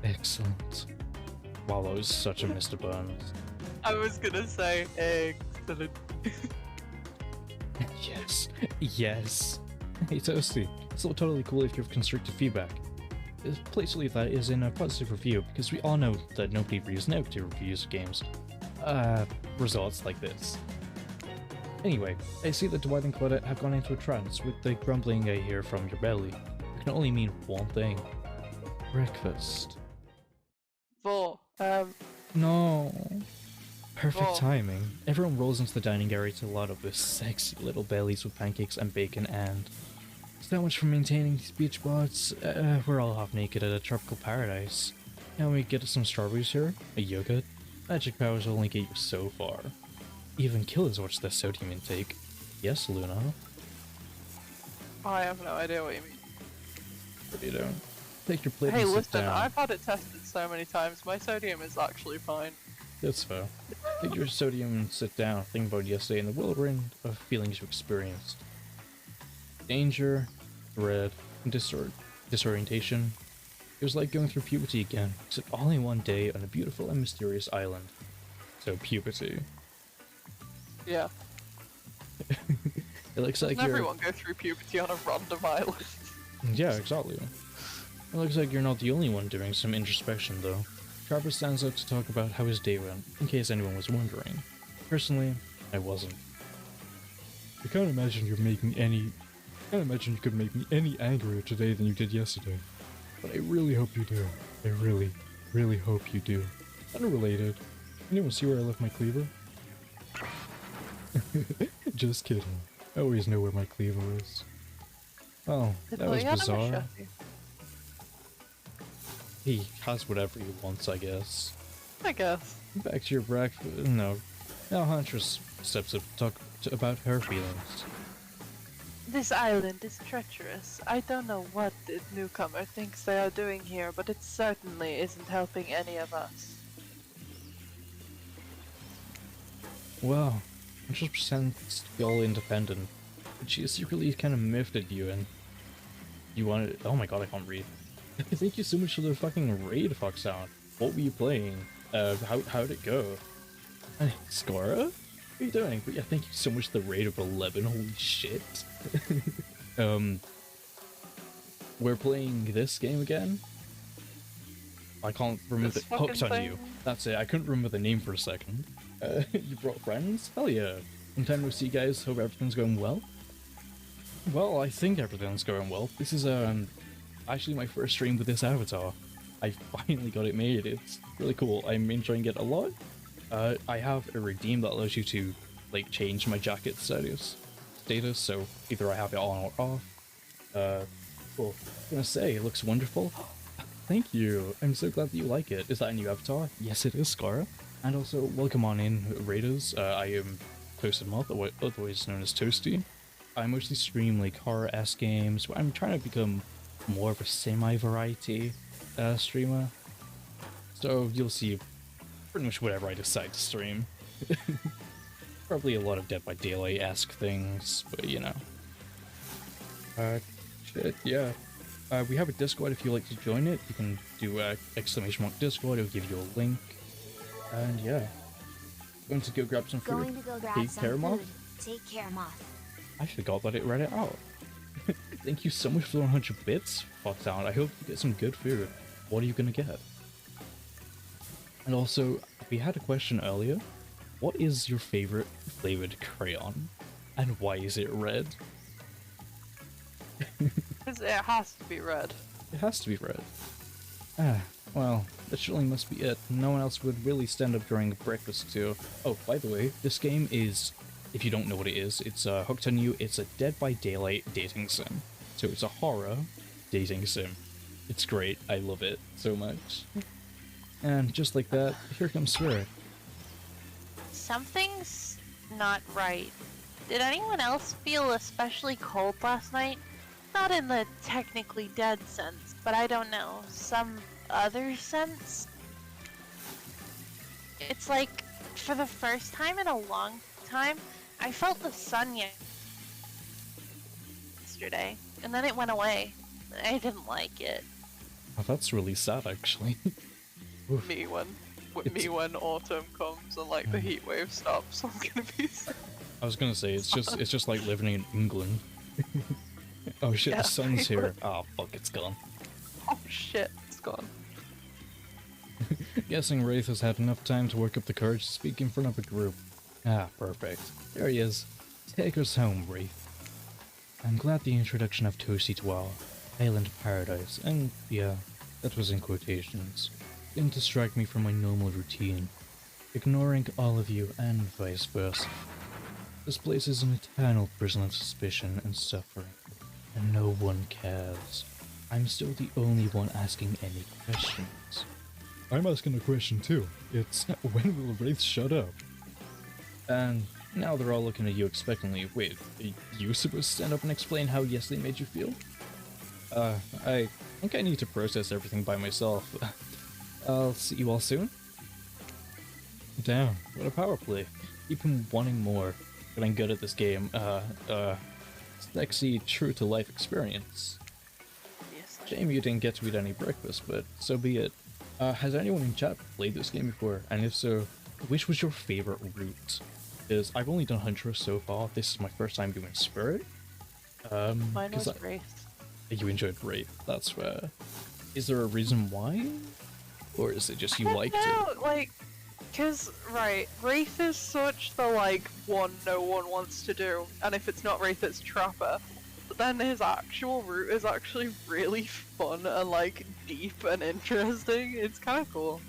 Excellent. Wow, that was such a Mr. Burns. I was gonna say excellent. Yes, yes. Hey Toasty, it's all totally cool if you have constructive feedback. Please leave that is in a positive review, because we all know that nobody reads negative reviews of games. Results like this. Anyway, I see that Dwight and Claudette have gone into a trance with the grumbling I hear from your belly. It can only mean one thing. Breakfast. No. Perfect timing. Everyone rolls into the dining area to load up their sexy little bellies with pancakes and bacon, and so much for maintaining these beach bods. We're all half naked at a tropical paradise. Can we get some strawberries here? A yogurt? Magic powers only get you so far. Even killers watch their sodium intake. Yes, Luna? I have no idea what you mean. But you don't. Take your plate Hey, and sit listen, down. I've had it tested so many times. My sodium is actually fine. That's fair. Take your sodium and sit down. Think about yesterday and the whirlwind of feelings you experienced. Danger, dread, and disorientation. It was like going through puberty again, except all in one day on a beautiful and mysterious island. So puberty. Yeah. It looks like Doesn't you're... everyone go through puberty on a random island? Yeah, exactly. It looks like you're not the only one doing some introspection, though. Trapper stands up to talk about how his day went, in case anyone was wondering. Personally, I wasn't. I can't imagine you could make me any angrier today than you did yesterday. But I really hope you do. I really, really hope you do. Unrelated. Anyone see where I left my cleaver? Just kidding. I always know where my cleaver is. Oh, that was bizarre. He has whatever he wants, I guess. I guess. Back to your breakfast. No. Now Huntress steps up to talk about her feelings. This island is treacherous. I don't know what the newcomer thinks they are doing here, but it certainly isn't helping any of us. Wow. Huntress pretends to be all independent, but she is secretly kind of miffed at you and you want to... Oh my god, I can't read. Thank you so much for the fucking raid, Foxhound. What were you playing? How'd it go? Scora? What are you doing? But yeah, thank you so much for the raid of 11. Holy shit. We're playing this game again? I can't remember This the Hooked on fucking You. thing? That's it, I couldn't remember the name for a second. You brought friends? Hell yeah. Long time no see, guys. Hope everything's going well. Well, I think everything's going well. This is actually my first stream with this avatar. I finally got it made. It's really cool. I'm enjoying it a lot. I have a redeem that allows you to like change my jacket status, so either I have it on or off. Cool. I'm gonna say it looks wonderful. Thank you. I'm so glad that you like it. Is that a new avatar? Yes, it is, Scara. And also, welcome on in, Raiders. I am ToastedMoth, otherwise known as Toasty. I mostly stream like horror-esque games. I'm trying to become more of a semi-variety streamer. So you'll see pretty much whatever I decide to stream. Probably a lot of Dead by Daylight-esque things, but you know. Shit, yeah. We have a Discord if you'd like to join it. You can do !Discord, it'll give you a link. And yeah. Going to go grab some food. Going to go grab Take some care, Moth? food. Take care, Moth. I forgot that it read it out. Thank you so much for the 100 bits, Foxhound. I hope you get some good food. What are you gonna get? And also, we had a question earlier. What is your favorite flavored crayon? And why is it red? 'Cause it has to be red. It has to be red. Ah, well, that surely must be it. No one else would really stand up during breakfast too. Oh, by the way, this game is, if you don't know what it is, it's Hooked on You. It's a Dead by Daylight dating sim. So it's a horror dating sim. It's great. I love it so much. And just like that, here comes Spirit. Something's not right. Did anyone else feel especially cold last night? Not in the technically dead sense, but I don't know, some other sense? It's like, for the first time in a long time, I felt the sun yesterday, and then it went away. I didn't like it. Oh, that's really sad, actually. Oof. Me when autumn comes and like the heat wave stops, I'm gonna be sad. I was gonna say, it's just like living in England. Oh shit, Yeah, the sun's pretty here. Oh fuck, it's gone. Oh shit, it's gone. Guessing Wraith has had enough time to work up the courage to speak in front of a group. Ah, perfect. There he is. Take us home, Wraith. I'm glad the introduction of Toasty to our island paradise, and yeah, that was in quotations, didn't distract me from my normal routine, ignoring all of you and vice versa. This place is an eternal prison of suspicion and suffering, and no one cares. I'm still the only one asking any questions. I'm asking a question too. It's when will Wraith shut up? And now they're all looking at you expectantly. Wait, are you supposed to stand up and explain how yesterday made you feel? I think I need to process everything by myself. I'll see you all soon. down. What a power play. Keep him wanting more. Getting good at this game. Sexy, true-to-life experience. Obviously. Shame you didn't get to eat any breakfast, but so be it. Has anyone in chat played this game before? And if so, which was your favorite route? Because I've only done Huntress so far. This is my first time doing Spirit. Mine was Wraith. You enjoyed Wraith. That's fair. Is there a reason why? Or is it just you liked it? Like, cause, right, Wraith is such the, like, one no one wants to do, and if it's not Wraith, it's Trapper. But then his actual route is actually really fun and, like, deep and interesting. It's kinda cool.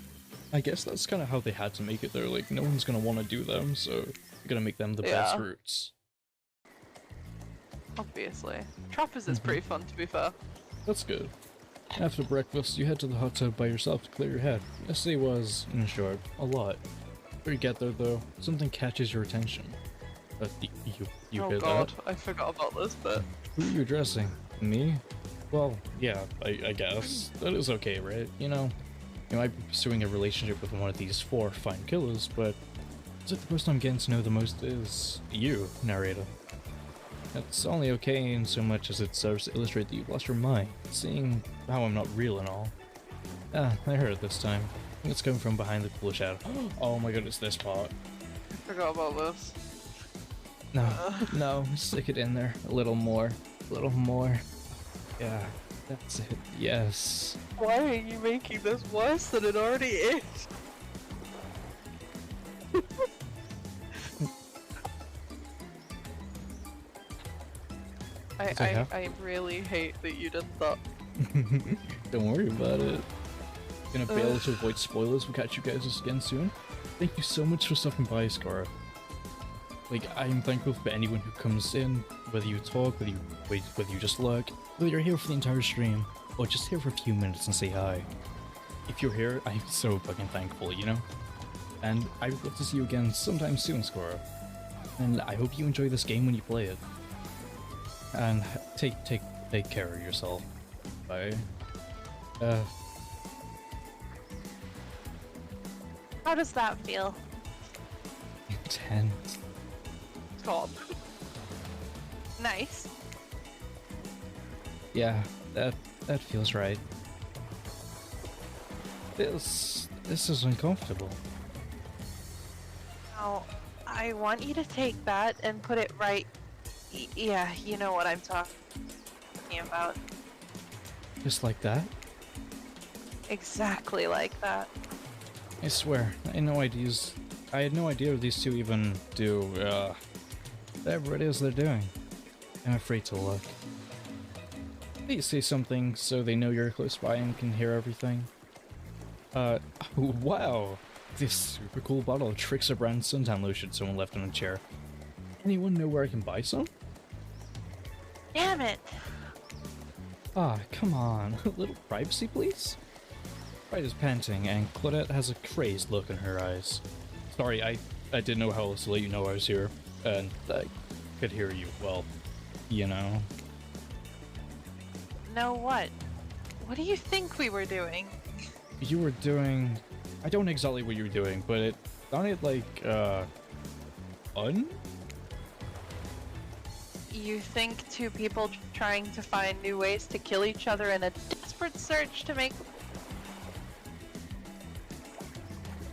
I guess that's kind of how they had to make it though. Like, no one's gonna want to do them, so you're gonna make them the best Yeah. routes. Obviously. Trappers is pretty fun, to be fair. That's good. After breakfast, you head to the hot tub by yourself to clear your head. Yesterday was, in short, a lot. Before you get there though, something catches your attention. You oh heard god, that? I forgot about this bit. Who are you addressing? Me? Well, yeah, I guess. That is okay, right? You know, you might be pursuing a relationship with one of these 4 fine killers, but it's like the person I'm getting to know the most is you, narrator. It's only okay in so much as it serves to illustrate that you've lost your mind, seeing how I'm not real and all. Ah, I heard it this time. I think it's coming from behind the cool shadow. Oh my god, it's this part. I forgot about this. No, no, stick it in there. A little more. A little more. Yeah, that's it. Yes. Why are you making this worse than it already is? I really hate that you did that. Don't worry about it. Gonna be able to avoid spoilers. We'll catch you guys again soon. Thank you so much for stopping by, Scar. Like, I'm thankful for anyone who comes in, whether you talk, whether you just look, whether you're here for the entire stream, or just here for a few minutes and say hi. If you're here, I'm so fucking thankful, you know? And I would love to see you again sometime soon, Scar. And I hope you enjoy this game when you play it. And take care of yourself. Bye. How does that feel? Intense. Top. Nice. Yeah, that feels right. This is uncomfortable. Now, I want you to take that and put it right. Yeah, you know what I'm talking about. Just like that? Exactly like that. I swear, I had no idea these two even do, whatever it is they're doing. I'm afraid to look. Please say something so they know you're close by and can hear everything. Wow! This super cool bottle of Trickster brand suntan lotion someone left on a chair. Anyone know where I can buy some? Damn it! Ah, come on. A little privacy, please? Pride is panting, and Claudette has a crazed look in her eyes. Sorry, I didn't know how else to let you know I was here, and I could hear you, well, you know. Know what? What do you think we were doing? You were doing... I don't know exactly what you were doing, but it sounded like, fun? You think two people trying to find new ways to kill each other in a desperate search to make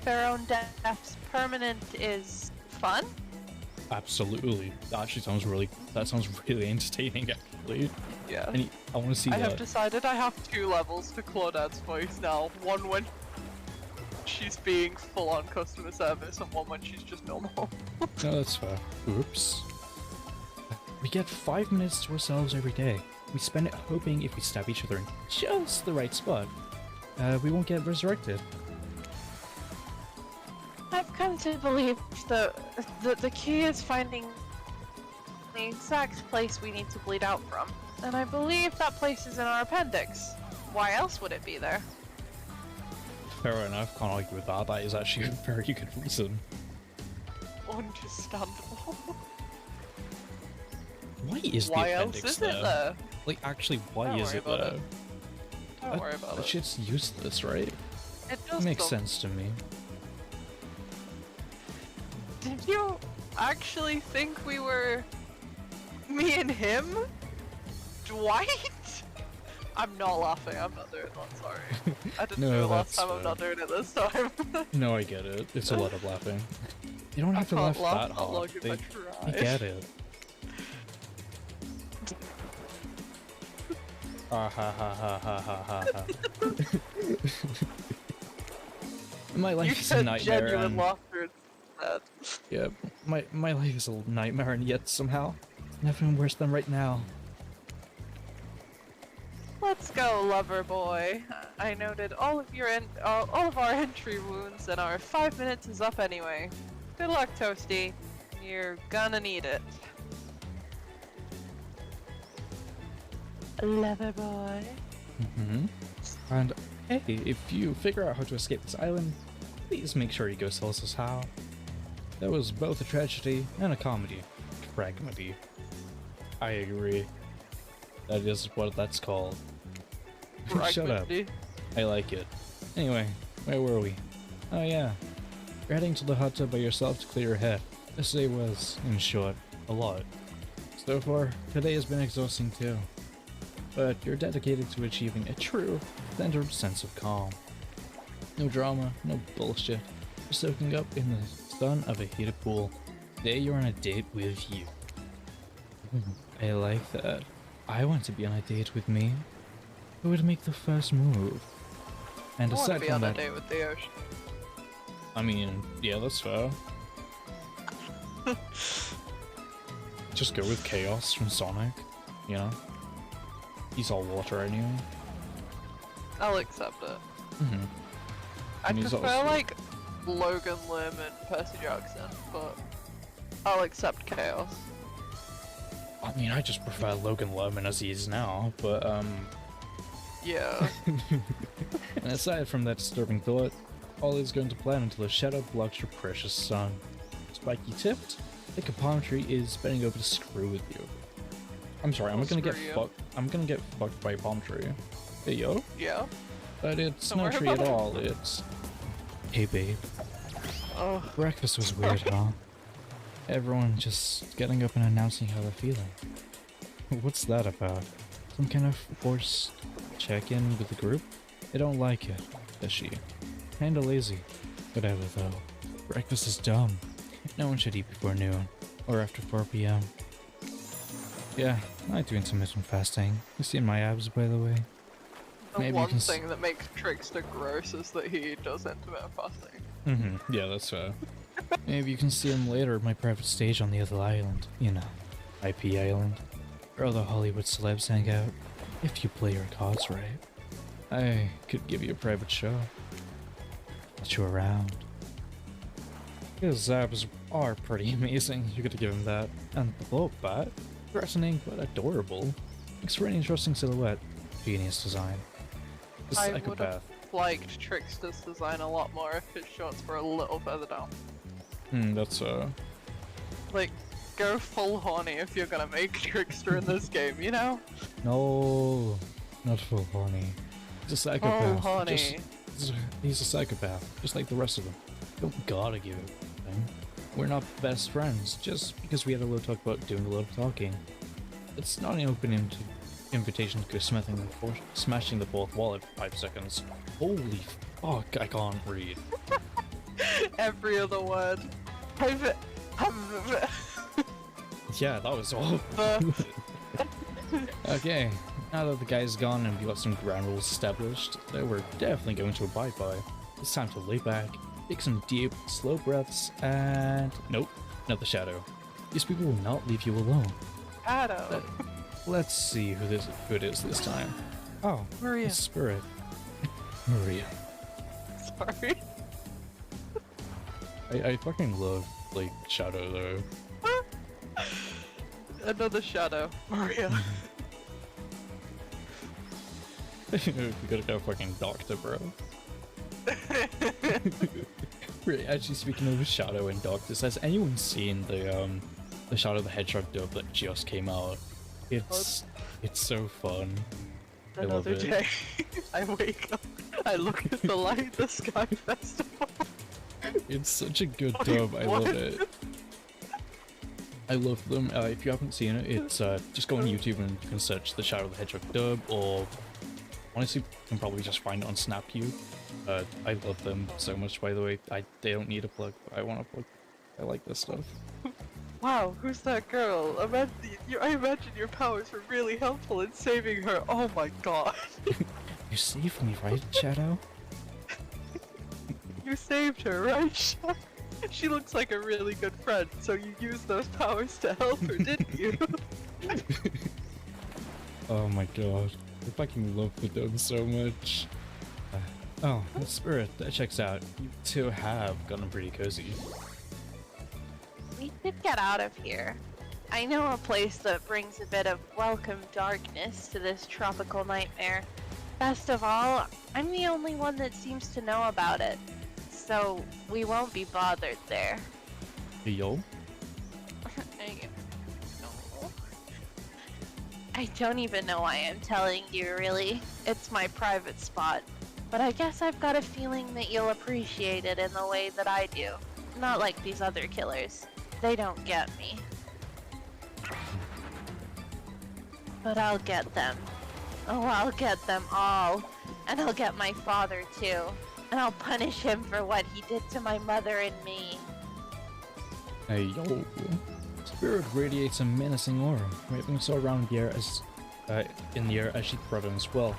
their own deaths permanent is fun? Absolutely. That actually sounds really entertaining, actually. Yeah. I want to see I that. have decided I have 2 levels to Claudette's voice now. One when she's being full-on customer service, and one when she's just normal. No, that's fair. Oops. We get 5 minutes to ourselves every day. We spend it hoping if we stab each other in just the right spot, we won't get resurrected. I've come to believe the key is finding the exact place we need to bleed out from. And I believe that place is in our appendix. Why else would it be there? Fair enough, can't argue with that. That is actually a very good reason. Understandable. Why is Why the else appendix is there? it there? Like, actually, why Don't is worry it about there? it. Don't worry about That it. shit's useless, right? It does Makes though. sense to me. Did you actually think we were me and him? Dwight? I'm not laughing, I'm not doing that, sorry. I didn't No, do it last that's time, I'm not doing it this time. No, I get it. It's a lot of laughing. You don't have to laugh that hard. They get it. Ah ha ha ha ha ha ha ha. My life is a nightmare. Genuine And, laughter instead. yeah, my life is a nightmare, and yet somehow nothing worse than right now. Let's go, lover boy. I noted all of all of our entry wounds, and our 5 minutes is up anyway. Good luck, Toasty. You're gonna need it. Lover boy. And hey, if you figure out how to escape this island, please make sure you go tell us how. That was both a tragedy and a comedy. Fragmity. I agree. That is what that's called. Shut up. I like it. Anyway, where were we? Oh yeah. You're heading to the hot tub by yourself to clear your head. This day was, in short, a lot. So far, today has been exhausting too. But you're dedicated to achieving a true, centered sense of calm. No drama, no bullshit. You're soaking up in the sun of a heated pool. Today you're on a date with you. I like that. I want to be on a date with me. Who would make the first move? And I want to aside be from on a that, date with the ocean. I mean, yeah, that's fair. Just go with Chaos from Sonic, you know? He's all water anyway. I'll accept it. I And he's prefer also- like Logan Lim and Percy Jackson, but I'll accept Chaos. I mean, I just prefer Logan Lerman as he is now, but Yeah. and aside from that disturbing thought, all is going to plan until the shadow blocks your precious sun. Spiky tipped, like a palm tree is bending over to screw with you. I'm sorry, I'm I'll gonna get screw you. fucked. I'm gonna get fucked by a palm tree. Hey yo, Yeah. but it's Don't no worry tree at about it. all. It's hey babe. Oh. Breakfast was weird, huh? Everyone just getting up and announcing how they're feeling. What's that about? Some kind of forced check-in with the group? I don't like it, does she? Kinda lazy. Whatever though. Breakfast is dumb. No one should eat before noon, or after 4 p.m. Yeah, I do intermittent fasting. You seen my abs, by the way? The Maybe you one can thing that makes Trickster gross is that he does intermittent fasting. Yeah, that's fair. Maybe you can see him later at my private stage on the other island. You know, IP Island. Where all the Hollywood celebs hang out. If you play your cards right. I could give you a private show. Get you around. His abs are pretty amazing, you gotta give him that. And the blow up bat, threatening but adorable. Makes for an interesting silhouette. Genius design. The I would psychopath. have liked Trickster's design a lot more if his shots were a little further down. That's Like, go full horny if you're gonna make Trickster in this game, you know? no, not full horny. He's a psychopath. Oh, honey. He's a psychopath, just like the rest of them. You don't gotta give it a thing. We're not best friends just because we had a little talk about doing a little talking. It's not an open invitation to go smashing the fourth wall every 5 seconds. Holy fuck, I can't read. Every other word. Yeah, that was all. Okay, now that the guy's gone and we got some ground rules established that we're definitely going to abide by, it's time to lay back, take some deep, slow breaths, and nope, not the shadow. These people will not leave you alone. Shadow. Let's see who it is this time. Oh, Maria. it's Spirit. Maria. Sorry. I fucking love, like, Shadow though. Another shadow. Maria. We gotta go fucking doctor, bro. Right, actually, speaking of Shadow and Doctors, has anyone seen the Shadow the Hedgehog dub that just came out? It's so fun. I love Another it. day. I wake up. I look at the light, the sky festival. It's such a good Like, dub. I love what? it. I love them. If you haven't seen it, it's just go on YouTube and you can search the Shadow the Hedgehog dub, or honestly, you can probably just find it on SnapCube. I love them so much, by the way. They don't need a plug, but I want a plug. I like this stuff. Wow, who's that girl? I imagine your powers were really helpful in saving her. Oh my god. You saved me, right, Shadow? You saved her, right? She looks like a really good friend, so you used those powers to help her, didn't you? Oh my god. I fucking love the dub so much. Oh, Spirit, that checks out. You two have gotten pretty cozy. We should get out of here. I know a place that brings a bit of welcome darkness to this tropical nightmare. Best of all, I'm the only one that seems to know about it, so we won't be bothered there. Hey, yo? I don't even know why I'm telling you, really. It's my private spot. But I guess I've got a feeling that you'll appreciate it in the way that I do. Not like these other killers. They don't get me. But I'll get them. Oh, I'll get them all. And I'll get my father too. And I'll punish him for what he did to my mother and me. Hey, yo. Spirit radiates a menacing aura, wrapping so around the air as, in the air as she brought in as well.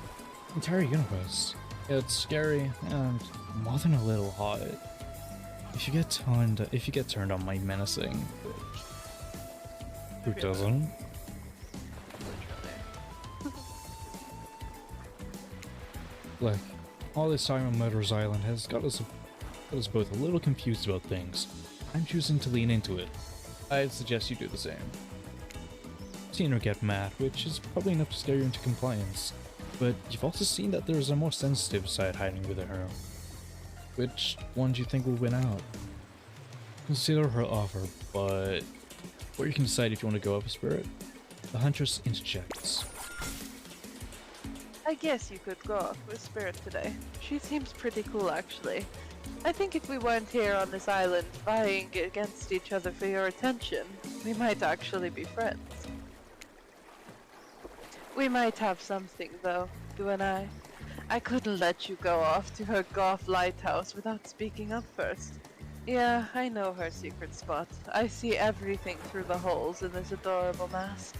The entire universe. It's scary and more than a little hot. If you get turned on by menacing, who doesn't? Look, all this time on Murder's Island has got us both a little confused about things. I'm choosing to lean into it. I'd suggest you do the same. Seen her get mad, which is probably enough to scare you into compliance. But you've also seen that there's a more sensitive side hiding within her. Which one do you think will win out? Consider her offer, but before you can decide if you want to go up a Spirit, the Huntress interjects. I guess you could go off with Spirit today. She seems pretty cool, actually. I think if we weren't here on this island vying against each other for your attention, we might actually be friends. We might have something, though, you and I. I couldn't let you go off to her Goth lighthouse without speaking up first. Yeah, I know her secret spot. I see everything through the holes in this adorable mask.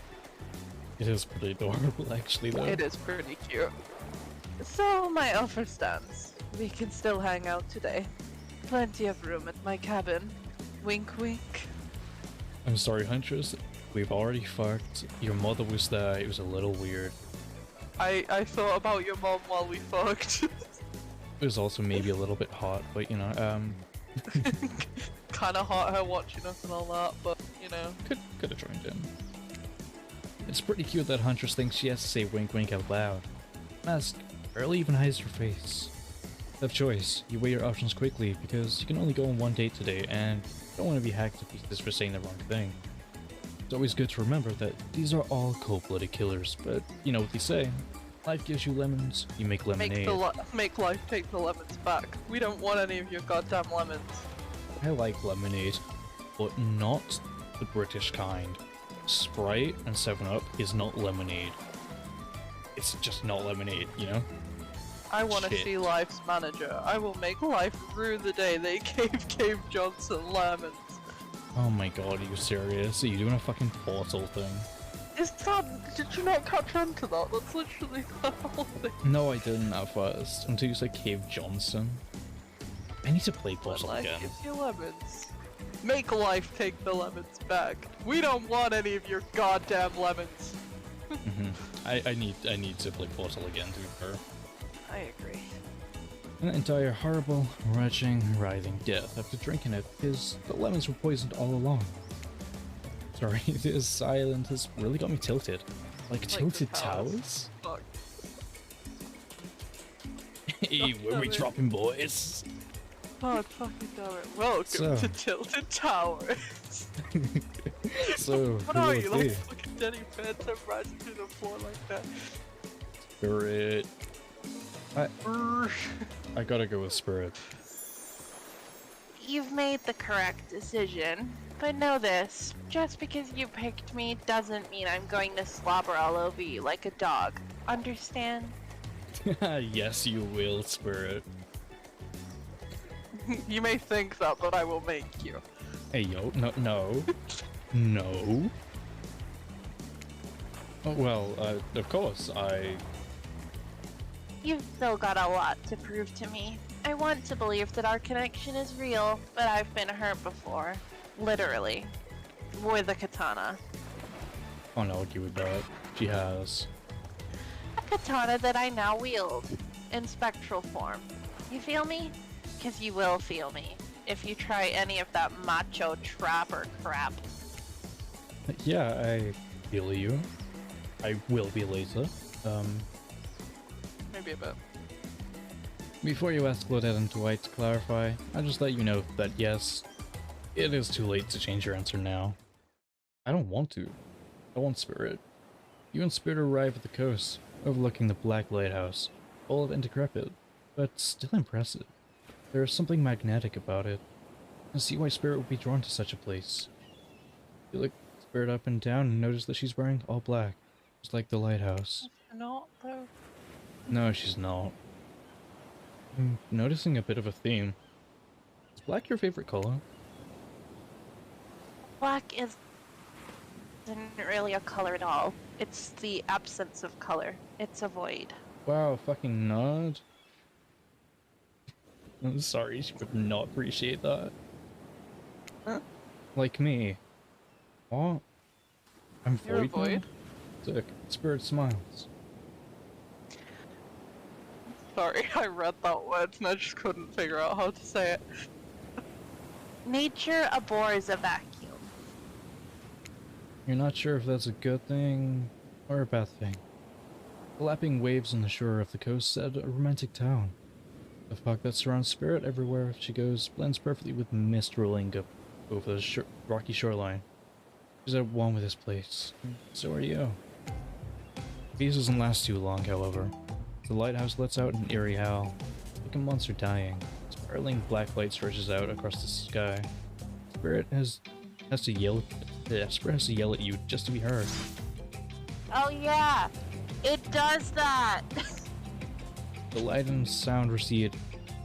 It is pretty adorable, actually, though. It is pretty cute. So, my offer stands. We can still hang out today. Plenty of room at my cabin. Wink wink. I'm sorry, Huntress. We've already fucked. Your mother was there. It was a little weird. I thought about your mom while we fucked. It was also maybe a little bit hot, but you know, Kinda hot her watching us and all that, but you know. could have joined in. It's pretty cute that Huntress thinks she has to say wink wink out loud. Mask barely even hides her face. Tough choice. You weigh your options quickly because you can only go on one date today and you don't want to be hacked to pieces for saying the wrong thing. It's always good to remember that these are all cold-blooded killers, but you know what they say. Life gives you lemons, you make lemonade. Make life take the lemons back. We don't want any of your goddamn lemons. I like lemonade, but not the British kind. Sprite and 7-Up is not lemonade. It's just not lemonade, you know? I want to Shit. see Life's manager. I will make Life rue the day they gave Cave Johnson lemons. Oh my god, are you serious? Are you doing a fucking portal thing? Is that? Did you not catch on to that? That's literally the whole thing. No, I didn't at first, until you said Cave Johnson. I need to play Portal Life again. gives you lemons. Make Life take the lemons back. We don't want any of your goddamn lemons. I need to play Portal again, to be fair. I agree. An entire horrible, retching, writhing death after drinking it, because the lemons were poisoned all along. Sorry, this island has really got me tilted. Like tilted the towers. towers? Fuck. Hey, where we dropping, boys? God fucking damn it. Welcome So- to Tilted Towers. So, What who are will you, it like be? fucking Danny Phantom rising through the floor like that? Spirit. I gotta go with Spirit. You've made the correct decision. But know this, just because you picked me doesn't mean I'm going to slobber all over you like a dog. Understand? Yes, you will, Spirit. You may think that, but I will make you. Hey, yo, no. No. Oh, well, of course, You've still got a lot to prove to me. I want to believe that our connection is real, but I've been hurt before. Literally. With a katana. I'll not argue with that. She has. A katana that I now wield. In spectral form. You feel me? Because you will feel me. If you try any of that macho trapper crap. Yeah, I feel you. I will be later. Maybe a bit. Before you ask Bloodhead and Dwight to clarify, I'll just let you know that yes, it is too late to change your answer now. I don't want to. I want Spirit. You and Spirit arrive at the coast, overlooking the Black Lighthouse, old and decrepit, but still impressive. There is something magnetic about it. I see why Spirit would be drawn to such a place. You look Spirit up and down and notice that she's wearing all black, just like the lighthouse. Not though. No, she's not. I'm noticing a bit of a theme. Is black your favorite color? Black isn't really a color at all. It's the absence of color. It's a void. Wow, fucking nerd. I'm sorry, she would not appreciate that. Huh? Like me. What? I'm You're a void now? void? Sick. Spirit smiles. Sorry, I read that word and I just couldn't figure out how to say it. Nature abhors a vacuum. You're not sure if that's a good thing or a bad thing. The lapping waves on the shore of the coast said a romantic town. The fog that surrounds Spirit everywhere she goes blends perfectly with mist rolling up over the rocky shoreline. She's at one with this place. So are you. Peace doesn't last too long, however. The lighthouse lets out an eerie howl, like a monster dying. Spiraling black light stretches out across the sky. Spirit has to yell. Spirit has to yell at you just to be heard. Oh yeah, it does that. The light and sound recede.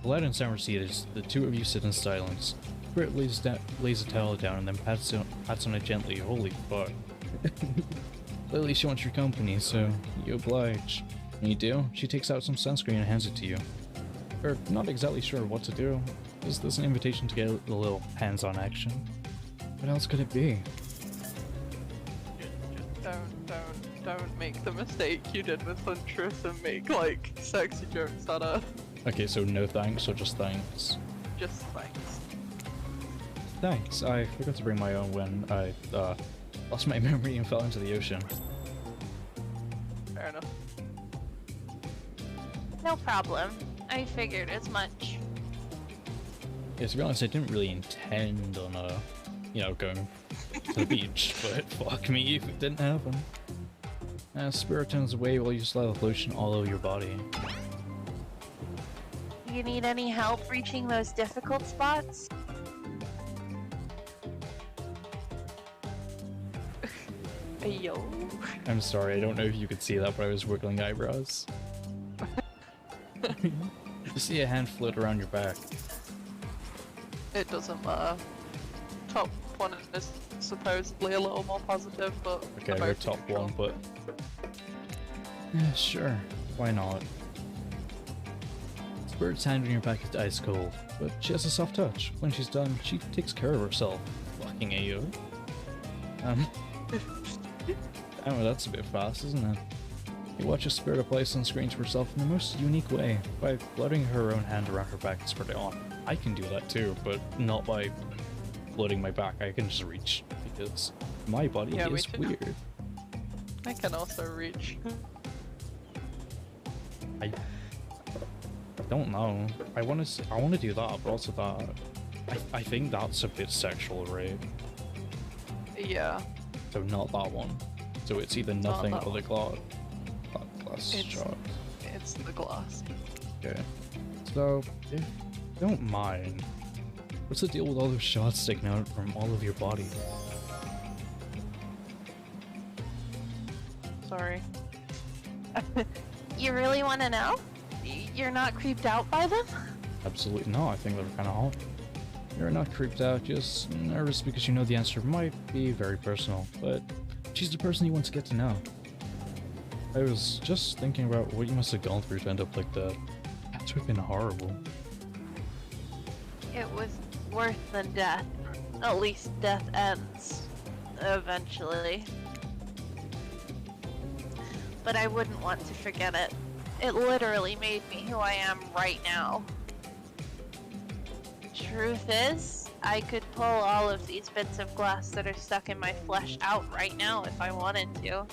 The light and sound recede as the two of you sit in silence. Spirit lays a towel down and then pats on it gently. Holy fuck. Clearly she wants your company, so you oblige. When you do, she takes out some sunscreen and hands it to you. You're not exactly sure what to do. Is this an invitation to get a little hands-on action? What else could it be? Don't make the mistake you did with Huntress and make like sexy jokes at her. Okay, so no thanks or just thanks? Just thanks. Thanks, I forgot to bring my own when I lost my memory and fell into the ocean. Fair enough. No problem. I figured as much. Yeah, to be honest, I didn't really intend on, going to the beach, but fuck me if it didn't happen. Spirit turns away while you slather lotion all over your body. You need any help reaching those difficult spots? Yo. I'm sorry, I don't know if you could see that, but I was wiggling eyebrows. You see a hand float around your back. It doesn't matter. Top one is supposedly a little more positive, but Okay, they're we're both top neutral. one, but... Yeah, sure. Why not? Spirit's hand on your back is ice cold, but she has a soft touch. When she's done, she takes care of herself. Fucking AO. Oh, that's a bit fast, isn't it? You watch a Spirit apply sunscreen to herself in the most unique way, by floating her own hand around her back and spread it on. I can do that too, but not by floating my back. I can just reach, because my body Yeah, me is too. weird. I can also reach. I don't know. I want to do that, but also that. I think that's a bit sexual, right? Yeah. So not that one. So it's either Not nothing that or the glass It's- shot. It's the glass. Okay. So if you don't mind, What's the deal with all those shots sticking out from all of your body? Sorry. You really want to know? You're not creeped out by them? Absolutely not. I think they're kind of hot. You're not creeped out, just nervous because you know the answer might be very personal, but she's the person you want to get to know. I was just thinking about what you must have gone through to end up like that. Had to have been horrible. It was worse than death. At least death ends. Eventually. But I wouldn't want to forget it. It literally made me who I am right now. Truth is, I could pull all of these bits of glass that are stuck in my flesh out right now if I wanted to.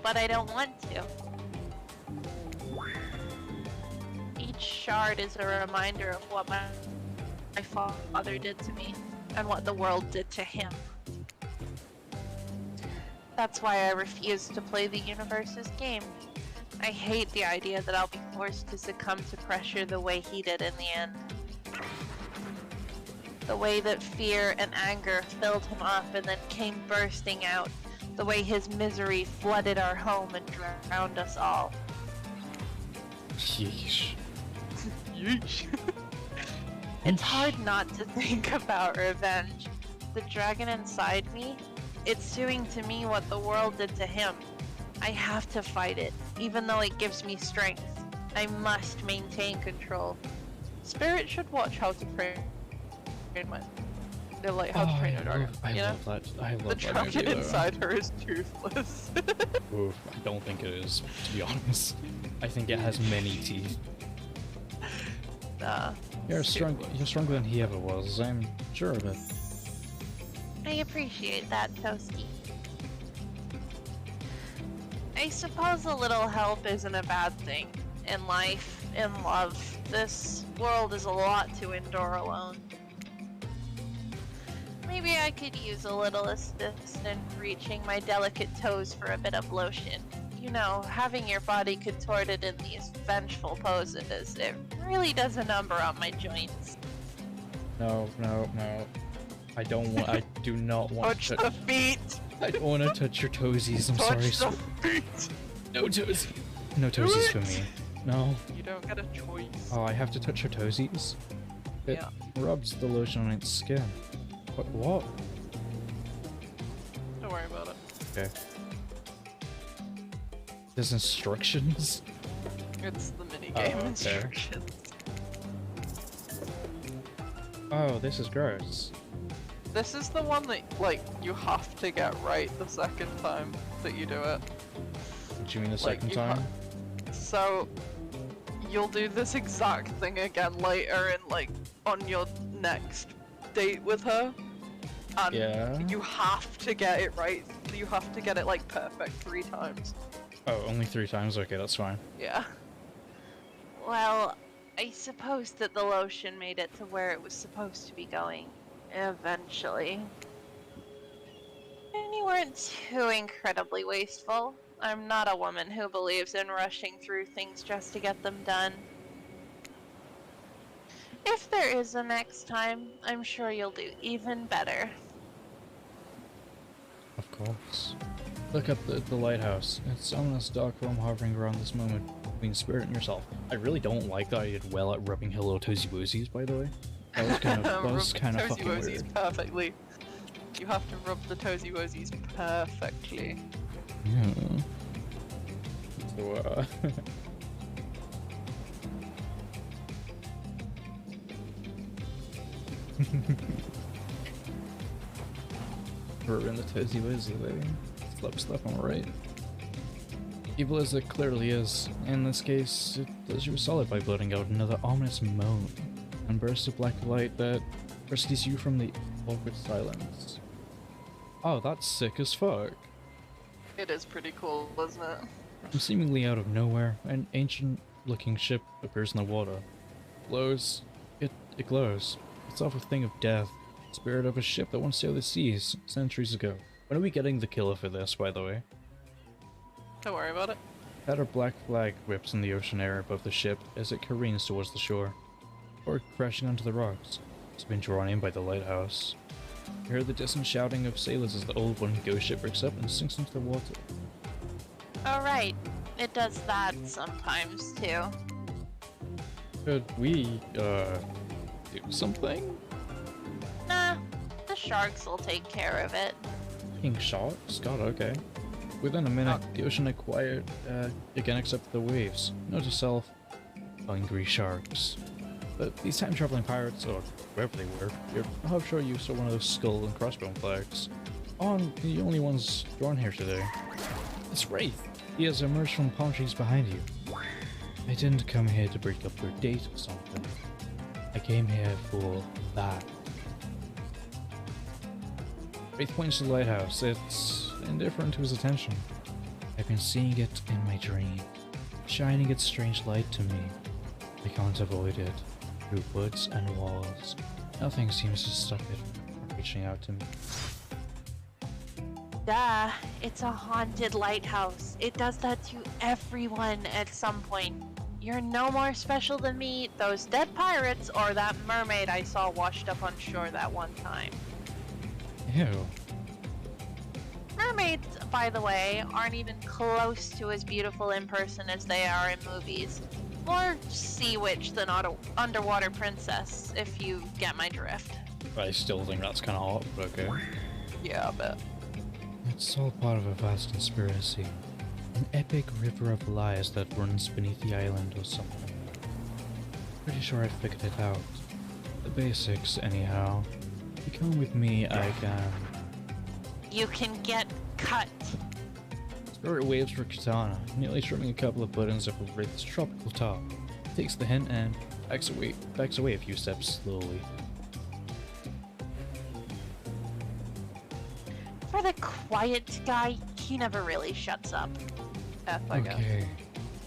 But I don't want to. Each shard is a reminder of what my father did to me, and what the world did to him. That's why I refuse to play the universe's game. I hate the idea that I'll be forced to succumb to pressure the way he did in the end. The way that fear and anger filled him up and then came bursting out. The way his misery flooded our home and drowned us all. Yeesh. Yeesh. It's hard not to think about revenge. The dragon inside me, it's doing to me what the world did to him. I have to fight it, even though it gives me strength. I must maintain control. Spirit should watch How to Train My... They're like How to Train Your Dragon, I you know? love that. I love The that dragon movie, though. inside her is toothless. Oof, I don't think it is, to be honest. I think it has many teeth. Nah. You're stronger than he ever was, I'm sure of it. I appreciate that, Toasty. I suppose a little help isn't a bad thing. In life, in love, this world is a lot to endure alone. Maybe I could use a little assist in reaching my delicate toes for a bit of lotion. You know, having your body contorted in these vengeful poses, it really does a number on my joints. No. I do not want Touch to the feet! I don't want to touch your toesies, I'm Touch sorry. the feet! No toesies. No toesies for me. No. You don't get a choice. Oh, I have to touch her toesies? It Yeah. rubs the lotion on its skin. What? Don't worry about it. Okay. There's instructions? It's the minigame okay. instructions. Oh, this is gross. This is the one that, like, you have to get right the second time that you do it. What do you mean the Like, second you time? So, you'll do this exact thing again later in, like, on your next date with her. And Yeah. you have to get it right. You have to get it, like, perfect 3 times. Oh, only 3 times? Okay, that's fine. Yeah. Well, I suppose that the lotion made it to where it was supposed to be going. Eventually. And you weren't too incredibly wasteful. I'm not a woman who believes in rushing through things just to get them done. If there is a next time, I'm sure you'll do even better. Of course. Look up the lighthouse. It's ominous dark realm hovering around this moment between spirit and yourself. I really don't like that I did well at rubbing hello toesy woosies, by the way. That was kind of fucking Toesy weird. Woesies perfectly. You have to rub the Toesy Woesies perfectly. Yeah. So, rubbing the toesy woosy, baby. Slap on the right. Evil as it clearly is, in this case, it does you a solid by blotting out another ominous moan and burst of black light that rescues you from the awkward silence. Oh, that's sick as fuck. It is pretty cool, isn't it? From seemingly out of nowhere, an ancient-looking ship appears in the water. Glows. It glows. It's off a thing of death. Spirit of a ship that once sailed the seas centuries ago. When are we getting the killer for this, by the way? Don't worry about it. That a black flag whips in the ocean air above the ship as it careens towards the shore, or crashing onto the rocks. has been drawn in by the lighthouse. You hear the distant shouting of sailors as the old one ghost ship breaks up and sinks into the water. Oh, right. It does that sometimes, too. Could we, do something? Nah, the sharks will take care of it. King sharks? God, okay. Within a minute, the ocean had quiet again except for the waves. Note to self, hungry sharks. But these time-traveling pirates, or wherever they were, you're half sure you saw one of those skull and crossbone flags. Aren't the only ones drawn here today. It's Wraith. He has emerged from palm trees behind you. I didn't come here to break up your date or something. I came here for that. Wraith points to the lighthouse. It's indifferent to his attention. I've been seeing it in my dream, shining its strange light to me. I can't avoid it. Through woods and walls, nothing seems to stop it from reaching out to me. Duh, it's a haunted lighthouse. It does that to everyone at some point. You're no more special than me, those dead pirates, or that mermaid I saw washed up on shore that one time. Ew. Mermaids, by the way, aren't even close to as beautiful in person as they are in movies. More sea witch than underwater princess, if you get my drift. I still think that's kind of hot, but okay. Yeah, I bet. It's all part of a vast conspiracy. An epic river of lies that runs beneath the island or something. Pretty sure I figured it out. The basics, anyhow. If you come with me, I can... You can get cut. Spirit waves for Katana, nearly trimming a couple of buttons off of Wraith's tropical top. Takes the hint and backs away a few steps slowly. For the quiet guy, he never really shuts up. F, I guess. Okay,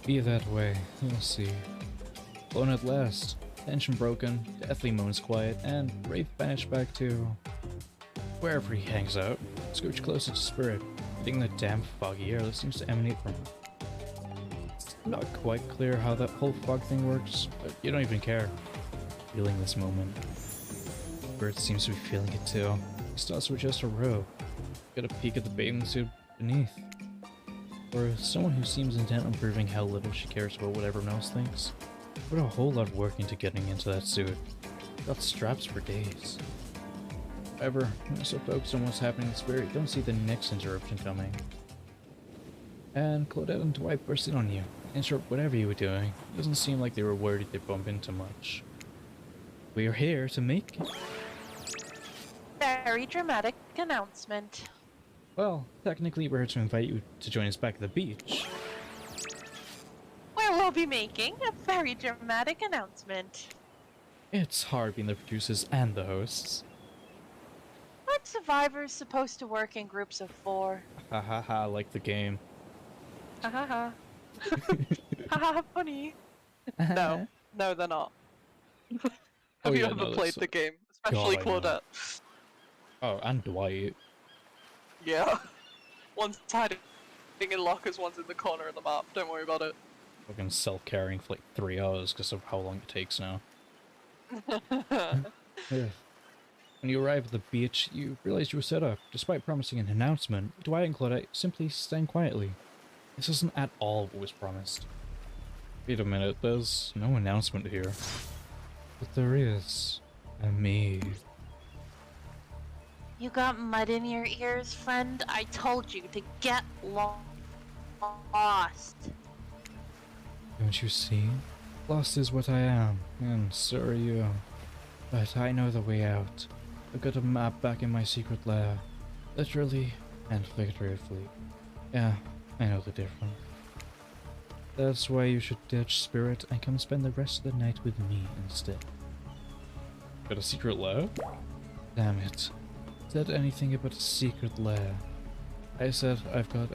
be that way. We'll see. Alone at last, tension broken, deathly moments quiet, and Wraith vanished back to wherever he hangs out. Scooch closer to Spirit, getting the damp foggy air that seems to emanate from him. It's not quite clear how that whole fog thing works, but you don't even care. Feeling this moment. Spirit seems to be feeling it too. He starts with just a robe. Get a peek at the bathing suit beneath. For someone who seems intent on proving how little she cares about what everyone else thinks, put a whole lot of work into getting into that suit. Got straps for days. However, I'm so focused on what's happening in Spirit, don't see the next interruption coming. And Claudette and Dwight burst in on you, interrupt whatever you were doing. It doesn't seem like they were worried they'd bump into much. We're here to make... Very dramatic announcement. Well, technically we're here to invite you to join us back at the beach. Where we'll be making a very dramatic announcement. It's hard being the producers and the hosts. Aren't survivors supposed to work in groups of 4? Ha ha ha, like the game. Ha ha ha. Ha ha, funny. No, no, they're not. Have Oh, you yeah, ever no, played that's- the game? Especially God, I know. Claudette. Oh, and Dwight. Yeah. One's hiding in lockers, one's in the corner of the map. Don't worry about it. Fucking self-carrying for like 3 hours because of how long it takes now. Yeah. When you arrive at the beach, you realize you were set up. Despite promising an announcement, Dwight and Claudette simply stand quietly. This isn't at all what was promised. Wait a minute, there's no announcement here. But there is a me. You got mud in your ears, friend? I told you to get lost. Don't you see? Lost is what I am, and so are you. But I know the way out. I've got a map back in my secret lair. Literally and figuratively. Yeah, I know the difference. That's why you should ditch Spirit and come spend the rest of the night with me instead. Got a secret lair? Damn it. Said anything about a secret lair. I said I've got,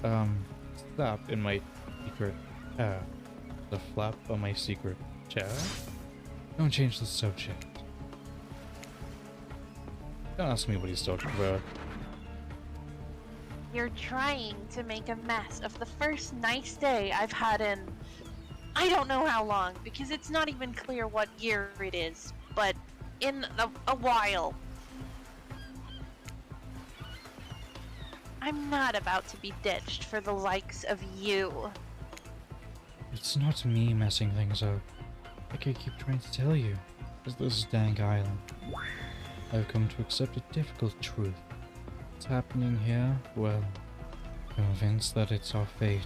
flap in my secret chair. The flap on my secret chair? Don't change the subject. Don't ask me what he's talking about. You're trying to make a mess of the first nice day I've had in I don't know how long, because it's not even clear what year it is, but in a while. I'm not about to be ditched for the likes of you. It's not me messing things up. Like I keep trying to tell you. It's this dang island. I've come to accept a difficult truth. What's happening here? Well, convinced that it's our fate.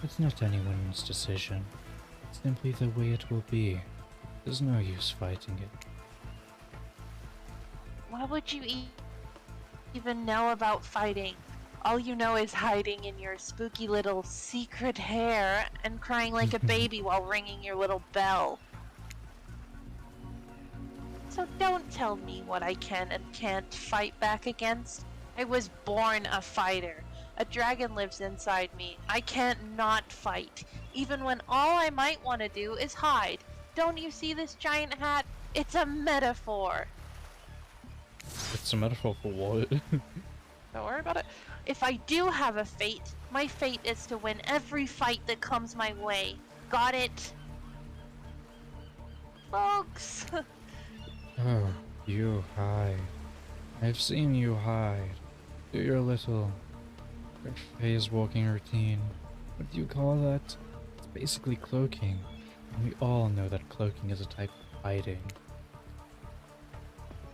It's not anyone's decision. It's simply the way it will be. There's no use fighting it. What would you even know about fighting? All you know is hiding in your spooky little secret hair and crying like a baby while ringing your little bell. So don't tell me what I can and can't fight back against. I was born a fighter. A dragon lives inside me. I can't not fight, even when all I might want to do is hide. Don't you see this giant hat? It's a metaphor. It's a metaphor for what? Don't worry about it. If I do have a fate, my fate is to win every fight that comes my way. Got it? Folks! Oh, you hide. I've seen you hide. Do your little phase walking routine. What do you call that? It's basically cloaking. And we all know that cloaking is a type of hiding.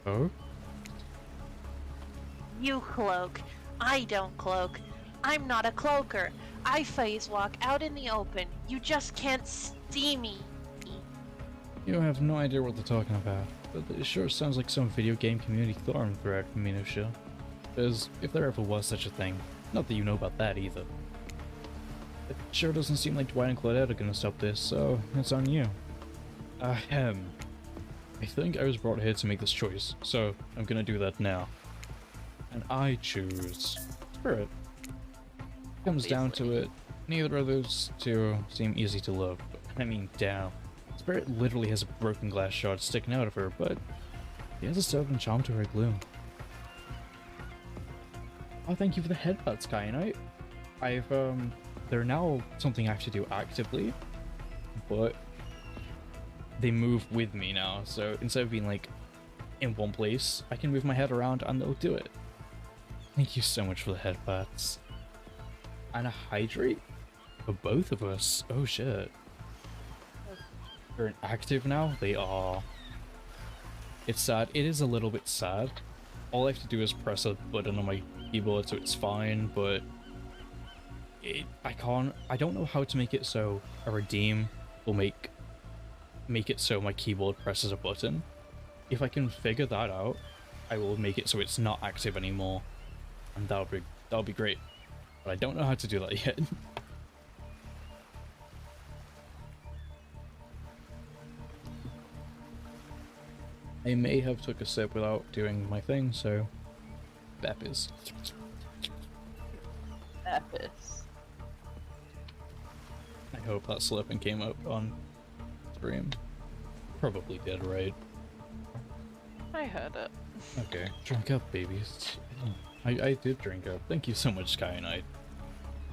Oh? You cloak. I don't cloak. I'm not a cloaker. I phase walk out in the open. You just can't see me. You have no idea what they're talking about, but it sure sounds like some video game community forum thread from minutia. Because if there ever was such a thing, not that you know about that either. It sure doesn't seem like Dwight and Claudette are gonna stop this, so it's on you. Ahem. I think I was brought here to make this choice, so I'm gonna do that now. And I choose Spirit. Comes down to it, neither of those two seem easy to love. I mean, damn. Spirit literally has a broken glass shard sticking out of her, but she has a certain charm to her gloom. Oh, thank you for the headbutts, Kyanite. They're now something I have to do actively, but they move with me now, so instead of being like in one place, I can move my head around and they'll do it. Thank you so much for the headbutts. And a hydrate for both of us. Oh shit. They're active now? They are. It's sad. It is a little bit sad. All I have to do is press a button on my keyboard so it's fine, but I don't know how to make it so a redeem will make it so my keyboard presses a button. If I can figure that out, I will make it so it's not active anymore, and that'll be great. But I don't know how to do that yet. I may have took a sip without doing my thing, so Bepis. Epis. I hope that slipping came up on stream. Probably did, right? I heard it. Okay, drink up, babies. I did drink up. Thank you so much, Sky and I.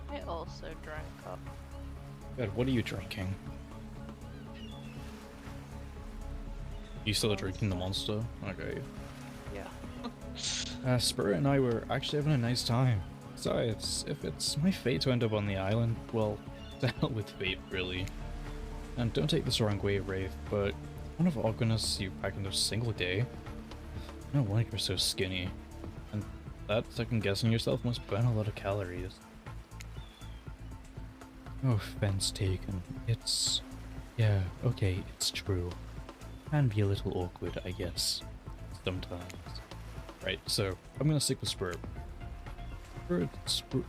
I also drank up. God, what are you drinking? You still drinking the monster? Okay. Yeah. Spirit and I were actually having a nice time. Besides, if it's my fate to end up on the island, well, to hell with fate, really. And don't take this the wrong way, Wraith, but one of awkwardness you pack in a single day? No wonder you're so skinny. And that second guessing yourself must burn a lot of calories. No offense taken. It's... yeah, okay, it's true. Can be a little awkward, I guess. Sometimes. Right, so I'm gonna stick with Spirit.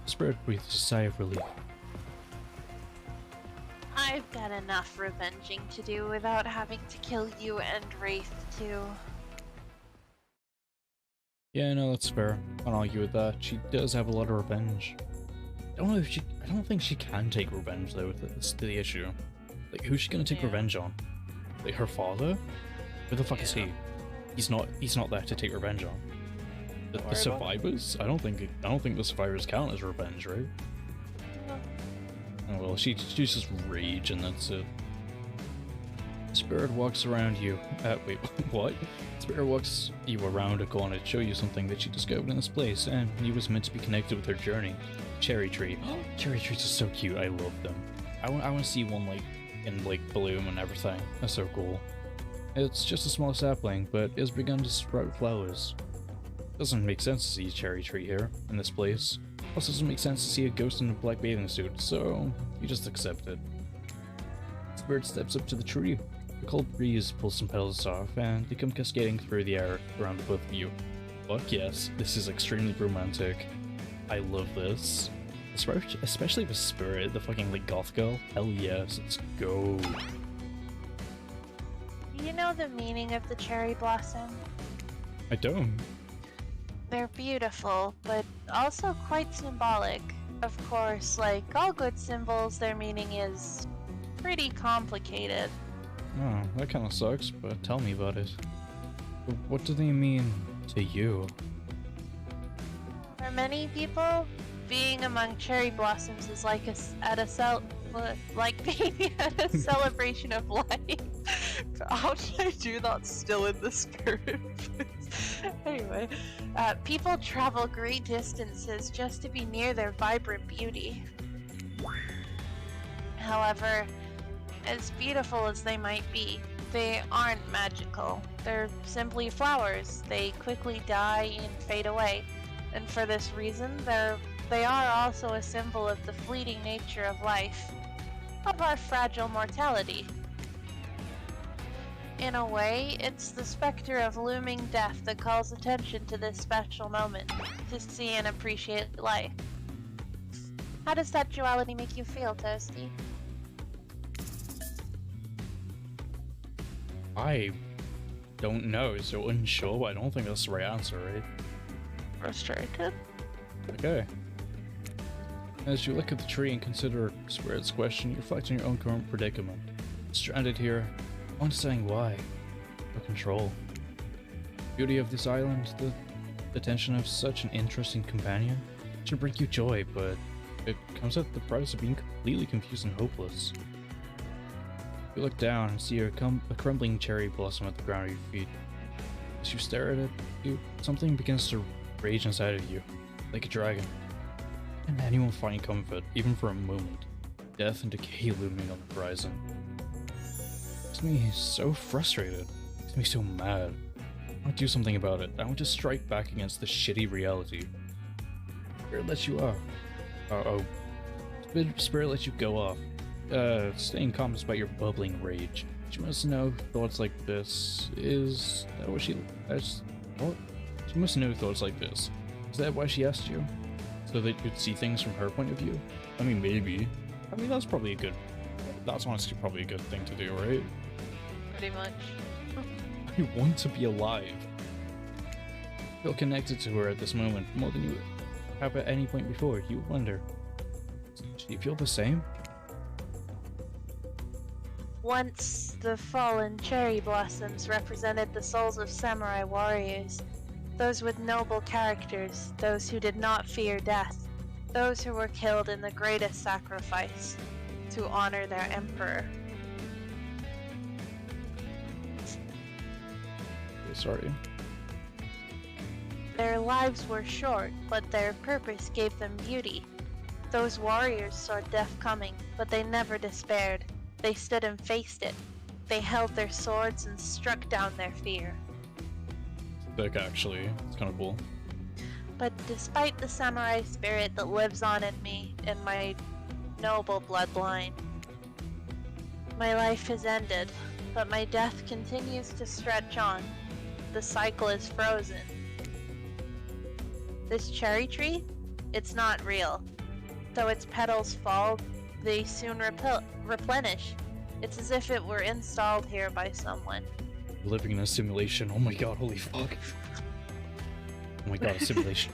Spirit breathes a sigh of relief. I've got enough revenging to do without having to kill you and Wraith too. Yeah, no, that's fair. Can't argue with that. She does have a lot of revenge. I don't think she can take revenge though. That's the issue. Like, who's she gonna take revenge on? Like, her father? Who the fuck is he? He's not there to take revenge on. The survivors? I don't think the survivors count as revenge, right? Oh well, she's just rage and that's it. Spirit walks around you. Wait, what? Spirit walks you around a corner to show you something that she discovered in this place, and he was meant to be connected with her journey. Cherry tree. Cherry trees are so cute. I love them. I want to see one like in like bloom and everything. That's so cool. It's just a small sapling, but it's begun to sprout flowers. Doesn't make sense to see a cherry tree here in this place. Also, doesn't make sense to see a ghost in a black bathing suit, so you just accept it. Spirit steps up to the tree. The cold breeze pulls some petals off, and they come cascading through the air around the both of you. Fuck yes, this is extremely romantic. I love this. Especially with Spirit, the fucking like goth girl. Hell yes, let's go. Do you know the meaning of the cherry blossom? I don't. They're beautiful, but also quite symbolic. Of course, like all good symbols, their meaning is pretty complicated. Oh, that kind of sucks, but tell me about it. What do they mean to you? For many people, being among cherry blossoms is like being at a celebration of life. How did I do that still in the spirit? Anyway, people travel great distances just to be near their vibrant beauty. However, as beautiful as they might be, they aren't magical. They're simply flowers. They quickly die and fade away. And for this reason, they are also a symbol of the fleeting nature of life, of our fragile mortality. In a way, it's the specter of looming death that calls attention to this special moment, to see and appreciate life. How does that duality make you feel, Toasty? I don't know, so unsure, but I don't think that's the right answer, right? Frustrated? Okay. As you look at the tree and consider Spirit's question, you reflect on your own current predicament. Stranded here, understanding why. No control. The beauty of this island, the attention of such an interesting companion, should bring you joy, but it comes at the price of being completely confused and hopeless. You look down and see a crumbling cherry blossom at the ground at your feet. As you stare at it, something begins to rage inside of you, like a dragon. Can anyone find comfort, even for a moment? Death and decay looming on the horizon. It makes me so frustrated. It makes me so mad. I want to do something about it. I want to strike back against this shitty reality. Spirit lets you off. Spirit lets you go off. Staying calm despite your bubbling rage. She must know thoughts like this. Is that what she... what? She must know thoughts like this. Is that why she asked you? So that you could see things from her point of view? I mean, maybe. I mean, that's honestly probably a good thing to do, right? Pretty much. I want to be alive. Feel connected to her at this moment more than you have at any point before. You wonder, do you feel the same? Once, the fallen cherry blossoms represented the souls of samurai warriors. Those with noble characters, those who did not fear death, those who were killed in the greatest sacrifice, to honor their emperor. Sorry. Their lives were short, but their purpose gave them beauty. Those warriors saw death coming, but they never despaired. They stood and faced it. They held their swords and struck down their fear. Sick, actually. It's kind of cool. But despite the samurai spirit that lives on in me, in my noble bloodline, my life has ended, but my death continues to stretch on. The cycle is frozen. This cherry tree? It's not real. Though its petals fall, they soon replenish. It's as if it were installed here by someone. Living in a simulation. Oh my god, holy fuck. Oh my god, a simulation.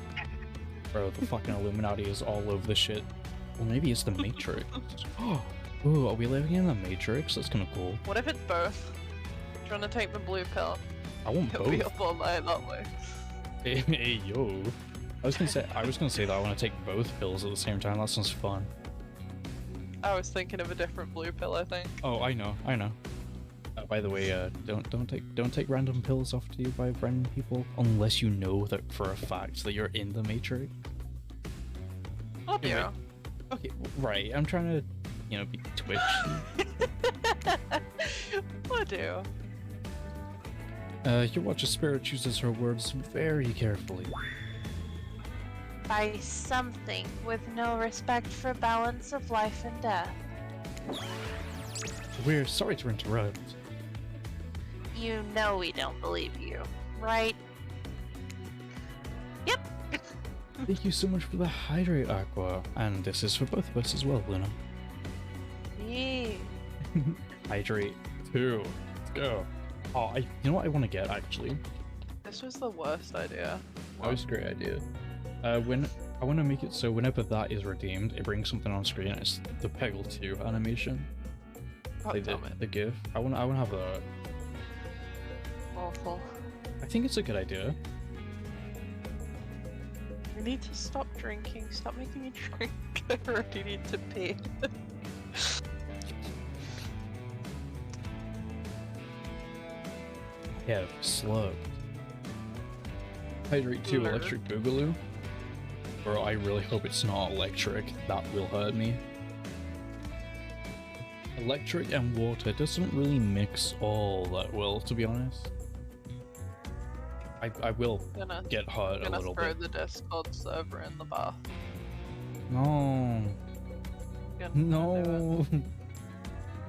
Bro, the fucking Illuminati is all over this shit. Well, maybe it's the Matrix. Ooh, are we living in the Matrix? That's kind of cool. What if it's both? Trying to take the blue pill. I want It'll both. be up all night that way. Hey, yo. I was gonna say that I want to take both pills at the same time. That sounds fun. I was thinking of a different blue pill, I think. Oh, I know. by the way, don't take random pills offered to you by random people unless you know that for a fact that you're in the Matrix. Oh dear. Okay, right. I'm trying to, be Twitch. Oh dear. Your watcher spirit chooses her words very carefully. By something with no respect for balance of life and death. We're sorry to interrupt. You know we don't believe you, right? Yep. Thank you so much for the hydrate, Aqua. And this is for both of us as well, Luna. Yeah. Hydrate 2. Let's go. Oh, you know what I want to get, actually? This was the worst idea. That was a great idea. When I want to make it so whenever that is redeemed, it brings something on screen. It's the Peggle 2 animation. God Like damn it. the GIF. I want to have that. Awful. I think it's a good idea. We need to stop drinking. Stop making me drink. I already need to pee. Yeah, slug. Hydrate 2 Blur. Electric Boogaloo. Bro, I really hope it's not electric. That will hurt me. Electric and water doesn't really mix all that well, to be honest. I will Gonna get hurt a little throw bit. the Discord server in the bath. No. Gonna No.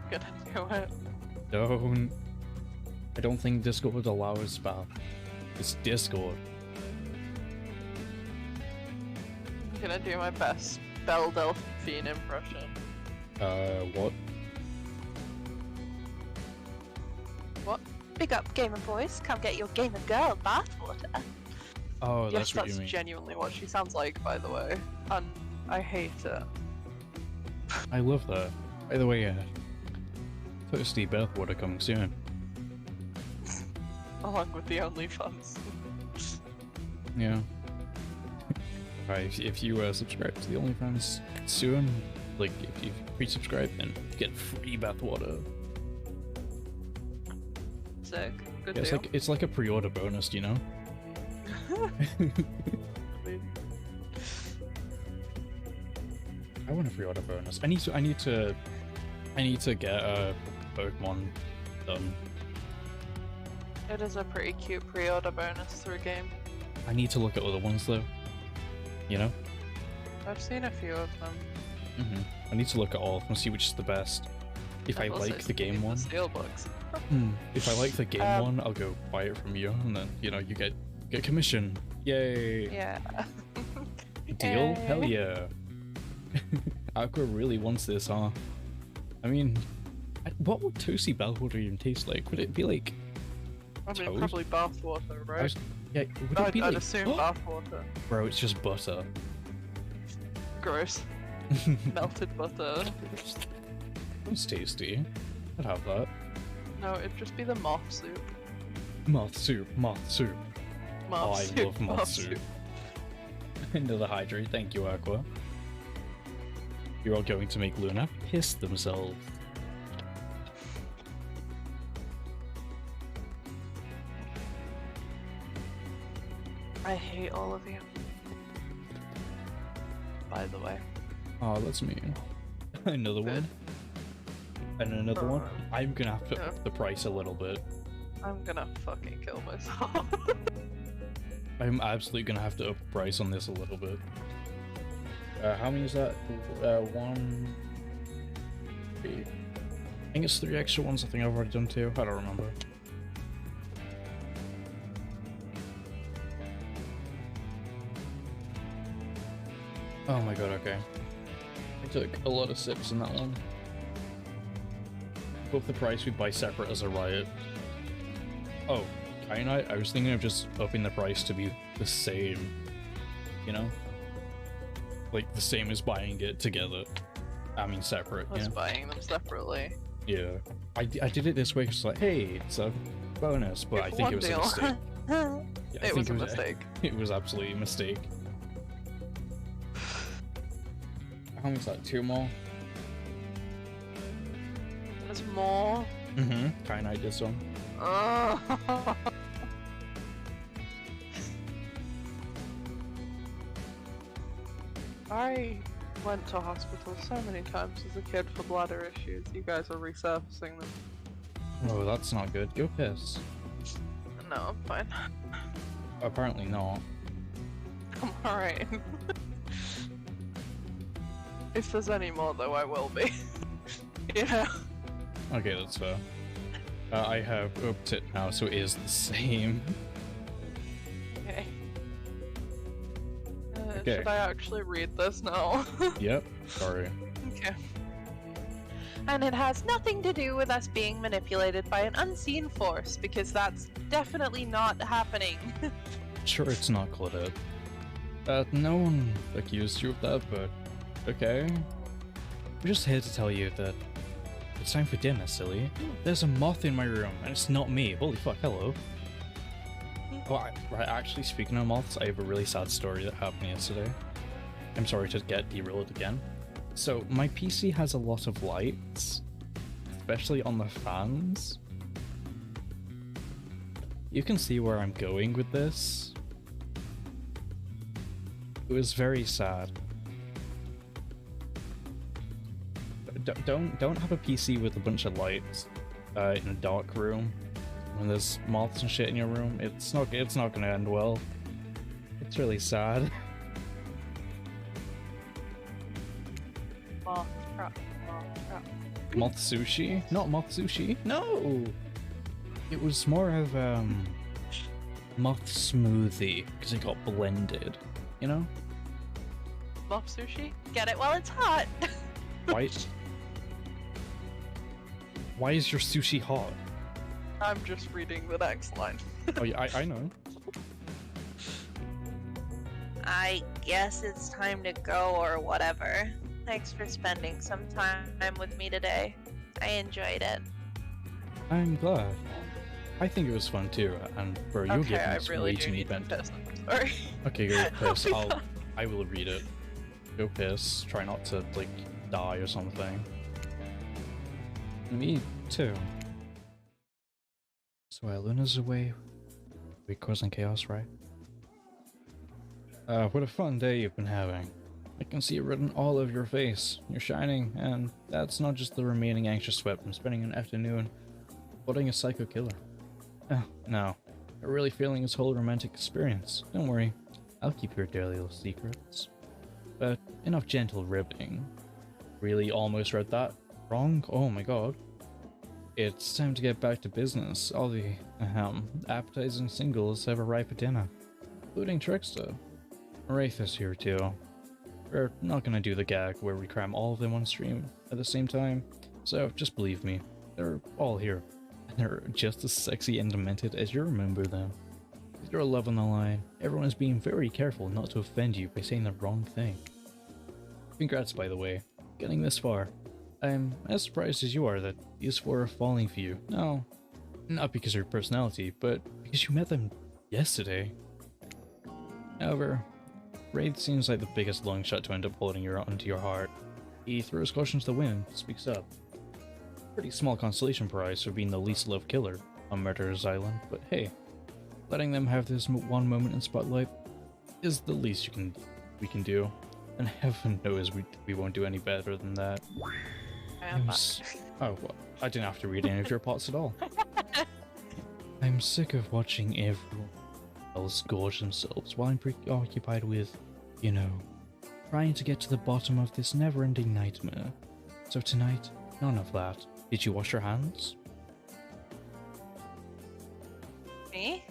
Gonna do it. Don't. I don't think Discord would allow us back. It's Discord. I'm gonna do my best Belle Delphine impression. What? What? Big up gamer boys, come get your gamer girl bathwater. Oh, Yes, that's what that's you mean. genuinely what she sounds like, by the way. And I hate it. I love that. By the way, Toasty Bathwater coming soon. Along with the OnlyFans. Yeah. Alright, if you subscribe to the OnlyFans soon, like if you pre-subscribe, then you get free bathwater. Sick. Good Yeah, deal. it's like a pre-order bonus, you know? I want a pre-order bonus. I need to get a Pokemon done. It is a pretty cute pre-order bonus through a game. I need to look at other ones though. You know? I've seen a few of them. I need to look at all of them, see which is the best. If I I've also like the game seen one, Steelbooks. if I like the game one, I'll go buy it from you, and then you get commission. Yay! Yeah. Deal? Yay. Hell yeah! Aqua really wants this, huh? I mean, what would Toasty Bathwater even taste like? Would it be like? I mean, Toad? probably bathwater, right? Yeah, would it be I'd like? assume bathwater. Bro, it's just butter. Gross. Melted butter. It's tasty. I'd have that. No, it'd just be the moth soup. Moth soup, moth soup. Moth Oh, I soup, love moth soup. Another hydrate, thank you, Aqua. You're all going to make Luna piss themselves. I hate all of you. By the way. Oh, that's me. Another one. And another one. I'm gonna have to Yeah. up the price a little bit. I'm gonna fucking kill myself. I'm absolutely gonna have to up the price on this a little bit. How many is that? One, three. I think it's 3 extra ones. I think I've already done 2. I don't remember. Oh my god, okay. I took a lot of sips in that one. Both the price we buy separate as a riot. Oh, I was thinking of just upping the price to be the same, you know? Like the same as buying it together. I mean separate, I was yeah. buying them separately. Yeah. I did it this way because like, hey, it's a bonus, but I think it was a mistake. Yeah, I It think was a mistake. It was absolutely a mistake. How many is that? 2 more? There's more. Mm-hmm. kind I did some. I went to hospital so many times as a kid for bladder issues. You guys are resurfacing them. Oh, that's not good. Go piss. No, I'm fine. Apparently not. I'm alright. If there's any more, though, I will be. You know? Okay, that's fair. I have upped it now, so it is the same. Okay. Okay. Should I actually read this now? Yep. Sorry. Okay. And it has nothing to do with us being manipulated by an unseen force, because that's definitely not happening. Sure, it's not Claudette. No one accused you of that, but okay. I'm just here to tell you that it's time for dinner, silly. There's a moth in my room, and it's not me. Holy fuck, hello. Oh, right, actually, speaking of moths, I have a really sad story that happened yesterday. I'm sorry to get derailed again. So, my PC has a lot of lights, especially on the fans. You can see where I'm going with this. It was very sad. Don't have a PC with a bunch of lights in a dark room when there's moths and shit in your room. It's not gonna end well. It's really sad. Moth trap, moth trap. Moth sushi? Not moth sushi. No. It was more of moth smoothie because it got blended. You know? Moth sushi? Get it while it's hot. Why? Why is your sushi hot? I'm just reading the next line. Oh yeah, I know. I guess it's time to go or whatever. Thanks for spending some time with me today. I enjoyed it. I'm glad. I think it was fun too, and bro, you're Okay, giving I us really way do too many need to bent. piss. I'm sorry. Okay, go piss. I'll be I will read it. Go piss. Try not to like die or something. Me too. So while Luna's away, we're causing chaos, right? What a fun day you've been having. I can see it written all over your face. You're shining, and that's not just the remaining anxious sweat from spending an afternoon plotting a psycho killer. Oh, no. I'm really feeling this whole romantic experience. Don't worry, I'll keep your dirty little secrets. But enough gentle ribbing. Really almost read that wrong? Oh my god. It's time to get back to business. All the appetizing singles have arrived for dinner, including Trickster. Wraith is here too. We're not gonna do the gag where we cram all of them on stream at the same time, so just believe me, they're all here. And they're just as sexy and demented as you remember them. With your love on the line, everyone is being very careful not to offend you by saying the wrong thing. Congrats, by the way, getting this far. I'm as surprised as you are that these four are falling for you. No, not because of your personality, but because you met them yesterday. However, Wraith seems like the biggest long shot to end up holding you onto your heart. He throws caution to the wind, speaks up. Pretty small consolation prize for being the least loved killer on Murderer's Island, but hey, letting them have this one moment in spotlight is the least we can do, and heaven knows we won't do any better than that. Oh, well, I didn't have to read any of your pots at all. I'm sick of watching everyone else gorge themselves while I'm preoccupied with, you know, trying to get to the bottom of this never-ending nightmare. So tonight, none of that. Did you wash your hands? Me?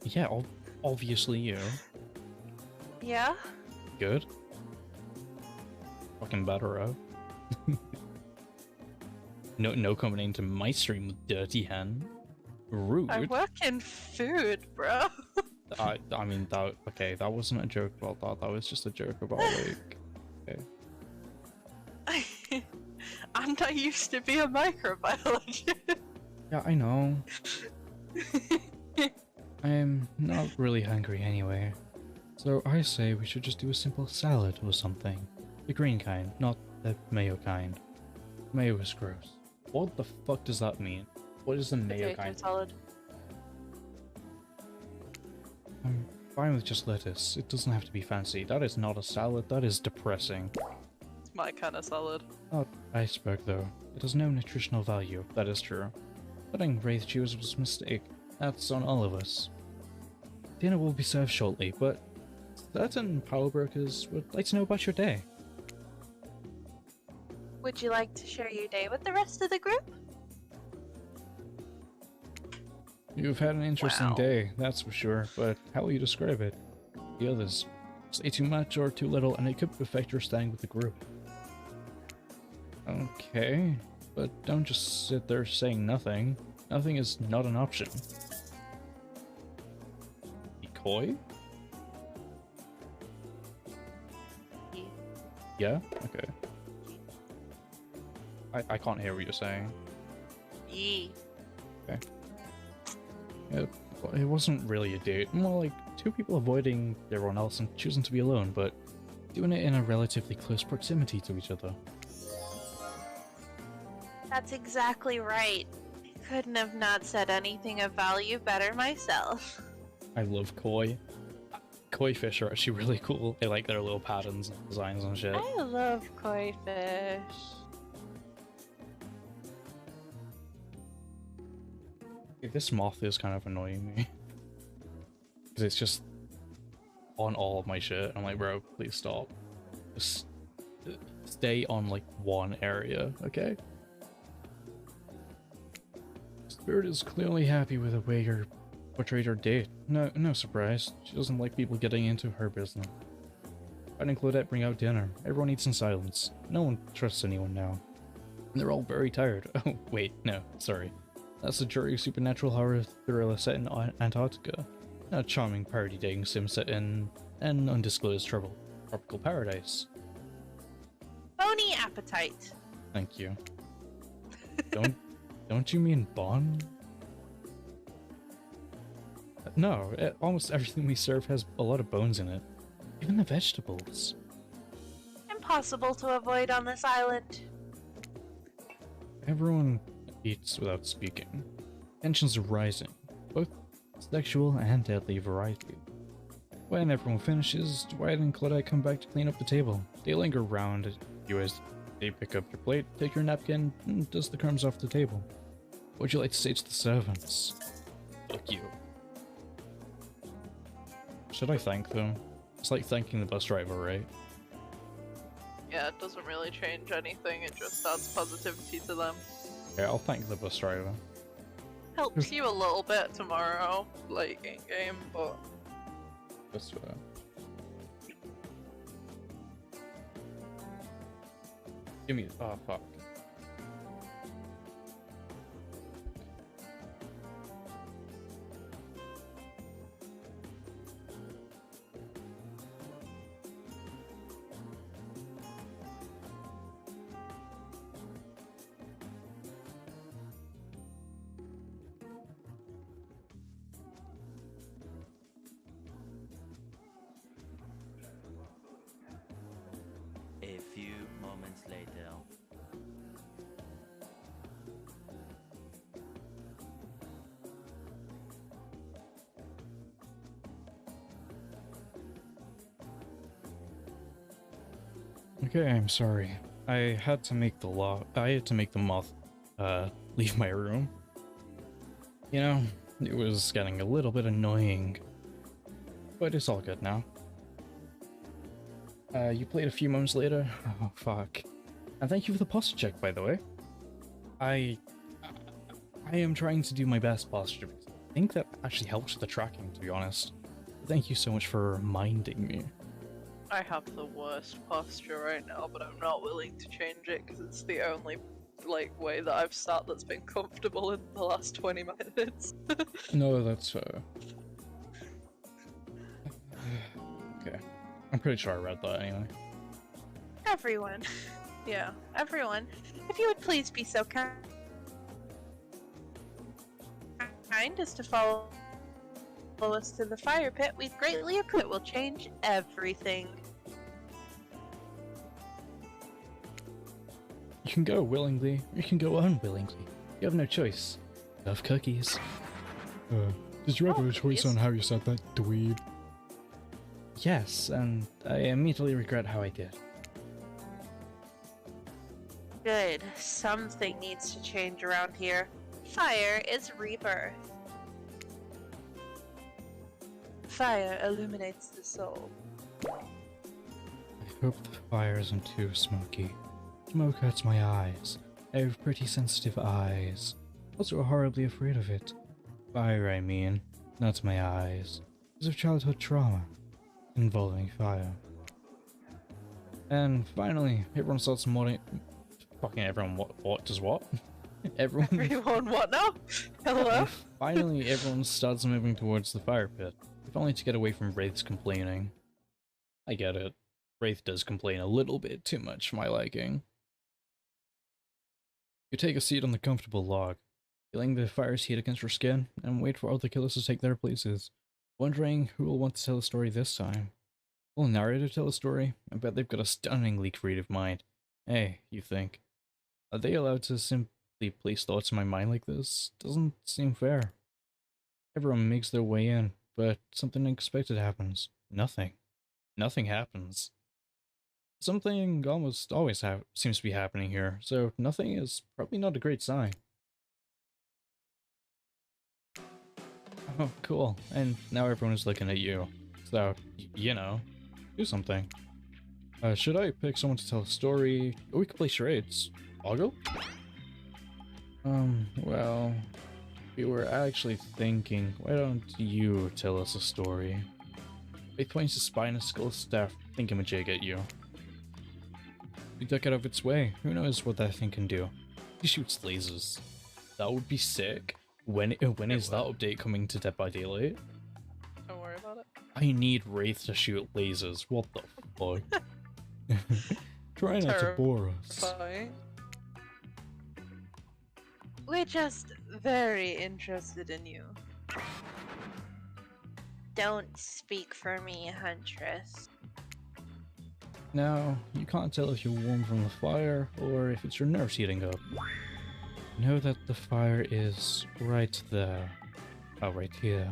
Yeah, obviously you. Yeah? Good. Fucking better up. No coming into my stream with dirty hand. Rude. I work in food, bro. I mean that okay, that wasn't a joke about that. That was just a joke about like okay. And I used to be a microbiologist. Yeah, I know. I'm not really hungry anyway. So I say we should just do a simple salad or something. The green kind, not the mayo kind. Mayo is gross. What the fuck does that mean? What is the mayo Potato kind? salad. I'm fine with just lettuce. It doesn't have to be fancy. That is not a salad. That is depressing. It's my kind of salad. Oh, iceberg though. It has no nutritional value. That is true. Putting Wraith Chews was a mistake. That's on all of us. Dinner will be served shortly, but certain power brokers would like to know about your day. Would you like to share your day with the rest of the group? You've had an interesting Wow. day, that's for sure, but how will you describe it? The others. Say too much or too little, and it could affect your standing with the group. Okay, but don't just sit there saying nothing. Nothing is not an option. Be coy? Yeah? Okay. I can't hear what you're saying. Yee. It wasn't really a date, more like two people avoiding everyone else and choosing to be alone, but doing it in a relatively close proximity to each other. That's exactly right. I couldn't have not said anything of value better myself. I love koi. Koi fish are actually really cool. They like their little patterns and designs and shit. I love koi fish. This moth is kind of annoying me. Because it's just on all of my shit. I'm like, bro, please stop. Just stay on like one area, okay? Spirit is clearly happy with the way you're portrayed her date. No surprise. She doesn't like people getting into her business. Fred and Claudette bring out dinner. Everyone eats in silence. No one trusts anyone now. And they're all very tired. Oh, wait, no, sorry. That's a jury supernatural horror thriller set in Antarctica. A charming parody dating sim set in an undisclosed tropical paradise. Bony appetite. Thank you. Don't you mean Bond? No, almost everything we serve has a lot of bones in it. Even the vegetables. Impossible to avoid on this island. Everyone eats without speaking. Tensions are rising, both sexual and deadly variety. When everyone finishes, Dwight and Claudette come back to clean up the table. They linger around you as they pick up your plate, take your napkin, and dust the crumbs off the table. What would you like to say to the servants? Fuck you. Should I thank them? It's like thanking the bus driver, right? Yeah, it doesn't really change anything, it just adds positivity to them. Yeah, I'll thank the bus driver. Helps you a little bit tomorrow, like in game, but That's fair. Give me. Oh, fuck. A few moments later. Okay, I'm sorry. I had to make the moth leave my room. You know, it was getting a little bit annoying. But it's all good now. You played a few moments later? Oh, fuck. And thank you for the posture check, by the way. I am trying to do my best posture because I think that actually helps with the tracking, to be honest. Thank you so much for reminding me. I have the worst posture right now, but I'm not willing to change it because it's the only way that I've sat that's been comfortable in the last 20 minutes. No, that's fair. Okay. I'm pretty sure I read that anyway. Everyone. Yeah. Everyone. If you would please be so kind as to follow us to the fire pit, we'd greatly appreciate it. Will change everything. You can go willingly, or you can go unwillingly. You have no choice. Love cookies. Did you have Oh, a choice cookies. on how you said that, dweeb? Yes, and I immediately regret how I did. Good. Something needs to change around here. Fire is rebirth. Fire illuminates the soul. I hope the fire isn't too smoky. Smoke hurts my eyes. I have pretty sensitive eyes. Also horribly afraid of it. Fire, I mean, not my eyes. Because of childhood trauma involving fire. And finally, everyone starts modding. Fucking everyone, what does what? Everyone. Everyone, what now? Hello? And finally, everyone starts moving towards the fire pit, if only to get away from Wraith's complaining. I get it. Wraith does complain a little bit too much for my liking. You take a seat on the comfortable log, feeling the fire's heat against your skin, and wait for other killers to take their places, wondering who will want to tell a story this time. Will a narrator tell a story? I bet they've got a stunningly creative mind. Hey, you think. Are they allowed to simply place thoughts in my mind like this? Doesn't seem fair. Everyone makes their way in, but something unexpected happens. Nothing. Nothing happens. Something almost always seems to be happening here, so nothing is probably not a great sign. Oh, cool. And now everyone is looking at you. So, you know, do something. Should I pick someone to tell a story? Or we could play charades. I'll go? Well, we were actually thinking, why don't you tell us a story? It points a spinous skull staff thingamajig at you. We duck out of its way. Who knows what that thing can do? He shoots lasers. That would be sick. When is that update coming to Dead by Daylight? Don't worry about it. I need Wraith to shoot lasers. What the fuck? Try not to bore us. Fine. We're just very interested in you. Don't speak for me, Huntress. Now, you can't tell if you're warm from the fire or if it's your nerves heating up. Know that the fire is right there. Oh, right here.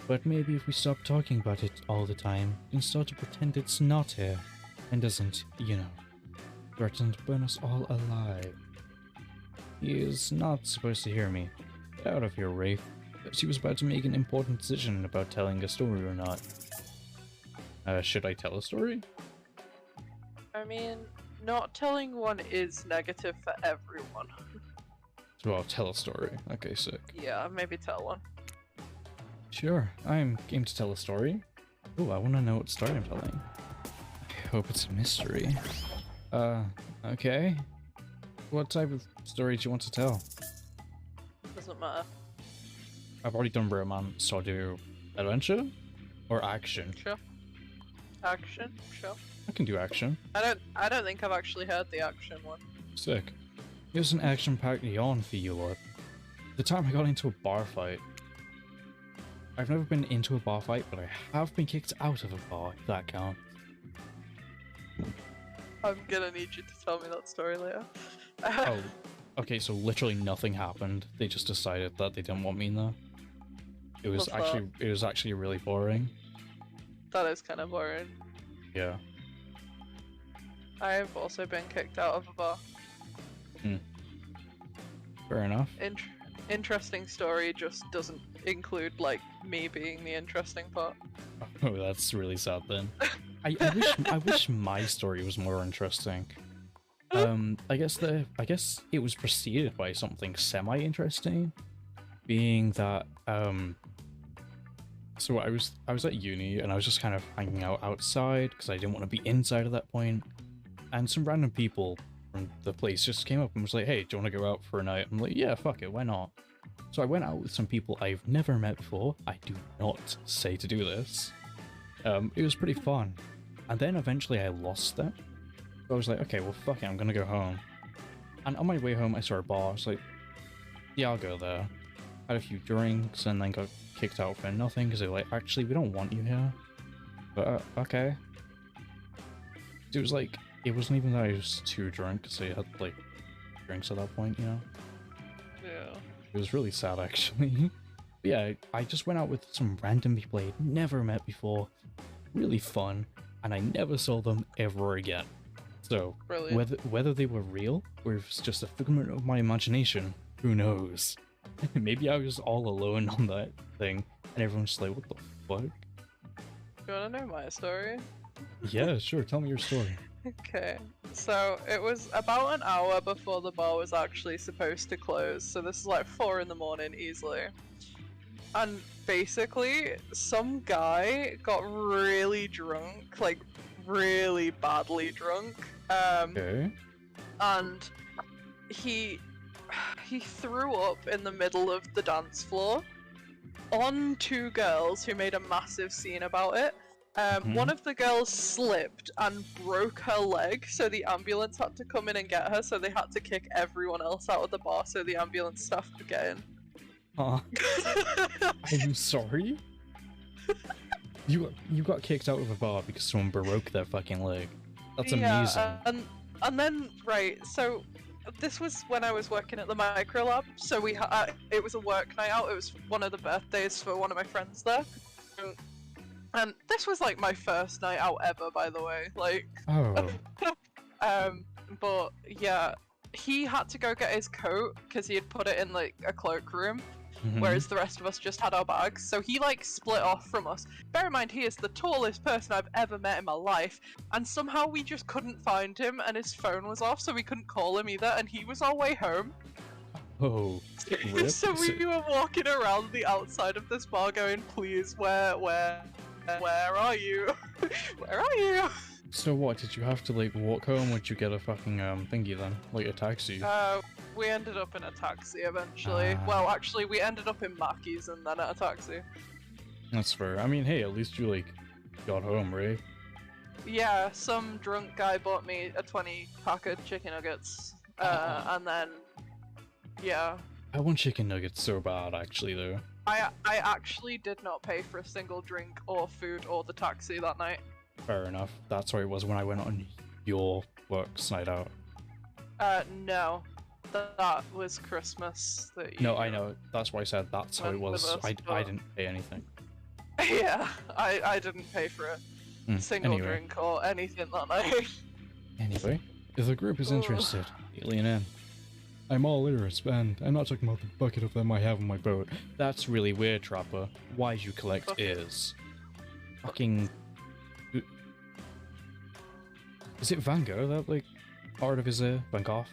But maybe if we stop talking about it all the time and start to pretend it's not here and doesn't, you know, threaten to burn us all alive. He is not supposed to hear me. Get out of here, Wraith. She was about to make an important decision about telling a story or not. Should I tell a story? I mean, not telling one is negative for everyone. So I'll tell a story. Okay, sick. Yeah, maybe tell one. Sure, I'm game to tell a story. Oh, I want to know what story I'm telling. I hope it's a mystery. Okay. What type of story do you want to tell? Doesn't matter. I've already done romance, so I'll do adventure or action. Sure. Action, sure. I can do action. I don't think I've actually heard the action one. Sick. Here's an action-packed yawn for you lot. The time I got into a bar fight. I've never been into a bar fight, but I have been kicked out of a bar, if that counts. I'm gonna need you to tell me that story later. Oh, okay, so literally nothing happened. They just decided that they didn't want me in there. It was actually really boring. That is kind of boring. Yeah. I've also been kicked out of a bar. Fair enough. Interesting story, just doesn't include, like, me being the interesting part. Oh, that's really sad then. I wish my story was more interesting. I guess it was preceded by something semi-interesting, being that so I was at uni and I was just kind of hanging out outside because I didn't want to be inside at that point, and some random people from the place just came up and was like, "Hey, do you want to go out for a night?" I'm like, "Yeah, fuck it, why not?" So I went out with some people I've never met before. I do not say to do this. It was pretty fun, and then eventually I lost them. So I was like, okay, well, fuck it, I'm gonna go home. And on my way home, I saw a bar. I was like, yeah, I'll go there. Had a few drinks and then got kicked out for nothing because they were like, actually, we don't want you here. But okay. It was like, it wasn't even that I was too drunk because I had like drinks at that point, you know? Yeah. It was really sad, actually. But yeah, I just went out with some random people I'd never met before. Really fun, and I never saw them ever again. So, Brilliant. whether they were real, or if it's just a figment of my imagination, who knows? Maybe I was all alone on that thing, and everyone's just like, what the fuck? You wanna know my story? Yeah, sure, tell me your story. Okay, so it was about an hour before the bar was actually supposed to close, so this is like 4 in the morning easily. And basically, some guy got really drunk, like really badly drunk, Okay. and he threw up in the middle of the dance floor on 2 girls who made a massive scene about it. One of the girls slipped and broke her leg, so the ambulance had to come in and get her, so they had to kick everyone else out of the bar so the ambulance staff could get in. Huh. I'm sorry? You got kicked out of a bar because someone broke their fucking leg. That's amazing. And then, right, so this was when I was working at the micro lab, so we it was a work night out, it was one of the birthdays for one of my friends there. And this was like my first night out ever, by the way, like... Oh. But yeah, he had to go get his coat, because he had put it in like a cloakroom, whereas the rest of us just had our bags, so he like split off from us. Bear in mind, he is the tallest person I've ever met in my life, and somehow we just couldn't find him, and his phone was off, so we couldn't call him either, and he was our way home. Oh. Rip. So we were walking around the outside of this bar going, please, where are you? Where are you? So what, did you have to like walk home, or did you get a fucking thingy then? Like a taxi? We ended up in a taxi eventually. Well, actually, we ended up in Mackey's and then at a taxi. That's fair. I mean, hey, at least you like got home, right? Yeah, some drunk guy bought me a 20-pack of chicken nuggets. And then, yeah. I want chicken nuggets so bad, actually, though. I actually did not pay for a single drink or food or the taxi that night. Fair enough. That's where it was when I went on your works night out. No. That was Christmas. No, I know. That's why I said that's how it was. I didn't pay anything. Yeah, I didn't pay for a single drink or anything that night. Anyway, if the group is interested, lean in. I'm all ears, and I'm not talking about the bucket of them I have on my boat. That's really weird, Trapper. Why'd you collect ears? Fucking... Is it Van Gogh that, like, part of his ear? Van Gogh?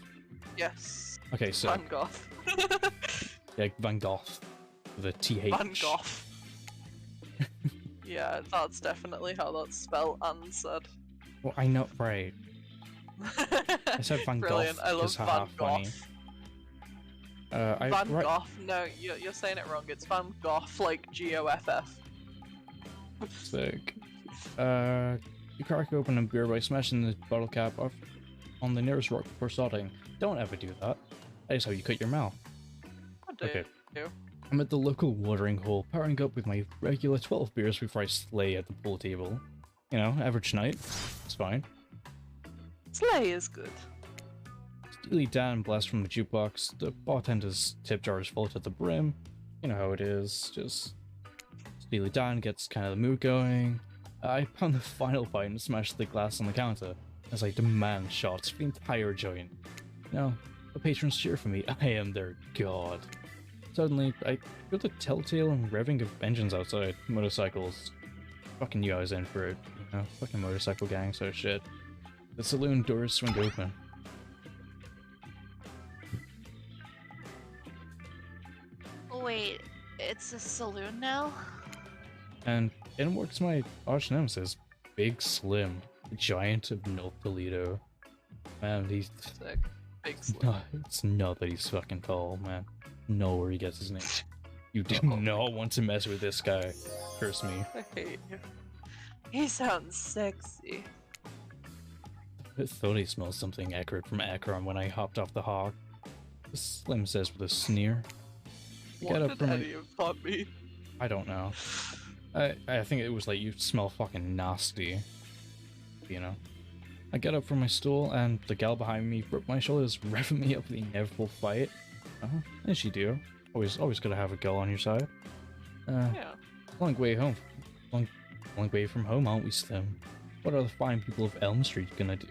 Yes. Okay, so... Van Gogh. Yeah, Van Gogh. The TH. Van Gogh. Yeah, that's definitely how that's spelled and said. Well, I know, right. I said Van Gogh. Brilliant, I love Van Gogh. Funny. Van Gogh? No, you're saying it wrong. It's Van Gogh, like Goff. Sick. You crack open a beer by smashing the bottle cap off on the nearest rock before starting. Don't ever do that. That is how you cut your mouth. Okay. I'm at the local watering hole, powering up with my regular 12 beers before I slay at the pool table. You know, average night. It's fine. Slay is good. Steely Dan blasts from the jukebox. The bartender's tip jar is full to the brim. You know how it is. Just Steely Dan gets kind of the mood going. I pound the final pint and smash the glass on the counter as I demand shots for the entire joint. You know, the patrons cheer for me. I am their god. Suddenly, I feel the telltale and revving of engines outside. Motorcycles. Fucking you guys in for it. You know, fucking motorcycle gang, so shit. The saloon doors swing open. Wait, it's a saloon now? And in works my arch nemesis, Big Slim, the giant of North Toledo. Man, he's sick. Big Slim. No, it's not that he's fucking tall, man. Know where he gets his name. You do not want to mess with this guy. Curse me. I hate you. He sounds sexy. I thought he smelled something accurate from Akron when I hopped off the hog. Slim says with a sneer. What did any of that mean? I don't know. I think it was like, you smell fucking nasty. You know? I get up from my stool and the gal behind me broke my shoulders, revving me up for the inevitable fight. As you do. Always gotta have a girl on your side. Yeah. Long way home. Long way from home, aren't we, Slim? What are the fine people of Elm Street gonna do?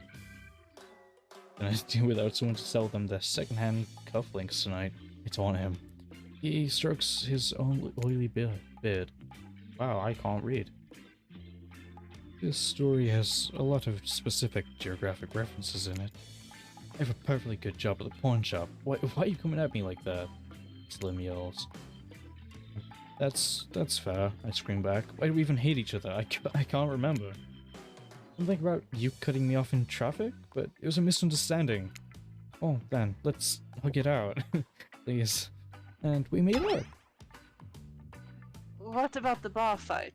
Gonna do without someone to sell them their secondhand cufflinks tonight? It's on him. He strokes his own oily beard. Wow, I can't read. This story has a lot of specific geographic references in it. I have a perfectly good job at the pawn shop. Why are you coming at me like that? Slim yells. That's fair, I scream back. Why do we even hate each other? I can't remember. Something about you cutting me off in traffic? But it was a misunderstanding. Oh, then, let's hug it out. Please. And we made up. What about the bar fight?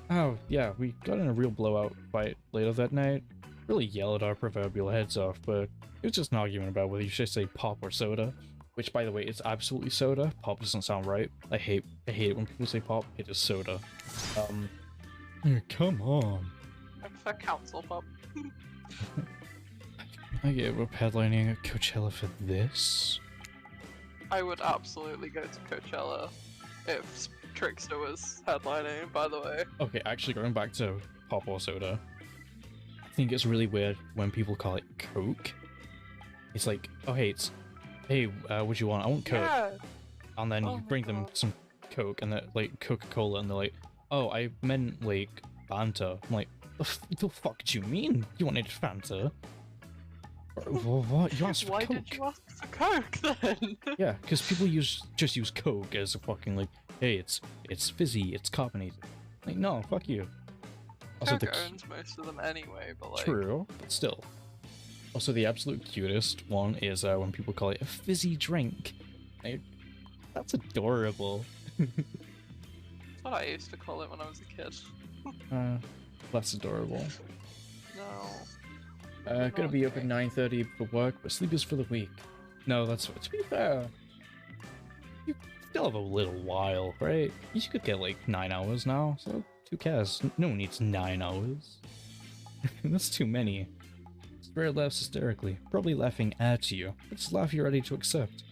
Oh, yeah, we got in a real blowout fight later that night. Really yelled our proverbial heads off, but it was just an argument about whether you should say pop or soda. Which, by the way, it's absolutely soda. Pop doesn't sound right. I hate it when people say pop. It is soda. Come on. I prefer council pop. I gave up headlining at Coachella for this. I would absolutely go to Coachella if Trickster was headlining, by the way. Okay, actually going back to pop or soda. I think it's really weird when people call it Coke. It's like, oh hey, what you want? I want Coke. Yeah. And then Oh you my bring them God. some Coke and they're like Coca-Cola and they're like, oh, I meant like Fanta. I'm like, the fuck do you mean? You wanted Fanta? What? You asked for Why Coke? did you ask for Coke then? Yeah, because people just use Coke as a fucking like, hey, it's fizzy, it's carbonated. Like, no, fuck you. Also, Coke owns most of them anyway, but like... true, but still. Also, the absolute cutest one is when people call it a fizzy drink. Like, that's adorable. That's what I used to call it when I was a kid. That's adorable. No. Gonna be up at 9:30 for work, but sleep is for the week. No, that's to be fair. You still have a little while, right? You could get like 9 hours now, so who cares? No one needs 9 hours. That's too many. Spirit laughs hysterically, probably laughing at you. It's a laugh you're ready to accept.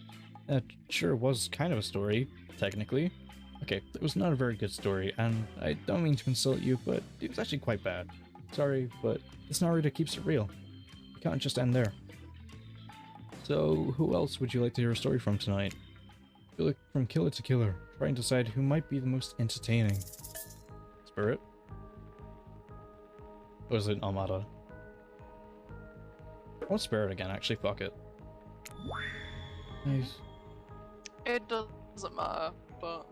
That sure was kind of a story, technically. Okay, it was not a very good story, and I don't mean to insult you, but it was actually quite bad. Sorry, but this narrator keeps it real. You can't just end there. So, who else would you like to hear a story from tonight? Look from killer to killer, try and decide who might be the most entertaining. Spirit? Or is it Armada? I want Spirit again, actually, fuck it. Nice. It doesn't matter, but...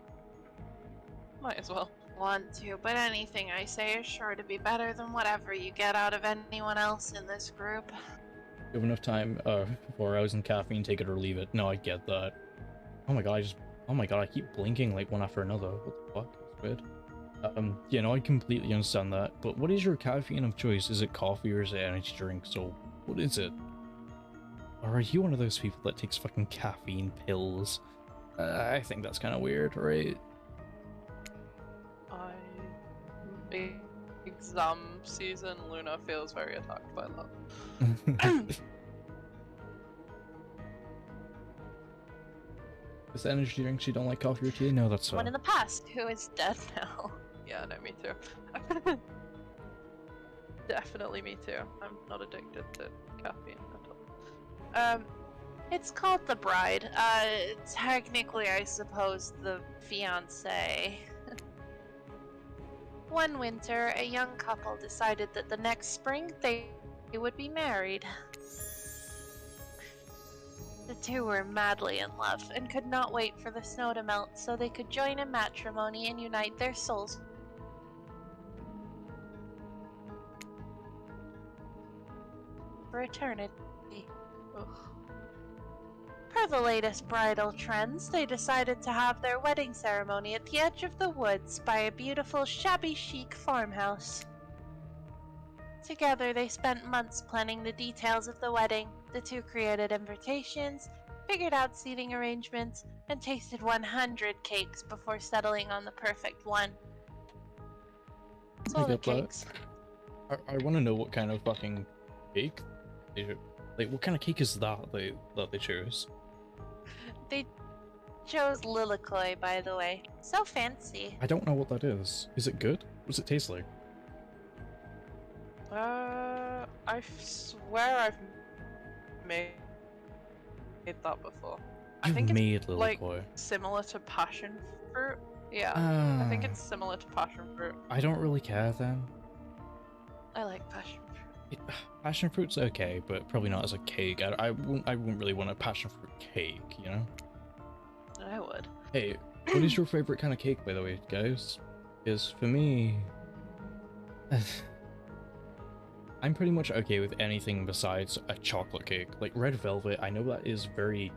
might as well. Want to, but anything I say is sure to be better than whatever you get out of anyone else in this group. You have enough time, 4 hours in caffeine, take it or leave it. No, I get that. Oh my god, I keep blinking like one after another. What the fuck? That's weird. Yeah, no, I completely understand that. But what is your caffeine of choice? Is it coffee or is it energy drink? So, what is it? Or are you one of those people that takes fucking caffeine pills? I think that's kind of weird, right? Exam season, Luna feels very attacked by that. Is energy drinks you don't like coffee or tea? No, that's One in the past who is dead now. Yeah, no, me too. Definitely me too. I'm not addicted to caffeine at all. It's called the bride. Technically, I suppose the fiance. One winter, a young couple decided that the next spring they would be married. The two were madly in love and could not wait for the snow to melt so they could join in matrimony and unite their souls for eternity. Ugh. Per the latest bridal trends, they decided to have their wedding ceremony at the edge of the woods by a beautiful shabby chic farmhouse. Together they spent months planning the details of the wedding. The two created invitations, figured out seating arrangements, and tasted 100 cakes before settling on the perfect one. So I the get that. cakes. I want to know what kind of fucking cake they like. What kind of cake is that they chose? They chose Lilikoi, by the way. So fancy. I don't know what that is. Is it good? What does it taste like? I swear I've made that before. I think it's made like Lilikoi. similar to passion fruit. Yeah, I think it's similar to passion fruit. I don't really care then. I like passion fruit. Passion fruit's okay, but probably not as a cake. I wouldn't really want a passion fruit cake, you know? I would. Hey, what is your favorite kind of cake, by the way, guys? Because for me, I'm pretty much okay with anything besides a chocolate cake. Like red velvet, I know that is very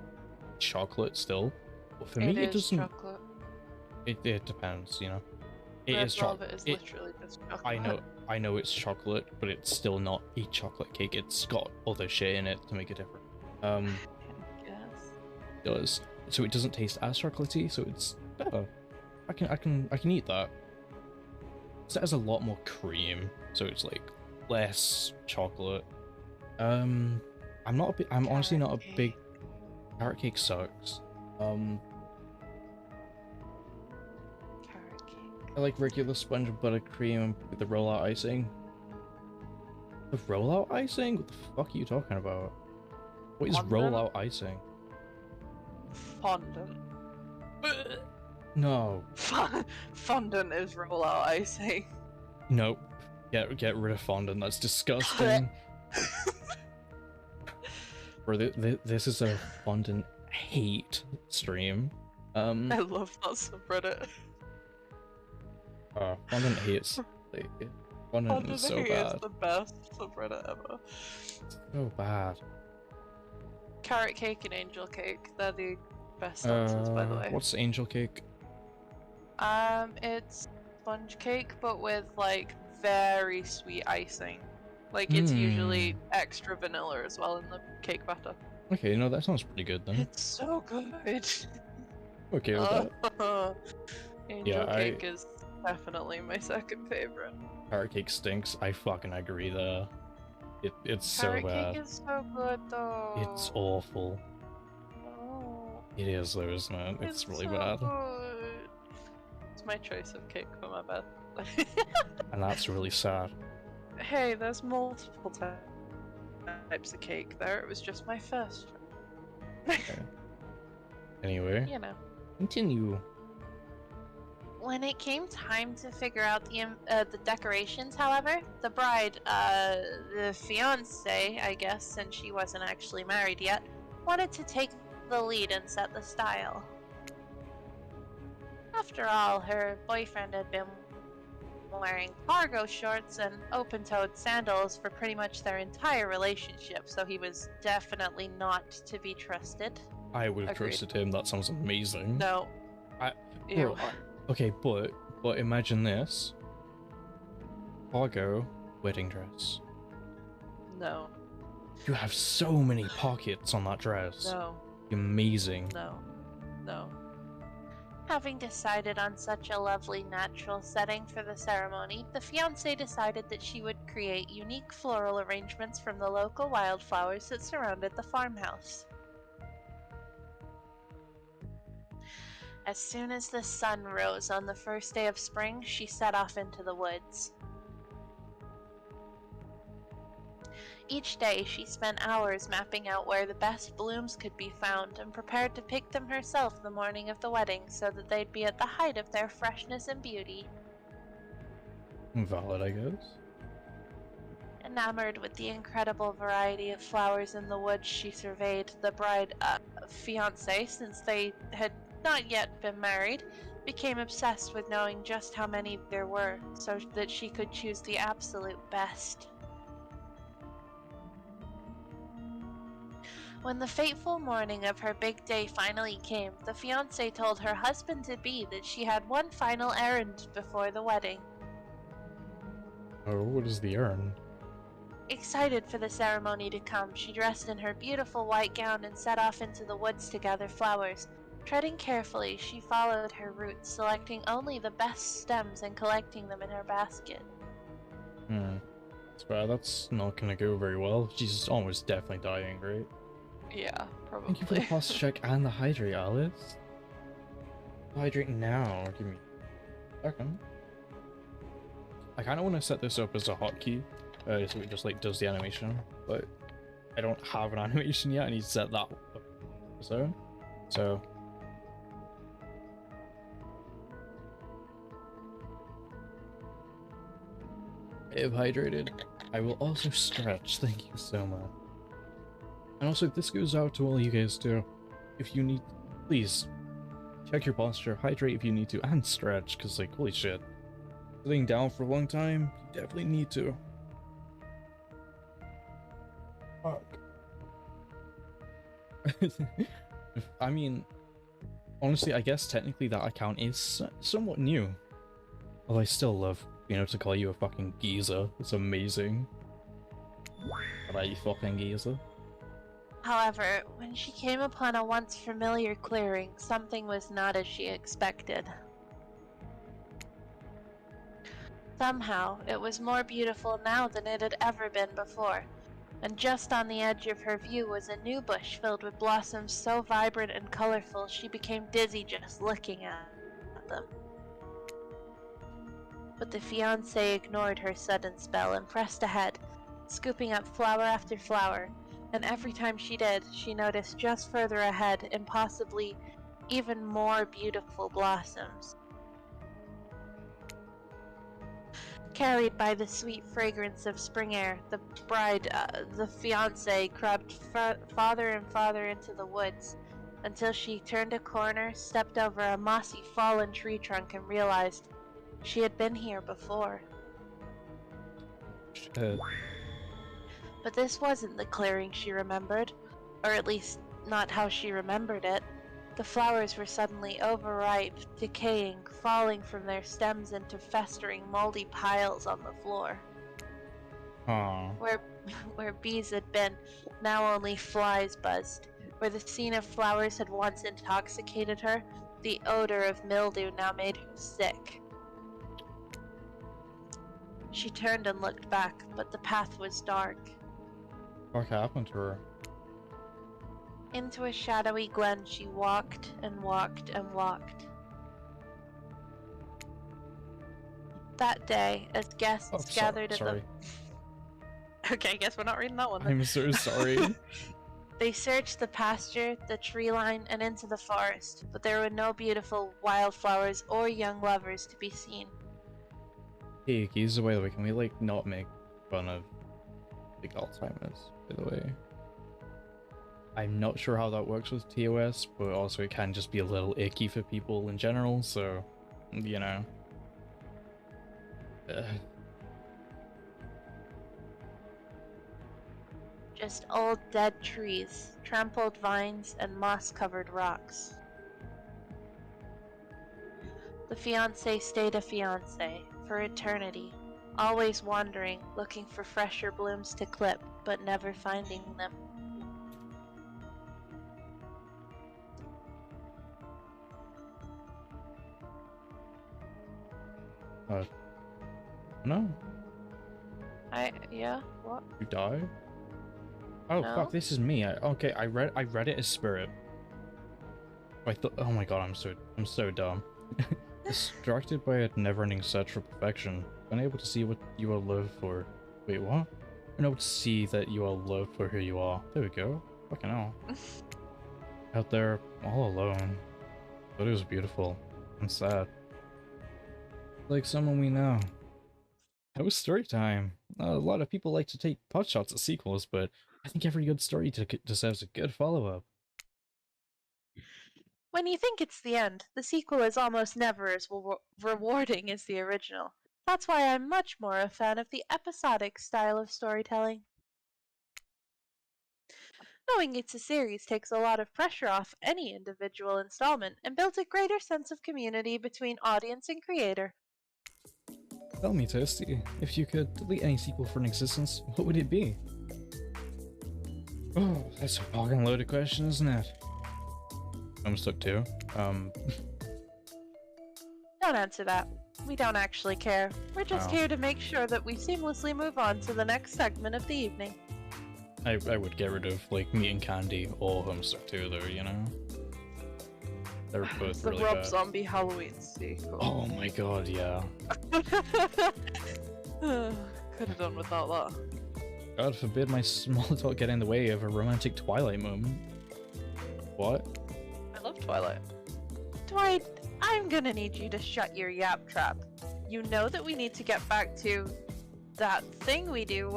chocolate still, but for me it doesn't. Chocolate. It depends, you know. It Red is chocolate. velvet is literally just chocolate. I know it's chocolate, but it's still not a chocolate cake. It's got other shit in it to make it different. Yes. It does. So it doesn't taste as chocolatey, so it's better. I can eat that. So it has a lot more cream, so it's like less chocolate. I'm honestly not a big carrot cake sucks. Carrot cake. I like regular sponge and buttercream with the rollout icing. The rollout icing? What the fuck are you talking about? What is Fondant? rollout icing? Fondant. No. Fondant is rollout icing. Nope. Get rid of fondant. That's disgusting. Bro, this is a fondant hate stream. I love that subreddit. Fondant hates. Fondant is so hate bad. is the best subreddit ever. So bad. Carrot cake and angel cake. They're the best answers, by the way. What's angel cake? It's sponge cake, but with like very sweet icing. Like it's usually extra vanilla as well in the cake batter. Okay, no, that sounds pretty good then. It's so good. Okay with that. Angel cake is definitely my second favorite. Carrot cake stinks. I fucking agree there. It's so Carrot bad. cake is so good though. It's awful. Oh, It is though, isn't it? It's really so bad. good. It's my choice of cake for my bed. And that's really sad. Hey, there's multiple types of cake there. It was just my first. Anyway, You know. continue. When it came time to figure out the decorations, however, the bride, the fiance, I guess, since she wasn't actually married yet, wanted to take the lead and set the style. After all, her boyfriend had been wearing cargo shorts and open-toed sandals for pretty much their entire relationship, so he was definitely not to be trusted. I would have Agreed. trusted him. That sounds amazing. No. Bro, okay, but imagine this. Cargo wedding dress. No. You have so many pockets on that dress. No. Amazing. No. No. Having decided on such a lovely natural setting for the ceremony, the fiancée decided that she would create unique floral arrangements from the local wildflowers that surrounded the farmhouse. As soon as the sun rose on the first day of spring, she set off into the woods. Each day, she spent hours mapping out where the best blooms could be found and prepared to pick them herself the morning of the wedding so that they'd be at the height of their freshness and beauty. Valid, I guess. Enamored with the incredible variety of flowers in the woods, she surveyed the bride fiancé, since they had not yet been married, became obsessed with knowing just how many there were so that she could choose the absolute best. When the fateful morning of her big day finally came, the fiancée told her husband-to-be that she had one final errand before the wedding. Oh, what is the errand? Excited for the ceremony to come, she dressed in her beautiful white gown and set off into the woods to gather flowers. Treading carefully, she followed her route, selecting only the best stems and collecting them in her basket. That's bad. That's not gonna go very well. She's almost definitely dying, right? Yeah, probably. Thank you for the pulse check and the hydrate, Alice. Hydrate now. Give me a second. I kind of want to set this up as a hotkey, so it just like does the animation, but I don't have an animation yet. I need to set that up. So if hydrated, I will also stretch. Thank you so much. And also, this goes out to all you guys too. If you need, please check your posture, hydrate if you need to, and stretch, because like, holy shit. Sitting down for a long time, you definitely need to. Fuck. I mean, honestly, I guess technically that account is somewhat new. Although I still love being able to call you a fucking geezer. It's amazing. Alright, you fucking geezer. However, when she came upon a once familiar clearing, something was not as she expected. Somehow, it was more beautiful now than it had ever been before, and just on the edge of her view was a new bush filled with blossoms so vibrant and colorful she became dizzy just looking at them. But the fiancé ignored her sudden spell and pressed ahead, scooping up flower after flower, and every time she did, she noticed just further ahead impossibly even more beautiful blossoms. Carried by the sweet fragrance of spring air, the fiancé crept farther and farther into the woods, until she turned a corner, stepped over a mossy fallen tree trunk, and realized she had been here before. But this wasn't the clearing she remembered, or at least not how she remembered it. The flowers were suddenly overripe, decaying, falling from their stems into festering, moldy piles on the floor. Aww. Where bees had been, now only flies buzzed. Where the scene of flowers had once intoxicated her, the odor of mildew now made her sick. She turned and looked back, but the path was dark. What happened to her? Into a shadowy glen she walked and walked and walked. That day, as guests gathered at the... Okay, I guess we're not reading that one then. I'm so sorry. They searched the pasture, the tree line, and into the forest, but there were no beautiful wildflowers or young lovers to be seen. Hey, geez, by the way, can we like not make fun of like Alzheimer's, by the way? I'm not sure how that works with TOS, but also it can just be a little icky for people in general, so, you know. Just old dead trees, trampled vines, and moss-covered rocks. The fiancé stayed a fiancé for eternity, always wandering, looking for fresher blooms to clip, but never finding them. No. Yeah? What? You die? Oh No. fuck! This is me. Okay, I read it as spirit. I thought. Oh my god! I'm so dumb. Distracted by a never-ending search for perfection, unable to see what you are loved for. Wait, what? Unable to see that you are loved for who you are. There we go. Fucking hell. Out there, all alone. But it was beautiful and sad. Like someone we know. It was story time. A lot of people like to take potshots at sequels, but I think every good story deserves a good follow-up. When you think it's the end, the sequel is almost never as rewarding as the original. That's why I'm much more a fan of the episodic style of storytelling. Knowing it's a series takes a lot of pressure off any individual installment and builds a greater sense of community between audience and creator. Tell me, Toasty, if you could delete any sequel from existence, what would it be? Oh, that's a fucking loaded question, isn't it? I'm stuck too. Don't answer that. We don't actually care. We're just Oh. here to make sure that we seamlessly move on to the next segment of the evening. I would get rid of, like, Meat and Candy or Homestuck too, though, you know? They're both It's the really Rob bad. Zombie Halloween sequel. Oh my god, yeah. Could have done without that. God forbid my small talk get in the way of a romantic Twilight moment. What? I love Twilight. Dwight, I'm gonna need you to shut your yap trap. You know that we need to get back to that thing we do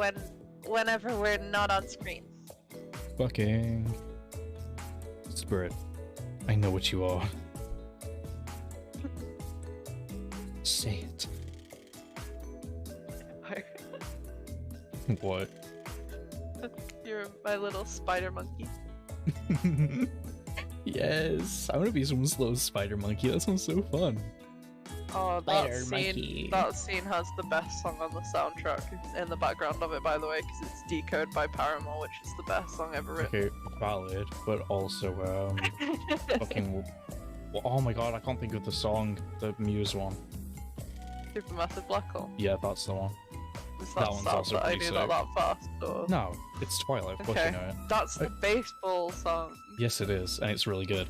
whenever we're not on screen. Fucking... Spirit. I know what you are. Say it. What? You're my little spider monkey. Yes, I want to be someone's little spider monkey. That sounds so fun. Oh, Spider that monkey. scene has the best song on the soundtrack in the background of it, by the way, because it's decoded by Paramore, which is the best song ever written. Okay, valid, but also fucking. Well, oh my god, I can't think of the song, the Muse one. Supermassive Black Hole. Yeah, that's the one. Is That that one's sad also that I pretty knew that sick. fast? Or... No, it's Twilight. Of course Okay. you know it. That's the baseball song. Yes, it is, and it's really good.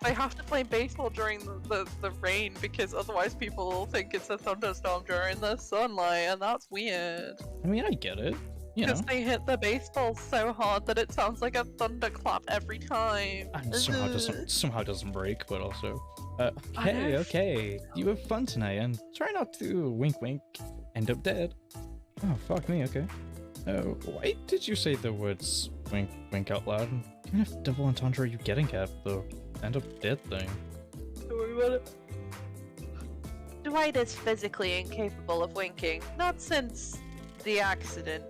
They have to play baseball during the rain because otherwise people will think it's a thunderstorm during the sunlight, and that's weird. I mean, I get it. You know, Because they hit the baseball so hard that it sounds like a thunderclap every time. and somehow doesn't break, but also. I know. Okay. You have fun tonight, and try not to wink, wink, end up dead. Oh fuck me. Okay. Why did you say the words wink, wink out loud? And what kind of double entendre are you getting at the end up dead thing? Don't worry about it. Dwight is physically incapable of winking, not since the accident.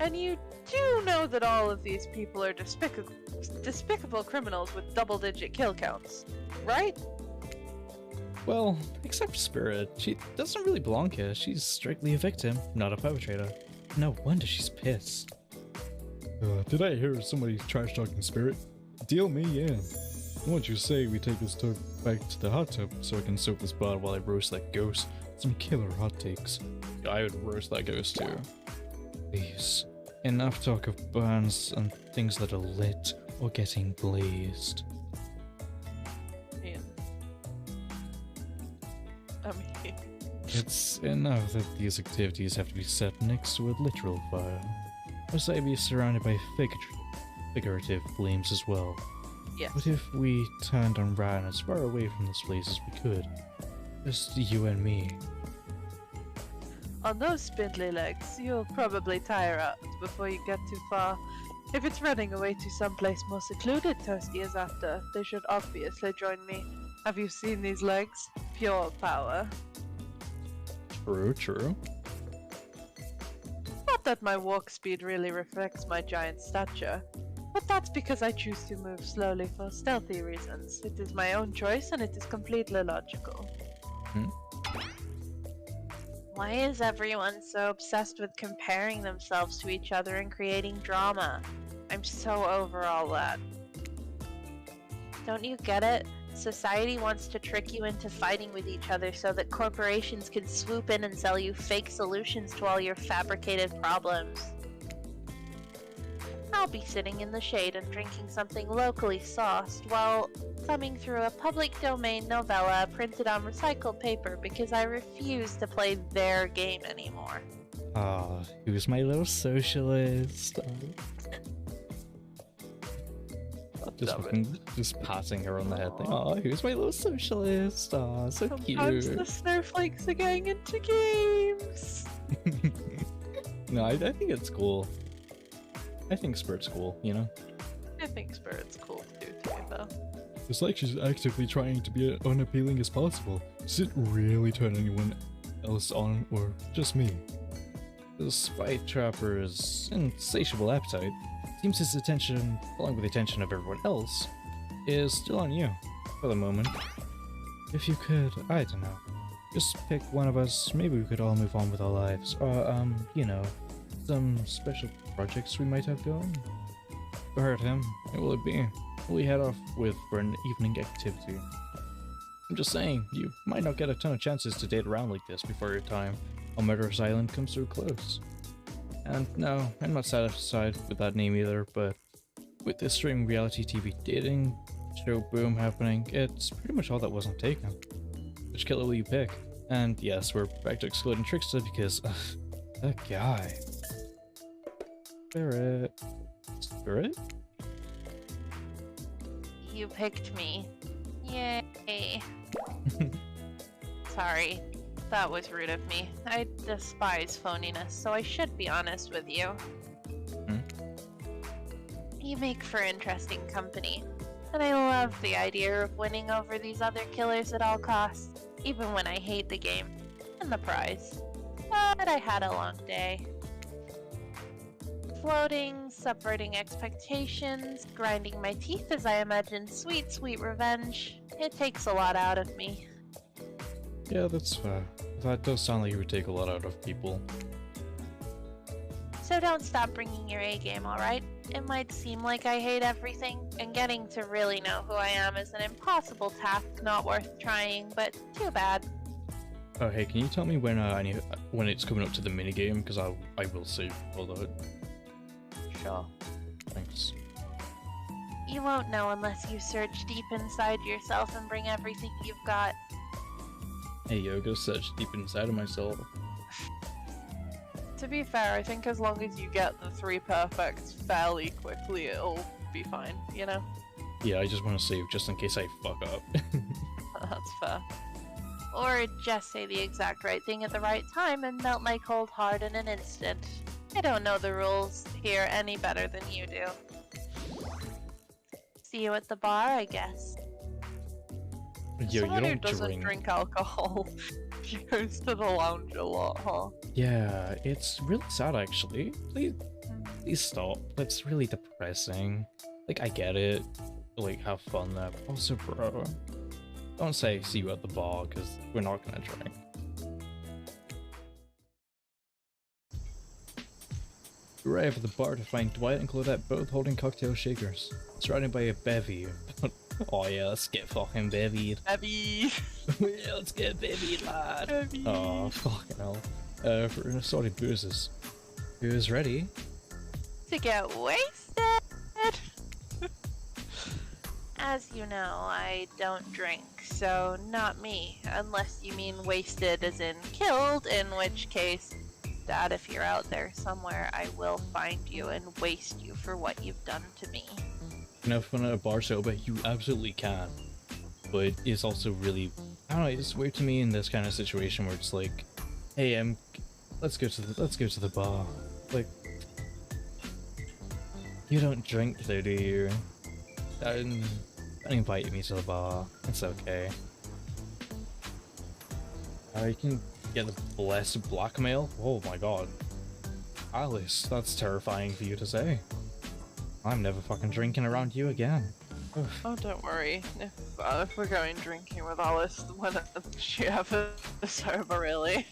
And you do know that all of these people are despicable criminals with double-digit kill counts, right? Well, except Spirit. She doesn't really belong here. She's strictly a victim, not a perpetrator. No wonder she's pissed. Did I hear somebody trash talking Spirit? Deal me in. Why don't you say we take this tub back to the hot tub so I can soak this bottle while I roast that ghost? Some killer hot takes. I would roast that ghost too. Please. Enough talk of burns and things that are lit or getting blazed. I mean, It's enough that these activities have to be set next to a literal fire. Or say be surrounded by figurative flames as well. yes. What if we turned and ran as far away from this place as we could? Just you and me. On those spindly legs, you'll probably tire out before you get too far. If it's running away to someplace more secluded Toasty is after, they should obviously join me. Have you seen these legs? Pure power. True, true. Not that my walk speed really reflects my giant stature, but that's because I choose to move slowly for stealthy reasons. It is my own choice and it is completely logical. Why is everyone so obsessed with comparing themselves to each other and creating drama? I'm so over all that. Don't you get it? Society wants to trick you into fighting with each other so that corporations can swoop in and sell you fake solutions to all your fabricated problems. I'll be sitting in the shade and drinking something locally sourced while thumbing through a public domain novella printed on recycled paper because I refuse to play their game anymore. Ah, who's my little socialist? Just patting her on the head thing. Oh, who's my little socialist? Oh, so Sometimes cute. the snowflakes are getting into games. No, I think it's cool. I think Spirit's cool, you know? I think Spirit's cool too, though. It's like she's actively trying to be as unappealing as possible. Does it really turn anyone else on, or just me? Despite Trapper's insatiable appetite, seems his attention, along with the attention of everyone else, is still on you, for the moment. If you could, I don't know, just pick one of us, maybe we could all move on with our lives, or, you know, some special projects we might have going. Who hurt him? What will it be? What will we head off with for an evening activity? I'm just saying, you might not get a ton of chances to date around like this before your time on Murderous Island comes through close. And no, I'm not satisfied with that name either, but with this streaming reality TV dating show boom happening. It's pretty much all that wasn't taken. Which killer will you pick? And yes, we're back to excluding Trickster because that guy. Spirit. Spirit? You picked me. Yay. Sorry. That was rude of me. I despise phoniness, so I should be honest with you. You make for interesting company. And I love the idea of winning over these other killers at all costs, even when I hate the game and the prize. But I had a long day. Floating, subverting expectations, grinding my teeth as I imagine sweet, sweet revenge. It takes a lot out of me. Yeah, that's fair. That does sound like you would take a lot out of people. So don't stop bringing your A game, alright? It might seem like I hate everything, and getting to really know who I am is an impossible task not worth trying, but too bad. Oh, hey, can you tell me when when it's coming up to the minigame? Because I will save all of it. Sure. Thanks. You won't know unless you search deep inside yourself and bring everything you've got. Hey, yo, go search deep inside of myself. To be fair, I think as long as you get the 3 perfects fairly quickly, it'll be fine, you know? Yeah, I just want to save just in case I fuck up. That's fair. Or just say the exact right thing at the right time and melt my cold heart in an instant. I don't know the rules here any better than you do. See you at the bar, I guess. Yo, Someone you who don't doesn't drink alcohol goes to the lounge a lot, huh? Yeah, it's really sad actually. Please stop. That's really depressing. Like, I get it. Like, have fun there. But also, bro, don't say see you at the bar, because we're not gonna drink. We arrive at the bar to find Dwight and Claudette both holding cocktail shakers, surrounded by a bevy. Oh yeah, let's get fucking bevied. Bevy! Yeah, let's get bevied, lad. Bevy! Oh, fucking hell. For an assorted boozes. Who's ready? To get wasted! As you know, I don't drink, so not me. Unless you mean wasted as in killed, in which case, Dad, if you're out there somewhere, I will find you and waste you for what you've done to me. You know, fun at a bar sober, you absolutely can. But it's also really, I don't know, it's weird to me in this kind of situation where it's like, hey, let's go to the bar. Like, you don't drink though, do you? Don't invite me to the bar. It's okay. You can get the blessed blackmail. Oh my god, Alice, that's terrifying for you to say. I'm never fucking drinking around you again. Oof. Oh, don't worry. If we're going drinking with Alice, when she ever sober, really.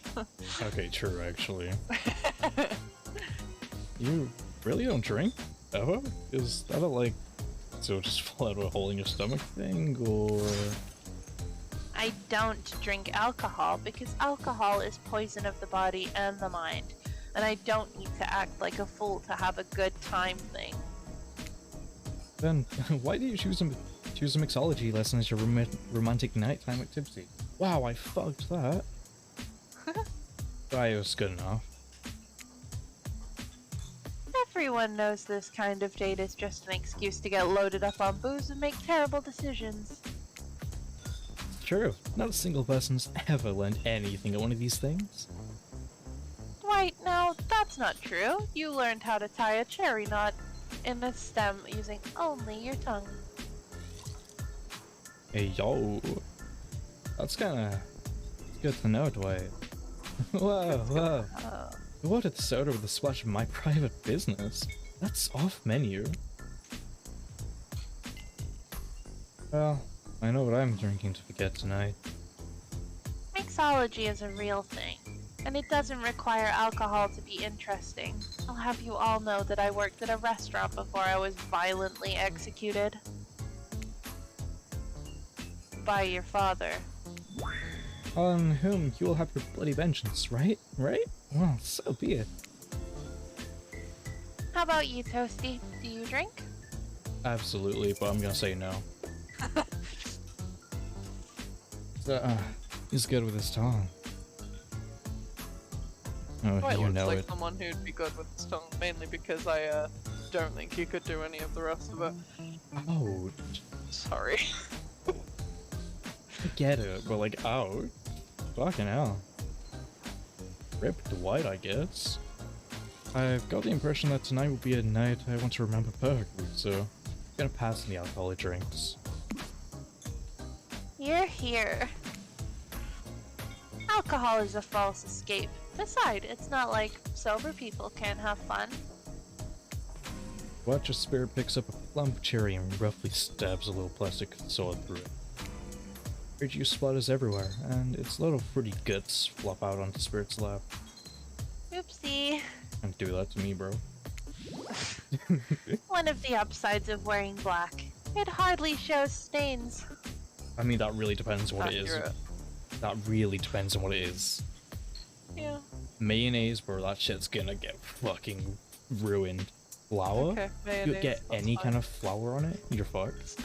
Okay, true, actually. You really don't drink? Ever? Is that a, like, so just fall out of a hole in your stomach thing, or...? I don't drink alcohol because alcohol is poison of the body and the mind, and I don't need to act like a fool to have a good time thing. Then, why do you choose a mixology lesson as your romantic nighttime activity? Wow, I fucked that. It was good enough. Everyone knows this kind of date is just an excuse to get loaded up on booze and make terrible decisions. True, not a single person's ever learned anything at one of these things. Right, now, that's not true. You learned how to tie a cherry knot in a stem using only your tongue. Hey, yo. That's kinda good to know, Dwight. Whoa, whoa. Oh. You ordered soda with a splash of my private business. That's off menu. Well, I know what I'm drinking to forget tonight. Mixology is a real thing, and it doesn't require alcohol to be interesting. I'll have you all know that I worked at a restaurant before I was violently executed. By your father. On whom you will have your bloody vengeance, right? Right? Well, so be it. How about you, Toasty? Do you drink? Absolutely, but I'm gonna say no. He's good with his tongue. Oh, Quite you looks know like it. someone who'd be good with his tongue, mainly because I don't think he could do any of the rest of it. Oh, Sorry. I get it, but like, ouch. Fucking hell. Rip Dwight, I guess. I've got the impression that tonight will be a night I want to remember perfectly, so I'm gonna pass on the alcoholic drinks. You're here. Alcohol is a false escape. Besides, it's not like sober people can't have fun. Watch a spirit picks up a plump cherry and roughly stabs a little plastic sword through it. Weird juice splatters everywhere, and its little fruity guts flop out onto Spirit's lap. Oopsie. Don't do that to me, bro. One of the upsides of wearing black. It hardly shows stains. I mean, that really depends on what it is. Accurate. That really depends on what it is. Yeah. Mayonnaise, bro, that shit's gonna get fucking ruined. Flour? Okay, You mayonnaise, get that's any fine. kind of flour on it, you're fucked.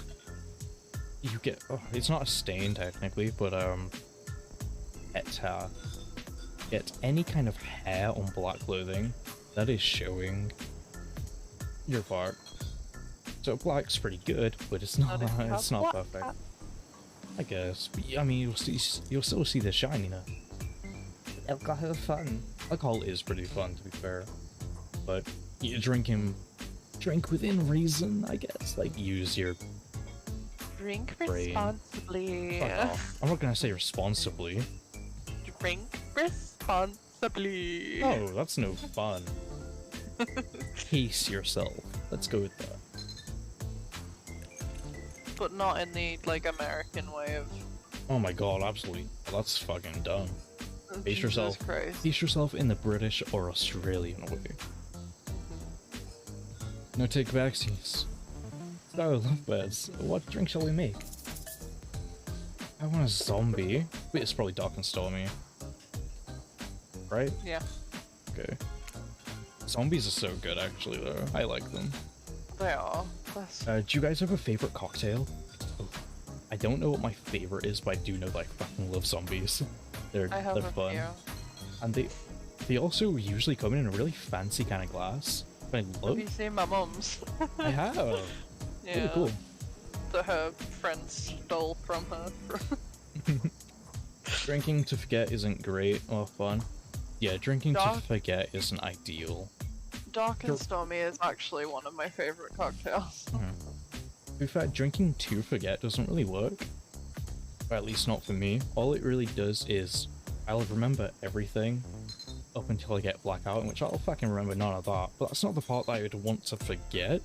You get, oh, it's not a stain technically, but get any kind of hair on black clothing that is showing, you're fucked. So black's pretty good, but it's not, Not if you have it's not black. perfect. I guess, but I mean, you'll still see the shininess. Alcohol is fun. Alcohol is pretty fun, to be fair, but you drink within reason, I guess. Like, use your Drink brain. responsibly. Fuck off. I'm not gonna say responsibly. Drink responsibly. Oh, that's no fun. Pace yourself. Let's go with that. But not in the, like, American way of... Oh my god, absolutely. That's fucking dumb. Pace Jesus yourself. Christ. Pace yourself in the British or Australian way. No take backsies. So, lovebirds, what drink shall we make? I want a zombie. Wait, it's probably dark and stormy. Right? Yeah, Okay. Zombies are so good, actually, though. I like them. they are. That's... Do you guys have a favorite cocktail? Oh, I don't know what my favorite is, but I do know that I fucking love zombies. They're I have a fun. few. And they also usually come in a really fancy kind of glass. I Have love. you seen my mum's? I have. Yeah. Really cool. That her friends stole from her. Drinking to forget isn't great or fun. Yeah, drinking to Dark- forget isn't ideal. Dark Sure. and Stormy is actually one of my favorite cocktails. To be fair, drinking to forget doesn't really work. Or at least not for me. All it really does is I'll remember everything up until I get blackout, in which I'll fucking remember none of that. But that's not the part that I would want to forget.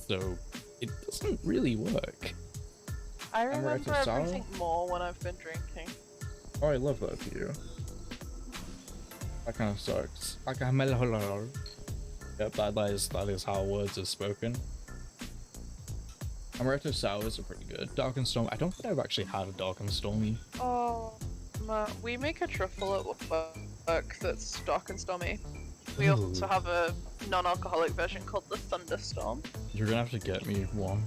So it doesn't really work. I Amaretto remember sour? everything more when I've been drinking. Oh, I love that for you. That kind of sucks. Yep, that is how words are spoken. Amaretto sours are pretty good. Dark and Stormy. I don't think I've actually had a Dark and Stormy. Oh, we make a truffle at work that's dark and stormy. We Ooh. also have a non-alcoholic version called the Thunderstorm. You're gonna have to get me one.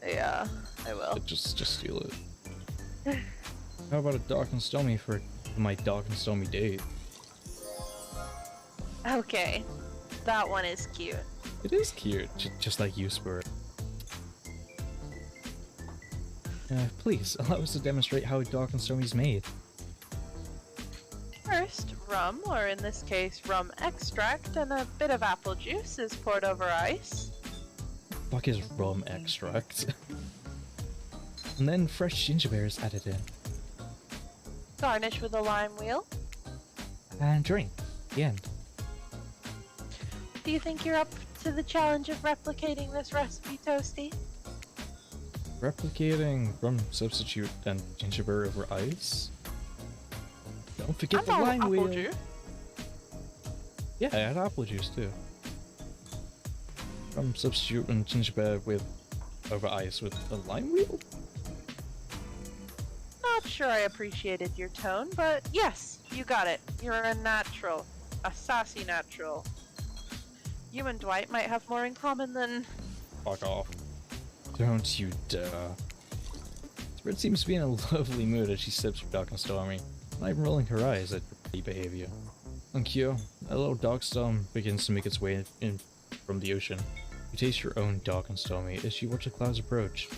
Yeah, I will. Just steal it. How about a Dark and Stormy for my Dark and Stormy date? Okay. That one is cute. It is cute, just like you, Spirit. Please, allow us to demonstrate how a Dark and Stormy is made. First, rum, or in this case, rum extract, and a bit of apple juice is poured over ice. Fuck is rum extract? And then fresh ginger beer is added in. Garnish with a lime wheel. And drink. The end. Do you think you're up to the challenge of replicating this recipe, Toasty? Replicating rum substitute and ginger beer over ice? Don't forget the all lime apple wheel. juice. Yeah, I had apple juice too. Rum substitute and ginger beer with over ice with a lime wheel? Not sure I appreciated your tone, but yes, you got it. You're a natural. A sassy natural. You and Dwight might have more in common than... Fuck off. Don't you dare. Spirit seems to be in a lovely mood as she sips her dark and stormy, not even rolling her eyes at her pretty behavior. On cue, a little dark storm begins to make its way in from the ocean. You taste your own dark and stormy as you watch the clouds approach.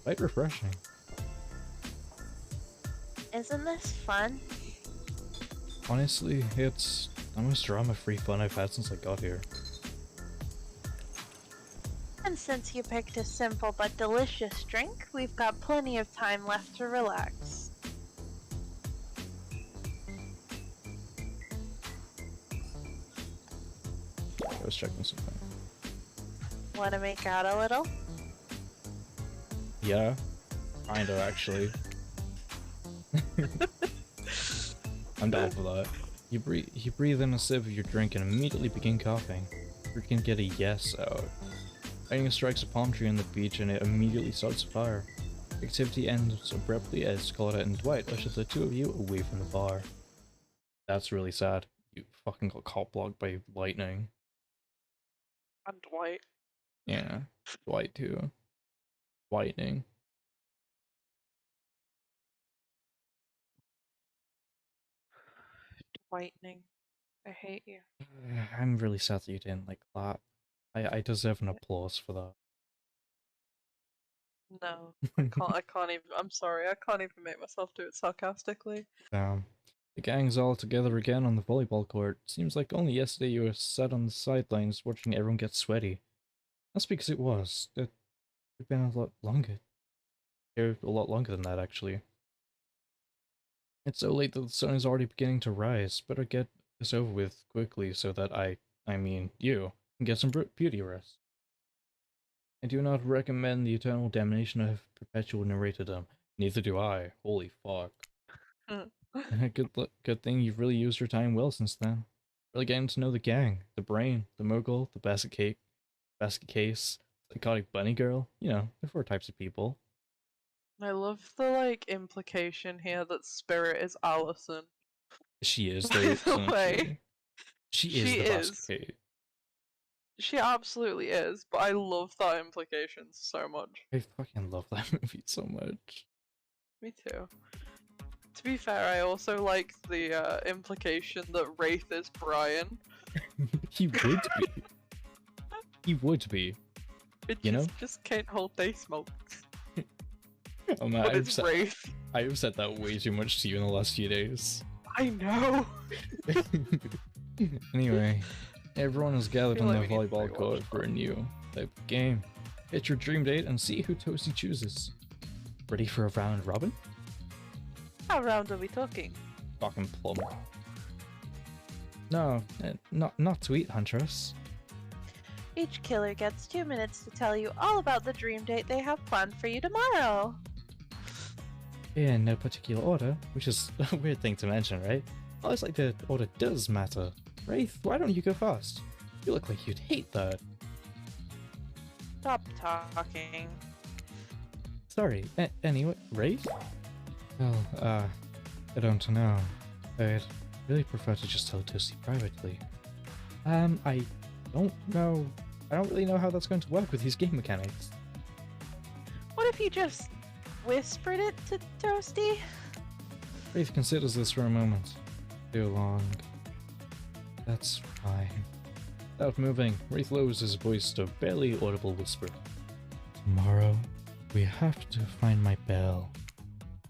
Quite refreshing. Isn't this fun? Honestly, it's the most drama-free fun I've had since I got here. And since you picked a simple but delicious drink, we've got plenty of time left to relax. I was checking something. Wanna make out a little? Yeah, kinda actually. I'm down for that. You breathe in a sip of your drink and immediately begin coughing. You can get a yes out. Lightning strikes a palm tree on the beach and it immediately starts a fire. The activity ends abruptly as Scarlett and Dwight usher the two of you away from the bar. That's really sad. You fucking got cop blocked by lightning. And Dwight. Yeah, Dwight too. Lightning. Whitening. I hate you. I'm really sad that you didn't like that. I deserve an applause for that. No, I can't even. I'm sorry, I can't even make myself do it sarcastically. The gang's all together again on the volleyball court. Seems like only yesterday you were sat on the sidelines watching everyone get sweaty. That's because it was. It's been a lot longer. Here, a lot longer than that, actually. It's so late that the sun is already beginning to rise. Better get this over with quickly so that I mean, you, can get some beauty rest. I do not recommend the eternal damnation of perpetual narratordom. Neither do I. Holy fuck. Good thing you've really used your time well since then. Really getting to know the gang, the brain, the mogul, the basket case, psychotic bunny girl. You know, the 4 types of people. I love the like implication here that Spirit is Allison. She is By the way. She is the basket case. She absolutely is, but I love that implication so much. I fucking love that movie so much. Me too. To be fair, I also like the implication that Wraith is Brian. He would be. He would be. It you know? Just can't hold day smokes. Oh man, But it's Wraith. I've said that way too much to you in the last few days. I know. Anyway, everyone is gathered on like the we need to volleyball rewatch court for a new type of game. Hit your dream date and see who Toasty chooses. Ready for a round robin? How round are we talking? Fucking plum. No, not sweet, Huntress. Each killer gets 2 minutes to tell you all about the dream date they have planned for you tomorrow. In no particular order, which is a weird thing to mention, right? Oh, it's like the order does matter. Wraith, why don't you go first? You look like you'd hate that. Stop talking. Sorry, anyway, Wraith? Well, I don't know. I'd really prefer to just tell Toasty privately. I don't know. I don't really know how that's going to work with these game mechanics. What if you just whispered it to Toasty? Wraith considers this for a moment. Too long. That's fine. Without moving, Wraith lowers his voice to a barely audible whisper. Tomorrow, we have to find my bell.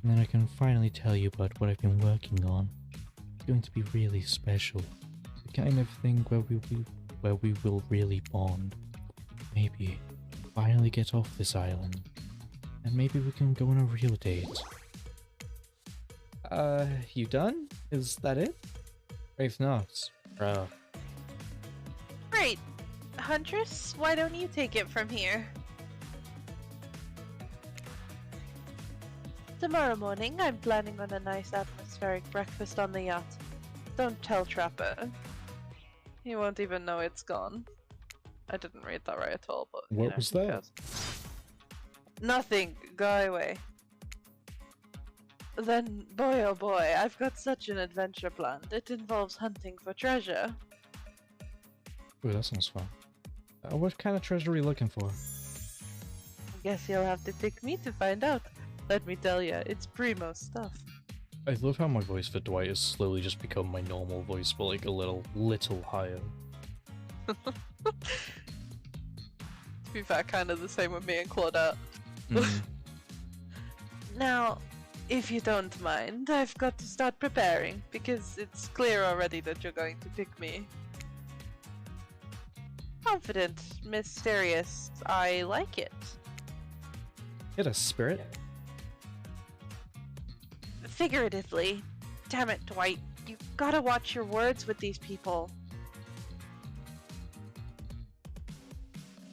And then I can finally tell you about what I've been working on. It's going to be really special. The kind of thing where we will really bond. Maybe finally get off this island. And maybe we can go on a real date. You done? Is that it? Wraith nods. Bro. Great. Huntress, why don't you take it from here? Tomorrow morning, I'm planning on a nice atmospheric breakfast on the yacht. Don't tell Trapper. He won't even know it's gone. I didn't read that right at all, but What was that? cares? Nothing. Go away. Then, boy oh boy, I've got such an adventure planned. It involves hunting for treasure. Ooh, that sounds fun. What kind of treasure are we looking for? Guess you'll have to pick me to find out. Let me tell ya, it's primo stuff. I love how my voice for Dwight has slowly just become my normal voice, but like a little higher. To be fair, kind of the same with me and Claudette. Mm. Now, if you don't mind, I've got to start preparing, because it's clear already that you're going to pick me. Confident, mysterious, I like it. Get a spirit? Figuratively. Damn it, Dwight. You gotta watch your words with these people.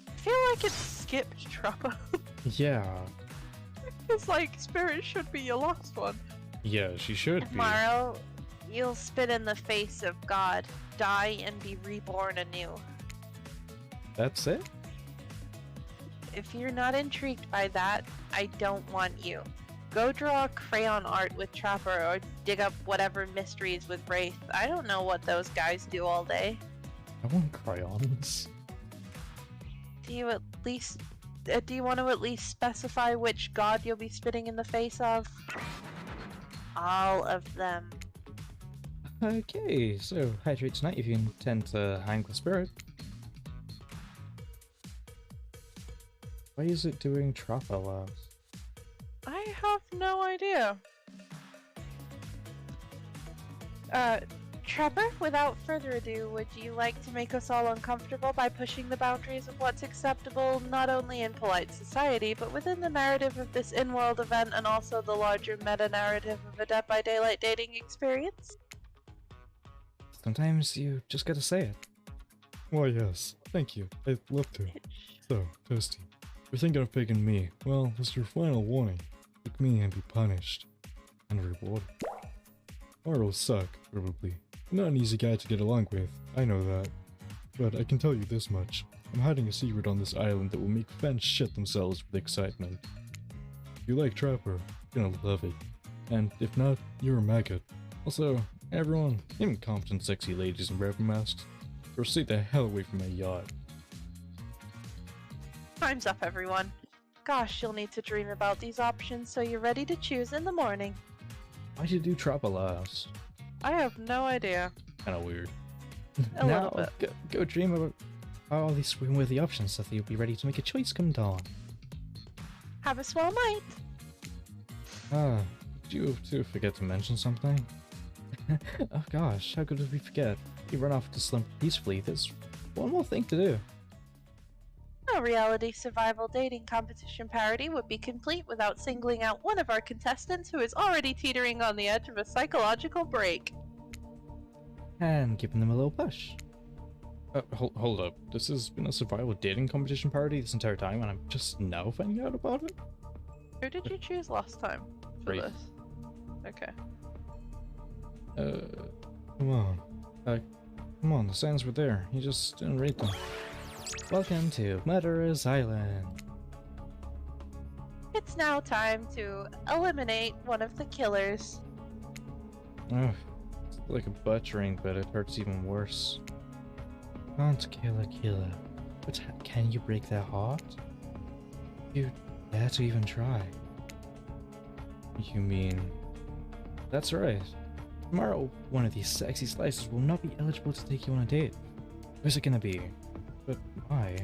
I feel like it's skipped Trapper. Yeah. It's like Spirit should be your last one. Yeah, she should be. Tomorrow, you'll spit in the face of God, die and be reborn anew. That's it? If you're not intrigued by that, I don't want you. Go draw crayon art with Trapper or dig up whatever mysteries with Wraith. I don't know what those guys do all day. I want crayons. Do you want to at least specify which god you'll be spitting in the face of? All of them. Okay, so hydrate tonight if you intend to hang with spirit. Why is it doing Trapper last? I have no idea. Trapper, without further ado, would you like to make us all uncomfortable by pushing the boundaries of what's acceptable not only in polite society, but within the narrative of this in-world event and also the larger meta-narrative of a Dead by Daylight dating experience? Sometimes you just gotta say it. Why, yes. Thank you. I'd love to. So, Toasty, you're thinking of picking me. Well, this is your final warning. Pick me and be punished. And rewarded. Tomorrow will suck, probably. I'm not an easy guy to get along with, I know that. But I can tell you this much. I'm hiding a secret on this island that will make fans shit themselves with excitement. If you like Trapper, you're gonna love it. And if not, you're a maggot. Also, everyone, even competent sexy ladies in rubber masks, proceed the hell away from my yacht. Time's up, everyone. Gosh, you'll need to dream about these options so you're ready to choose in the morning. Why'd you do Trapper last? I have no idea. Kinda weird. A now, little bit. go dream about all these swim-worthy options so that you'll be ready to make a choice come dawn. Have a swell night! Ah, did you two forget to mention something? Oh gosh, how could we forget? You run off to slump peacefully, there's one more thing to do. A reality survival dating competition parody would be complete without singling out one of our contestants who is already teetering on the edge of a psychological break. And giving them a little push. Hold up, this has been a survival dating competition parody this entire time and I'm just now finding out about it? Who did you choose last time for Wraith. this? Okay. Come on. Come on, the signs were there, you just didn't read them. Welcome to Murderer's Island. It's now time to eliminate one of the killers. Oh, it's like a butchering, but it hurts even worse. Can't kill a killer, but can you break their heart? You dare to even try? You mean... That's right. Tomorrow, one of these sexy slices will not be eligible to take you on a date. Who's it gonna be? But why?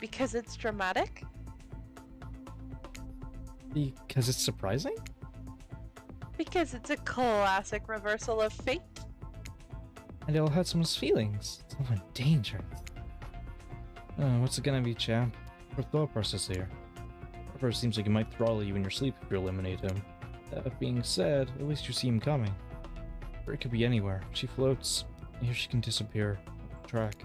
Because it's dramatic? Because it's surprising? Because it's a classic reversal of fate? And it'll hurt someone's feelings. Someone dangerous. What's it gonna be, champ? What thought process here? First, seems like he might throttle you in your sleep if you eliminate him. That being said, at least you see him coming. Or it could be anywhere. She floats, and here she can disappear. Track.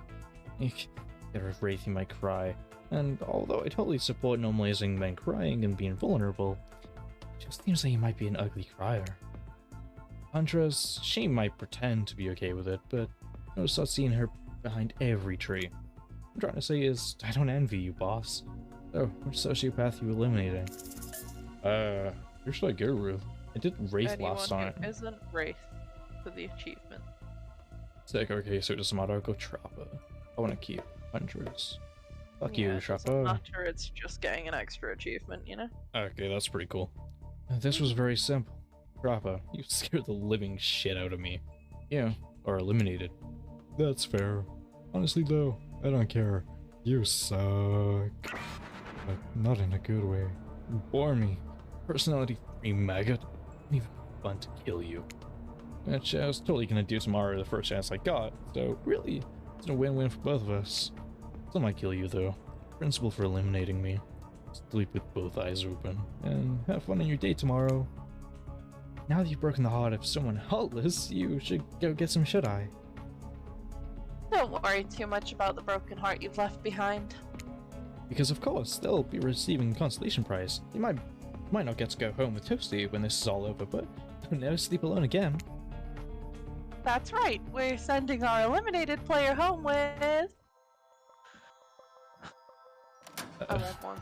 Get her Wraith, he might cry. And although I totally support normalizing men crying and being vulnerable, it just seems like he might be an ugly crier. Huntress, she might pretend to be okay with it, but I'll start seeing her behind every tree. What I'm trying to say is, I don't envy you, boss. So, which sociopath you eliminating? Who should I go with? I did Wraith Anyone last time. who isn't Wraith for the achievement. Sick, okay, so it doesn't matter, I'll go Trapper. I want to keep Huntress. Fuck Yeah, you, it doesn't Trapper. matter, it's just getting an extra achievement, you know? Okay, that's pretty cool. This was very simple. Trapper, you scared the living shit out of me. Yeah, or eliminated. That's fair. Honestly though, I don't care. You suck. But not in a good way. You bore me. Personality 3 maggot. Not even fun to kill you. Which I was totally gonna do tomorrow the first chance I got, so really, it's a win-win for both of us. Still might kill you though. Principle for eliminating me. Sleep with both eyes open, and have fun on your date tomorrow. Now that you've broken the heart of someone heartless, you should go get some shut-eye. Don't worry too much about the broken heart you've left behind. Because of course, they'll be receiving a consolation prize. You might not get to go home with Toasty when this is all over, but you'll never sleep alone again. That's right, we're sending our eliminated player home with... I want one.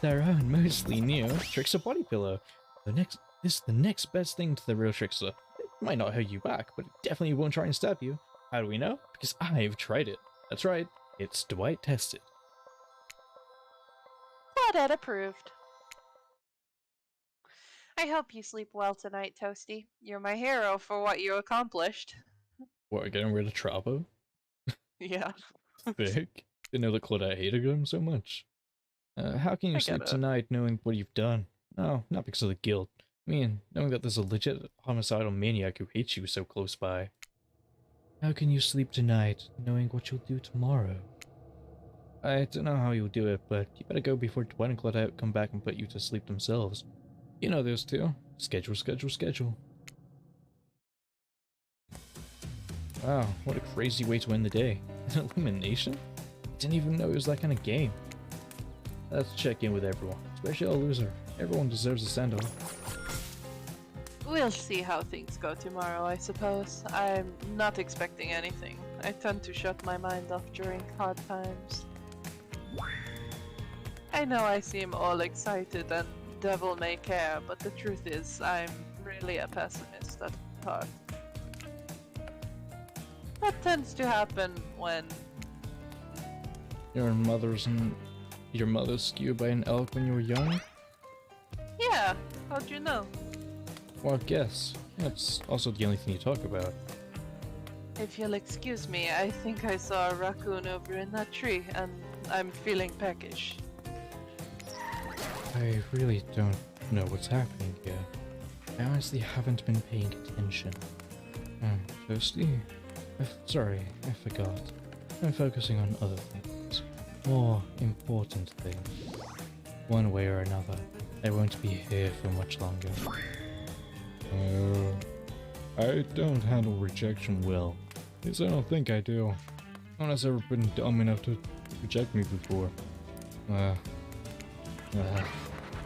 Their own, mostly new Trickster body pillow. This is the next best thing to the real Trickster. It might not hold you back, but it definitely won't try and stab you. How do we know? Because I've tried it. That's right, it's Dwight tested. Claudette approved. I hope you sleep well tonight, Toasty. You're my hero for what you accomplished. What, getting rid of Trappo? Yeah. Big? Didn't know that Claudette hated him so much. How can you I sleep get it. tonight knowing what you've done? No, not because of the guilt. I mean, knowing that there's a legit homicidal maniac who hates you so close by. How can you sleep tonight knowing what you'll do tomorrow? I don't know how you'll do it, but you better go before Dwight and Claudette come back and put you to sleep themselves. You know those two. Schedule, schedule, schedule. Wow, what a crazy way to end the day. An elimination? I didn't even know it was that kind of game. Let's check in with everyone, especially a loser. Everyone deserves a send-off. We'll see how things go tomorrow, I suppose. I'm not expecting anything. I tend to shut my mind off during hard times. I know I seem all excited and devil may care, but the truth is I'm really a pessimist at heart. That tends to happen when... Your mother's skewed by an elk when you were young? Yeah, how'd you know? Well, guess. That's also the only thing you talk about. If you'll excuse me, I think I saw a raccoon over in that tree, and I'm feeling peckish. I really don't know what's happening here. I honestly haven't been paying attention. Toasty? Sorry, I forgot. I'm focusing on other things. More important things. One way or another, I won't be here for much longer. I don't handle rejection well. At least I don't think I do. No one has ever been dumb enough to reject me before. Yeah,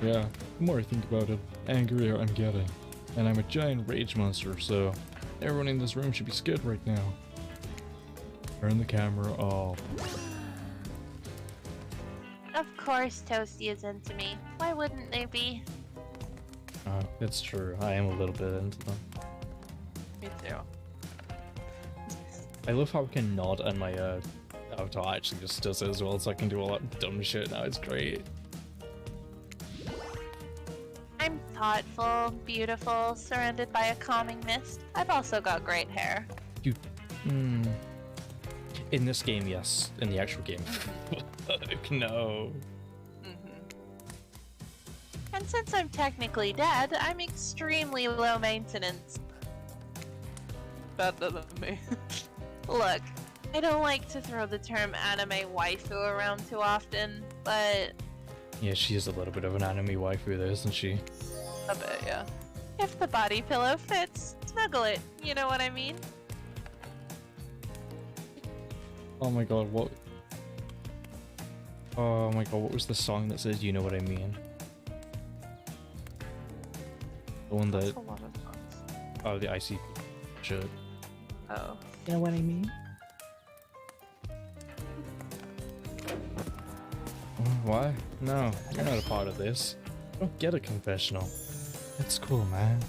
the more I think about it, the angrier I'm getting. And I'm a giant rage monster, so everyone in this room should be scared right now. Turn the camera off. Of course Toasty is into me. Why wouldn't they be? That's true. I am a little bit into them. Me too. I love how I can nod and my avatar actually just does it as well, so I can do all that dumb shit now. It's great. I'm thoughtful, beautiful, surrounded by a calming mist. I've also got great hair. In this game, yes. In the actual game. No. And since I'm technically dead, I'm extremely low maintenance. Better than me. Look, I don't like to throw the term anime waifu around too often, but Yeah, she is a little bit of an anime waifu though, isn't she? A bit, yeah. if the body pillow fits, snuggle it, you know what I mean? Oh my god, what? Oh my god, what was the song that says "You know what I mean"? The one that... That's a lot of songs. Oh, the IC shit. Oh. You know what I mean? Why? No, you're not a part of this. Don't get a confessional. It's cool, man.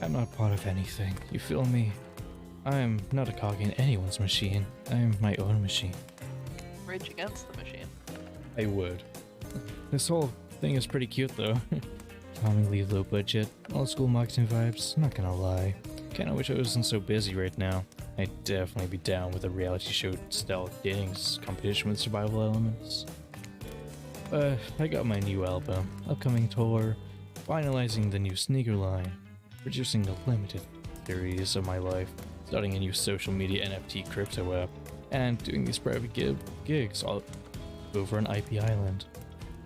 I'm not part of anything. You feel me? I'm not a cog in anyone's machine. I'm my own machine. Rage Against the Machine. I would. This whole thing is pretty cute though. Calmingly low budget, old school marketing vibes, not gonna lie. Kinda wish I wasn't so busy right now. I'd definitely be down with a reality show style dating competition with survival elements. I got my new album, upcoming tour, finalizing the new sneaker line, producing a limited series of my life, starting a new social media NFT crypto app, and doing these private gigs all over on IP Island.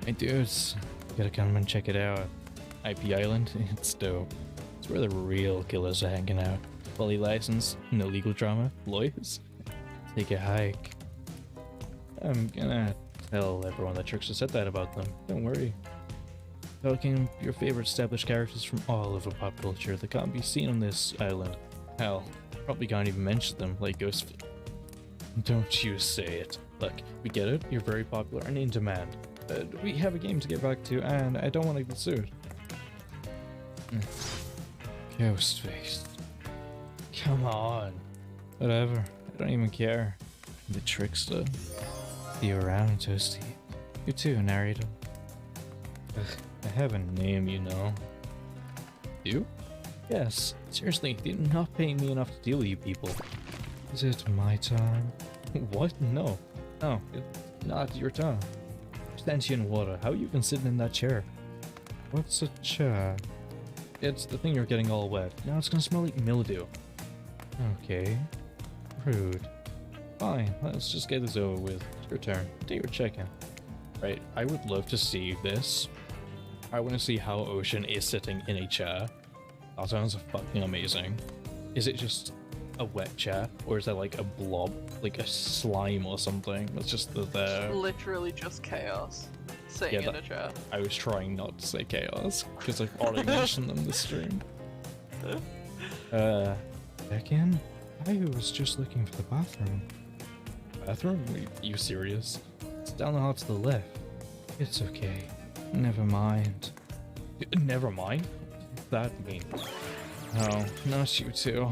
My dudes, you gotta come and check it out. IP Island, it's dope. It's where the real killers are hanging out. Fully licensed, no legal drama, lawyers. Take a hike. I'm gonna tell everyone that Trickster said that about them. Don't worry. Talking your favorite established characters from all over pop culture that can't be seen on this island. Hell, probably can't even mention them, like Ghost. Don't you say it. Look, we get it, you're very popular and in demand. We have a game to get back to, and I don't want to be sued. Ghostface. Come on. Whatever, I don't even care. The Trickster. See you around, Toasty. You too, narrator. I have a name, you know. You? Yes, seriously, you're not paying me enough to deal with you people. Is it my time? What? No. No, it's not your time. Sentient water, how are you even sitting in that chair? What's a chair? It's the thing you're getting all wet. Now it's gonna smell like mildew. Okay. Rude. Fine, let's just get this over with. It's your turn. Do your check-in. Right, I would love to see this. I want to see how Ocean is sitting in a chair. That sounds fucking amazing. Is it just a wet chair? Or is that like a blob? Like a slime or something? That's just there. Literally just chaos. Sitting in a chair. I was trying not to say chaos, because I've already mentioned them this stream. Back in? I was just looking for the bathroom. Bathroom? Are you serious? It's down the hall to the left. It's okay. Never mind. Never mind? That mean? No, not you two.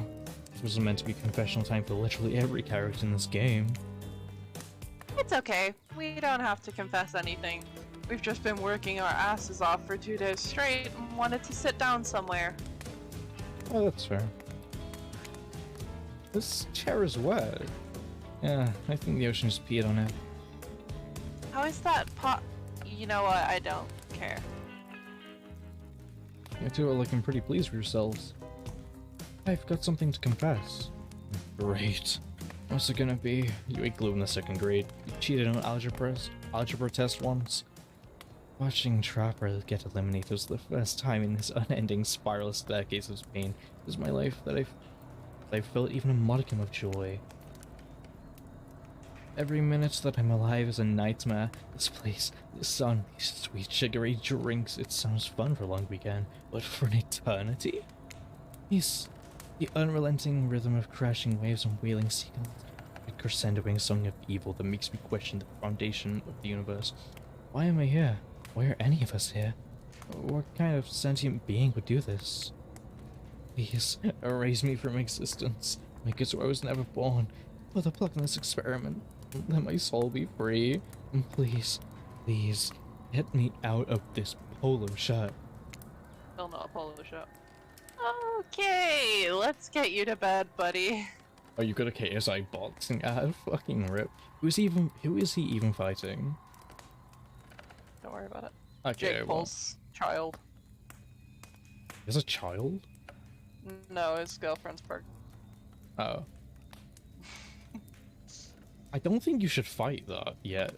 This wasn't meant to be confessional time for literally every character in this game. It's okay. We don't have to confess anything. We've just been working our asses off for 2 days straight and wanted to sit down somewhere. Oh, that's fair. This chair is wet. Yeah, I think the ocean just peed on it. How is that pot? You know what? I don't care. You two are looking pretty pleased with yourselves. I've got something to confess. Great. What's it gonna be? You ate glue in the 2nd grade. You cheated on algebra test once. Watching Trapper get eliminated was the first time in this unending spiral staircase of pain. It was my life that I felt even a modicum of joy. Every minute that I'm alive is a nightmare. This place, the sun, these sweet sugary drinks, it sounds fun for a long weekend, but for an eternity? The unrelenting rhythm of crashing waves and wailing seagulls, a crescendoing song of evil that makes me question the foundation of the universe. Why am I here? Why are any of us here? What kind of sentient being would do this? Please, erase me from existence. Make it so I was never born. Put the plug in this experiment. Let my soul be free. And please, please, get me out of this polo shirt. Still not a polo shirt. Okay, let's get you to bed, buddy. Oh, you got a KSI boxing ad? Fucking rip. Who is he even fighting? Don't worry about it. Okay, Jake Paul's child. Is a child? No, his girlfriend's pregnant. Oh. I don't think you should fight that yet.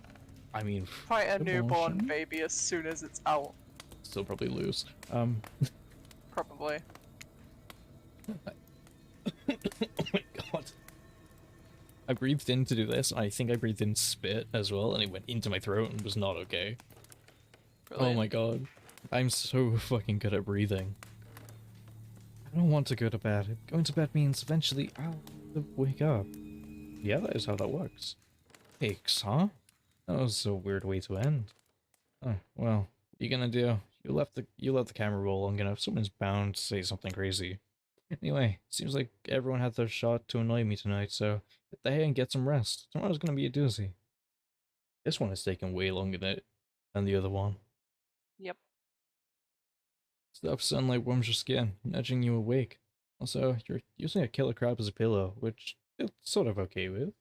I mean, Fight a newborn abortion? baby as soon as it's out. Still probably lose. Probably. Oh my god. I breathed in to do this, and I think I breathed in spit as well, and it went into my throat and was not okay. Brilliant. Oh my god. I'm so fucking good at breathing. I don't want to go to bed. Going to bed means eventually I'll wake up. Yeah, that is how that works. Aches, huh? That was a weird way to end. Oh, well, what are you gonna do? You let the camera roll long enough, someone's bound to say something crazy. Anyway, seems like everyone had their shot to annoy me tonight, so get the hay and get some rest. Tomorrow's gonna be a doozy. This one is taking way longer than the other one. Yep. Stuff sunlight warms your skin, nudging you awake. Also, you're using a killer crab as a pillow, which it's sort of okay with.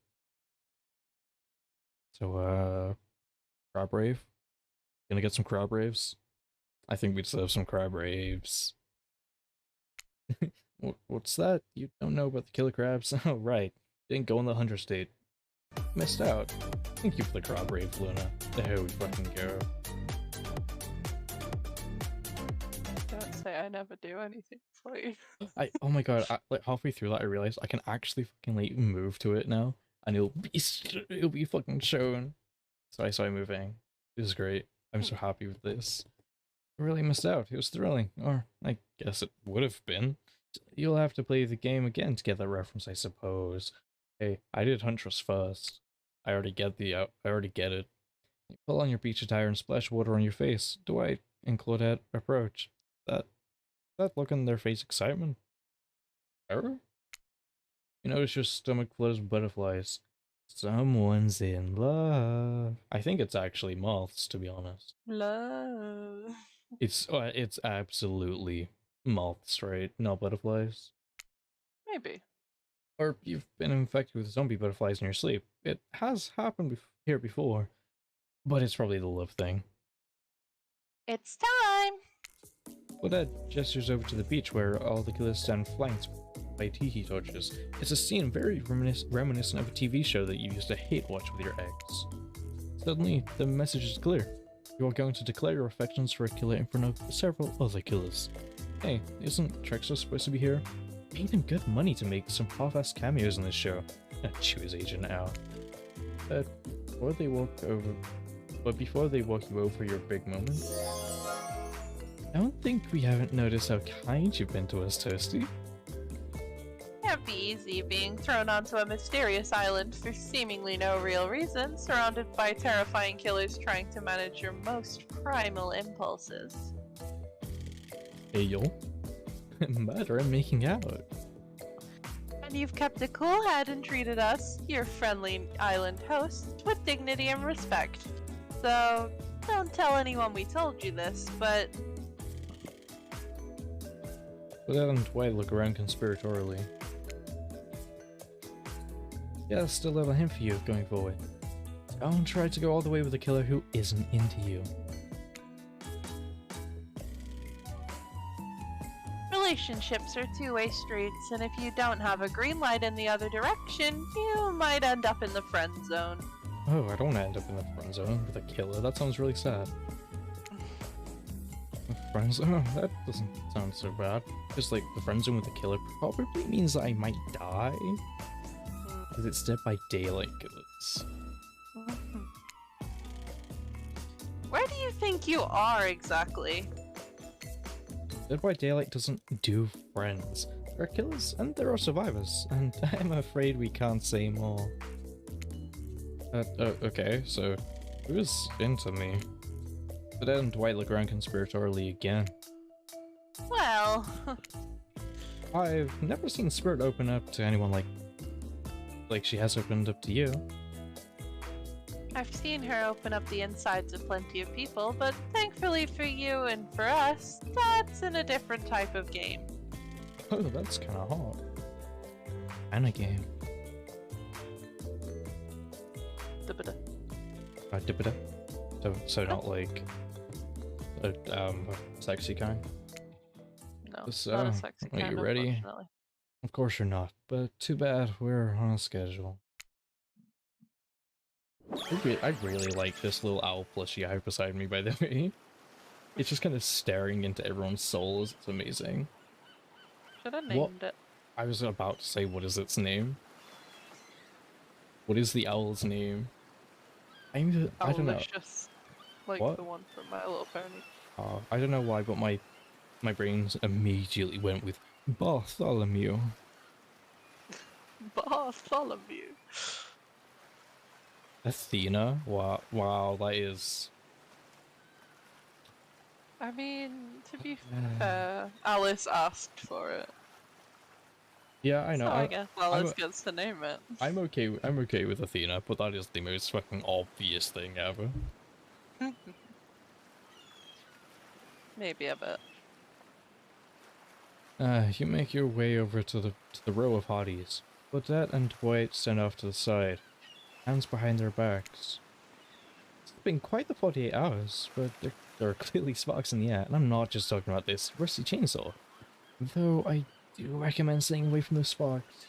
So, crab rave? Gonna get some crab raves? I think we deserve some crab raves. What's that? You don't know about the killer crabs? Oh, right. Didn't go in the 100 state. Missed out. Thank you for the crab rave, Luna. There we fucking go. Don't say I never do anything for you. Oh my god, like halfway through that I realized I can actually fucking like move to it now, and it'll be fucking shown. So I started moving. This is great. I'm so happy with this. I really missed out. It was thrilling, or I guess it would have been. You'll have to play the game again to get that reference, I suppose. Hey, I did Huntress first. I already get it. You pull on your beach attire and splash water on your face. Dwight and Claudette approach. That look on their face excitement. Error? You notice your stomach flows with butterflies. Someone's in love. I think it's actually moths, to be honest. Love. It's absolutely moths, right? Not butterflies. Maybe. Or you've been infected with zombie butterflies in your sleep. It has happened here before, but it's probably the love thing. It's time! Claudette gestures over to the beach where all the killers stand flanked by tiki torches. It's a scene very reminiscent of a TV show that you used to hate watch with your ex. Suddenly, the message is clear. You are going to declare your affections for a killer in front of several other killers. Hey, isn't Trexler supposed to be here? Paid him good money to make some half-ass cameos in this show. Chew his agent out. But before they walk you over your big moment, I don't think we haven't noticed how kind you've been to us, Toasty. Can't be easy being thrown onto a mysterious island for seemingly no real reason, surrounded by terrifying killers trying to manage your most primal impulses. Hey, yo. Murder and making out. And you've kept a cool head and treated us, your friendly island hosts, with dignity and respect. So, don't tell anyone we told you this, but... Claudette and Dwight look around conspiratorially. Yeah, still a little hint for you going forward. Don't try to go all the way with a killer who isn't into you. Relationships are two-way streets, and if you don't have a green light in the other direction, you might end up in the friend zone. Oh, I don't want to end up in the friend zone with a killer. That sounds really sad. Friend zone? That doesn't sound so bad. Just like the friend zone with a killer probably means that I might die. Because it's Dead by Daylight killers. Where do you think you are exactly? Dead by Daylight doesn't do friends. There are killers and there are survivors, and I'm afraid we can't say more. Okay, so who's into me? But then Dwight look around conspiratorially again. Well... I've never seen Spirit open up to anyone like she has opened up to you. I've seen her open up the insides of plenty of people, but thankfully for you and for us, that's in a different type of game. Oh, that's kind of hot. And a game. Dibida. So not like a sexy kind? No, So, not a sexy are kind, you ready? unfortunately. Of course you're not, but too bad, we're on a schedule. I really like this little owl plushie I have beside me, by the way. It's just kind of staring into everyone's souls. It's amazing. Should have named it. I was about to say, what is its name? What is the owl's name? I don't know. Owlicious. Like What? the one from My Little Pony. I don't know why, but my brains immediately went with Bartholomew. Bartholomew. Athena? Wow, that is... I mean, to be fair, Alice asked for it. Yeah, I know. So I guess I'm, Wallace gets to name it. I'm okay. I'm okay with Athena, but that is the most fucking obvious thing ever. Maybe a bit. You make your way over to the row of hotties. Odette and Dwight stand off to the side, hands behind their backs. It's been quite the 48 hours, but there are clearly sparks in the air, and I'm not just talking about this rusty chainsaw. Though I do recommend staying away from those sparks.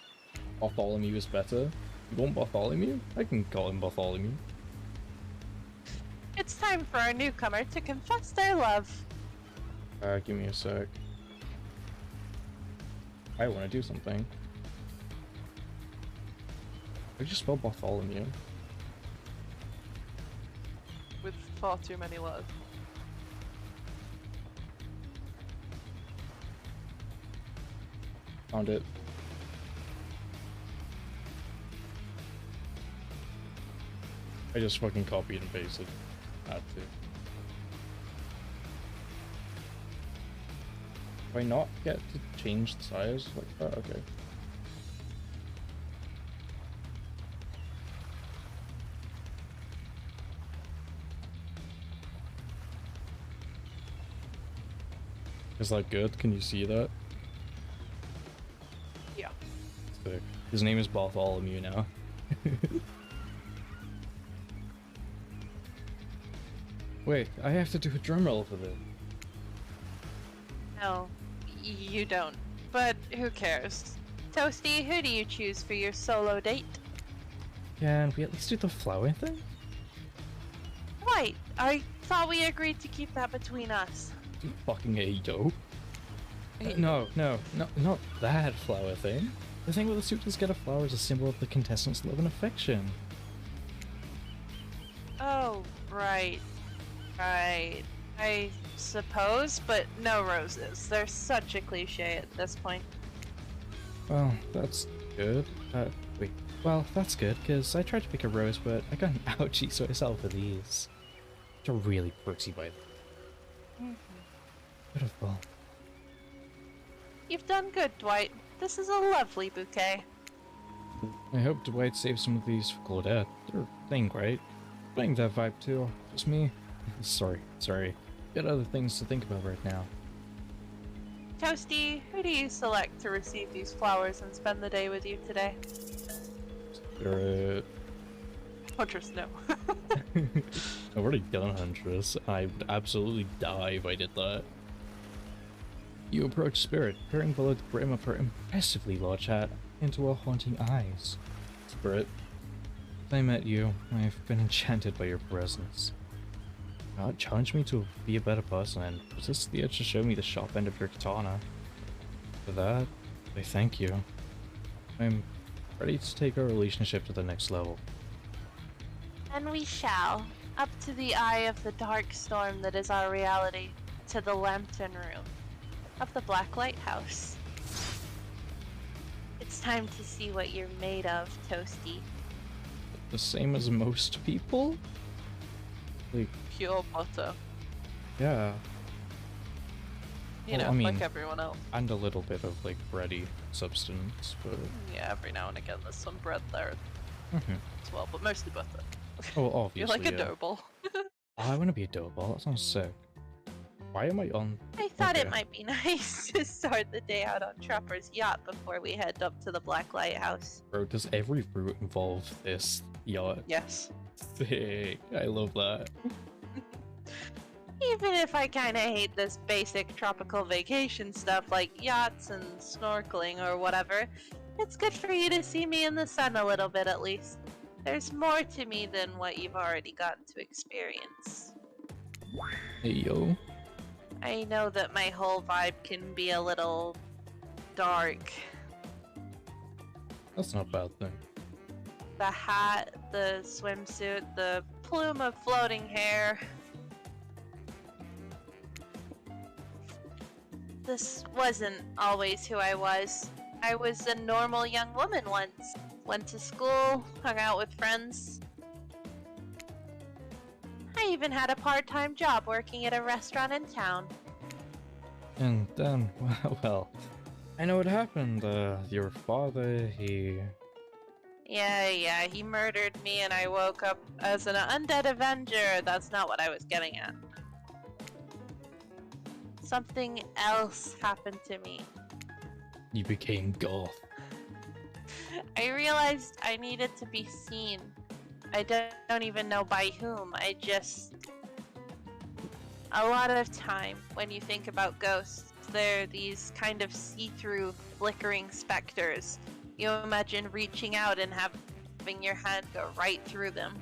Bartholomew is better. You want Bartholomew? I can call him Bartholomew. It's time for our newcomer to confess their love. Give me a sec. I want to do something. I just spelled Bartholomew. With far too many letters. Found it. I just fucking copied and pasted. Had to. Do I not get to change the size like that? Okay. Is that good? Can you see that? Yeah. Sick. His name is Bartholomew now. Wait, I have to do a drum roll for this. No, you don't. But who cares? Toasty, who do you choose for your solo date? Can we at least do the flower thing? Wait, I thought we agreed to keep that between us. You fucking A-dope. No, not that flower thing. The thing where the suitors get a flower is a symbol of the contestants' love and affection. Oh, right. Right. I suppose, but no roses. They're such a cliche at this point. Well, that's good. Wait. Well, that's good, because I tried to pick a rose, but I got an ouchie, so I settled for these. Which are really pretty, by the way. Beautiful. You've done good, Dwight. This is a lovely bouquet. I hope Dwight saves some of these for Claudette. They're playing great. Playing that vibe too. Just me. Sorry. Got other things to think about right now. Toasty, who do you select to receive these flowers and spend the day with you today? Spirit. Huntress, no. I've already done Huntress. I would absolutely die if I did that. You approach Spirit, peering below the brim of her impressively large hat into her haunting eyes. Spirit, since I met you, I've been enchanted by your presence. It challenged me to be a better person and resist the urge to show me the sharp end of your katana. For that, I thank you. I'm ready to take our relationship to the next level. And we shall, up to the eye of the dark storm that is our reality, to the lantern room of the Black Lighthouse. It's time to see what you're made of, Toasty. The same as most people? Like, Pure butter. yeah. You Well, know, I mean- like everyone else. And a little bit of, like, bready substance, but... Yeah, every now and again there's some bread there Mhm. as well, but mostly butter. Oh, obviously, You're like a yeah. dough ball. Oh, I want to be a dough ball. That sounds sick. Why am I on... I thought Okay. it might be nice to start the day out on Trapper's yacht before we head up to the Black Lighthouse. Bro, does every route involve this yacht? Yes. Sick. I love that. Even if I kinda hate this basic tropical vacation stuff like yachts and snorkeling or whatever, it's good for you to see me in the sun a little bit at least. There's more to me than what you've already gotten to experience. Hey, yo. I know that my whole vibe can be a little dark. That's not a bad thing. The hat, the swimsuit, the plume of floating hair. This wasn't always who I was. I was a normal young woman once. Went to school, hung out with friends. I even had a part-time job working at a restaurant in town. And then, well, I know what happened. Your father, he... Yeah, he murdered me and I woke up as an undead avenger. That's not what I was getting at. Something else happened to me. You became Goth. I realized I needed to be seen. I don't even know by whom. A lot of time when you think about ghosts, they're these kind of see-through, flickering specters. You imagine reaching out and having your hand go right through them.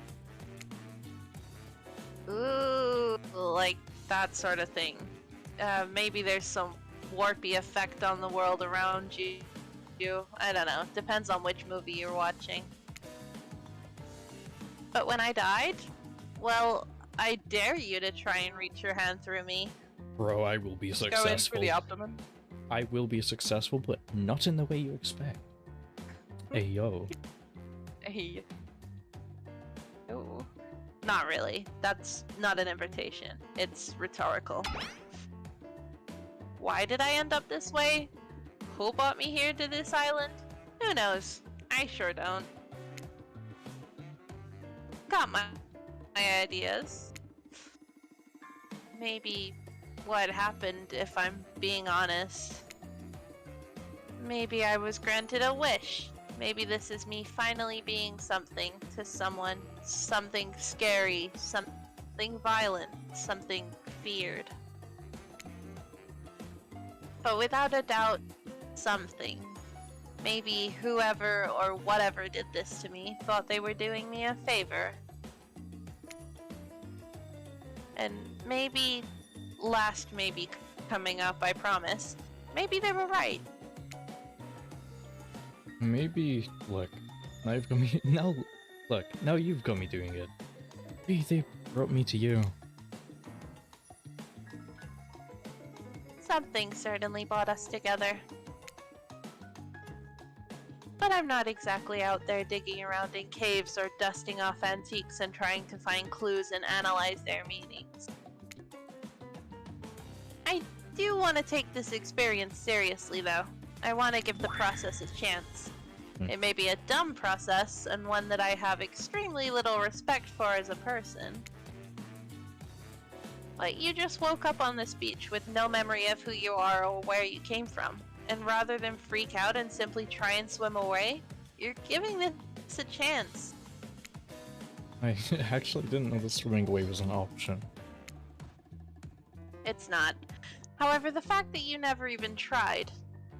Ooh, like that sort of thing. Maybe there's some warpy effect on the world around you. I don't know. Depends on which movie you're watching. But when I died, well, I dare you to try and reach your hand through me. Bro, I will be Go in successful. for the abdomen. I will be successful, but not in the way you expect. Hey, yo. Hey. Ooh. Not really. That's not an invitation. It's rhetorical. Why did I end up this way? Who brought me here to this island? Who knows? I sure don't. Got my ideas. Maybe what happened, if I'm being honest. Maybe I was granted a wish. Maybe this is me finally being something to someone. Something scary, something violent, something feared. But without a doubt, something. Maybe whoever or whatever did this to me thought they were doing me a favor. And maybe, last maybe coming up, I promise, maybe they were right. Maybe, look, now you've got me, now you've got me doing it. Maybe they brought me to you. Something certainly brought us together. But I'm not exactly out there digging around in caves or dusting off antiques and trying to find clues and analyze their meanings. I do want to take this experience seriously, though. I want to give the process a chance. It may be a dumb process, and one that I have extremely little respect for as a person. But you just woke up on this beach with no memory of who you are or where you came from. And rather than freak out and simply try and swim away, you're giving this a chance. I actually didn't know the swimming away was an option. It's not. However, the fact that you never even tried,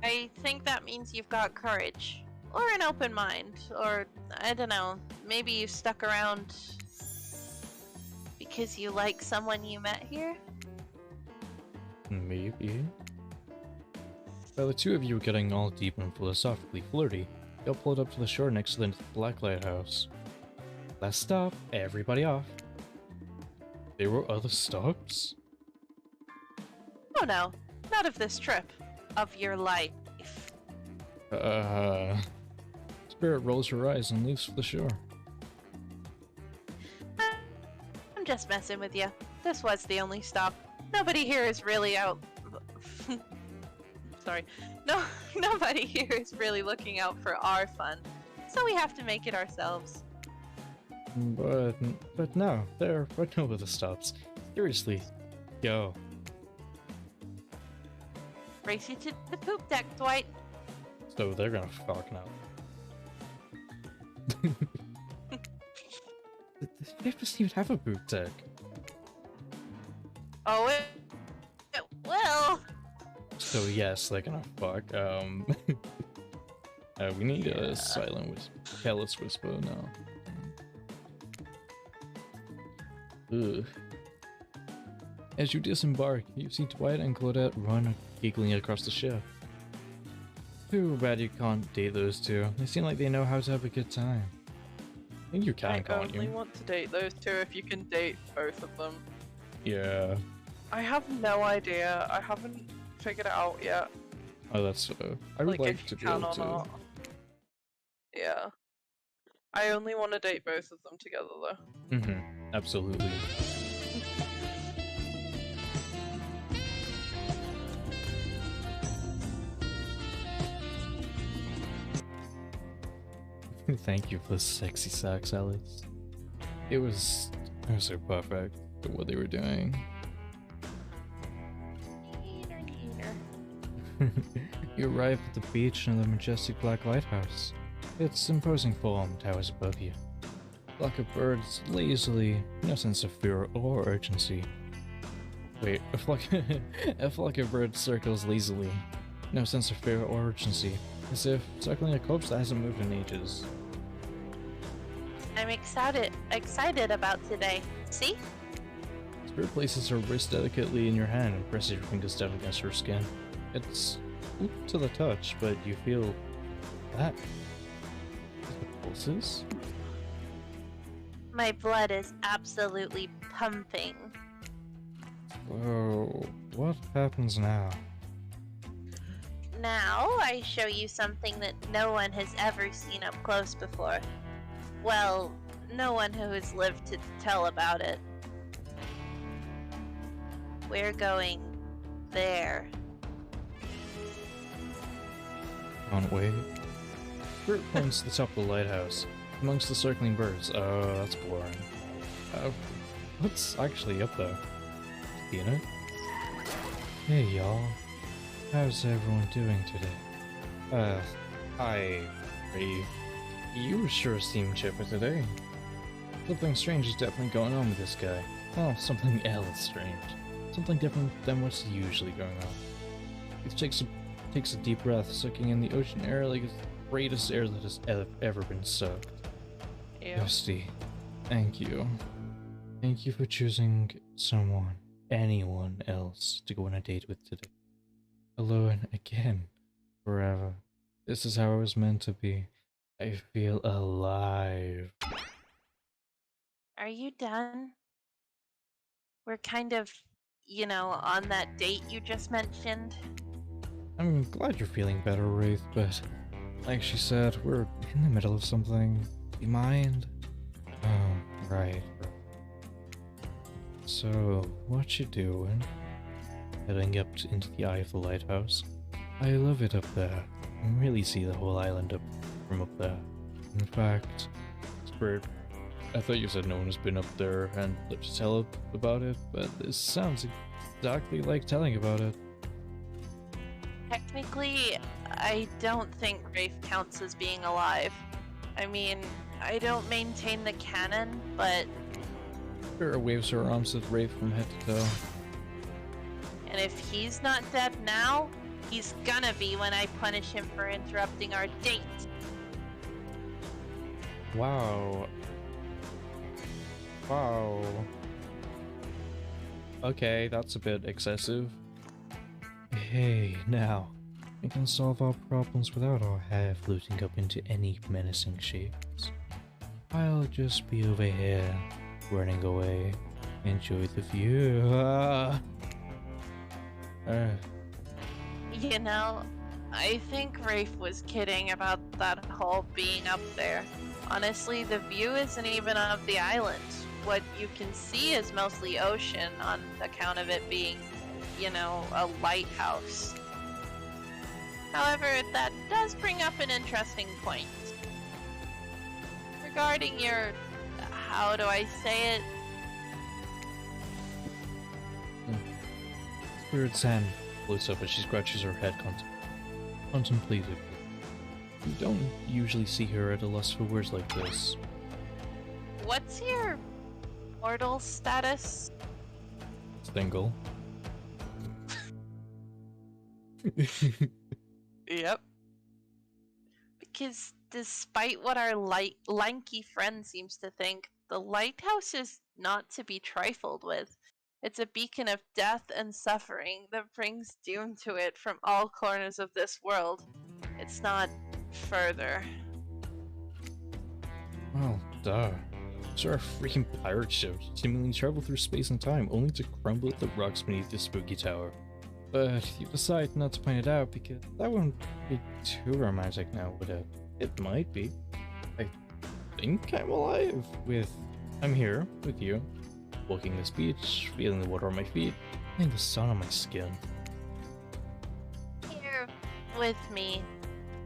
I think that means you've got courage. Or an open mind. Or, I don't know, maybe you stuck around because you like someone you met here? Maybe. While the two of you were getting all deep and philosophically flirty, y'all pulled up to the shore next to the Black Lighthouse. Last stop, everybody off. There were other stops? Oh no, not of this trip. Of your life. Spirit rolls her eyes and leaves for the shore. I'm just messing with you. This was the only stop. Nobody here is really out... Sorry. Nobody here is really looking out for our fun. So we have to make it ourselves. But no, there were no other stops. Seriously, go. Race you to the poop deck, Dwight. So they're gonna fuck now. The ship doesn't even have a boot deck. Oh, it will. So yes, they're gonna fuck. We need a silent careless whisper now. Ugh. As you disembark, you see Dwight and Claudette run giggling across the ship. Too bad you can't date those two. They seem like they know how to have a good time. I think you can, I can't only you? want to date those two if you can date both of them. Yeah. I have no idea. I haven't figured it out yet. Oh, that's I would like if to you be can able or to. not. Yeah. I only want to date both of them together though. Mm-hmm. Absolutely. Thank you for the sexy sax, Alex. It was so perfect for what they were doing. You arrive at the beach near the majestic black lighthouse. Its imposing form towers above you. A flock of birds lazily, no sense of fear or urgency. Wait, a flock of birds circles lazily, no sense of fear or urgency, as if circling a corpse that hasn't moved in ages. I'm excited about today. See? Spirit places her wrist delicately in your hand and presses your fingers down against her skin. It's cool to the touch, but you feel that. The pulses? My blood is absolutely pumping. Whoa, what happens now? Now I show you something that no one has ever seen up close before. Well, no one who has lived to tell about it. We're going there. Can't wait. Spirit points to the top of the lighthouse, amongst the circling birds. Oh, that's boring. What's actually up there? You know? Hey y'all. How's everyone doing today? Hi, Ray. You sure seem chipper today. Something strange is definitely going on with this guy. Oh, something else strange. Something different than what's usually going on. He takes a deep breath, sucking in the ocean air like it's the greatest air that has ever been sucked. Ew. Toasty, thank you. Thank you for choosing anyone else to go on a date with today. Alone again, forever. This is how I was meant to be. I feel alive. Are you done? We're kind of, on that date you just mentioned. I'm glad you're feeling better, Wraith, but like she said, we're in the middle of something. Do you mind? Oh, right. So, what you doing? Heading up into the eye of the lighthouse. I love it up there. You can really see the whole island from up there. In fact, Spirit, I thought you said no one has been up there and lived to tell about it, but this sounds exactly like telling about it. Technically, I don't think Rafe counts as being alive. I mean, I don't maintain the canon, but... Spirit waves her arms at Rafe from head to toe. And if he's not dead now, he's gonna be when I punish him for interrupting our date. Wow. Wow. Okay, that's a bit excessive. Hey, now, we can solve our problems without our hair floating up into any menacing shapes. I'll just be over here, running away. Enjoy the view. I think Rafe was kidding about that whole being up there. Honestly, the view isn't even of the island. What you can see is mostly ocean on account of it being, a lighthouse. However, that does bring up an interesting point. Regarding your... how do I say it? Spirit's hand floats up as she scratches her head contemplatively. You don't usually see her at a loss for words like this. What's your mortal status? Single. Yep. Because despite what our lanky friend seems to think, the lighthouse is not to be trifled with. It's a beacon of death and suffering that brings doom to it from all corners of this world. It's not further. Well, duh. These are a freaking pirate ship, seemingly travel through space and time, only to crumble at the rocks beneath the spooky tower. But you decide not to point it out because that wouldn't be too romantic now, would it? It might be. I think I'm alive I'm here with you, walking this beach, feeling the water on my feet, feeling the sun on my skin. Here with me,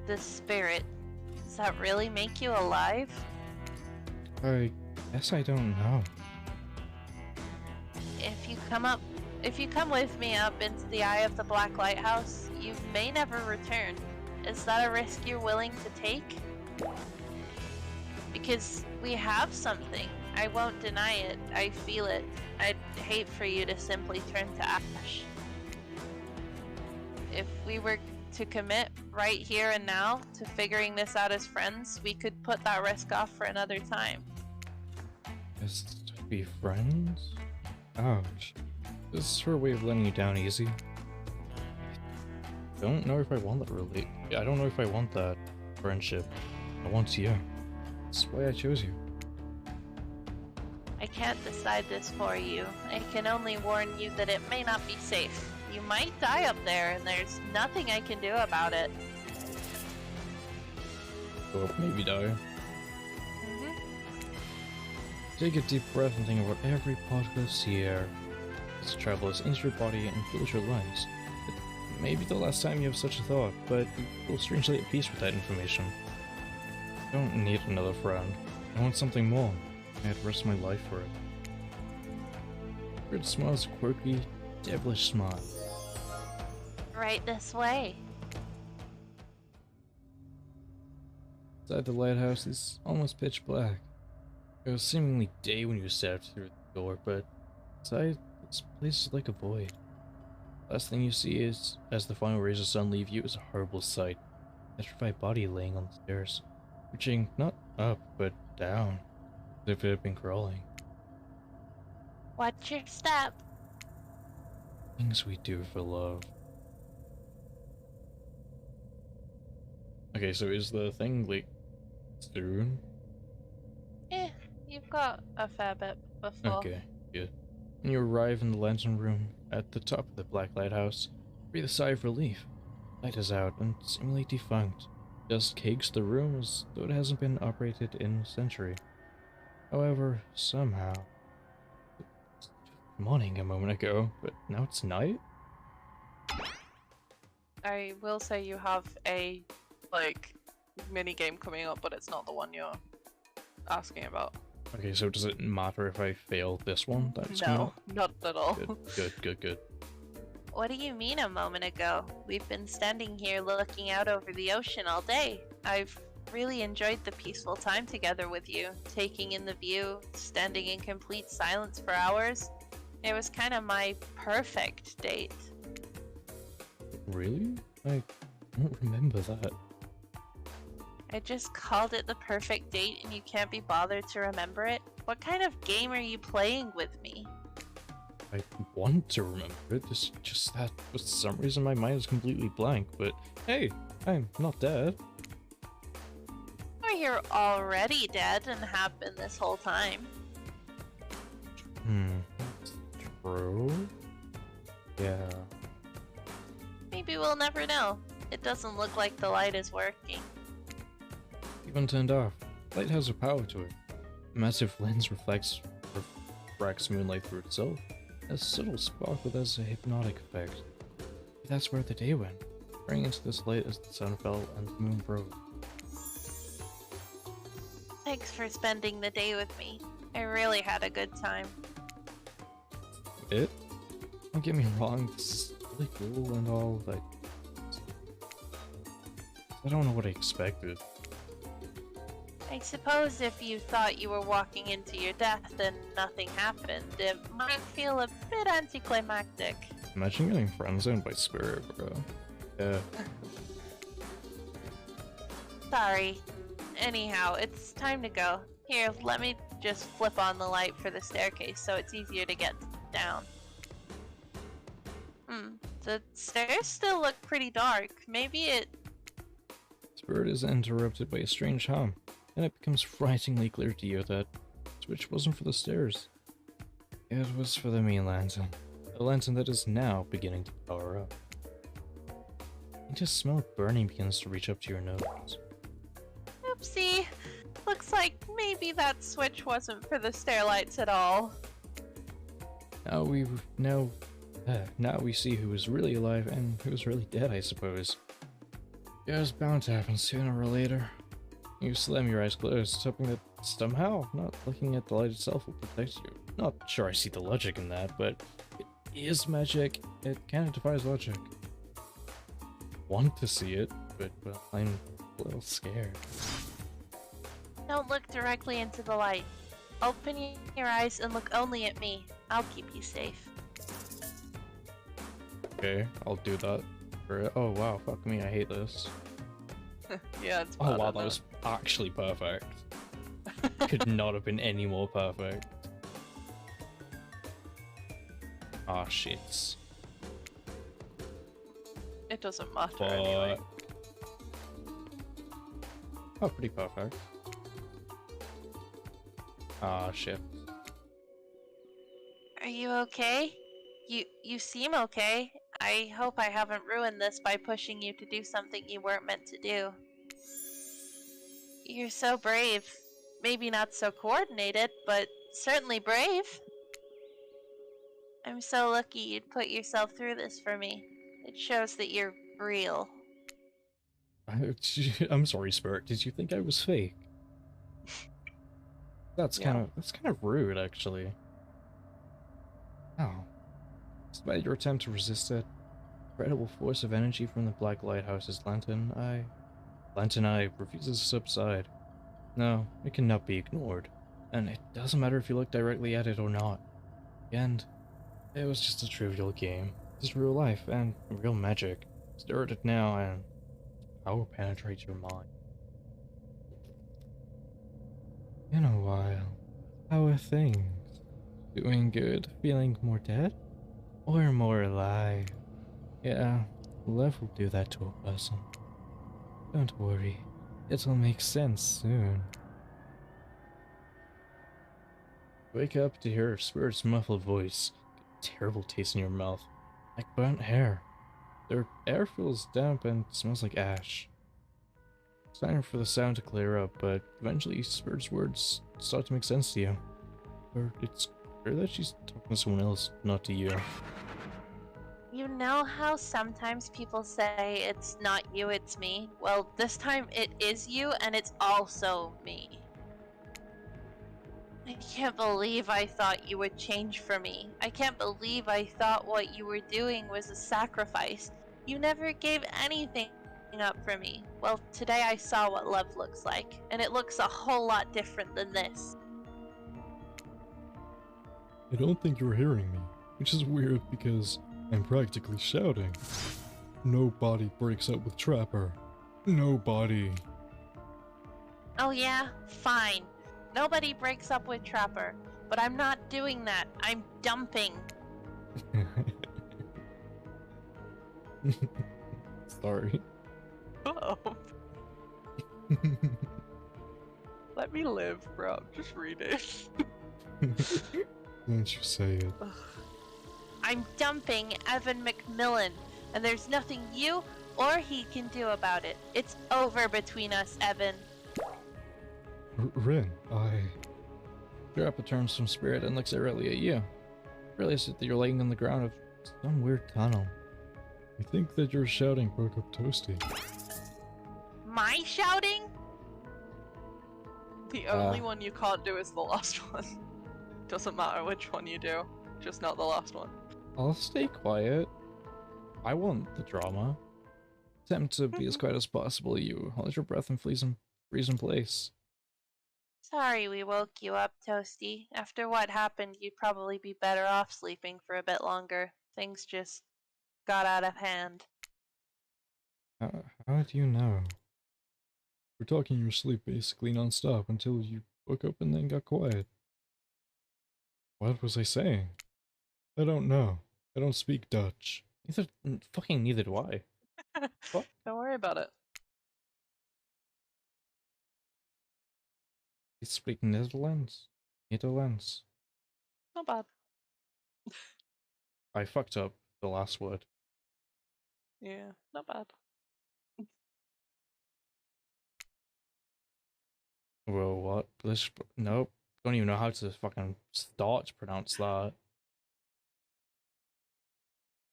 the spirit that really make you alive? I guess I don't know. If you come with me up into the eye of the Black Lighthouse, you may never return. Is that a risk you're willing to take? Because we have something. I won't deny it. I feel it. I'd hate for you to simply turn to ash. If we were to commit right here and now to figuring this out as friends, we could put that risk off for another time. Just to be friends? Ouch. This is her way of letting you down easy. I don't know if I want that I don't know if I want that friendship. I want you. That's why I chose you. I can't decide this for you. I can only warn you that it may not be safe. You might die up there, and there's nothing I can do about it. Or maybe die. Take a deep breath and think about every particle of sea air as it travels into your body and fills your lungs. It may be the last time you have such a thought, but you feel strangely at peace with that information. I don't need another friend. I want something more. I'd risk my life for it. Bird smiles a quirky, devilish smile. Right this way. Inside the lighthouse is almost pitch black. It was seemingly day when you stepped through the door, but inside, this place is like a void. Last thing you see is, as the final rays of sun leave you, is a horrible sight. A petrified body laying on the stairs, reaching not up, but down, as if it had been crawling. Watch your step. Things we do for love. Okay, so is the thing, like, soon? You've got a fair bit before. Okay, good. When you arrive in the lantern room at the top of the Black Lighthouse, breathe a sigh of relief. Light is out and seemingly defunct. Dust cakes the room as though it hasn't been operated in a century. However, somehow... It was morning a moment ago, but now it's night? I will say you have a, like, mini game coming up, but it's not the one you're asking about. Okay, so does it matter if I fail this one? That's coming No, up? not at all. Good. What do you mean a moment ago? We've been standing here looking out over the ocean all day. I've really enjoyed the peaceful time together with you, taking in the view, standing in complete silence for hours. It was kind of my perfect date. Really? I don't remember that. I just called it the perfect date and you can't be bothered to remember it? What kind of game are you playing with me? I want to remember it, it's just that for some reason my mind is completely blank, but hey, I'm not dead. Or you're already dead and have been this whole time. True? Yeah. Maybe we'll never know. It doesn't look like the light is working. Even turned off. Light has a power to it. A massive lens refracts moonlight through itself. A subtle sparkle that has a hypnotic effect. That's where the day went, bringing into this light as the sun fell and the moon broke. Thanks for spending the day with me. I really had a good time. Don't get me wrong, this is really cool and all, but I don't know what I expected. I suppose if you thought you were walking into your death and nothing happened, it might feel a bit anticlimactic. Imagine getting friend-zoned by Spirit, bro. Yeah. Sorry. Anyhow, it's time to go. Here, let me just flip on the light for the staircase so it's easier to get down. The stairs still look pretty dark. Maybe it... Spirit is interrupted by a strange hum, and it becomes frighteningly clear to you that the switch wasn't for the stairs. It was for the main lantern. A lantern that is now beginning to power up. You just smell of burning begins to reach up to your nose. Oopsie. Looks like maybe that switch wasn't for the stairlights at all. Now we see who is really alive and who is really dead, I suppose. Yeah, it's bound to happen sooner or later. You slam your eyes closed, hoping that somehow not looking at the light itself will protect you. Not sure I see the logic in that, but it is magic. It kind of defies logic. Want to see it, but well, I'm a little scared. Don't look directly into the light. Open your eyes and look only at me. I'll keep you safe. Okay, I'll do that. Oh wow, fuck me, I hate this. Yeah, it's Oh bad, wow, isn't that it? was actually perfect. Could not have been any more perfect. Ah, shits. It doesn't matter But... anyway. Oh, pretty perfect. Ah, shit. Are you okay? You seem okay. I hope I haven't ruined this by pushing you to do something you weren't meant to do. You're so brave. Maybe not so coordinated, but certainly brave. I'm so lucky you'd put yourself through this for me. It shows that you're real. I'm sorry, Spirit. Did you think I was fake? That's Yeah. kind of rude, actually. Oh. Despite your attempt to resist it, incredible force of energy from the Black Lighthouse's lantern eye refuses to subside. No, it cannot be ignored. And it doesn't matter if you look directly at it or not. And it was just a trivial game. This is real life and real magic. Stir at it now and power penetrates your mind. In a while, how are things? Doing good? Feeling more dead? Or more alive? Yeah, love will do that to a person. Don't worry, it'll make sense soon. Wake up to hear a spirit's muffled voice. Terrible taste in your mouth. Like burnt hair. Their air feels damp and smells like ash. It's time for the sound to clear up, but eventually Spirit's words start to make sense to you. Or it's clear that she's talking to someone else, not to you. You know how sometimes people say it's not you, it's me? Well, this time it is you, and it's also me. I can't believe I thought you would change for me. I can't believe I thought what you were doing was a sacrifice. You never gave anything up for me. Well, today I saw what love looks like, and it looks a whole lot different than this. I don't think you're hearing me, which is weird because I'm practically shouting. Nobody breaks up with Trapper. Nobody. Oh yeah? Fine. Nobody breaks up with Trapper, but I'm not doing that. I'm dumping. Sorry. Oh, let me live, bro. Just read it. Don't you say it. I'm dumping Evan McMillan, and there's nothing you or he can do about it. It's over between us, Evan. Rin, Grappa turns from Spirit and looks directly at you. Realize that you're laying on the ground of some weird tunnel. I think that your shouting broke up Toasty. My shouting? The only one you can't do is the last one. Doesn't matter which one you do, just not the last one. I'll stay quiet. I want the drama. Attempt to be as quiet as possible. You hold your breath and freeze in place. Sorry we woke you up, Toasty. After what happened, you'd probably be better off sleeping for a bit longer. Things just got out of hand. How do you know? We're talking your sleep basically non-stop until you woke up and then got quiet. What was I saying? I don't know. I don't speak Dutch. Neither do I. What? Don't worry about it. You speak Netherlands? Netherlands. Not bad. I fucked up the last word. Yeah, not bad. Well, what? Nope. Don't even know how to fucking start to pronounce that.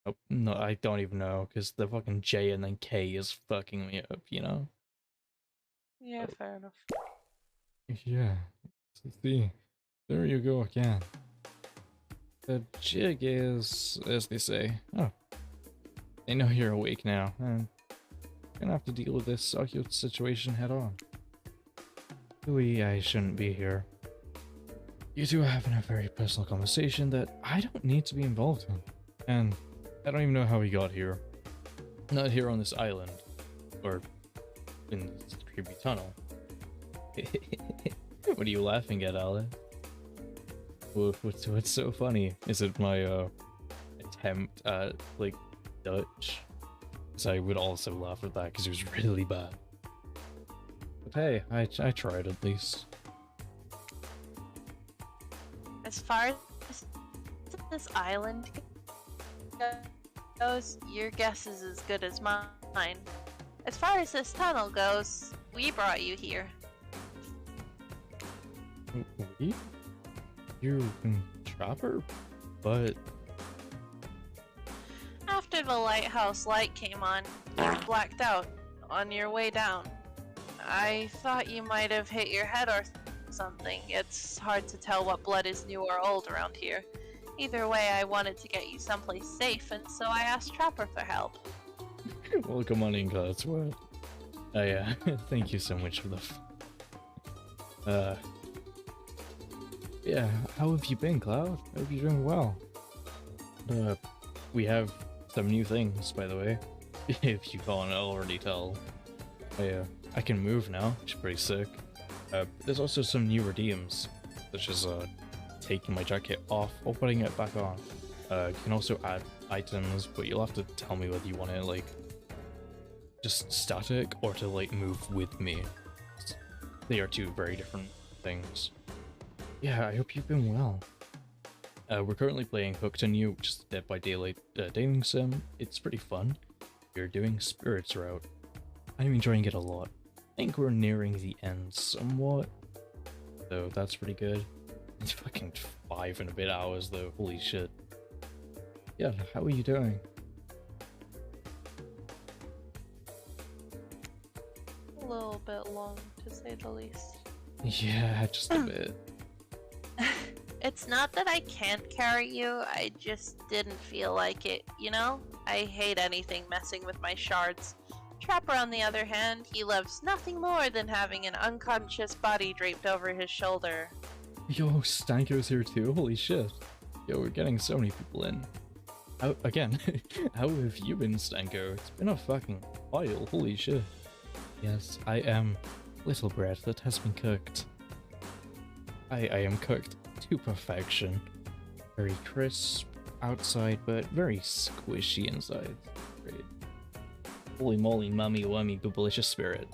Nope. No, I don't even know, because the fucking J and then K is fucking me up, you know? Yeah, fair enough. Yeah. See, there you go again. The jig is, as they say. Oh, they know you're awake now, and gonna have to deal with this awkward situation head on. Louis, I shouldn't be here. You two are having a very personal conversation that I don't need to be involved in. And I don't even know how we got here. Not here on this island. Or in this creepy tunnel. What are you laughing at, Alice? What's so funny? Is it my attempt at like Dutch? Because I would also laugh at that because it was really bad. But hey, I tried at least. As far as this island goes, your guess is as good as mine. As far as this tunnel goes, we brought you here. We? You can Trapper? But After the lighthouse light came on, you blacked out on your way down. I thought you might have hit your head or something. It's hard to tell what blood is new or old around here. Either way, I wanted to get you someplace safe, and so I asked Trapper for help. well, come on in, that's what. Yeah, thank you so much for the. Yeah, how have you been, Cloud? I hope you're doing well. We have some new things, by the way. If you can't already tell. I can move now, which is pretty sick. There's also some new redeems, such as taking my jacket off or putting it back on. You can also add items, but you'll have to tell me whether you want it like just static or to like move with me. They are two very different things. Yeah, I hope you've been well. We're currently playing Hooked on You, which is the Dead by Daylight dating sim. It's pretty fun. We're doing Spirits route. I'm enjoying it a lot. I think we're nearing the end somewhat, so that's pretty good. It's fucking 5 and a bit hours though, holy shit. Yeah, how are you doing? A little bit long, to say the least. Yeah, just a bit. It's not that I can't carry you, I just didn't feel like it, you know? I hate anything messing with my shards. Trapper, on the other hand, he loves nothing more than having an unconscious body draped over his shoulder. Yo, Stanko's here too, holy shit. Yo, we're getting so many people in. Again, how have you been, Stanko? It's been a fucking while, holy shit. Yes, I am little bread that has been cooked. I am cooked to perfection. Very crisp outside, but very squishy inside. Great. Holy moly, mummy wummy, boobalicious spirit.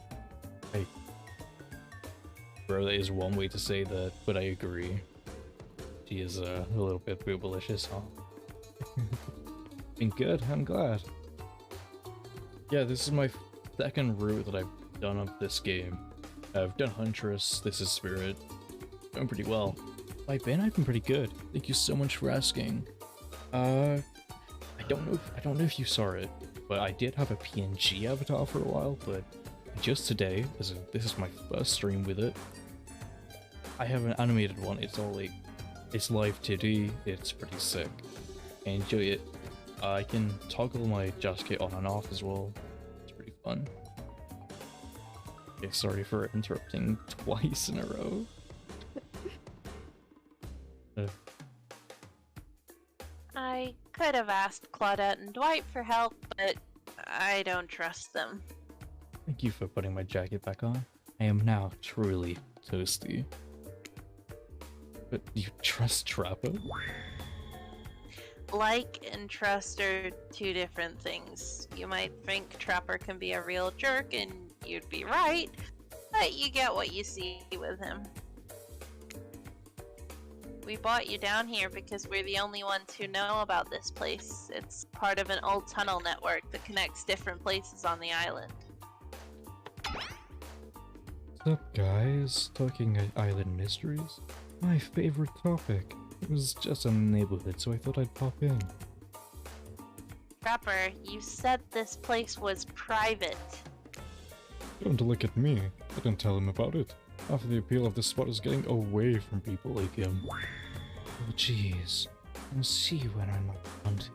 Bro, that is one way to say that, but I agree. She is a little bit boobalicious, huh? Been good, I'm glad. Yeah, this is my second route that I've done of this game. I've done Huntress, this is Spirit. Going pretty well. I've been pretty good. Thank you so much for asking. I don't know if you saw it, but I did have a PNG avatar for a while, but just today, this is my first stream with it. I have an animated one. It's all like, it's live 2D. It's pretty sick. I enjoy it. I can toggle my jacket on and off as well. It's pretty fun. Okay, sorry for interrupting twice in a row. I could have asked Claudette and Dwight for help, but I don't trust them. Thank you for putting my jacket back on. I am now truly toasty. But you trust Trapper? Like and trust are two different things. You might think Trapper can be a real jerk, and you'd be right, but you get what you see with him. We brought you down here because we're the only ones who know about this place. It's part of an old tunnel network that connects different places on the island. What's up, guys? Talking island mysteries? My favorite topic. It was just a neighborhood, so I thought I'd pop in. Trapper, you said this place was private. Don't look at me. I didn't tell him about it. Half of the appeal of this spot is getting away from people like him. Oh jeez. I'll see you when I'm not wanted.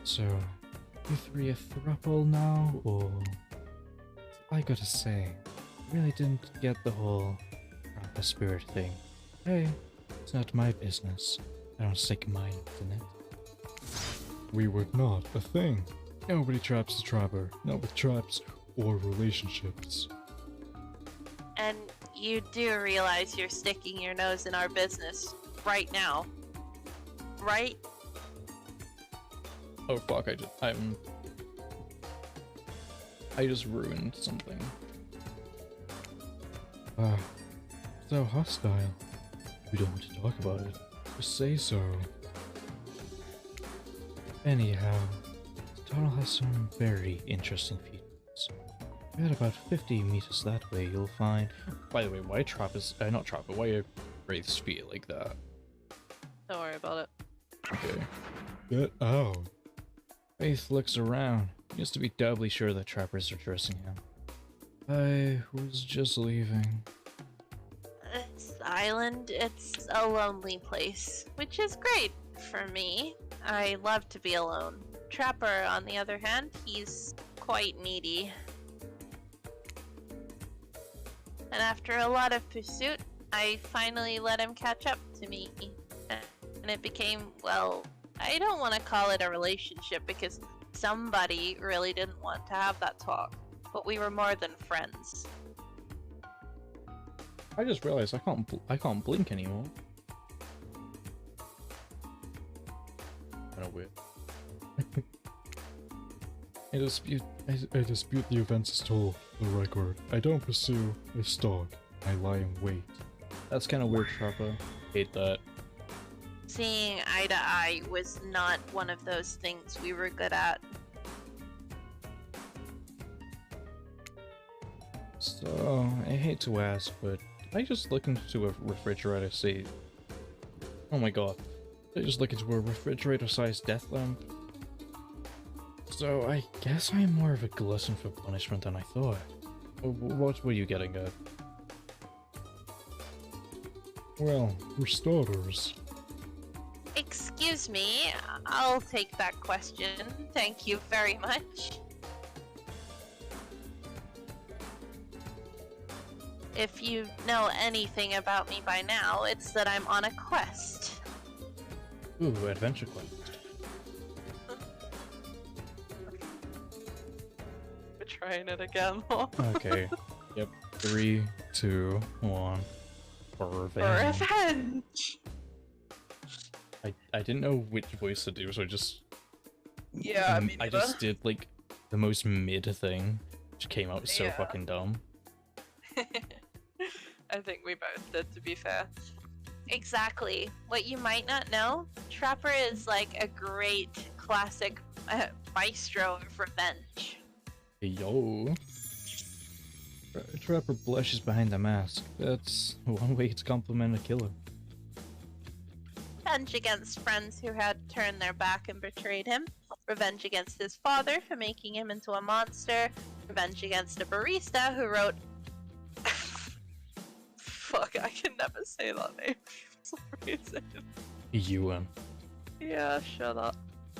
So, you three a throuple now, or... I gotta say, I really didn't get the whole proper spirit thing. Hey, it's not my business. I don't stick my nose in it. We were not a thing. Nobody traps a trapper, not with traps or relationships. And you do realize you're sticking your nose in our business right now, right? Oh fuck, I just ruined something. Ah, so hostile. We don't want to talk about it. Just say so. Anyhow, the tunnel has some very interesting features. At about 50 meters that way, you'll find... By the way, why not trap, but why are wraiths feet like that? Don't worry about it. Okay. Get out. Wraith looks around. He used to be doubly sure that trappers are dressing him. I was just leaving. This island, it's a lonely place, which is great for me. I love to be alone. Trapper, on the other hand, he's quite needy. And after a lot of pursuit, I finally let him catch up to me. And it became, well, I don't want to call it a relationship because somebody really didn't want to have that talk. But we were more than friends. I just realized I can't blink anymore. Kinda weird. I dispute the events as told, the record. I don't pursue, I stalk. I lie in wait. That's kinda weird, Trapper. Hate that. Seeing eye to eye was not one of those things we were good at. So, I hate to ask, but did I just look into a refrigerator see... Oh my god. Did I just look into a refrigerator-sized death lamp? So, I guess I'm more of a glutton for punishment than I thought. What were you getting at? Well, for starters. Excuse me, I'll take that question. Thank you very much. If you know anything about me by now, it's that I'm on a quest. Ooh, adventure quest. We're trying it again. Okay. Yep. 3, 2, 1. For revenge. Revenge! I didn't know which voice to do, so I just... Yeah, I just did, like, the most mid thing, which came out so Yeah. fucking dumb. I think we both did, to be fair. Exactly. What you might not know, Trapper is like a great classic maestro of revenge. Yo. Trapper blushes behind the mask. That's one way to compliment a killer. Revenge against friends who had turned their back and betrayed him. Revenge against his father for making him into a monster. Revenge against a barista who wrote... Fuck, I can never say that name for some reason. Ewan. Yeah, shut up.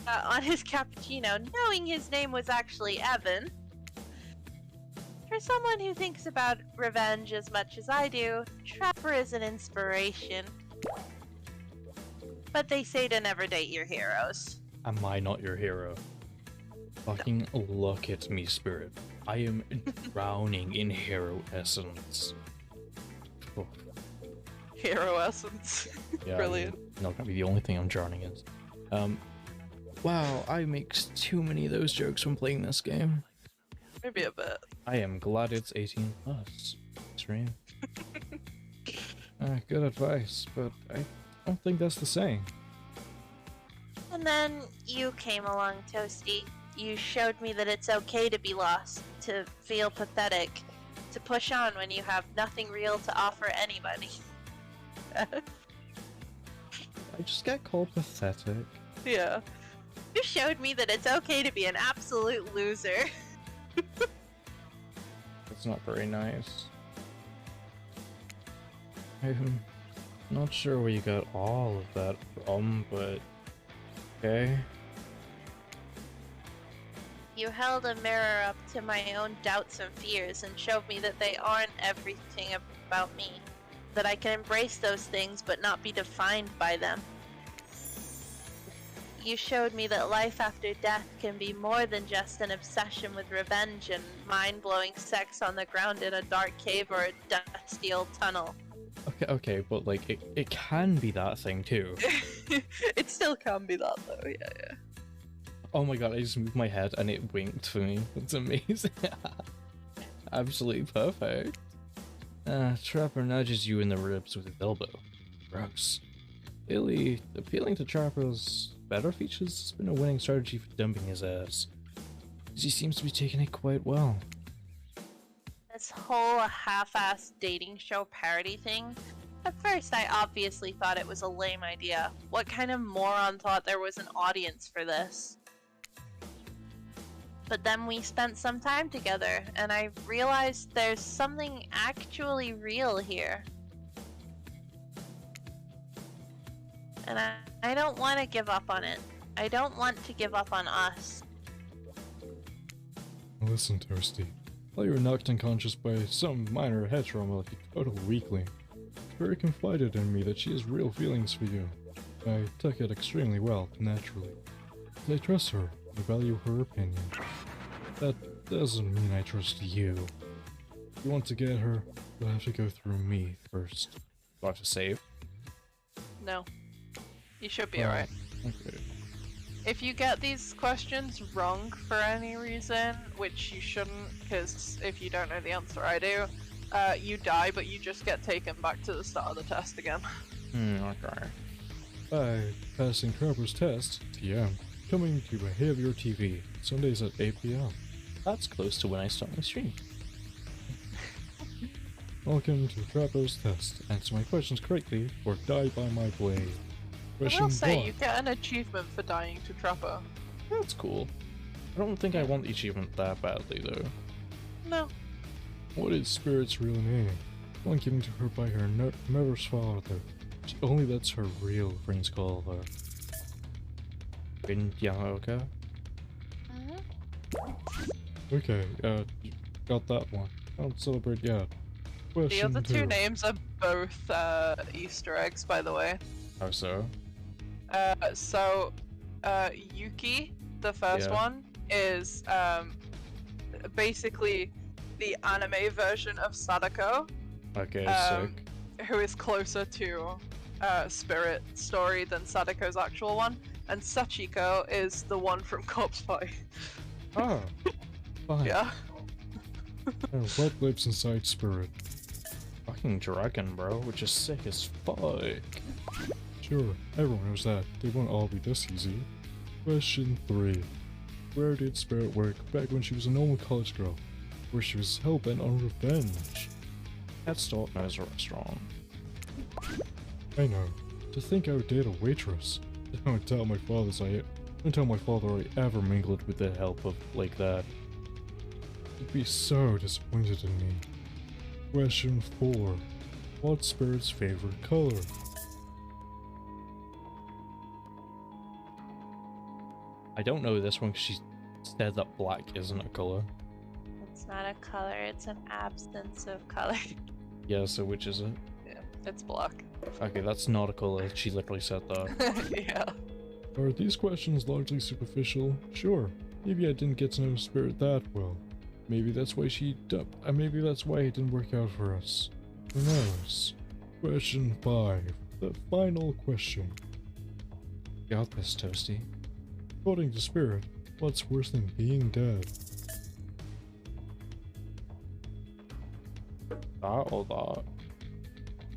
on his cappuccino, knowing his name was actually Evan. For someone who thinks about revenge as much as I do, Trapper is an inspiration. But they say to never date your heroes. Am I not your hero? Fucking look at me, Spirit. I am drowning in hero essence. Oh, Hero essence. yeah, Brilliant. Not gonna be the only thing I'm drowning in. Wow, I make too many of those jokes when playing this game. Maybe a bit. I am glad it's 18 plus. Stream. Good advice, but I don't think that's the saying. And then you came along, Toasty. You showed me that it's okay to be lost, to feel pathetic, to push on when you have nothing real to offer anybody. I just get called pathetic. Yeah. You showed me that it's okay to be an absolute loser. It's not very nice. I'm not sure where you got all of that from, but okay. You held a mirror up to my own doubts and fears and showed me that they aren't everything about me. That I can embrace those things but not be defined by them. You showed me that life after death can be more than just an obsession with revenge and mind-blowing sex on the ground in a dark cave or a dusty old tunnel. Okay, but like it can be that thing too. It still can be that though, yeah. Oh my god, I just moved my head and it winked for me. It's amazing. Absolutely perfect. Trapper nudges you in the ribs with his elbow. Gross. Really, appealing to Trapper's better features has been a winning strategy for dumping his ass. He seems to be taking it quite well. This whole half-assed dating show parody thing, at first I obviously thought it was a lame idea. What kind of moron thought there was an audience for this? But then we spent some time together, and I realized there's something actually real here. And I don't want to give up on it. I don't want to give up on us. Listen, Toasty. While you were knocked unconscious by some minor head trauma like a total weakling, Sherry confided in me that she has real feelings for you. I took it extremely well, naturally. I trust her. I value her opinion. That doesn't mean I trust you. If you want to get her, you'll have to go through me first. Do I have to save? No. You should be alright. Okay. If you get these questions wrong for any reason, which you shouldn't, because if you don't know the answer I do, you die, but you just get taken back to the start of the test again. Okay. By passing Trapper's test, TM, coming to Behavior TV, Sundays at 8 p.m. That's close to when I start my stream. Welcome to Trapper's test. Answer my questions correctly, or die by my blade. I Question will say, 1. you get an achievement for dying to Trapper. That's cool. I don't think I want the achievement that badly though. No. What is Spirit's real name? One given to her by her mother's father. She only lets her real friends call her. Binyahoka? Okay, you got that one. I don't celebrate yet. The Question other 2. two names are both Easter eggs, by the way. How so? Yuki, the first Yeah. one, is basically the anime version of Sadako, Okay, sick. who is closer to Spirit story than Sadako's actual one, and Sachiko is the one from Corpse Pie. Ah, fine. Yeah. And what lives inside Spirit? Fucking dragon, bro, which is sick as fuck. Sure, everyone knows that. They won't all be this easy. Question 3. Where did Spirit work back when she was a normal college girl? Where she was hell-bent on revenge? That Stalk knows a restaurant. I know. To think I would date a waitress. Don't tell my father I ever mingled with the help of like that. He'd be so disappointed in me. Question 4. What's Spirit's favorite color? I don't know this one because she said that black isn't a color. It's not a color, it's an absence of color. Yeah, so which is it? Yeah, it's black. Okay, that's not a color. She literally said that. Yeah. Are these questions largely superficial? Sure. Maybe I didn't get to know Spirit that well. Maybe that's why maybe that's why it didn't work out for us. Who knows? Question 5. The final question. Got this, Toasty. According to Spirit, what's worse than being dead? That or that?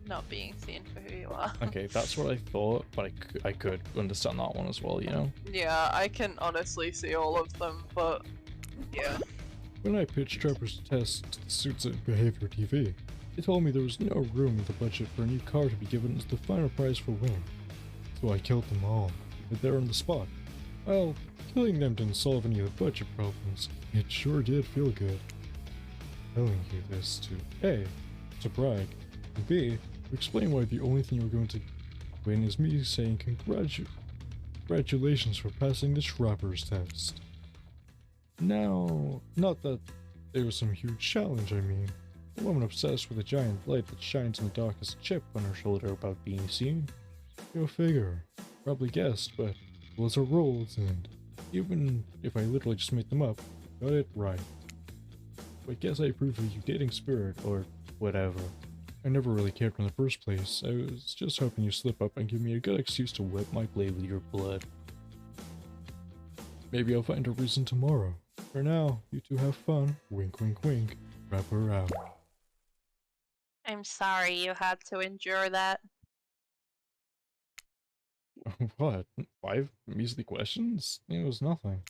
Not being seen for who you are. Okay, that's what I thought, but I could understand that one as well, you know? Yeah, I can honestly see all of them, but yeah. When I pitched Trapper's test to the suits at Behavior TV, they told me there was no room in the budget for a new car to be given as the final prize for winning. So I killed them all, right there on the spot. Well, killing them didn't solve any of the budget problems. It sure did feel good. telling you this to A, to brag, and B, to explain why the only thing you're going to win is me saying congratulations for passing the Trapper's test. Now, not that it was some huge challenge, I mean. A woman obsessed with a giant light that shines in the dark as a chip on her shoulder about being seen. Go figure. Probably guessed, but rules are rules, and even if I literally just made them up, got it right. I guess I approve of you dating Spirit, or whatever. I never really cared in the first place. I was just hoping you'd slip up and give me a good excuse to wet my blade with your blood. Maybe I'll find a reason tomorrow. For now, you two have fun. Wink, wink, wink. Wrap her out. I'm sorry you had to endure that. What? 5 measly questions? It was nothing.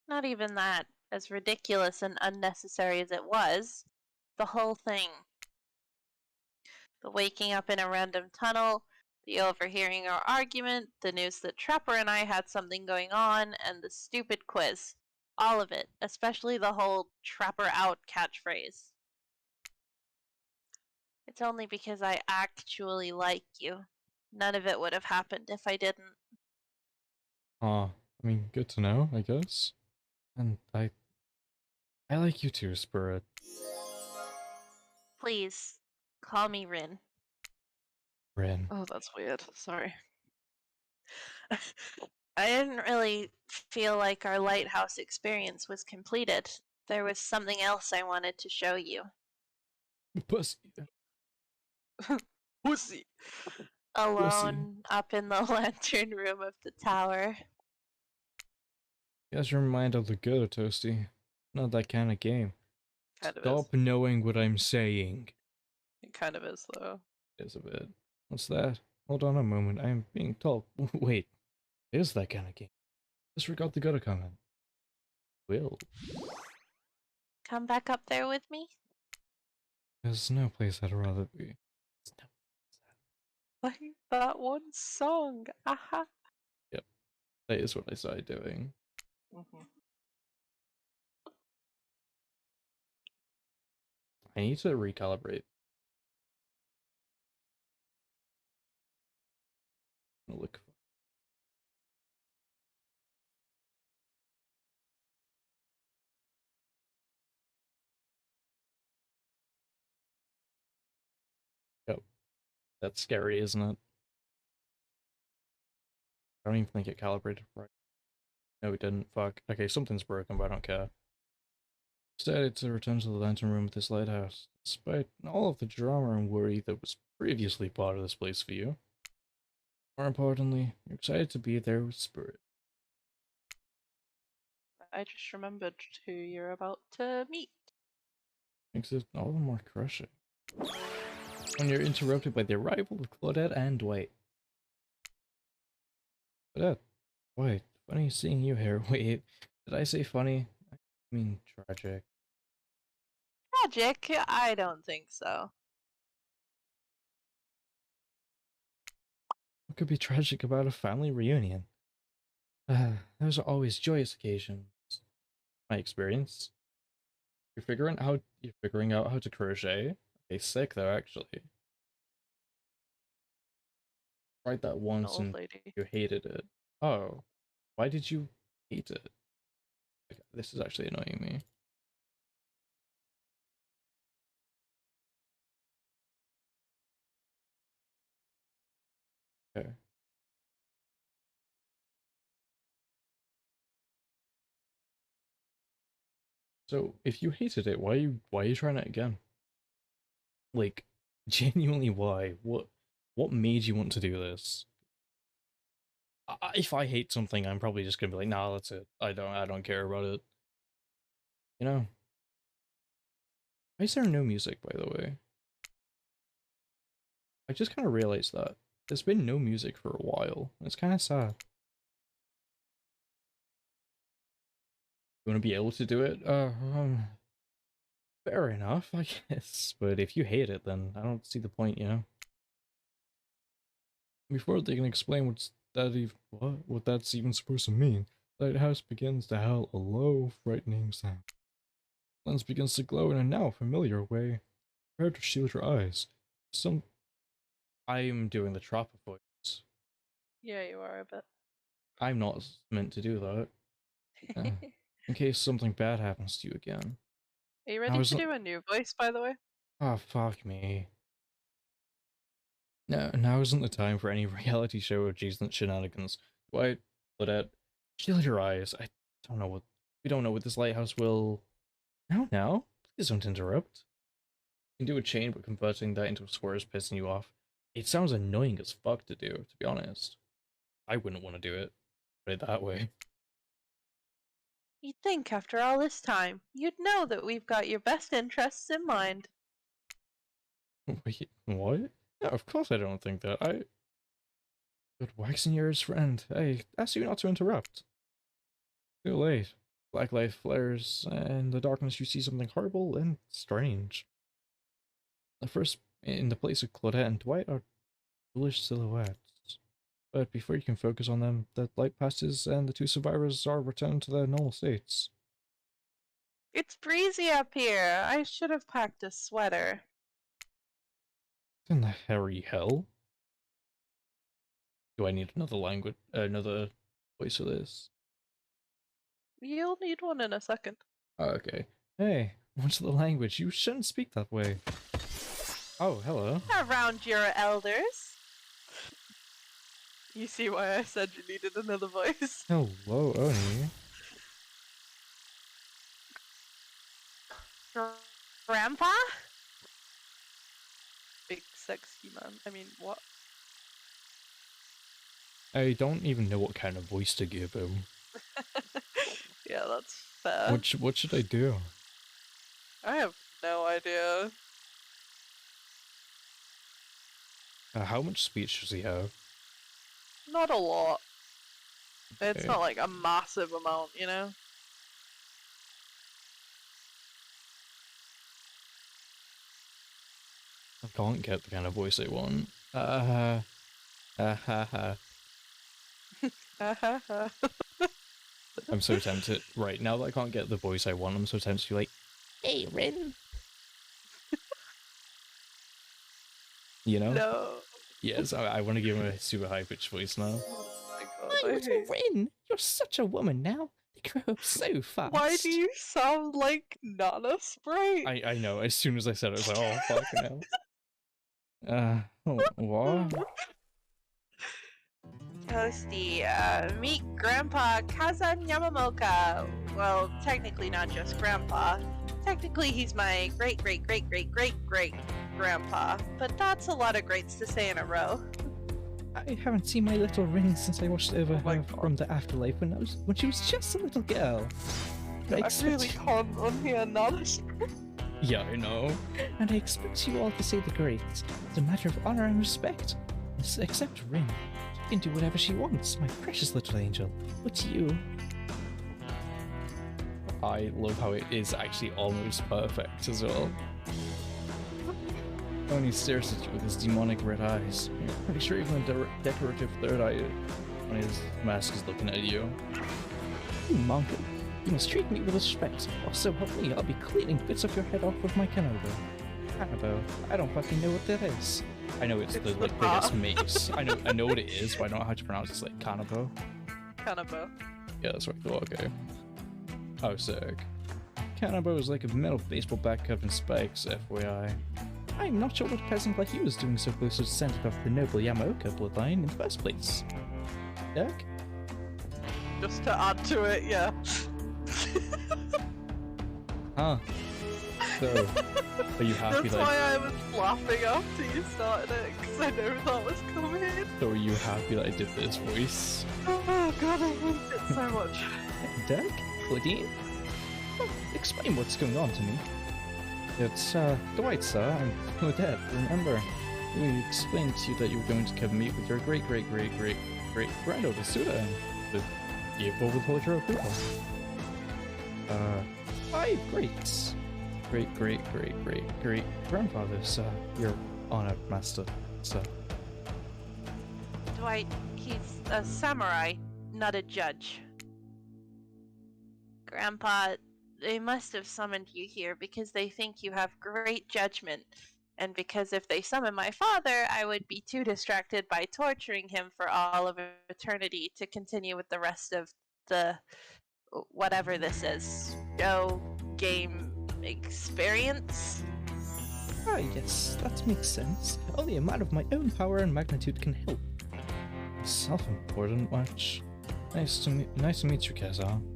Not even that. As ridiculous and unnecessary as it was, the whole thing. The waking up in a random tunnel, the overhearing our argument, the news that Trapper and I had something going on, and the stupid quiz. All of it, especially the whole Trapper out catchphrase. It's only because I actually like you. None of it would have happened if I didn't. I mean, good to know, I guess. And I like you too, Spirit. Please, call me Rin. Rin. Oh, that's weird. Sorry. I didn't really feel like our lighthouse experience was completed. There was something else I wanted to show you. Pussy. Pussy. Alone up in the lantern room of the tower. Guess your mind out the gutter, Toasty. Not that kind of game. Kind of Stop knowing what I'm saying. is. It kind of is, though. It is a bit. What's that? Hold on a moment, I am being told. Wait, it is that kind of game. Disregard the gutter comment. Will. Come back up there with me? There's no place I'd rather be. Like that one song. Aha. Yep, that is what I started doing. I need to recalibrate. Look. Yep. That's scary, isn't it? I don't even think it calibrated right. No, it didn't. Fuck. Okay, something's broken, but I don't care. Instead, it's a return to the lantern room of this lighthouse. Despite all of the drama and worry that was previously part of this place for you. More importantly, you're excited to be there with Spirit. I just remembered who you're about to meet. Makes it all the more crushing. When you're interrupted by the arrival of Claudette and Dwight. Claudette, Dwight, funny seeing you here. Wait, did I say funny? I mean tragic. Tragic? I don't think so. What could be tragic about a family reunion? Those are always joyous occasions. My experience. You're figuring out how to crochet? Okay, sick though, actually. Tried that once Old and lady. you hated it. Oh, why did you hate it? This is actually annoying me. Okay. So if you hated it, why are you trying it again? Like, genuinely, why? What made you want to do this? If I hate something, I'm probably just gonna be like, nah, that's it. I don't care about it. You know? Why is there no music, by the way? I just kind of realized that. There's been no music for a while. It's kind of sad. You want to be able to do it? Fair enough, I guess. But if you hate it, then I don't see the point, you know? Before they can explain what that's even supposed to mean, the lighthouse begins to howl a low, frightening sound. Lens begins to glow in a now familiar way. Prepare to shield your eyes. I'm doing the Trapper voice. Yeah, you are a bit. I'm not meant to do that. In case something bad happens to you again. Are you ready to do a new voice, by the way? Oh, fuck me. No, now isn't the time for any reality show adjacent shenanigans. Dwight, Claudette, shield your eyes. Don't know what we don't know what this lighthouse will. Now, please don't interrupt. You can do a chain, but converting that into a square is pissing you off. It sounds annoying as fuck to do, to be honest. I wouldn't want to do it, put it that way. You'd think after all this time, you'd know that we've got your best interests in mind. Wait, what? Yeah, of course I don't think that. Good waxing ears, friend. Hey, ask you not to interrupt. Too late. Black light flares, and in the darkness you see something horrible and strange. The first in the place of Claudette and Dwight are foolish silhouettes. But before you can focus on them, the light passes and the two survivors are returned to their normal states. It's breezy up here. I should have packed a sweater. In the hairy hell? Do I need another language, another voice for this? You'll need one in a second. Oh, okay. Hey, what's the language? You shouldn't speak that way. Oh, hello. Around your elders. You see why I said you needed another voice? Hello, Oni. Grandpa? Big sexy man. I mean, what? I don't even know what kind of voice to give him. Yeah, that's fair. What should I do? I have no idea. How much speech does he have? Not a lot. It's Okay. not like a massive amount, you know? I can't get the kind of voice I want. I'm so tempted. Right, now that I can't get the voice I want, I'm so tempted to be like, hey, Rin. You know? No. Yes, I want to give him a super high-pitched voice now. Oh my god, My I little hate... Rin, you're such a woman now. They grow up so fast. Why do you sound like Nana Sprite? I know, as soon as I said it, I was like, oh, fucking hell. What? Toasty, meet Grandpa Kazan Yamamoka. Well, technically not just Grandpa. Technically he's my great-great-great-great-great-great-grandpa. But that's a lot of greats to say in a row. I haven't seen my little Rin since I watched over my her God. from the afterlife when she was just a little girl. I really can't unhear Nana Sprite. Yeah, I know. And I expect you all to say the greats. It's a matter of honor and respect. Except Rin. She can do whatever she wants, my precious little angel. But you... I love how it is actually almost perfect as well. Oni stares at you with his demonic red eyes. You're pretty sure even the decorative third eye on his mask is looking at you. You monkey. You must treat me with respect, or so help me, I'll be cleaning bits of your head off with my Kanabo. Kanabo? I don't fucking know what that is. I know it's the like biggest mace. I know what it is, but I don't know how to pronounce it. It's like Kanabo. Kanabo. Yeah, that's what I thought, okay. Oh, sick. Kanabo is like a metal baseball bat covered in spikes, FYI. I'm not sure what peasant like you was doing so close to descendant of the noble Yamaoka bloodline in the first place. Dirk? Just to add to it, yeah. Huh. So, are you happy That's why I was laughing after you started it, because I know that was coming. So are you happy that I did this voice? Oh god, I hate it so much. Dirk? Claudine? Oh, explain what's going on to me. It's, Dwight, sir, and Claudette, remember? We explained to you that you were going to come meet with your great-great-great-great-great-granddaughter, Suda, and the gave over with your approval. 5 greats. Great-great-great-great-great-grandfathers, your honor, master, sir. Dwight, he's a samurai, not a judge. Grandpa, They must have summoned you here because they think you have great judgment. And because if they summon my father, I would be too distracted by torturing him for all of eternity to continue with the rest of the whatever this is. Show, game, experience? Ah, yes, that makes sense. Only a man of my own power and magnitude can help. Self-important much. Nice to meet you, Kazan.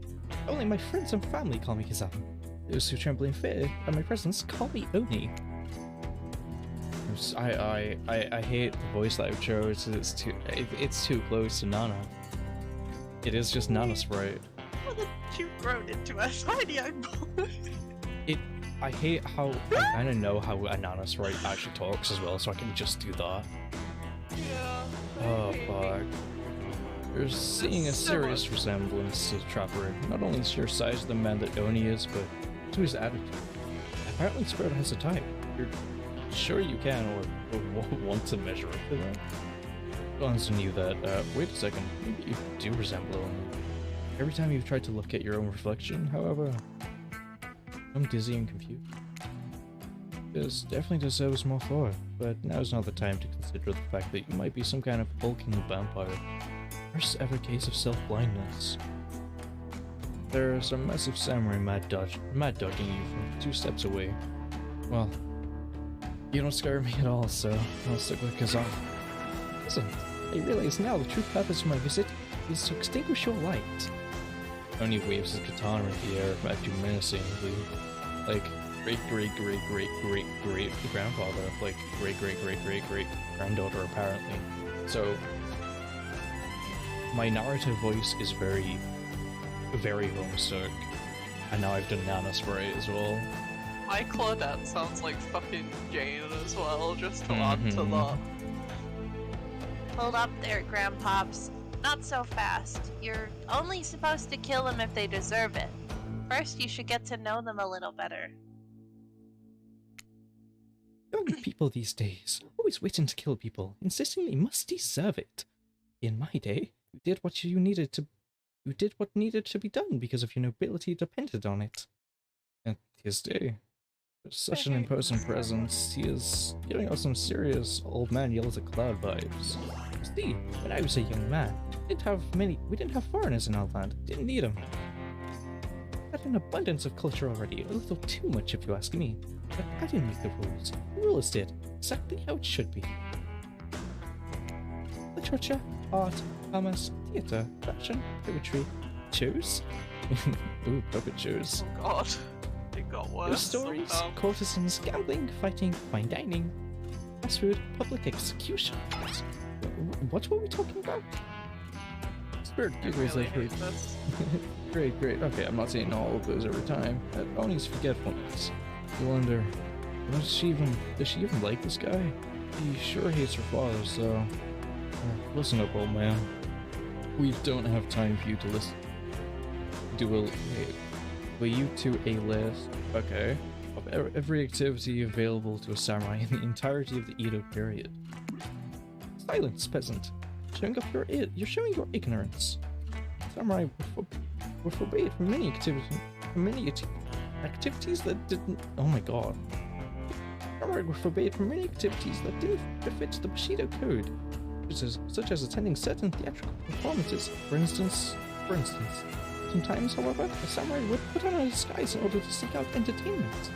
Only my friends and family call me Kazan. Those who tremble in fear at my presence call me Oni. I hate the voice that I've chose. It's too close to Nana. It is just Nana's sprite. What did you grown into a tiny eyeball? I hate how I kind of know how a Nana sprite actually talks as well, so I can just do that. Yeah. Oh fuck. You're seeing a serious resemblance to Trapper, not only to your size of the man that Oni is, but to his attitude. Apparently Spirit has a type. You're sure you can, or want to measure up to that? Once knew that, wait a second, maybe you do resemble Oni. Every time you've tried to look at your own reflection, however, I'm dizzy and confused. This definitely deserves more thought, but now's not the time to consider the fact that you might be some kind of hulking vampire. First ever case of self-blindness. There's a massive samurai mad dogging you from 2 steps away. Well, you don't scare me at all, so I'll stick with Kazan. Listen, I realize now the true purpose of my visit is to extinguish your light. Oni waves his katana in the air at you menacingly, like great grandfather, like great granddaughter apparently. So my narrative voice is very homesick, and now I've done Nana Spray as well. My Claudette sounds like fucking Jane as well, just to add to that. Hold up there, Grandpops. Not so fast. You're only supposed to kill them if they deserve it. First, you should get to know them a little better. Young people these days, always waiting to kill people, insisting they must deserve it. In my day, you did what needed to be done because of your nobility depended on it. At his day, there's such an imposing presence, he is giving us some serious old man yells at cloud vibes. See, when I was a young man, we didn't have foreigners in our land, didn't need them. We had an abundance of culture already, a little too much if you ask me. But I didn't make the rules, the rulers did, exactly how it should be. Literature, art, commerce, theatre, fashion, poetry, shows? Ooh, puppet shows. Oh god. It got worse. Stories, sometimes. courtesans, gambling, fighting, fine dining, fast food, public executions. What were we talking about? Spirit giggles really like hate this. Great. Okay, I'm not saying all of those every time. Oni's forgetfulness. You wonder, does she even like this guy? He sure hates her father, so... listen up, old man. We don't have time for you to list... Will you to a list, okay, of every activity available to a samurai in the entirety of the Edo period. Silence, peasant. You're showing your ignorance. Samurai were forbade from many activities that didn't. Oh my god. Samurai were forbade from many activities that didn't befit the Bushido code, such as attending certain theatrical performances. For instance. Sometimes, however, a samurai would put on a disguise in order to seek out entertainment.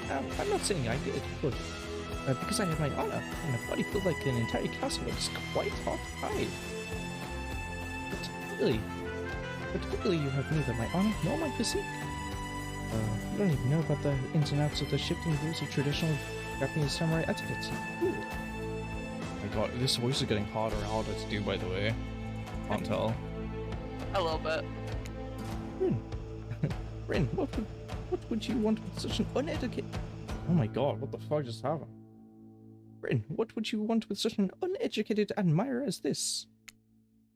Now, I'm not saying I did, but because I had my honor, and my body felt like an entire castle, it's quite hard to hide. Particularly, you have neither my honor nor my physique. You don't even know about the ins and outs of the shifting rules of traditional Japanese samurai etiquette. Ooh. Oh my god, this voice is getting harder and harder to do, by the way. Can't tell. A little bit. Rin, what would you want with such an uneducated... Oh my god, what the fuck just happened? Rin, what would you want with such an uneducated admirer as this?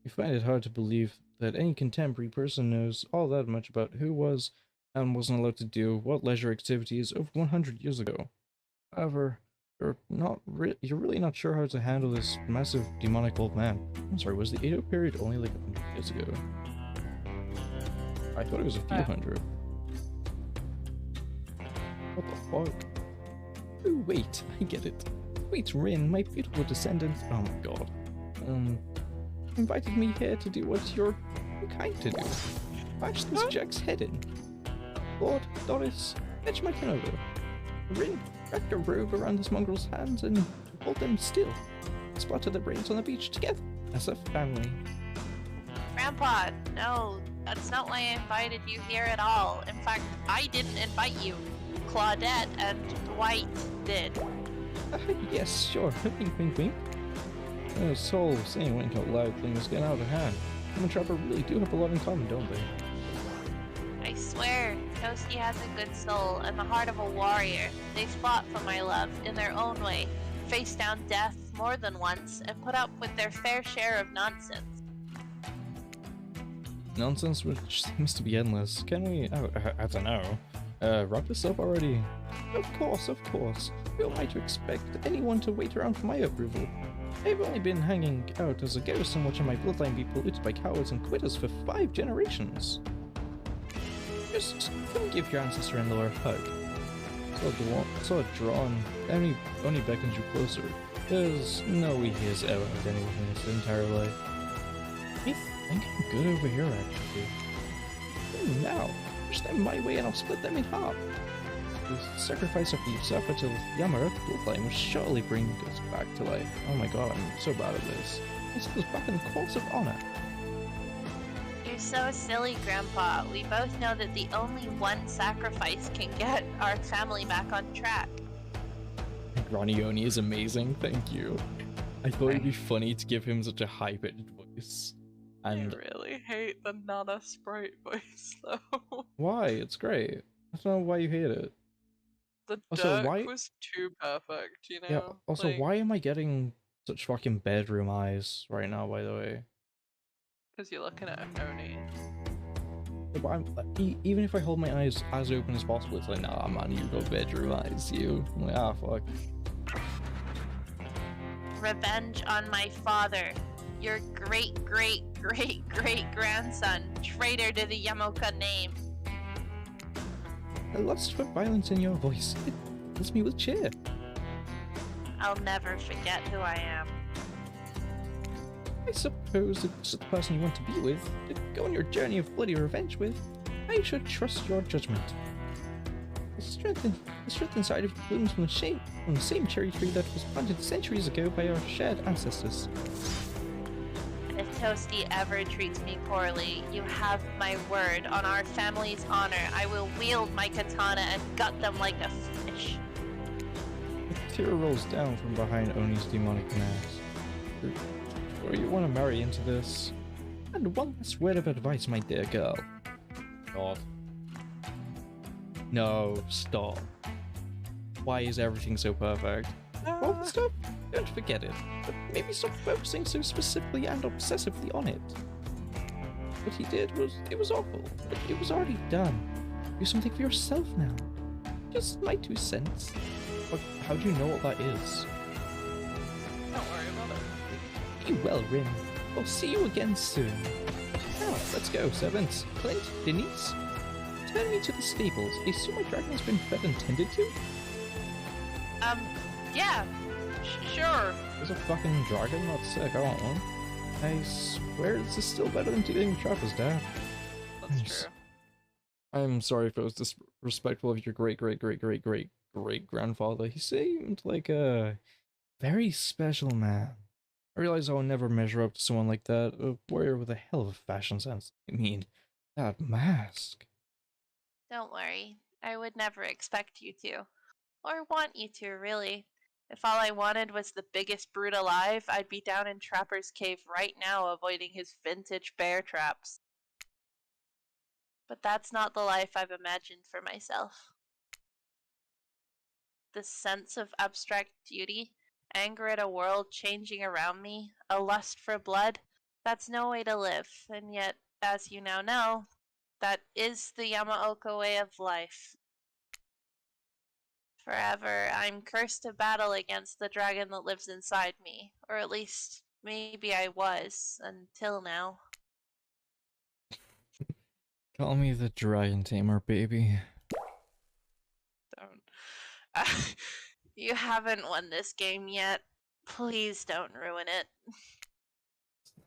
You find it hard to believe that any contemporary person knows all that much about who was and wasn't allowed to do what leisure activities over 100 years ago. However, you're really not sure how to handle this massive demonic old man. I'm sorry, was the Edo period only like 100 years ago? I thought it was a few hundred. What the fuck? Oh, wait, I get it. Sweet Rin, my beautiful descendant. Oh my god. Invited me here to do what you're kind to do. Bash this Jack's head in. Lord, Doris, fetch my kin over. Rin, wrap your robe around this mongrel's hands and hold them still. Splatter the brains on the beach together as a family. Grandpa, no, that's not why I invited you here at all. In fact, I didn't invite you. Claudette and Dwight did. Yes, sure. Wink, wink, wink. This whole saying wink out loud thing is getting out of hand. Him and Trapper really do have a lot in common, don't they? I swear, Toasty has a good soul and the heart of a warrior. They fought for my love in their own way, faced down death more than once, and put up with their fair share of nonsense. Nonsense which seems to be endless. Can we, I don't know, wrap this up already? Of course, of course. Who am I to expect anyone to wait around for my approval? I've only been hanging out as a ghost and watching my bloodline be polluted by cowards and quitters for 5 generations. Just come give your ancestor-in-law a hug. So drawn, only beckons you closer. There's no way he has ever had anyone in his entire life. I think I'm good over here, actually. Now, push them my way and I'll split them in half. The sacrifice of the usurper to the Yamara bloodline will surely bring us back to life. Oh my god, I'm so bad at this. This goes back in the course of honor. You're so silly, Grandpa. We both know that the only one sacrifice can get our family back on track. Granioni is amazing, thank you. I thought it'd be funny to give him such a high-pitched voice. And I really hate the Nana Sprite voice, though. why? It's great. I don't know why you hate it. The Also, Dirk why- was too perfect, you know? Yeah, also, like, why am I getting such fucking bedroom eyes right now, by the way? Because you're looking at Oni. Yeah, but even if I hold my eyes as open as possible, it's like, nah, man, you got bedroom eyes, you. I'm like, ah, fuck. Revenge on my father. Your great-great-great-great-grandson. Traitor to the Yamoka name. I lust for violence in your voice. It fills me with cheer. I'll never forget who I am. I suppose if this is the person you want to be with, to go on your journey of bloody revenge with, I should trust your judgment. The strength inside of you blooms from the same cherry tree that was planted centuries ago by our shared ancestors. If Toasty ever treats me poorly, you have my word on our family's honor. I will wield my katana and gut them like a fish. A tear rolls down from behind Oni's demonic mask. Sure you want to marry into this? And one last word of advice, my dear girl. God. No, stop. Why is everything so perfect? All the stuff? Don't forget it. But maybe stop focusing so specifically and obsessively on it. What he did it was awful. But it was already done. Do something for yourself now. Just my 2 cents. But how do you know what that is? Don't worry about it. Be well, Rin. I'll see you again soon. Now, let's go, servants. Clint, Denise, turn me to the stables. I assume my dragon's been fed and tended to? Yeah, sure. There's a fucking dragon? That's sick, I want one. I swear this is still better than dealing with Trapper's dad. That's true. I'm sorry if it was disrespectful of your great-great-great-great-great-grandfather. He seemed like a very special man. I realize I will never measure up to someone like that, a warrior with a hell of a fashion sense. I mean, that mask. Don't worry. I would never expect you to. Or want you to, really. If all I wanted was the biggest brute alive, I'd be down in Trapper's Cave right now avoiding his vintage bear traps. But that's not the life I've imagined for myself. The sense of abstract duty, anger at a world changing around me, a lust for blood, that's no way to live. And yet, as you now know, that is the Yamaoka way of life. Forever, I'm cursed to battle against the dragon that lives inside me. Or at least, maybe I was, until now. Call me the dragon tamer, baby. Don't. You haven't won this game yet. Please don't ruin it.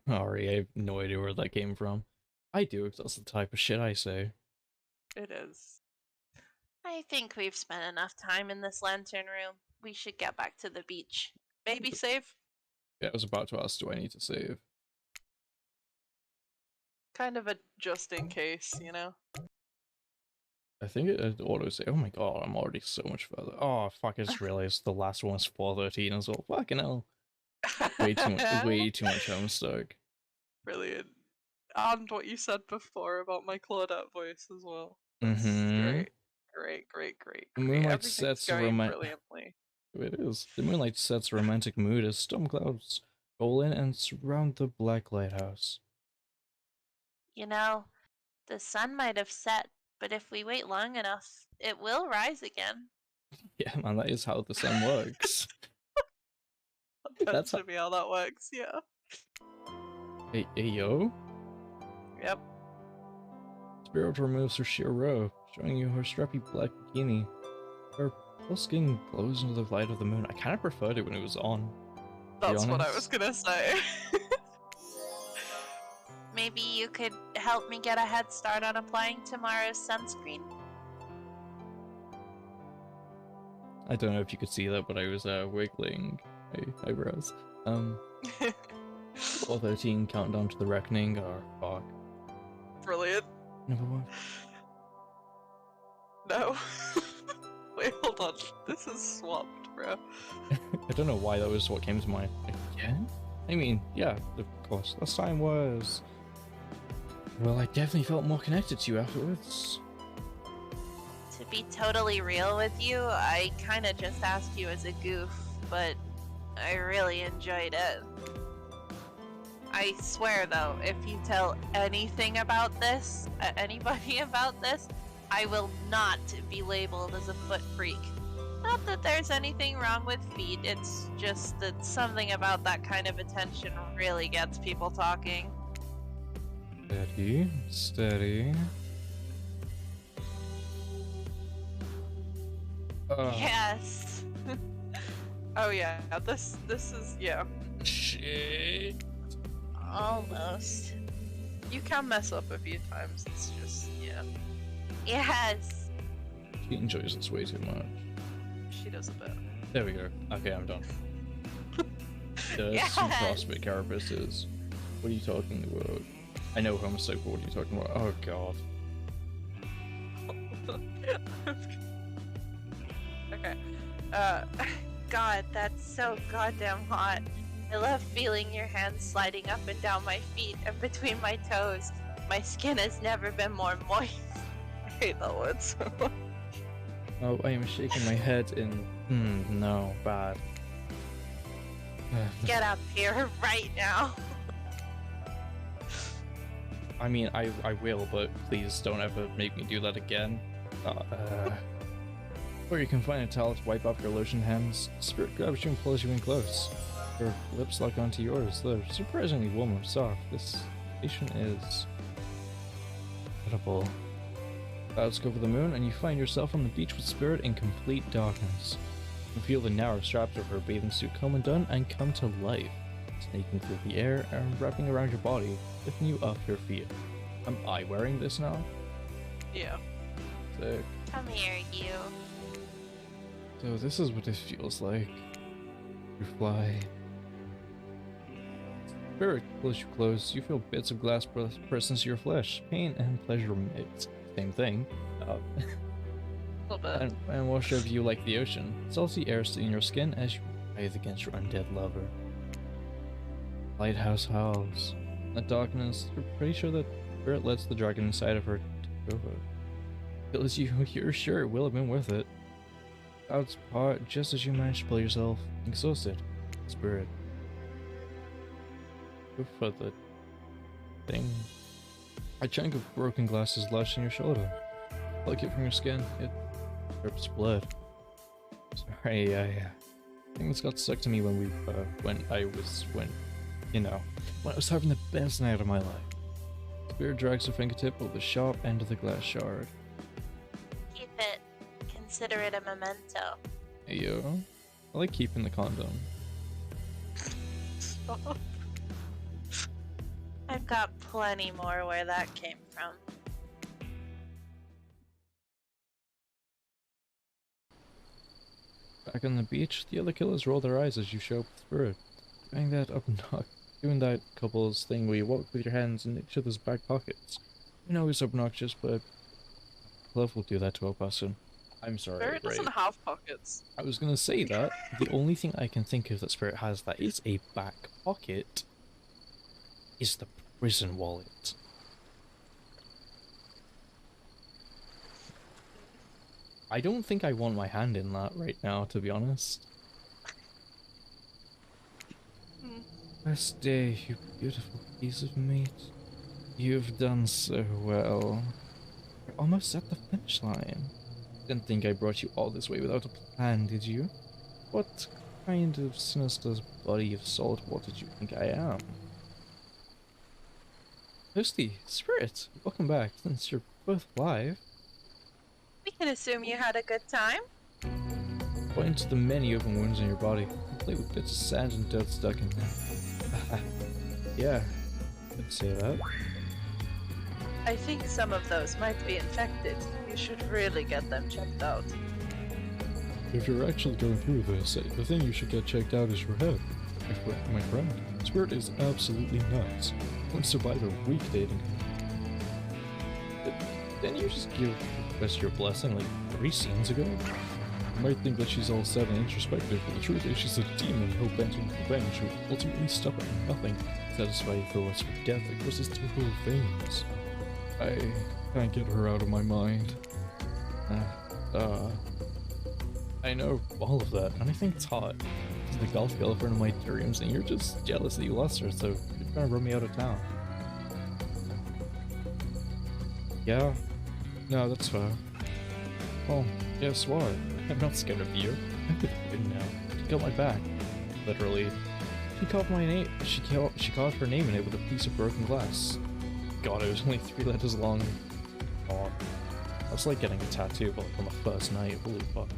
Sorry, I have no idea where that came from. I do, 'cause that's the type of shit I say. It is. I think we've spent enough time in this lantern room. We should get back to the beach. Maybe save. Yeah, I was about to ask, do I need to save? Kind of a just in case, you know? I think it auto save. Oh my god, I'm already so much further. Oh fuck, I just realized the last one was 413 as well. Fucking hell. Way too much Homestuck. Brilliant. And what you said before about my Claudette voice as well. That's Mhm. great. The moonlight Everything's sets going brilliantly. It is. The moonlight sets a romantic mood as storm clouds roll in and surround the black lighthouse. You know, the sun might have set, but if we wait long enough, it will rise again. Yeah, man, that is how the sun works. That's to be how that works, yeah. Hey, yo. Yep. Spirit removes her sheer robe, showing you her strappy black bikini. Her whole skin glows under the light of the moon. I kind of preferred it when it was on. That's what I was gonna say. Maybe you could help me get a head start on applying tomorrow's sunscreen? I don't know if you could see that, but I was wiggling my eyebrows. 413 countdown to the reckoning. Oh fuck. Brilliant. Number 1. No. Wait, hold on. This is swapped, bro. I don't know why that was what came to mind. Again? I mean, yeah, of course. Last time was... Well, I definitely felt more connected to you afterwards. To be totally real with you, I kinda just asked you as a goof, but I really enjoyed it. I swear though, if you tell anything about this, anybody about this, I will not be labeled as a foot freak. Not that there's anything wrong with feet, it's just that something about that kind of attention really gets people talking. Steady, steady. Yes. Oh yeah, this is, yeah. Shit. Almost. You can mess up a few times, it's just, yeah. Yes. She enjoys this way too much. She does a bit. There we go. Okay, I'm done. There's Yes. some CrossFit carapaces. What are you talking about? I know Homestuck, but what are you talking about? Oh god. Okay. God, that's so goddamn hot. I love feeling your hands sliding up and down my feet and between my toes. My skin has never been more moist. I hate that word so much. Oh, I am shaking my head in... no, bad. Get up here right now. I mean, I will, but please don't ever make me do that again. Or you can find a towel to wipe off your lotion hands. Spirit grabs you and pulls you in close. Her lips lock onto yours. They're surprisingly warm and soft. This station is... incredible. Clouds cover the moon, and you find yourself on the beach with Spirit in complete darkness. You feel the narrow straps of her bathing suit come undone and come to life, snaking through the air and wrapping around your body, lifting you off your feet. Am I wearing this now? Yeah. Sick. Come here, you. So this is what this feels like. You fly. Spirit pulls you close. You feel bits of glass press into your flesh. Pain and pleasure mix. Same thing. A little bit. And wash over you like the ocean. Salty air sting your skin as you writhe against your undead lover. Lighthouse howls. In the darkness, you're pretty sure that Spirit lets the dragon inside of her take over. Kills you, you're sure it will have been worth it. Clouds part just as you manage to pull yourself exhausted. Spirit. Go for the thing. A chunk of broken glass is lodged in your shoulder. Pluck it from your skin. It drips blood. Sorry, I think this got stuck to me when I was having the best night of my life. Spirit drags her fingertip over the sharp end of the glass shard. Keep it. Consider it a memento. Hey, yo. I like keeping the condom. Stop. I've got plenty more where that came from. Back on the beach, the other killers roll their eyes as you show up with Spirit. Doing that couple's thing where you walk with your hands in each other's back pockets. I know it's obnoxious, but love will do that to a person. I'm sorry, Spirit right? doesn't have pockets. I was gonna say that. The only thing I can think of that Spirit has that is a back pocket is the prison wallet. I don't think I want my hand in that right now, to be honest. Best day, you beautiful piece of meat. You've done so well. You're almost at the finish line. Didn't think I brought you all this way without a plan, did you? What kind of sinister body of salt what did you think I am? Toasty, Spirit, welcome back, since you're both alive. We can assume you had a good time. Point to the many open wounds in your body, complete with bits of sand and dirt stuck in there. Yeah, I'd say that. I think some of those might be infected. You should really get them checked out. If you're actually going through this, the thing you should get checked out is your head. My friend, Spirit is absolutely nuts. Won't survive a week dating him. Didn't you just give Best your blessing like 3 scenes ago? You might think that she's all sad and introspective, but the truth is she's a demon hell-bent on revenge who will ultimately stop at nothing to satisfy the lust for death that courses through her veins. I can't get her out of my mind. I know all of that, and I think it's hot. She's the golf girlfriend of my dreams, and you're just jealous that you lost her, so you're trying to run me out of town. Yeah. No, that's fair. Well, guess what? I'm not scared of you. I'm with you now. She got my back. Literally. She called my name. She called her name in it with a piece of broken glass. God, it was only 3 letters long. Oh, that's like getting a tattoo, but like on the first night. Holy fuck.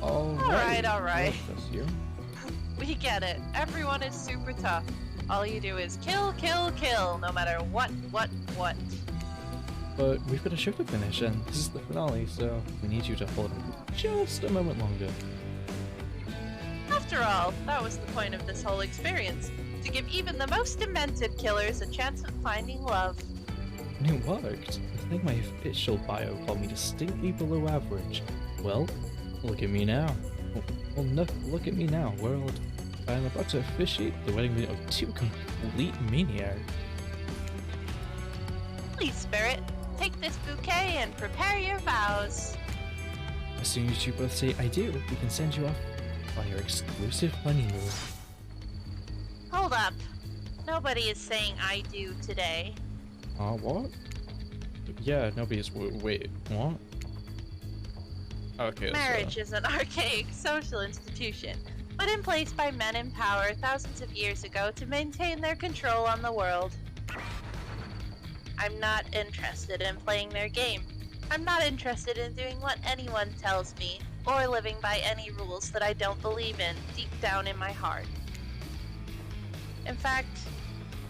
Alright. Alright. That's you. We get it. Everyone is super tough. All you do is kill, kill, kill, no matter what. But we've got a show to finish, and this is the finale, so we need you to hold on just a moment longer. After all, that was the point of this whole experience. To give even the most demented killers a chance at finding love. And it worked. I think my official bio called me distinctly below average. Well, look at me now. Well, no, look at me now, world. I'm about to officiate the wedding of 2 complete maniacs. Please, Spirit, take this bouquet and prepare your vows. As soon as you both say I do, we can send you off on your exclusive honeymoon. Hold up. Nobody is saying I do today. What? Yeah, nobody's. Wait, what? Okay, Marriage is an archaic social institution, put in place by men in power thousands of years ago to maintain their control on the world. I'm not interested in playing their game. I'm not interested in doing what anyone tells me, or living by any rules that I don't believe in deep down in my heart. In fact,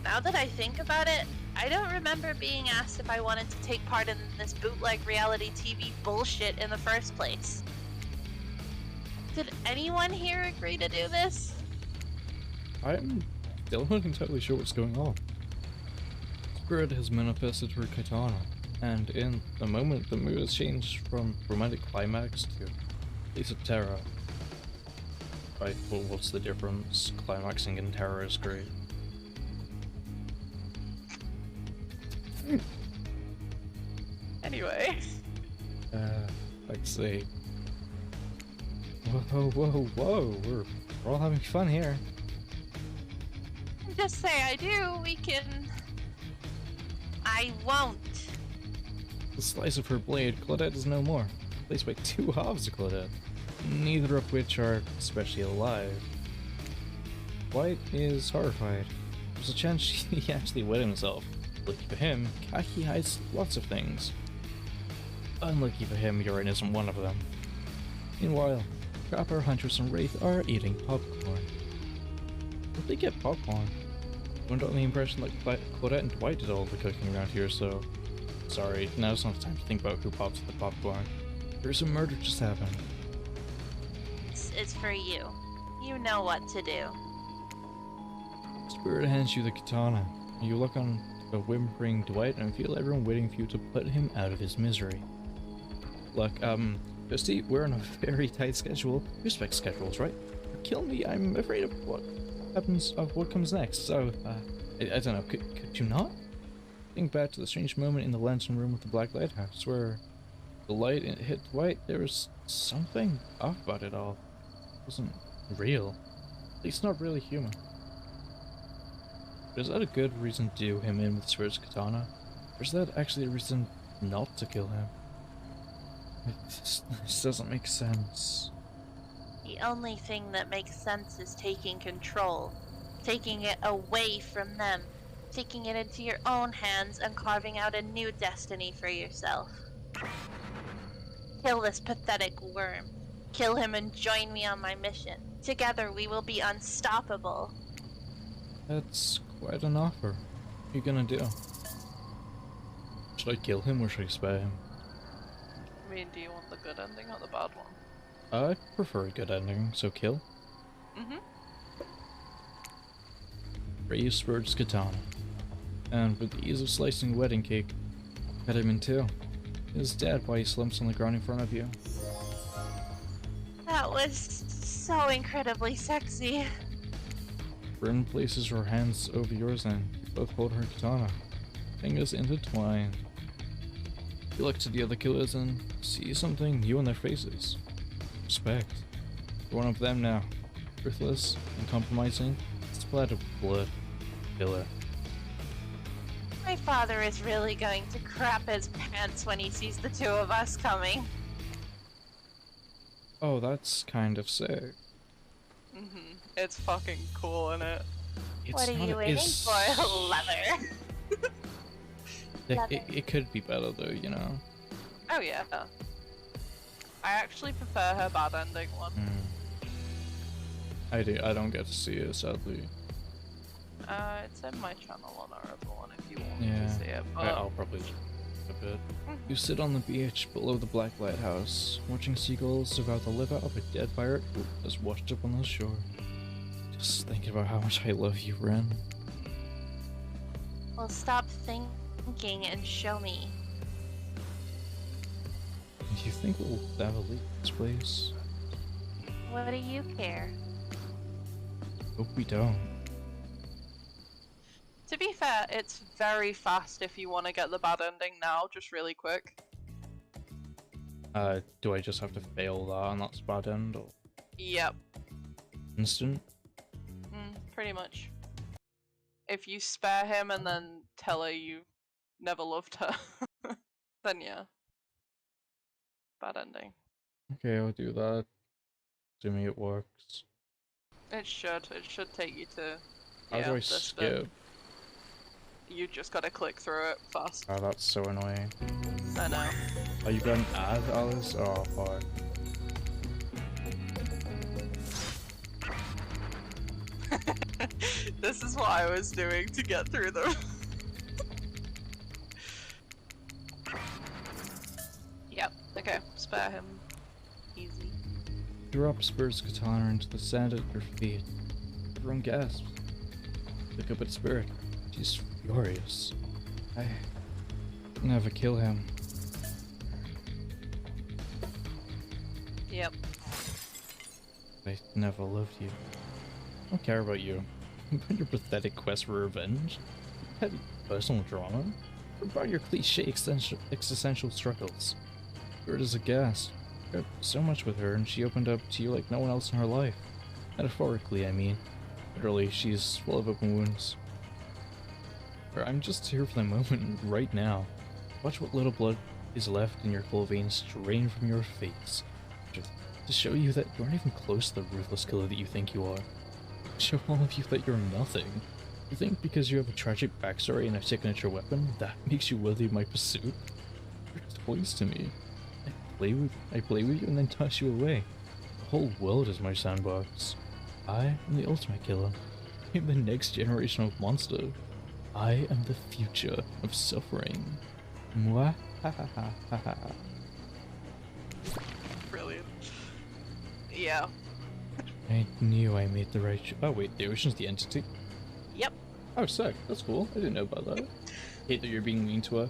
now that I think about it, I don't remember being asked if I wanted to take part in this bootleg reality TV bullshit in the first place. Did anyone here agree to do this? I'm still not entirely sure what's going on. Spirit has manifested her katana, and in a moment the mood has changed from romantic climax to place of terror. Right, well, what's the difference? Climaxing and terror is great. Anyway. I'd say. Whoa, we're all having fun here. Just say I do, we can... I won't. The slice of her blade, Claudette is no more, replaced by 2 halves of Claudette, neither of which are especially alive. White is horrified. There's a chance he actually wet himself. Lucky for him, Kaki hides lots of things. Unlucky for him, urine isn't one of them. Meanwhile, Trapper, Huntress, and Wraith are eating popcorn. Did they get popcorn? I'm under the impression that Claudette and Dwight did all the cooking around here, so... Sorry, now's not the time to think about who pops the popcorn. There's a murder just happened. It's for you. You know what to do. Spirit hands you the katana. You look on the whimpering Dwight and feel everyone waiting for you to put him out of his misery. Look, Toasty, we're on a very tight schedule. You respect schedules, right? Kill me, I'm afraid of what comes next, so, I don't know, could you not? Think back to the strange moment in the lantern room with the Black Lighthouse, where the light hit Dwight. There was something off about it all. It wasn't real. At least not really human. But is that a good reason to do him in with Spirit's katana? Or is that actually a reason not to kill him? This doesn't make sense. The only thing that makes sense is taking control. Taking it away from them. Taking it into your own hands and carving out a new destiny for yourself. Kill this pathetic worm. Kill him and join me on my mission. Together we will be unstoppable. That's quite an offer. What are you gonna do? Should I kill him or should I spare him? I mean, do you want the good ending or the bad one? I prefer a good ending, so kill. Mm-hmm. Raise Spirit's katana. And with the ease of slicing wedding cake, cut him in two. He is dead while he slumps on the ground in front of you. That was so incredibly sexy. Bryn places her hands over yours and you both hold her katana. Fingers intertwined. You look to the other killers and see something new in their faces. Respect. You're one of them now. Ruthless, uncompromising, splattered with blood. Killer. My father is really going to crap his pants when he sees the two of us coming. Oh, that's kind of sick. Mm-hmm. It's fucking cool, isn't it? It's What are not you waiting for, leather? It could be better though, you know. Oh yeah. I actually prefer her bad ending one. I don't get to see it, sadly. It's in my channel on our other one if you want Yeah, to see it. But... I'll probably just a bit. You sit on the beach below the Black Lighthouse, watching seagulls devour the liver of a dead pirate who has washed up on the shore. Just thinking about how much I love you, Ren. Well, stop thinking and show me. Do you think we'll ever leave this place? What do you care? Hope we don't. To be fair, it's very fast if you want to get the bad ending now, just really quick. Do I just have to fail that on that spot end or Yep. instant? Pretty much. If you spare him and then tell her you never loved her, then yeah. Bad ending. Okay, I'll do that. Assuming it works. It should take you to... How do I skip? You just gotta click through it fast. Oh, that's so annoying. I know. Oh, you got an ad, Alice? Oh, fuck. This is what I was doing to get through them. Yep, okay, spare him. Easy. Drop Spirit's katana into the sand at your feet. Everyone gasps. Look up at Spirit. She's furious. I never kill him. Yep. I never loved you. I don't care about you. About your pathetic quest for revenge. Petty personal drama. About your cliche existential struggles. Spirit is aghast. You had so much with her and she opened up to you like no one else in her life. Metaphorically, I mean. Literally, she's full of open wounds. I'm just here for the moment right now. Watch what little blood is left in your cold veins drain from your face. To show you that you aren't even close to the ruthless killer that you think you are. Show all of you that you're nothing. You think because you have a tragic backstory and a signature weapon, that makes you worthy of my pursuit? You're toys to me. play with you and then toss you away. The whole world is my sandbox. I am the ultimate killer. I am the next generation of monster. I am the future of suffering. Mwah ha ha ha ha ha. Brilliant. Yeah. I knew I made the right oh wait, the ocean's the entity? Yep. Oh sick, that's cool. I didn't know about that. Hate that you're being mean to her.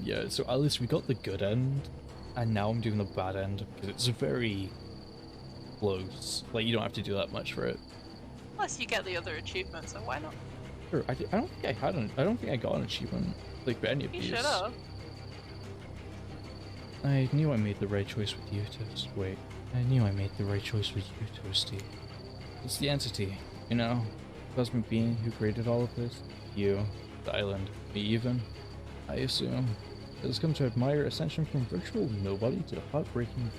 Yeah, so at least we got the good end, and now I'm doing the bad end, because it's very close. Like, you don't have to do that much for it. Plus you get the other achievement, so why not? Sure, I don't think I don't think I got an achievement, like, for any of You these. should've. I knew I made the right choice with you, Toast. Wait, I knew I made the right choice with you, Toasty. It's the entity, you know? Cosmic being who created all of this. You, the island, me even. I assume. It has come to admire ascension from virtual nobody to heartbreaking.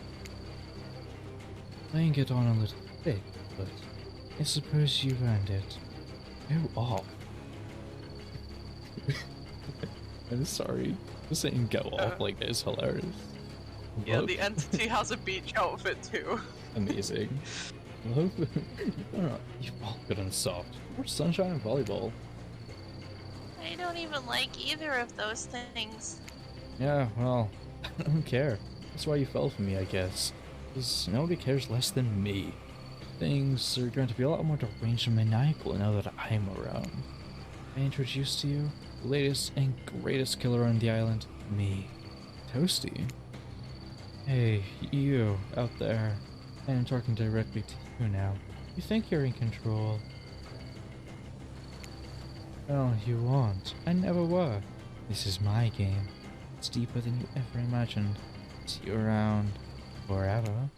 Playing it on a little bit, but I suppose you earned it. Go off. I'm sorry. Just saying go off like that is hilarious. Yeah, Love- the entity has a beach outfit too. Amazing. Love. You've all good and soft. More sunshine and volleyball. I don't even like either of those things. Yeah, well, I don't care. That's why you fell for me, I guess. Because nobody cares less than me. Things are going to be a lot more deranged and maniacal now that I'm around. I introduce to you the latest and greatest killer on the island, me, Toasty. Hey, you out there. I am talking directly to you now. You think you're in control. Well, you won't. I never were. This is my game. It's deeper than you ever imagined. See you around forever.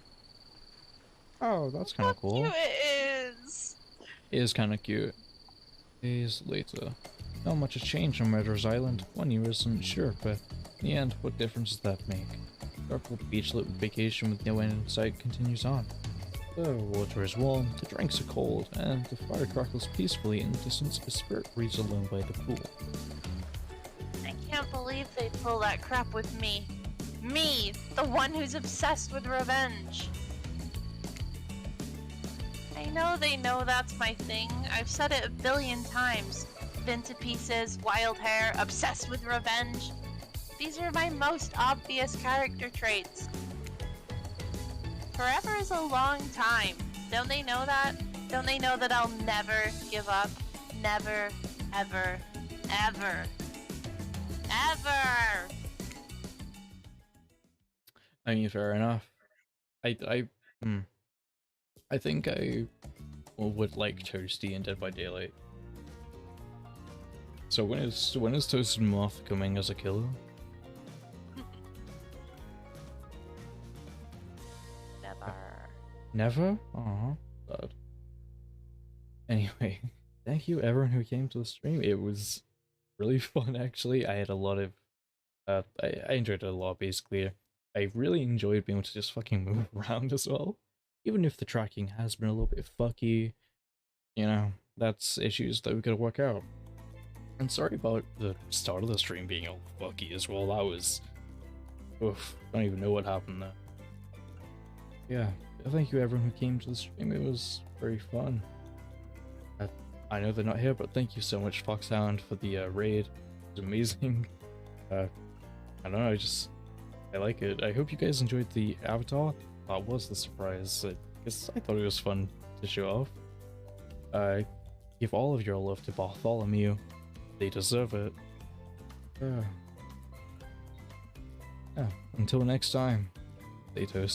Oh, that's kind of cool. Cute it is. It is kind of cute. Days later. Not much has changed on Murderer's Island. 1 year isn't sure, but in the end, what difference does that make? Dark little beachlit vacation with no end in sight continues on. The water is warm, the drinks are cold, and the fire crackles peacefully in the distance. A spirit breathes alone by the pool. I can't believe they pull that crap with me. Me, the one who's obsessed with revenge. I know they know that's my thing. I've said it a billion times. Been to pieces, wild hair, obsessed with revenge. These are my most obvious character traits. Forever is a long time. Don't they know that? Don't they know that I'll never give up? Never, ever, ever, ever! I mean, fair enough. I think I would like Toasty in Dead by Daylight. So when is ToastedMoth coming as a killer? Never. Never? Aw, sad. Anyway, thank you everyone who came to the stream. It was really fun actually. I had a lot of I enjoyed it a lot basically. I really enjoyed being able to just fucking move around as well. Even if the tracking has been a little bit fucky, you know, that's issues that we gotta work out. And sorry about the start of the stream being all fucky as well. That was oof, I don't even know what happened there. Yeah, thank you everyone who came to the stream. It was very fun. I know they're not here, but thank you so much, Foxhound, for the raid. It was amazing. I don't know, I like it. I hope you guys enjoyed the avatar. That was the surprise. I thought it was fun to show off. Give all of your love to Bartholomew. They deserve it. Yeah. Until next time, stay toasted.